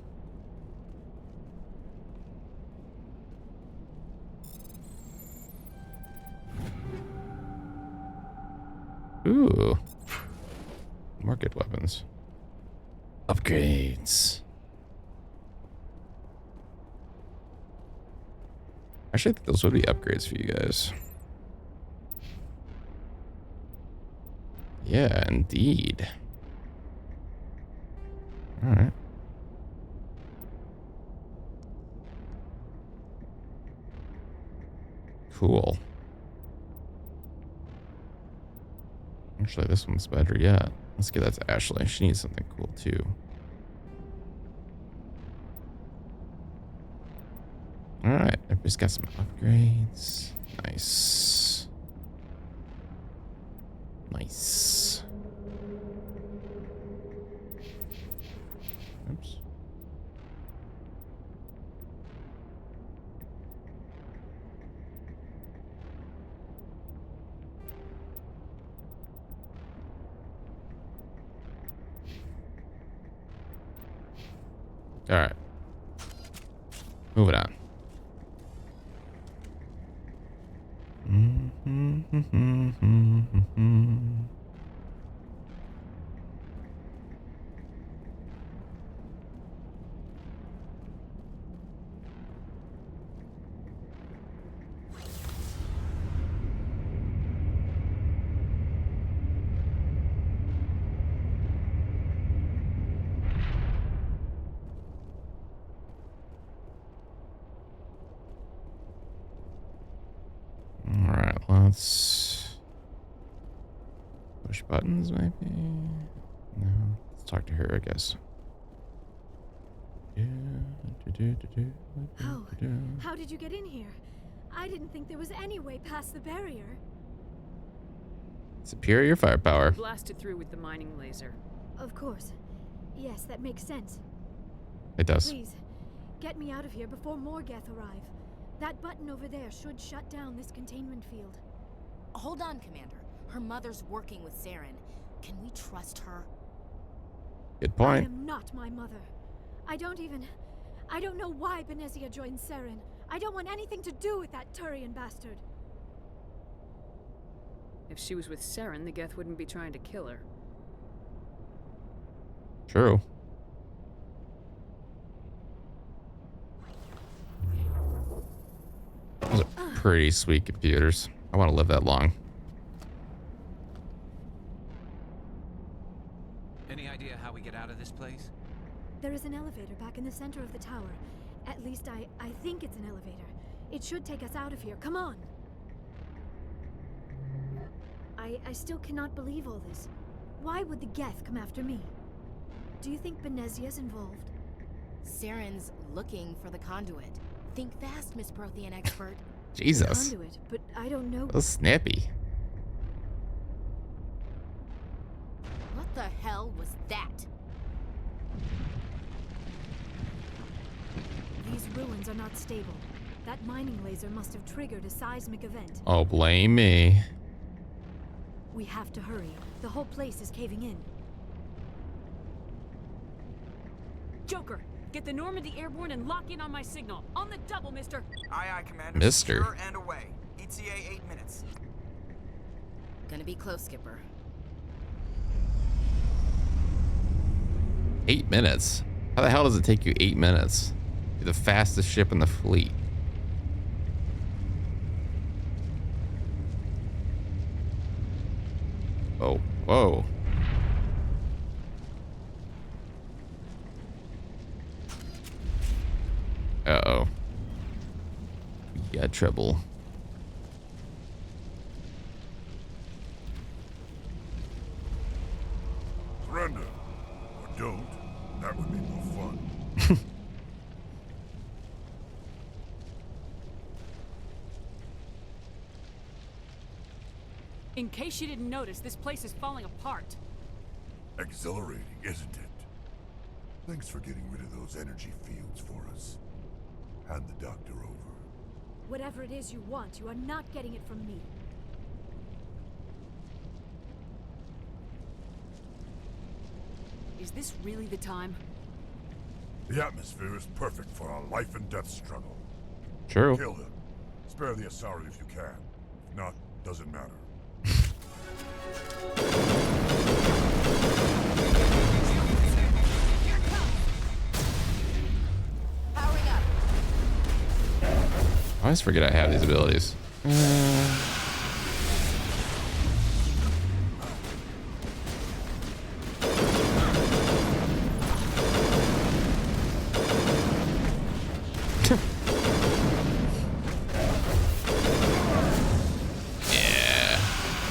Ooh. More good weapons. Upgrades. Actually, I think those would be upgrades for you guys. Yeah, indeed. All right. Cool. Actually, this one's better yet. Let's give that to Ashley. She needs something cool too. All right, everybody's got some upgrades. Nice. Nice. Oops. All right. Moving on. Let's push buttons, maybe. No, let's talk to her, I guess. How did you get in here? I didn't think there was any way past the barrier. Superior firepower. Blasted through with the mining laser. Of course. Yes, that makes sense. It does. Please, get me out of here before more Geth arrive. That button over there should shut down this containment field. Hold on, Commander. Her mother's working with Saren. Can we trust her? Good point. I am not my mother. I don't know why Benezia joined Saren. I don't want anything to do with that Turian bastard. If she was with Saren, the Geth wouldn't be trying to kill her. True. Those are pretty sweet computers. I want to live that long. Any idea how we get out of this place? There is an elevator back in the center of the tower. At least I think it's an elevator. It should take us out of here. Come on. I still cannot believe all this. Why would the Geth come after me? Do you think Benezia's involved? Saren's looking for the conduit. Think fast, Miss Prothean expert. Jesus. Conduit, but I don't know. That was snappy. What the hell was that? These ruins are not stable. That mining laser must have triggered a seismic event. Oh, blame me. We have to hurry. The whole place is caving in. Joker, get the Normandy airborne and lock in on my signal. On the double, mister. Aye, aye, Commander. Mister. Secure and away. ETA 8 minutes. Gonna be close, Skipper. 8 minutes? How the hell does it take you 8 minutes? You're the fastest ship in the fleet. Oh, whoa. got trouble. Surrender. Or don't. That would be more fun. In case you didn't notice, this place is falling apart. Exhilarating, isn't it? Thanks for getting rid of those energy fields for us. Hand the doctor over. Whatever it is you want, you are not getting it from me. Is this really the time? The atmosphere is perfect for a life and death struggle. True. Kill him. Spare the Asari if you can. If not, doesn't matter. I always forget I have these abilities. Yeah.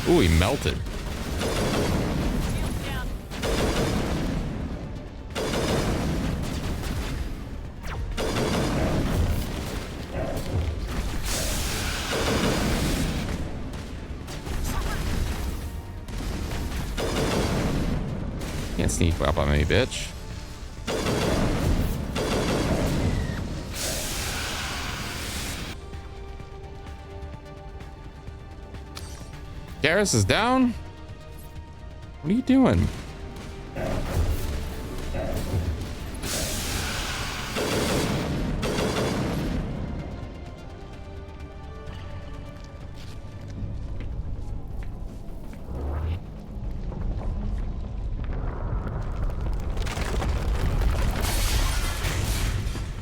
Ooh, he melted. Can't sneak up on me, bitch. Garrus is down? What are you doing?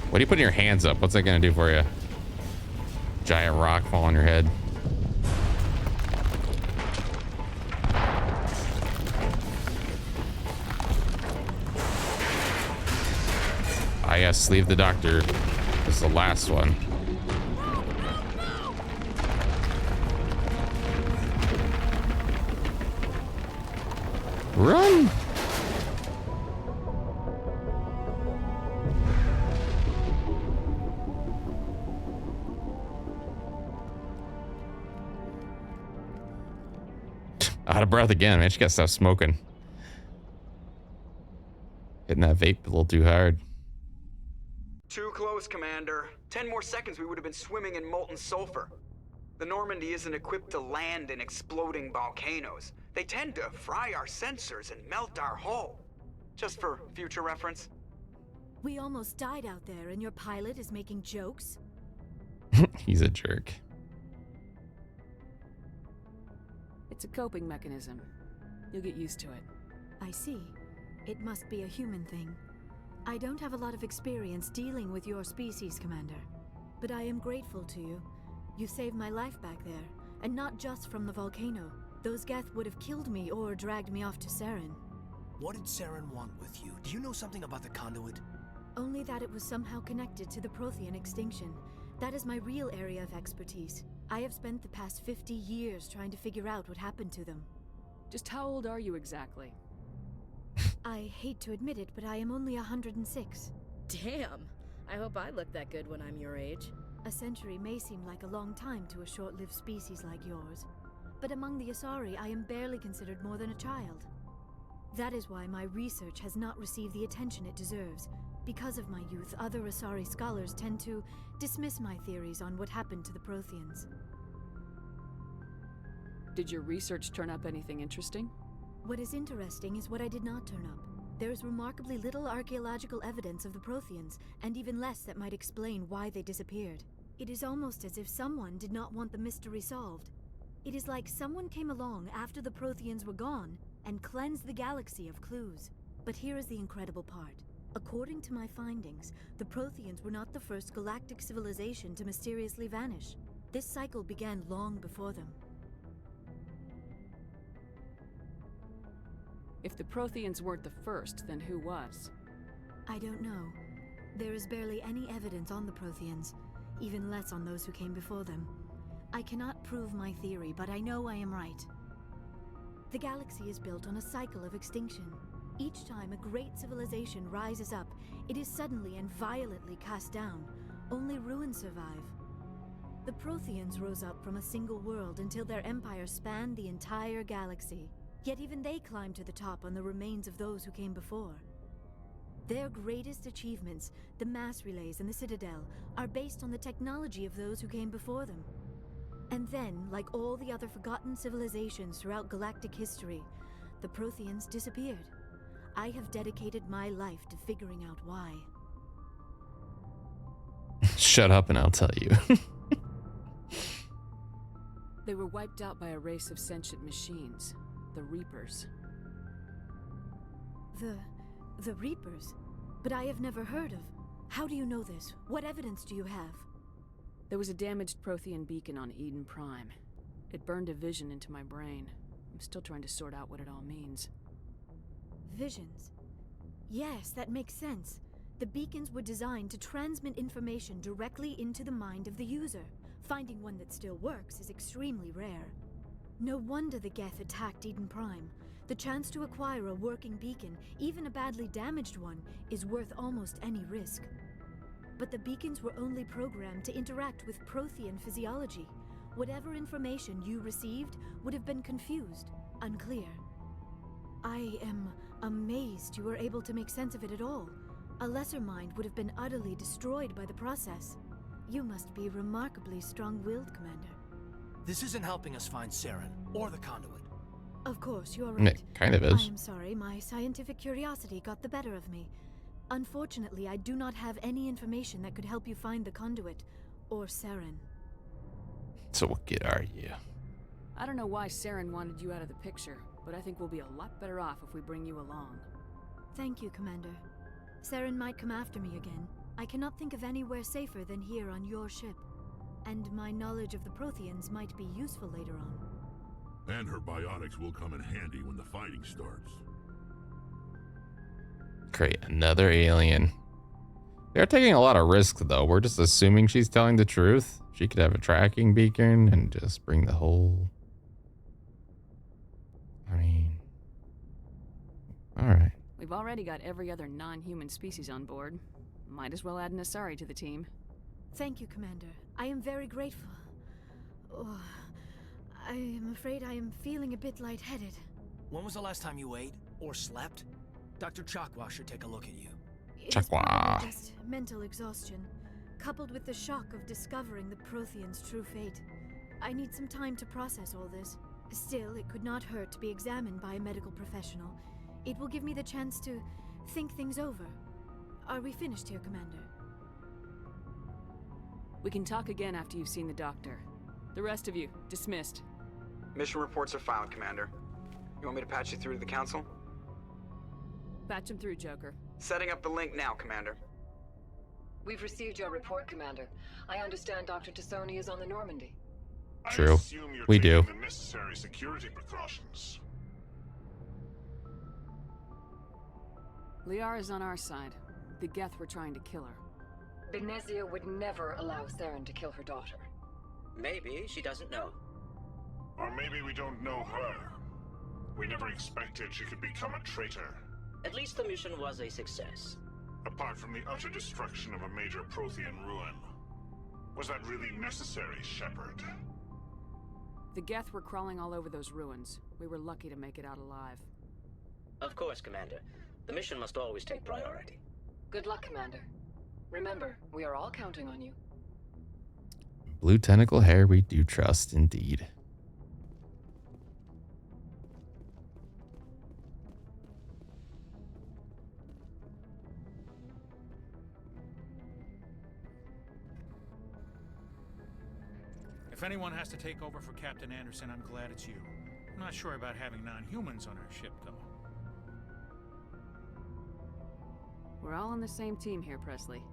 What are you putting your hands up? What's that gonna do for you? Giant rock fall on your head. Ah, yes, leave the doctor. This is the last one. Run! Out of breath again, man. She gotta stop smoking. Hitting that vape a little too hard. Too close, Commander. 10 more seconds we would have been swimming in molten sulfur. The Normandy isn't equipped to land in exploding volcanoes. They tend to fry our sensors and melt our hull. Just for future reference. We almost died out there and your pilot is making jokes? He's a jerk. It's a coping mechanism. You'll get used to it. I see. It must be a human thing. I don't have a lot of experience dealing with your species, Commander. But I am grateful to you. You saved my life back there, and not just from the volcano. Those Geth would have killed me or dragged me off to Saren. What did Saren want with you? Do you know something about the conduit? Only that it was somehow connected to the Prothean extinction. That is my real area of expertise. I have spent the past 50 years trying to figure out what happened to them. Just how old are you exactly? I hate to admit it, but I am only 106. Damn! I hope I look that good when I'm your age. A century may seem like a long time to a short-lived species like yours, but among the Asari, I am barely considered more than a child. That is why my research has not received the attention it deserves. Because of my youth, other Asari scholars tend to dismiss my theories on what happened to the Protheans. Did your research turn up anything interesting? What is interesting is what I did not turn up. There is remarkably little archaeological evidence of the Protheans, and even less that might explain why they disappeared. It is almost as if someone did not want the mystery solved. It is like someone came along after the Protheans were gone and cleansed the galaxy of clues. But here is the incredible part. According to my findings, the Protheans were not the first galactic civilization to mysteriously vanish. This cycle began long before them. If the Protheans weren't the first, then who was? I don't know. There is barely any evidence on the Protheans. even less on those who came before them. I cannot prove my theory, but I know I am right. The galaxy is built on a cycle of extinction. Each time a great civilization rises up, it is suddenly and violently cast down. Only ruins survive. The Protheans rose up from a single world until their empire spanned the entire galaxy. Yet even they climbed to the top on the remains of those who came before. Their greatest achievements, the mass relays and the Citadel, are based on the technology of those who came before them. And then, like all the other forgotten civilizations throughout galactic history, the Protheans disappeared. I have dedicated my life to figuring out why. Shut up and I'll tell you. They were wiped out by a race of sentient machines, the Reapers. The Reapers? But I have never heard of. How do you know this? What evidence do you have? There was a damaged Prothean beacon on Eden Prime. It burned a vision into my brain. I'm still trying to sort out what it all means. Visions. Yes, that makes sense. The beacons were designed to transmit information directly into the mind of the user. Finding one that still works is extremely rare. No wonder the Geth attacked Eden Prime. The chance to acquire a working beacon, even a badly damaged one, is worth almost any risk. But the beacons were only programmed to interact with Prothean physiology. Whatever information you received would have been confused, unclear. I am amazed you were able to make sense of it at all. A lesser mind would have been utterly destroyed by the process. You must be remarkably strong-willed, Commander. This isn't helping us find Saren or the conduit. Of course, you're right. It kind of is. I am sorry, my scientific curiosity got the better of me. Unfortunately, I do not have any information that could help you find the conduit or Saren. So what good are you? I don't know why Saren wanted you out of the picture, but I think we'll be a lot better off if we bring you along. Thank you, Commander. Saren might come after me again. I cannot think of anywhere safer than here on your ship. And my knowledge of the Protheans might be useful later on. And her biotics will come in handy when the fighting starts. Great, another alien. They're taking a lot of risks, though. We're just assuming she's telling the truth. She could have a tracking beacon and just bring the whole... I mean... Alright. We've already got every other non-human species on board. Might as well add an Asari to the team. Thank you, Commander. I am very grateful. Oh, I am afraid I am feeling a bit lightheaded. When was the last time you ate or slept? Dr. Chakwa should take a look at you. It is probably just mental exhaustion, coupled with the shock of discovering the Protheans' true fate. I need some time to process all this. Still, it could not hurt to be examined by a medical professional. It will give me the chance to think things over. Are we finished here, Commander? We can talk again after you've seen the doctor. The rest of you, dismissed. Mission reports are filed, Commander. You want me to patch you through to the Council? Patch him through, Joker. Setting up the link now, Commander. We've received your report, Commander. I understand Dr. Tassoni is on the Normandy. True. I assume you're We do. taking the necessary security precautions. Liara's on our side. The Geth were trying to kill her. Benezia would never allow Saren to kill her daughter. Maybe she doesn't know. Or maybe we don't know her. We never expected she could become a traitor. At least the mission was a success. Apart from the utter destruction of a major Prothean ruin. Was that really necessary, Shepard? The Geth were crawling all over those ruins. We were lucky to make it out alive. Of course, Commander. The mission must always take priority. Good luck, Commander. Remember, we are all counting on you. Blue tentacle hair we do trust, indeed. If anyone has to take over for Captain Anderson, I'm glad it's you. I'm not sure about having non-humans on our ship, though. We're all on the same team here, Presley.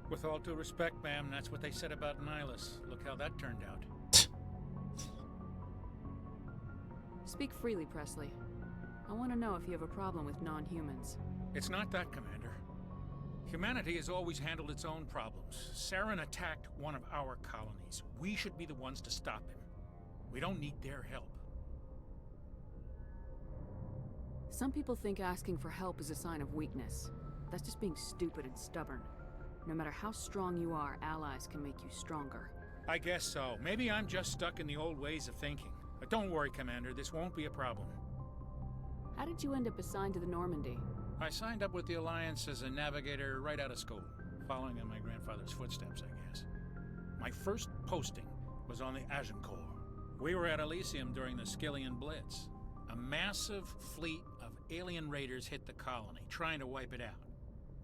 With all due respect, ma'am, that's what they said about Nihilus. Look how that turned out. Speak freely, Presley. I want to know if you have a problem with non-humans. It's not that, Commander. Humanity has always handled its own problems. Saren attacked one of our colonies. We should be the ones to stop him. We don't need their help. Some people think asking for help is a sign of weakness. That's just being stupid and stubborn. No matter how strong you are, allies can make you stronger. I guess so. Maybe I'm just stuck in the old ways of thinking. But don't worry, Commander. This won't be a problem. How did you end up assigned to the Normandy? I signed up with the Alliance as a navigator right out of school, following in my grandfather's footsteps, I guess. My first posting was on the Agincourt. We were at Elysium during the Skillian Blitz. A massive fleet of alien raiders hit the colony, trying to wipe it out.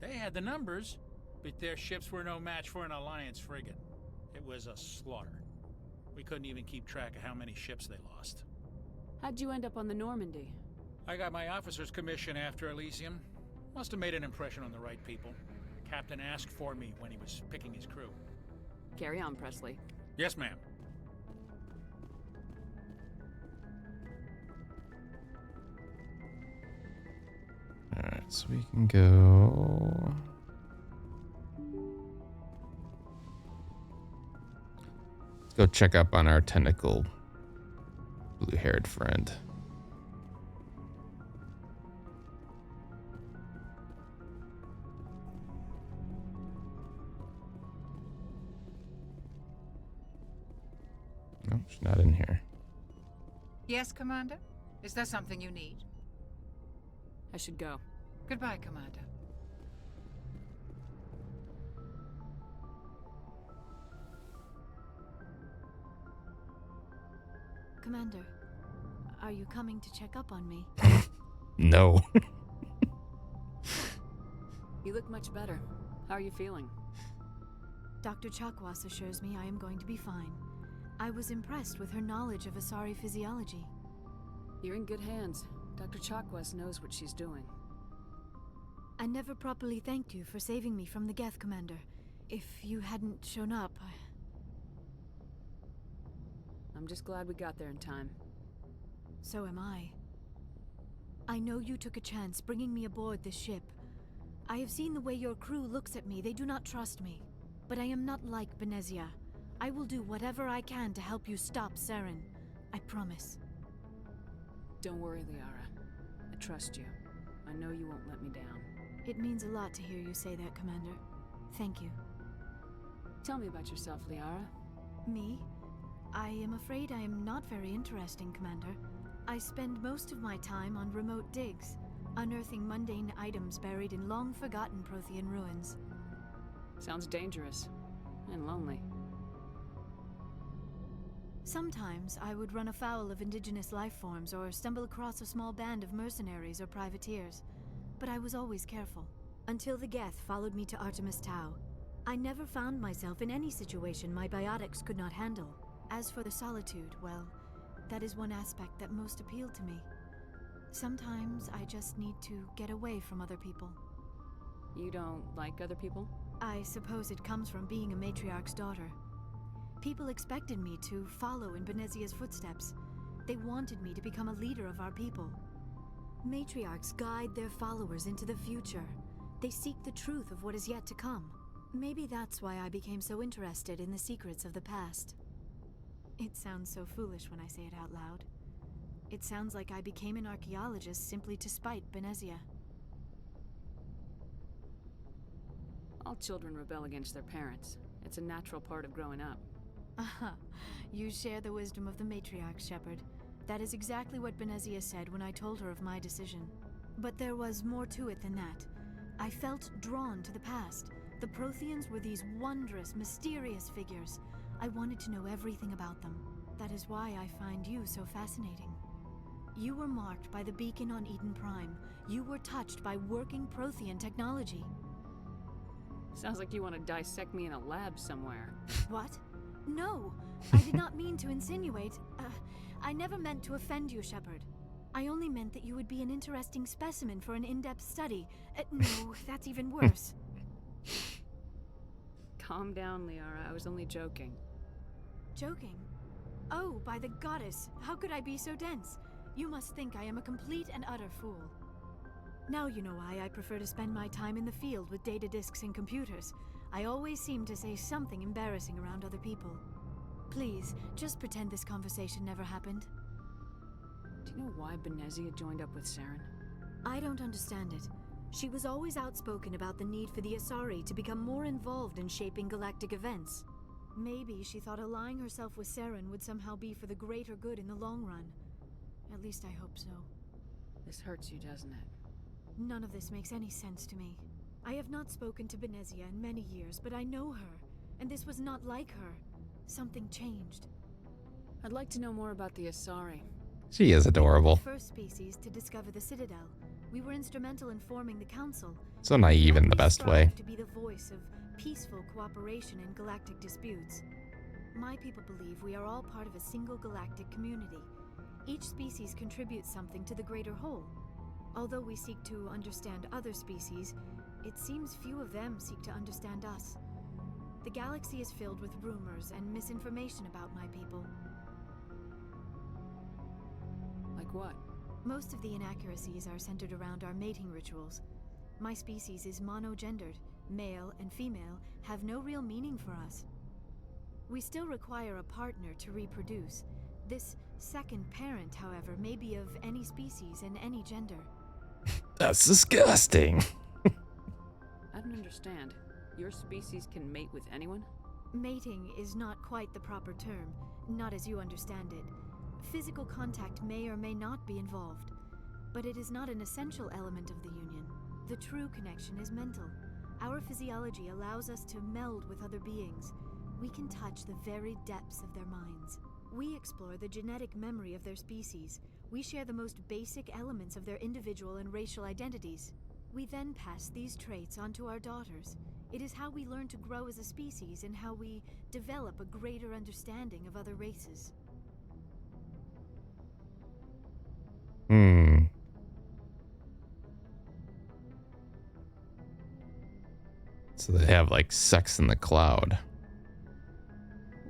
They had the numbers, but their ships were no match for an Alliance frigate. It was a slaughter. We couldn't even keep track of how many ships they lost. How'd you end up on the Normandy? I got my officer's commission after Elysium. Must have made an impression on the right people. Captain asked for me when he was picking his crew. Carry on, Presley. Yes, ma'am. Alright, so we can go... Let's go check up on our tentacle blue-haired friend. No, she's not in here. Yes, Commander? Is there something you need? I should go. Goodbye, Commander. Commander, are you coming to check up on me? No. You look much better. How are you feeling? Dr. Chakwas assures me I am going to be fine. I was impressed with her knowledge of Asari physiology. You're in good hands. Dr. Chakwas knows what she's doing. I never properly thanked you for saving me from the Geth, Commander. If you hadn't shown up, I'm just glad we got there in time. So am I. I know you took a chance bringing me aboard this ship. I have seen the way your crew looks at me. They do not trust me. But I am not like Benezia. I will do whatever I can to help you stop Saren. I promise. Don't worry, Liara. I trust you. I know you won't let me down. It means a lot to hear you say that, Commander. Thank you. Tell me about yourself, Liara. Me? I am afraid I am not very interesting, Commander. I spend most of my time on remote digs, unearthing mundane items buried in long-forgotten Prothean ruins. Sounds dangerous. And lonely. Sometimes I would run afoul of indigenous life forms or stumble across a small band of mercenaries or privateers. But I was always careful. Until the Geth followed me to Artemis Tau. I never found myself in any situation my biotics could not handle. As for the solitude, well, that is one aspect that most appealed to me. Sometimes I just need to get away from other people. You don't like other people? I suppose it comes from being a matriarch's daughter. People expected me to follow in Benezia's footsteps. They wanted me to become a leader of our people. Matriarchs guide their followers into the future. They seek the truth of what is yet to come. Maybe that's why I became so interested in the secrets of the past. It sounds so foolish when I say it out loud. It sounds like I became an archaeologist simply to spite Benezia. All children rebel against their parents. It's a natural part of growing up. Aha, you share the wisdom of the matriarch, Shepard. That is exactly what Benezia said when I told her of my decision. But there was more to it than that. I felt drawn to the past. The Protheans were these wondrous, mysterious figures. I wanted to know everything about them. That is why I find you so fascinating. You were marked by the beacon on Eden Prime. You were touched by working Prothean technology. Sounds like you want to dissect me in a lab somewhere. What? No, I did not mean to insinuate. I never meant to offend you, Shepard. I only meant that you would be an interesting specimen for an in-depth study. No, that's even worse. Calm down, Liara. I was only joking. Joking? Oh, by the goddess, how could I be so dense? You must think I am a complete and utter fool. Now you know why I prefer to spend my time in the field with data disks and computers. I always seem to say something embarrassing around other people. Please, just pretend this conversation never happened. Do you know why Benezia joined up with Saren? I don't understand it. She was always outspoken about the need for the Asari to become more involved in shaping galactic events. Maybe she thought allying herself with Saren would somehow be for the greater good in the long run. At least I hope so. This hurts you, doesn't it? None of this makes any sense to me. I have not spoken to Benezia in many years, but I know her, and this was not like her. Something changed. I'd like to know more about the Asari. She is adorable. The first species to discover the Citadel. We were instrumental in forming the Council. So naive in the best way. To be the voice of peaceful cooperation in galactic disputes. My people believe we are all part of a single galactic community. Each species contributes something to the greater whole. Although we seek to understand other species, it seems few of them seek to understand us. The galaxy is filled with rumors and misinformation about my people. Like what? Most of the inaccuracies are centered around our mating rituals. My species is monogendered. Male and female have no real meaning for us. We still require a partner to reproduce. This second parent, however, may be of any species and any gender. That's disgusting. I don't understand. Your species can mate with anyone? Mating is not quite the proper term, not as you understand it. Physical contact may or may not be involved, but it is not an essential element of the union. The true connection is mental. Our physiology allows us to meld with other beings. We can touch the very depths of their minds. We explore the genetic memory of their species. We share the most basic elements of their individual and racial identities. We then pass these traits onto our daughters. It is how we learn to grow as a species and how we develop a greater understanding of other races. So they have like sex in the cloud.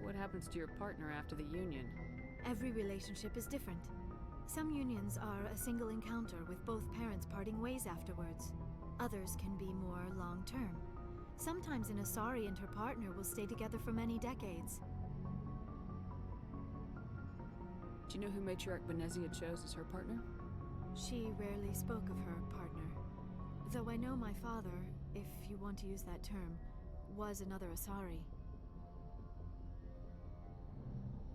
What happens to your partner after the union? Every relationship is different. Some unions are a single encounter with both parents parting ways afterwards. Others can be more long-term. Sometimes an Asari and her partner will stay together for many decades. Do you know who Matriarch Benezia chose as her partner? She rarely spoke of her partner. Though I know my father, if you want to use that term, was another Asari.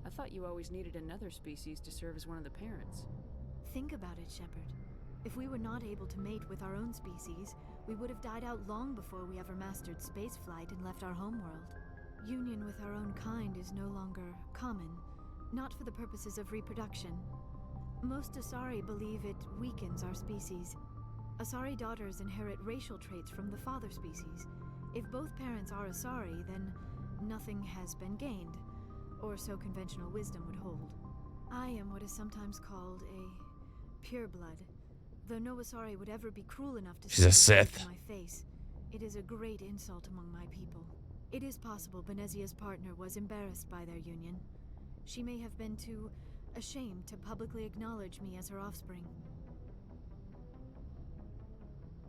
I thought you always needed another species to serve as one of the parents. Think about it, Shepard. If we were not able to mate with our own species, we would have died out long before we ever mastered spaceflight and left our homeworld. Union with our own kind is no longer common, not for the purposes of reproduction. Most Asari believe it weakens our species. Asari daughters inherit racial traits from the father species. If both parents are Asari, then nothing has been gained, or so conventional wisdom would hold. I am what is sometimes called a pureblood. Though no Asari would ever be cruel enough to She's a say the word Sith. to my face, it is a great insult among my people. It is possible Benezia's partner was embarrassed by their union. She may have been too ashamed to publicly acknowledge me as her offspring.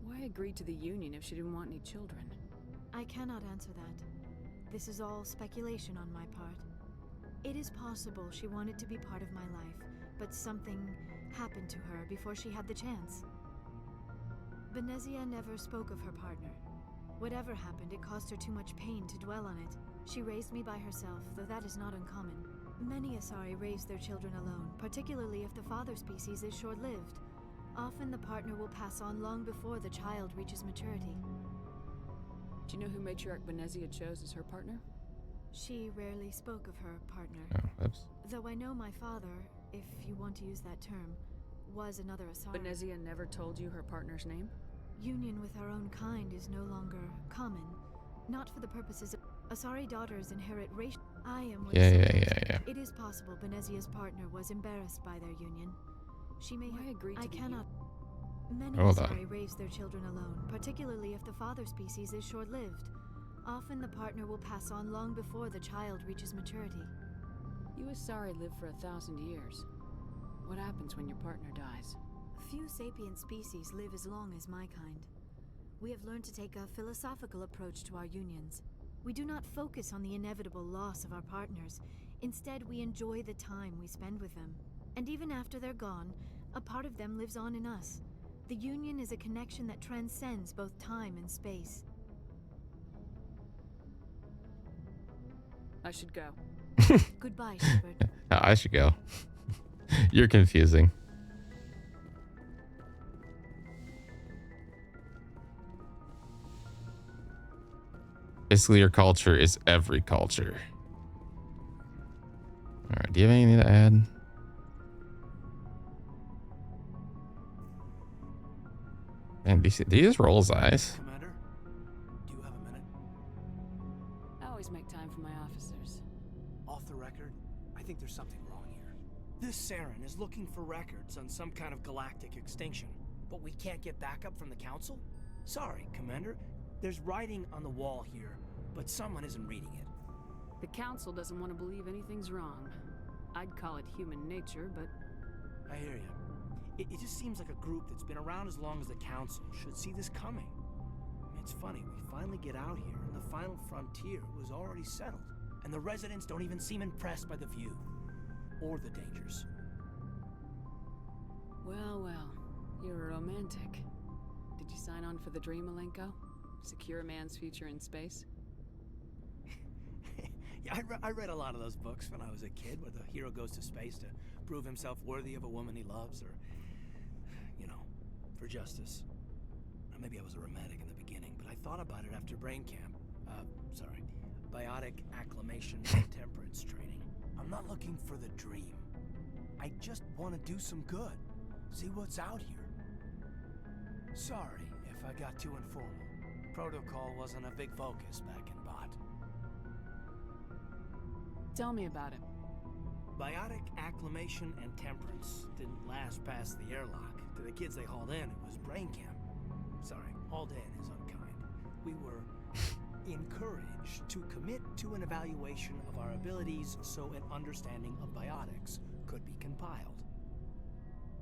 Why agree to the union if she didn't want any children? I cannot answer that. This is all speculation on my part. It is possible she wanted to be part of my life, but something happened to her before she had the chance. Benezia never spoke of her partner. Whatever happened, it caused her too much pain to dwell on it. She raised me by herself, though that is not uncommon. Many Asari raise their children alone, particularly if the father species is short-lived. Often the partner will pass on long before the child reaches maturity. Do you know who Matriarch Benezia chose as her partner? She rarely spoke of her partner. Oh, oops. Though I know my father, if you want to use that term, was another Asari. Benezia never told you her partner's name? Union with our own kind is no longer common. Not for the purposes of... Asari daughters inherit racial... I am what Yeah. It is possible Benezia's partner was embarrassed by their union. She may have... agreed to I the cannot... Many Hold Asari on. raise their children alone, particularly if the father species is short-lived. Often the partner will pass on long before the child reaches maturity. You Asari live for 1,000 years. What happens when your partner dies? Few sapient species live as long as my kind. We have learned to take a philosophical approach to our unions. We do not focus on the inevitable loss of our partners. Instead, we enjoy the time we spend with them. And even after they're gone, a part of them lives on in us. The union is a connection that transcends both time and space. I should go. Goodbye, Shepard. I should go. You're confusing. Basically, your culture is every culture. All right, do you have anything to add? Man, did he just roll his eyes? Commander, do you have a minute? I always make time for my officers. Off the record, I think there's something wrong here. This Saren is looking for records on some kind of galactic extinction, but we can't get backup from the Council? Sorry, Commander. There's writing on the wall here, but someone isn't reading it. The Council doesn't want to believe anything's wrong. I'd call it human nature, but... I hear you. It just seems like a group that's been around as long as the Council should see this coming. It's funny, we finally get out here, and the final frontier was already settled, and the residents don't even seem impressed by the view. Or the dangers. Well, you're a romantic. Did you sign on for the dream, Malenko? Secure a man's future in space? Yeah, I read a lot of those books when I was a kid, where the hero goes to space to prove himself worthy of a woman he loves, or, you know, for justice. Or maybe I was a romantic in the beginning, but I thought about it after brain camp. Biotic acclimation and temperance training. I'm not looking for the dream. I just want to do some good. See what's out here. Sorry if I got too informal. Protocol wasn't a big focus back in Bot. Tell me about it. Biotic acclimation and temperance didn't last past the airlock. To the kids they hauled in, it was brain camp. Sorry, hauled in is unkind. We were encouraged to commit to an evaluation of our abilities so an understanding of biotics could be compiled.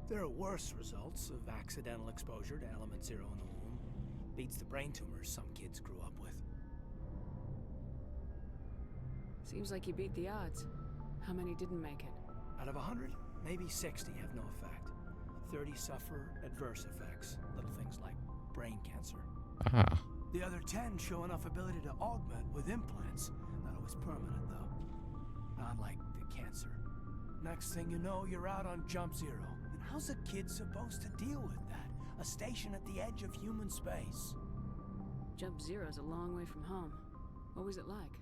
There are worse results of accidental exposure to element 0 in the womb. Beats the brain tumors some kids grew up with. Seems like you beat the odds. How many didn't make it? Out of 100, maybe 60 have no effect. 30 suffer adverse effects, little things like brain cancer. Ah. The other 10 show enough ability to augment with implants. Not always permanent, though. Not like the cancer. Next thing you know, you're out on jump 0. And how's a kid supposed to deal with that? A station at the edge of human space. Jump 0's a long way from home. What was it like?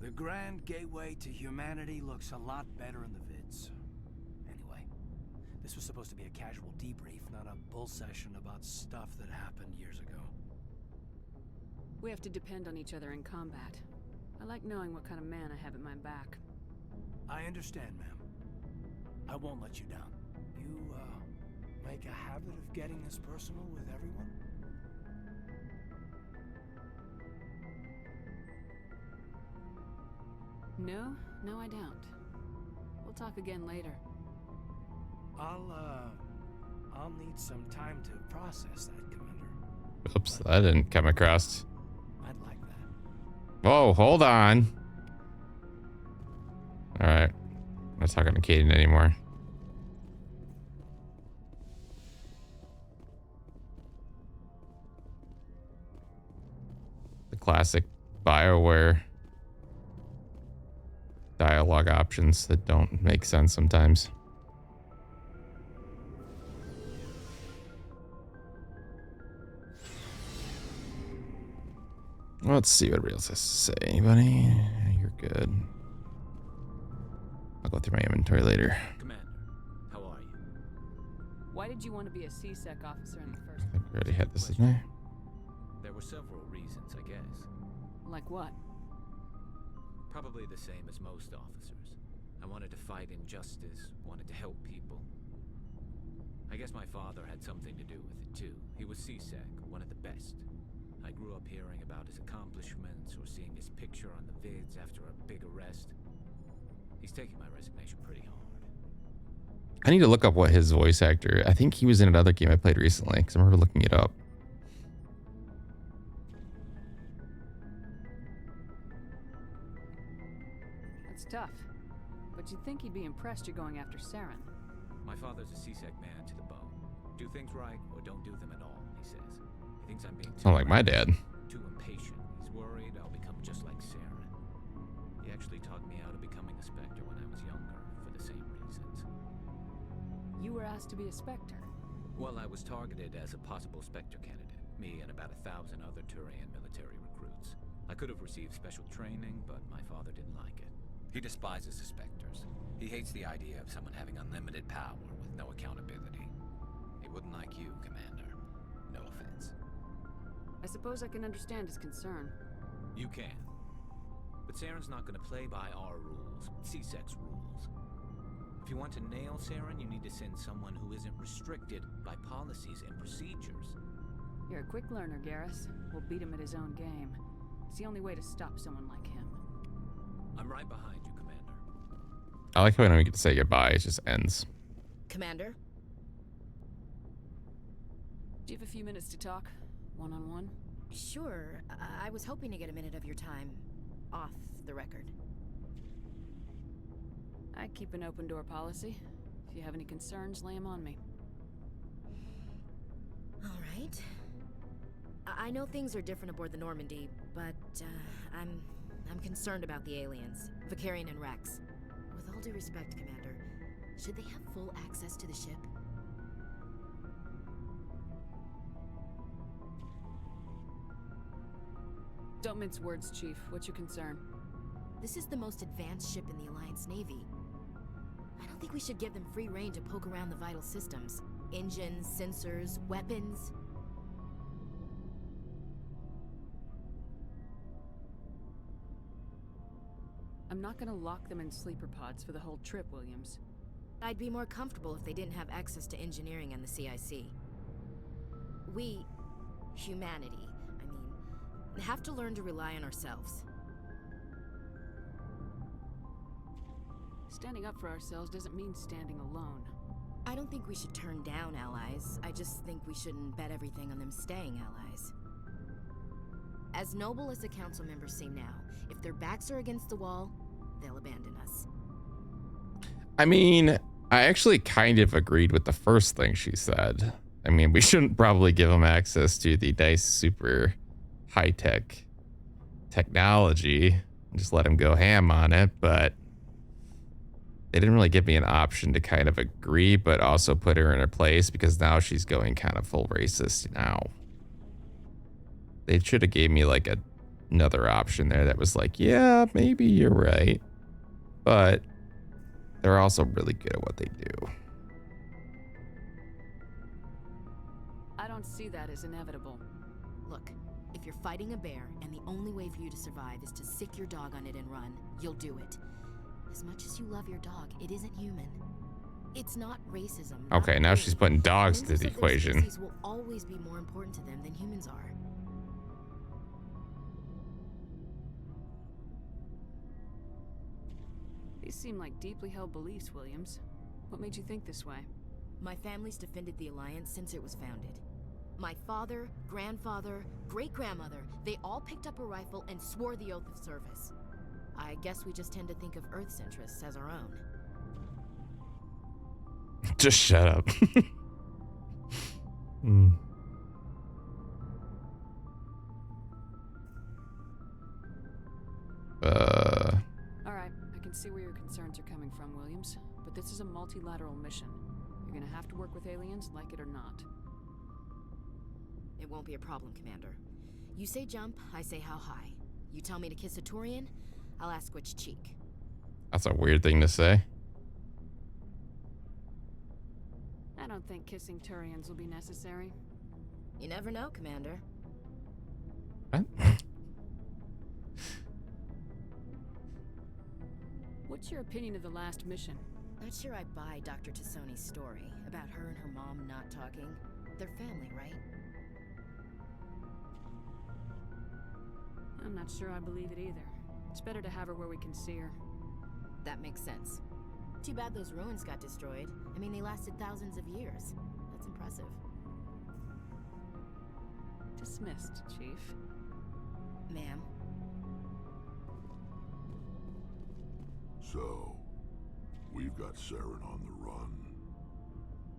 The grand gateway to humanity looks a lot better in the vids. Anyway, this was supposed to be a casual debrief, not a bull session about stuff that happened years ago. We have to depend on each other in combat. I like knowing what kind of man I have at my back. I understand, ma'am. I won't let you down. You, make a habit of getting this personal with everyone? No, I don't. We'll talk again later. I'll need some time to process that, Commander. Oops, that didn't come across. I'd like that. Whoa, hold on. All right. I'm not talking to Kaden anymore. The classic BioWare dialogue options that don't make sense sometimes. Let's see what Reels has to say. Anybody? You're good. I'll go through my inventory later. Commander, how are you? Why did you want to be a C-Sec officer in the first I think we already had this, didn't I? There were several reasons, I guess. Like what? Probably the same as most officers. I wanted to fight injustice, wanted to help people. I guess my father had something to do with it too. He was C-Sec, one of the best. I grew up hearing about his accomplishments or seeing his picture on the vids after a big arrest. He's taking my resignation pretty hard. I need to look up what his voice actor. I think he was in another game I played recently because I remember looking it up. That's tough. But you'd think he'd be impressed you're going after Saren. My father's a C-Sec man to the bone. Do things right or don't do them at all, he says. He thinks I'm being Sound like my dad. too impatient. He's worried I'll become just like Saren. He actually talked me out of becoming a Spectre when I was younger for the same reasons. You were asked to be a Spectre. Well, I was targeted as a possible Spectre candidate. Me and about 1,000 other Turian military recruits. I could have received special training, but my father didn't like it. He despises the Spectres. He hates the idea of someone having unlimited power with no accountability. He wouldn't like you, Commander. No offense. I suppose I can understand his concern. You can. But Saren's not going to play by our rules, C-Sec's rules. If you want to nail Saren, you need to send someone who isn't restricted by policies and procedures. You're a quick learner, Garrus. We'll beat him at his own game. It's the only way to stop someone like him. I'm right behind you, Commander. I like how when we get to say goodbye, it just ends. Commander? Do you have a few minutes to talk? One-on-one? Sure. I was hoping to get a minute of your time off the record. I keep an open door policy. If you have any concerns, lay them on me. All right. I know things are different aboard the Normandy, but I'm concerned about the aliens, Vicarian and Rex. With all due respect, Commander, should they have full access to the ship? Don't mince words, Chief. What's your concern? This is the most advanced ship in the Alliance Navy. I don't think we should give them free rein to poke around the vital systems. Engines, sensors, weapons. I'm not gonna lock them in sleeper pods for the whole trip, Williams. I'd be more comfortable if they didn't have access to engineering and the CIC. We, humanity, have to learn to rely on ourselves. Standing up for ourselves doesn't mean standing alone. I don't think we should turn down allies. I just think we shouldn't bet everything on them staying allies. As noble as the council members seem now, if their backs are against the wall, they'll abandon us. I mean, I actually kind of agreed with the first thing she said. I mean, we shouldn't probably give them access to the nice, super high-tech technology and just let them go ham on it, but they didn't really give me an option to kind of agree, but also put her in her place because now she's going kind of full racist now. They should have gave me like another option there that was like, yeah, maybe you're right, but they're also really good at what they do. I don't see that as inevitable. Look, if you're fighting a bear and the only way for you to survive is to sick your dog on it and run, you'll do it. As much as you love your dog, it isn't human. It's not racism. Okay, now she's putting dogs into the equation. Species will always be more important to them than humans are. These seem like deeply held beliefs, Williams. What made you think this way? My family's defended the Alliance since it was founded. My father, grandfather, great-grandmother, they all picked up a rifle and swore the oath of service. I guess we just tend to think of Earth's interests as our own. Just shut up. Alright, I can see where your concerns are coming from, Williams. But this is a multilateral mission. You're gonna have to work with aliens, like it or not. It won't be a problem, Commander. You say jump, I say how high. You tell me to kiss a Turian, I'll ask which cheek. That's a weird thing to say. I don't think kissing Turians will be necessary. You never know, Commander. What? What's your opinion of the last mission? Not sure I buy Dr. Tassoni's story about her and her mom not talking. They're family, right? I'm not sure I believe it either. It's better to have her where we can see her. That makes sense. too bad those ruins got destroyed. I mean, they lasted thousands of years. That's impressive. Dismissed, Chief. Ma'am. So, we've got Saren on the run.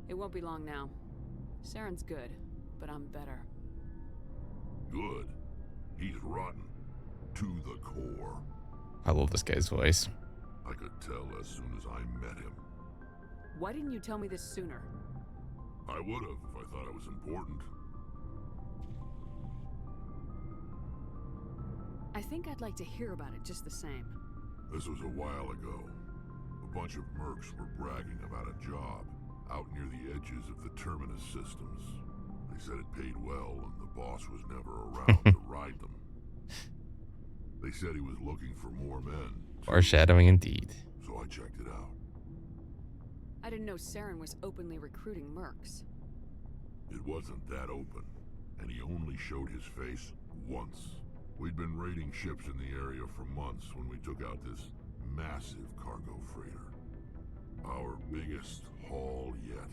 It won't be long now. Saren's good, but I'm better. Good. He's rotten. To the core. I love this guy's voice. I could tell as soon as I met him. Why didn't you tell me this sooner? I would have if I thought it was important. I think I'd like to hear about it just the same. This was a while ago. A bunch of mercs were bragging about a job out near the edges of the Terminus systems. They said it paid well and the boss was never around to ride them. They said he was looking for more men. Foreshadowing indeed. So I checked it out. I didn't know Saren was openly recruiting mercs. It wasn't that open, and he only showed his face once. We'd been raiding ships in the area for months when we took out this massive cargo freighter. Our biggest haul yet.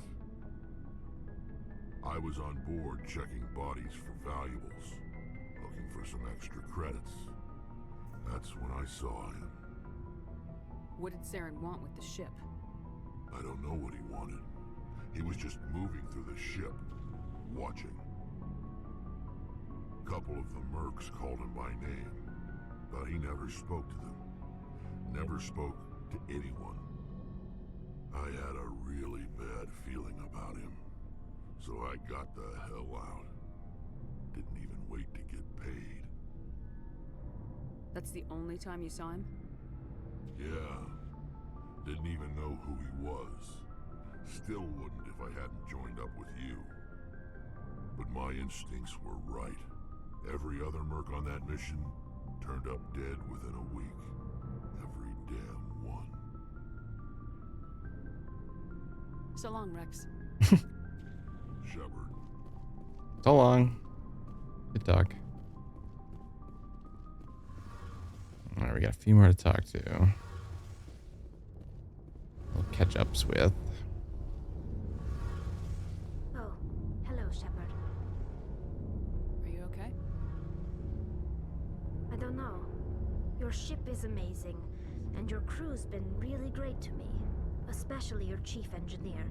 I was on board checking bodies for valuables, looking for some extra credits. That's when I saw him. What did Saren want with the ship? I don't know what he wanted. He was just moving through the ship, watching. A couple of the mercs called him by name, but he never spoke to them. Never spoke to anyone. I had a really bad feeling about him, so I got the hell out. Didn't even wait to get paid. That's the only time you saw him? Yeah. Didn't even know who he was. Still wouldn't if I hadn't joined up with you. But my instincts were right. Every other merc on that mission turned up dead within a week. Every damn one. So long, Rex. Shepard. So long. Good talk. All right, we got a few more to talk to. We'll catch ups with. Oh, hello, Shepard. Are you okay? I don't know. Your ship is amazing, and your crew's been really great to me, especially your chief engineer.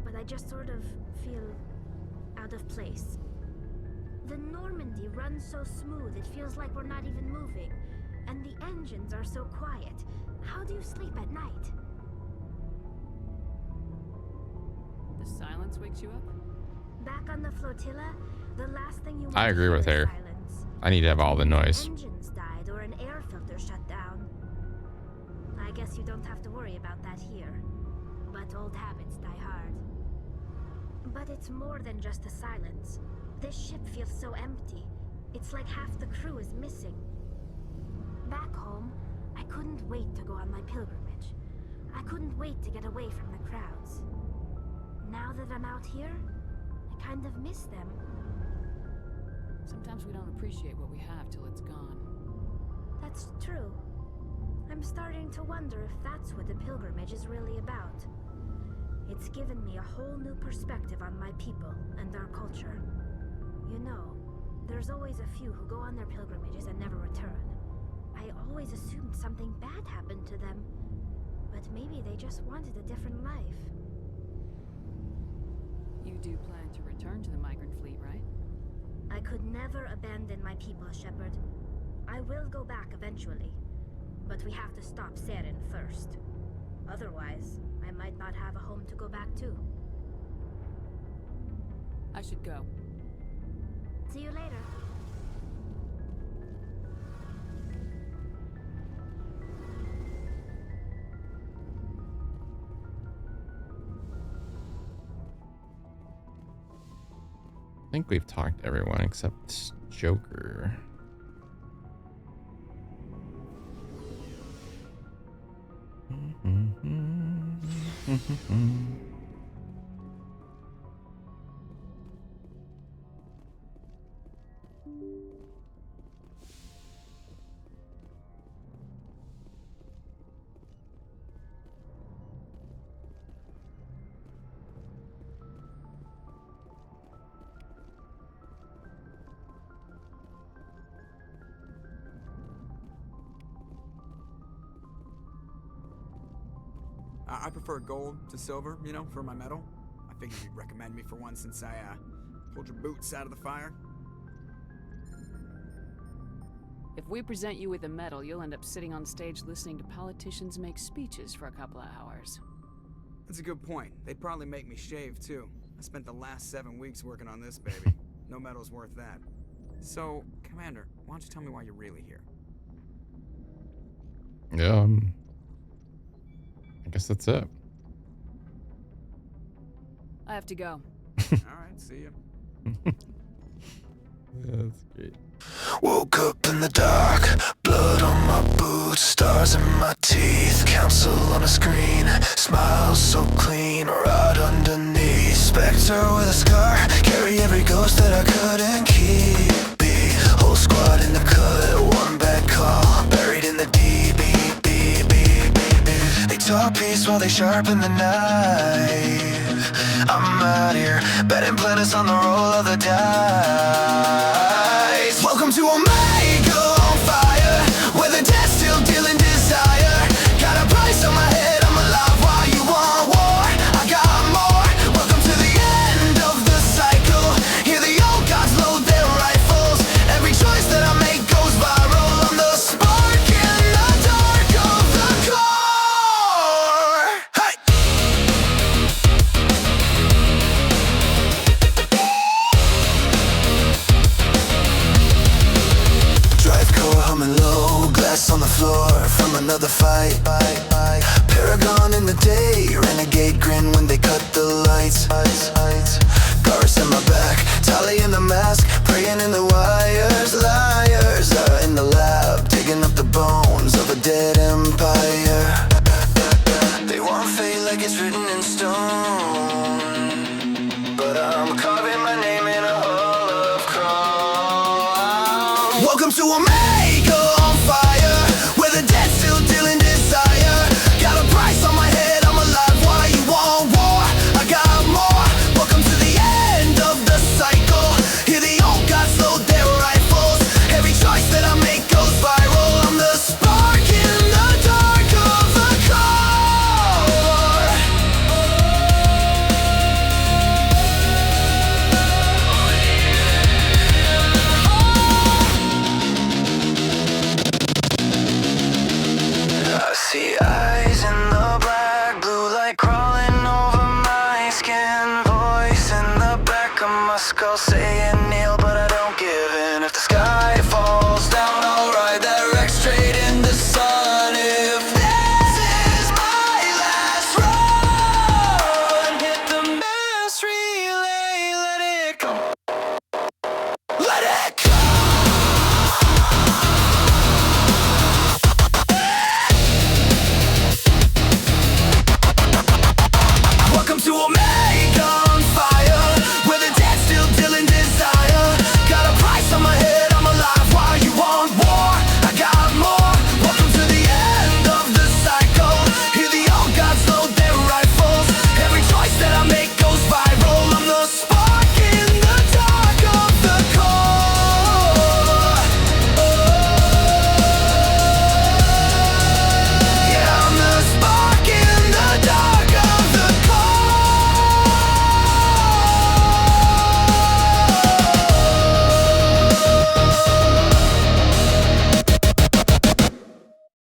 But I just sort of feel out of place. The Normandy runs so smooth, it feels like we're not even moving. And the engines are so quiet. How do you sleep at night? The silence wakes you up? Back on the flotilla, the last thing you want I agree with to hear her. is silence. I need to have all the noise. Engines died or an air filter shut down. I guess you don't have to worry about that here. But old habits die hard. But it's more than just the silence. This ship feels so empty. It's like half the crew is missing. Back home, I couldn't wait to go on my pilgrimage. I couldn't wait to get away from the crowds. Now that I'm out here, I kind of miss them. Sometimes we don't appreciate what we have till it's gone. That's true. I'm starting to wonder if that's what the pilgrimage is really about. It's given me a whole new perspective on my people and our culture. You know, there's always a few who go on their pilgrimages and never return. I always assumed something bad happened to them, but maybe they just wanted a different life. You do plan to return to the migrant fleet, right? I could never abandon my people, Shepard. I will go back eventually, but we have to stop Saren first. Otherwise, I might not have a home to go back to. I should go. See you later. I think we've talked to everyone except Joker. I prefer gold to silver, you know, for my metal. I figured you'd recommend me for one since I pulled your boots out of the fire. If we present you with a medal, you'll end up sitting on stage listening to politicians make speeches for a couple of hours. That's a good point. They'd probably make me shave, too. I spent the last 7 weeks working on this baby. No medal's worth that. So, Commander, why don't you tell me why you're really here? I guess that's it. I have to go. Alright, see ya. That's great. Woke up in the dark, blood on my boots, stars in my teeth, council on a screen, smile so clean, right underneath, specter with a scar, carry every ghost that I couldn't keep, whole squad in the cut, one bad call, buried in the deep, they talk peace while they sharpen the knife, I'm out here, betting planets on the roll of the dice. Welcome to Omega on fire, where the dead still dealing desire. Got a price on my head, I'm alive while you want war. I got more. Welcome to the end of the cycle. Hear the old gods load their rifles. Every choice that I make goes viral. I'm the spark in the dark of the core. Hey! Humming low, glass on the floor from another fight. Paragon in the day, renegade grin when they cut the lights. Cars in my back, Tally in the mask, praying in the wires. Liars are in the lab, digging up the bones of a dead empire. They want fate like it's written in stone, but I'm carving my name in a hall of chrome. Welcome to Omega on fire, where the dead still dealing desire. Got a price on my head, I'm alive while you want war. I got more. Welcome to the end of the cycle. Hear the old gods load their rifles. Every choice that I make goes viral. I'm the spark in the dark of the core. I see eyes in the black, blue light crawling over my skin. Voice in the back of my skull saying kneel, but I don't give in. If the sky falls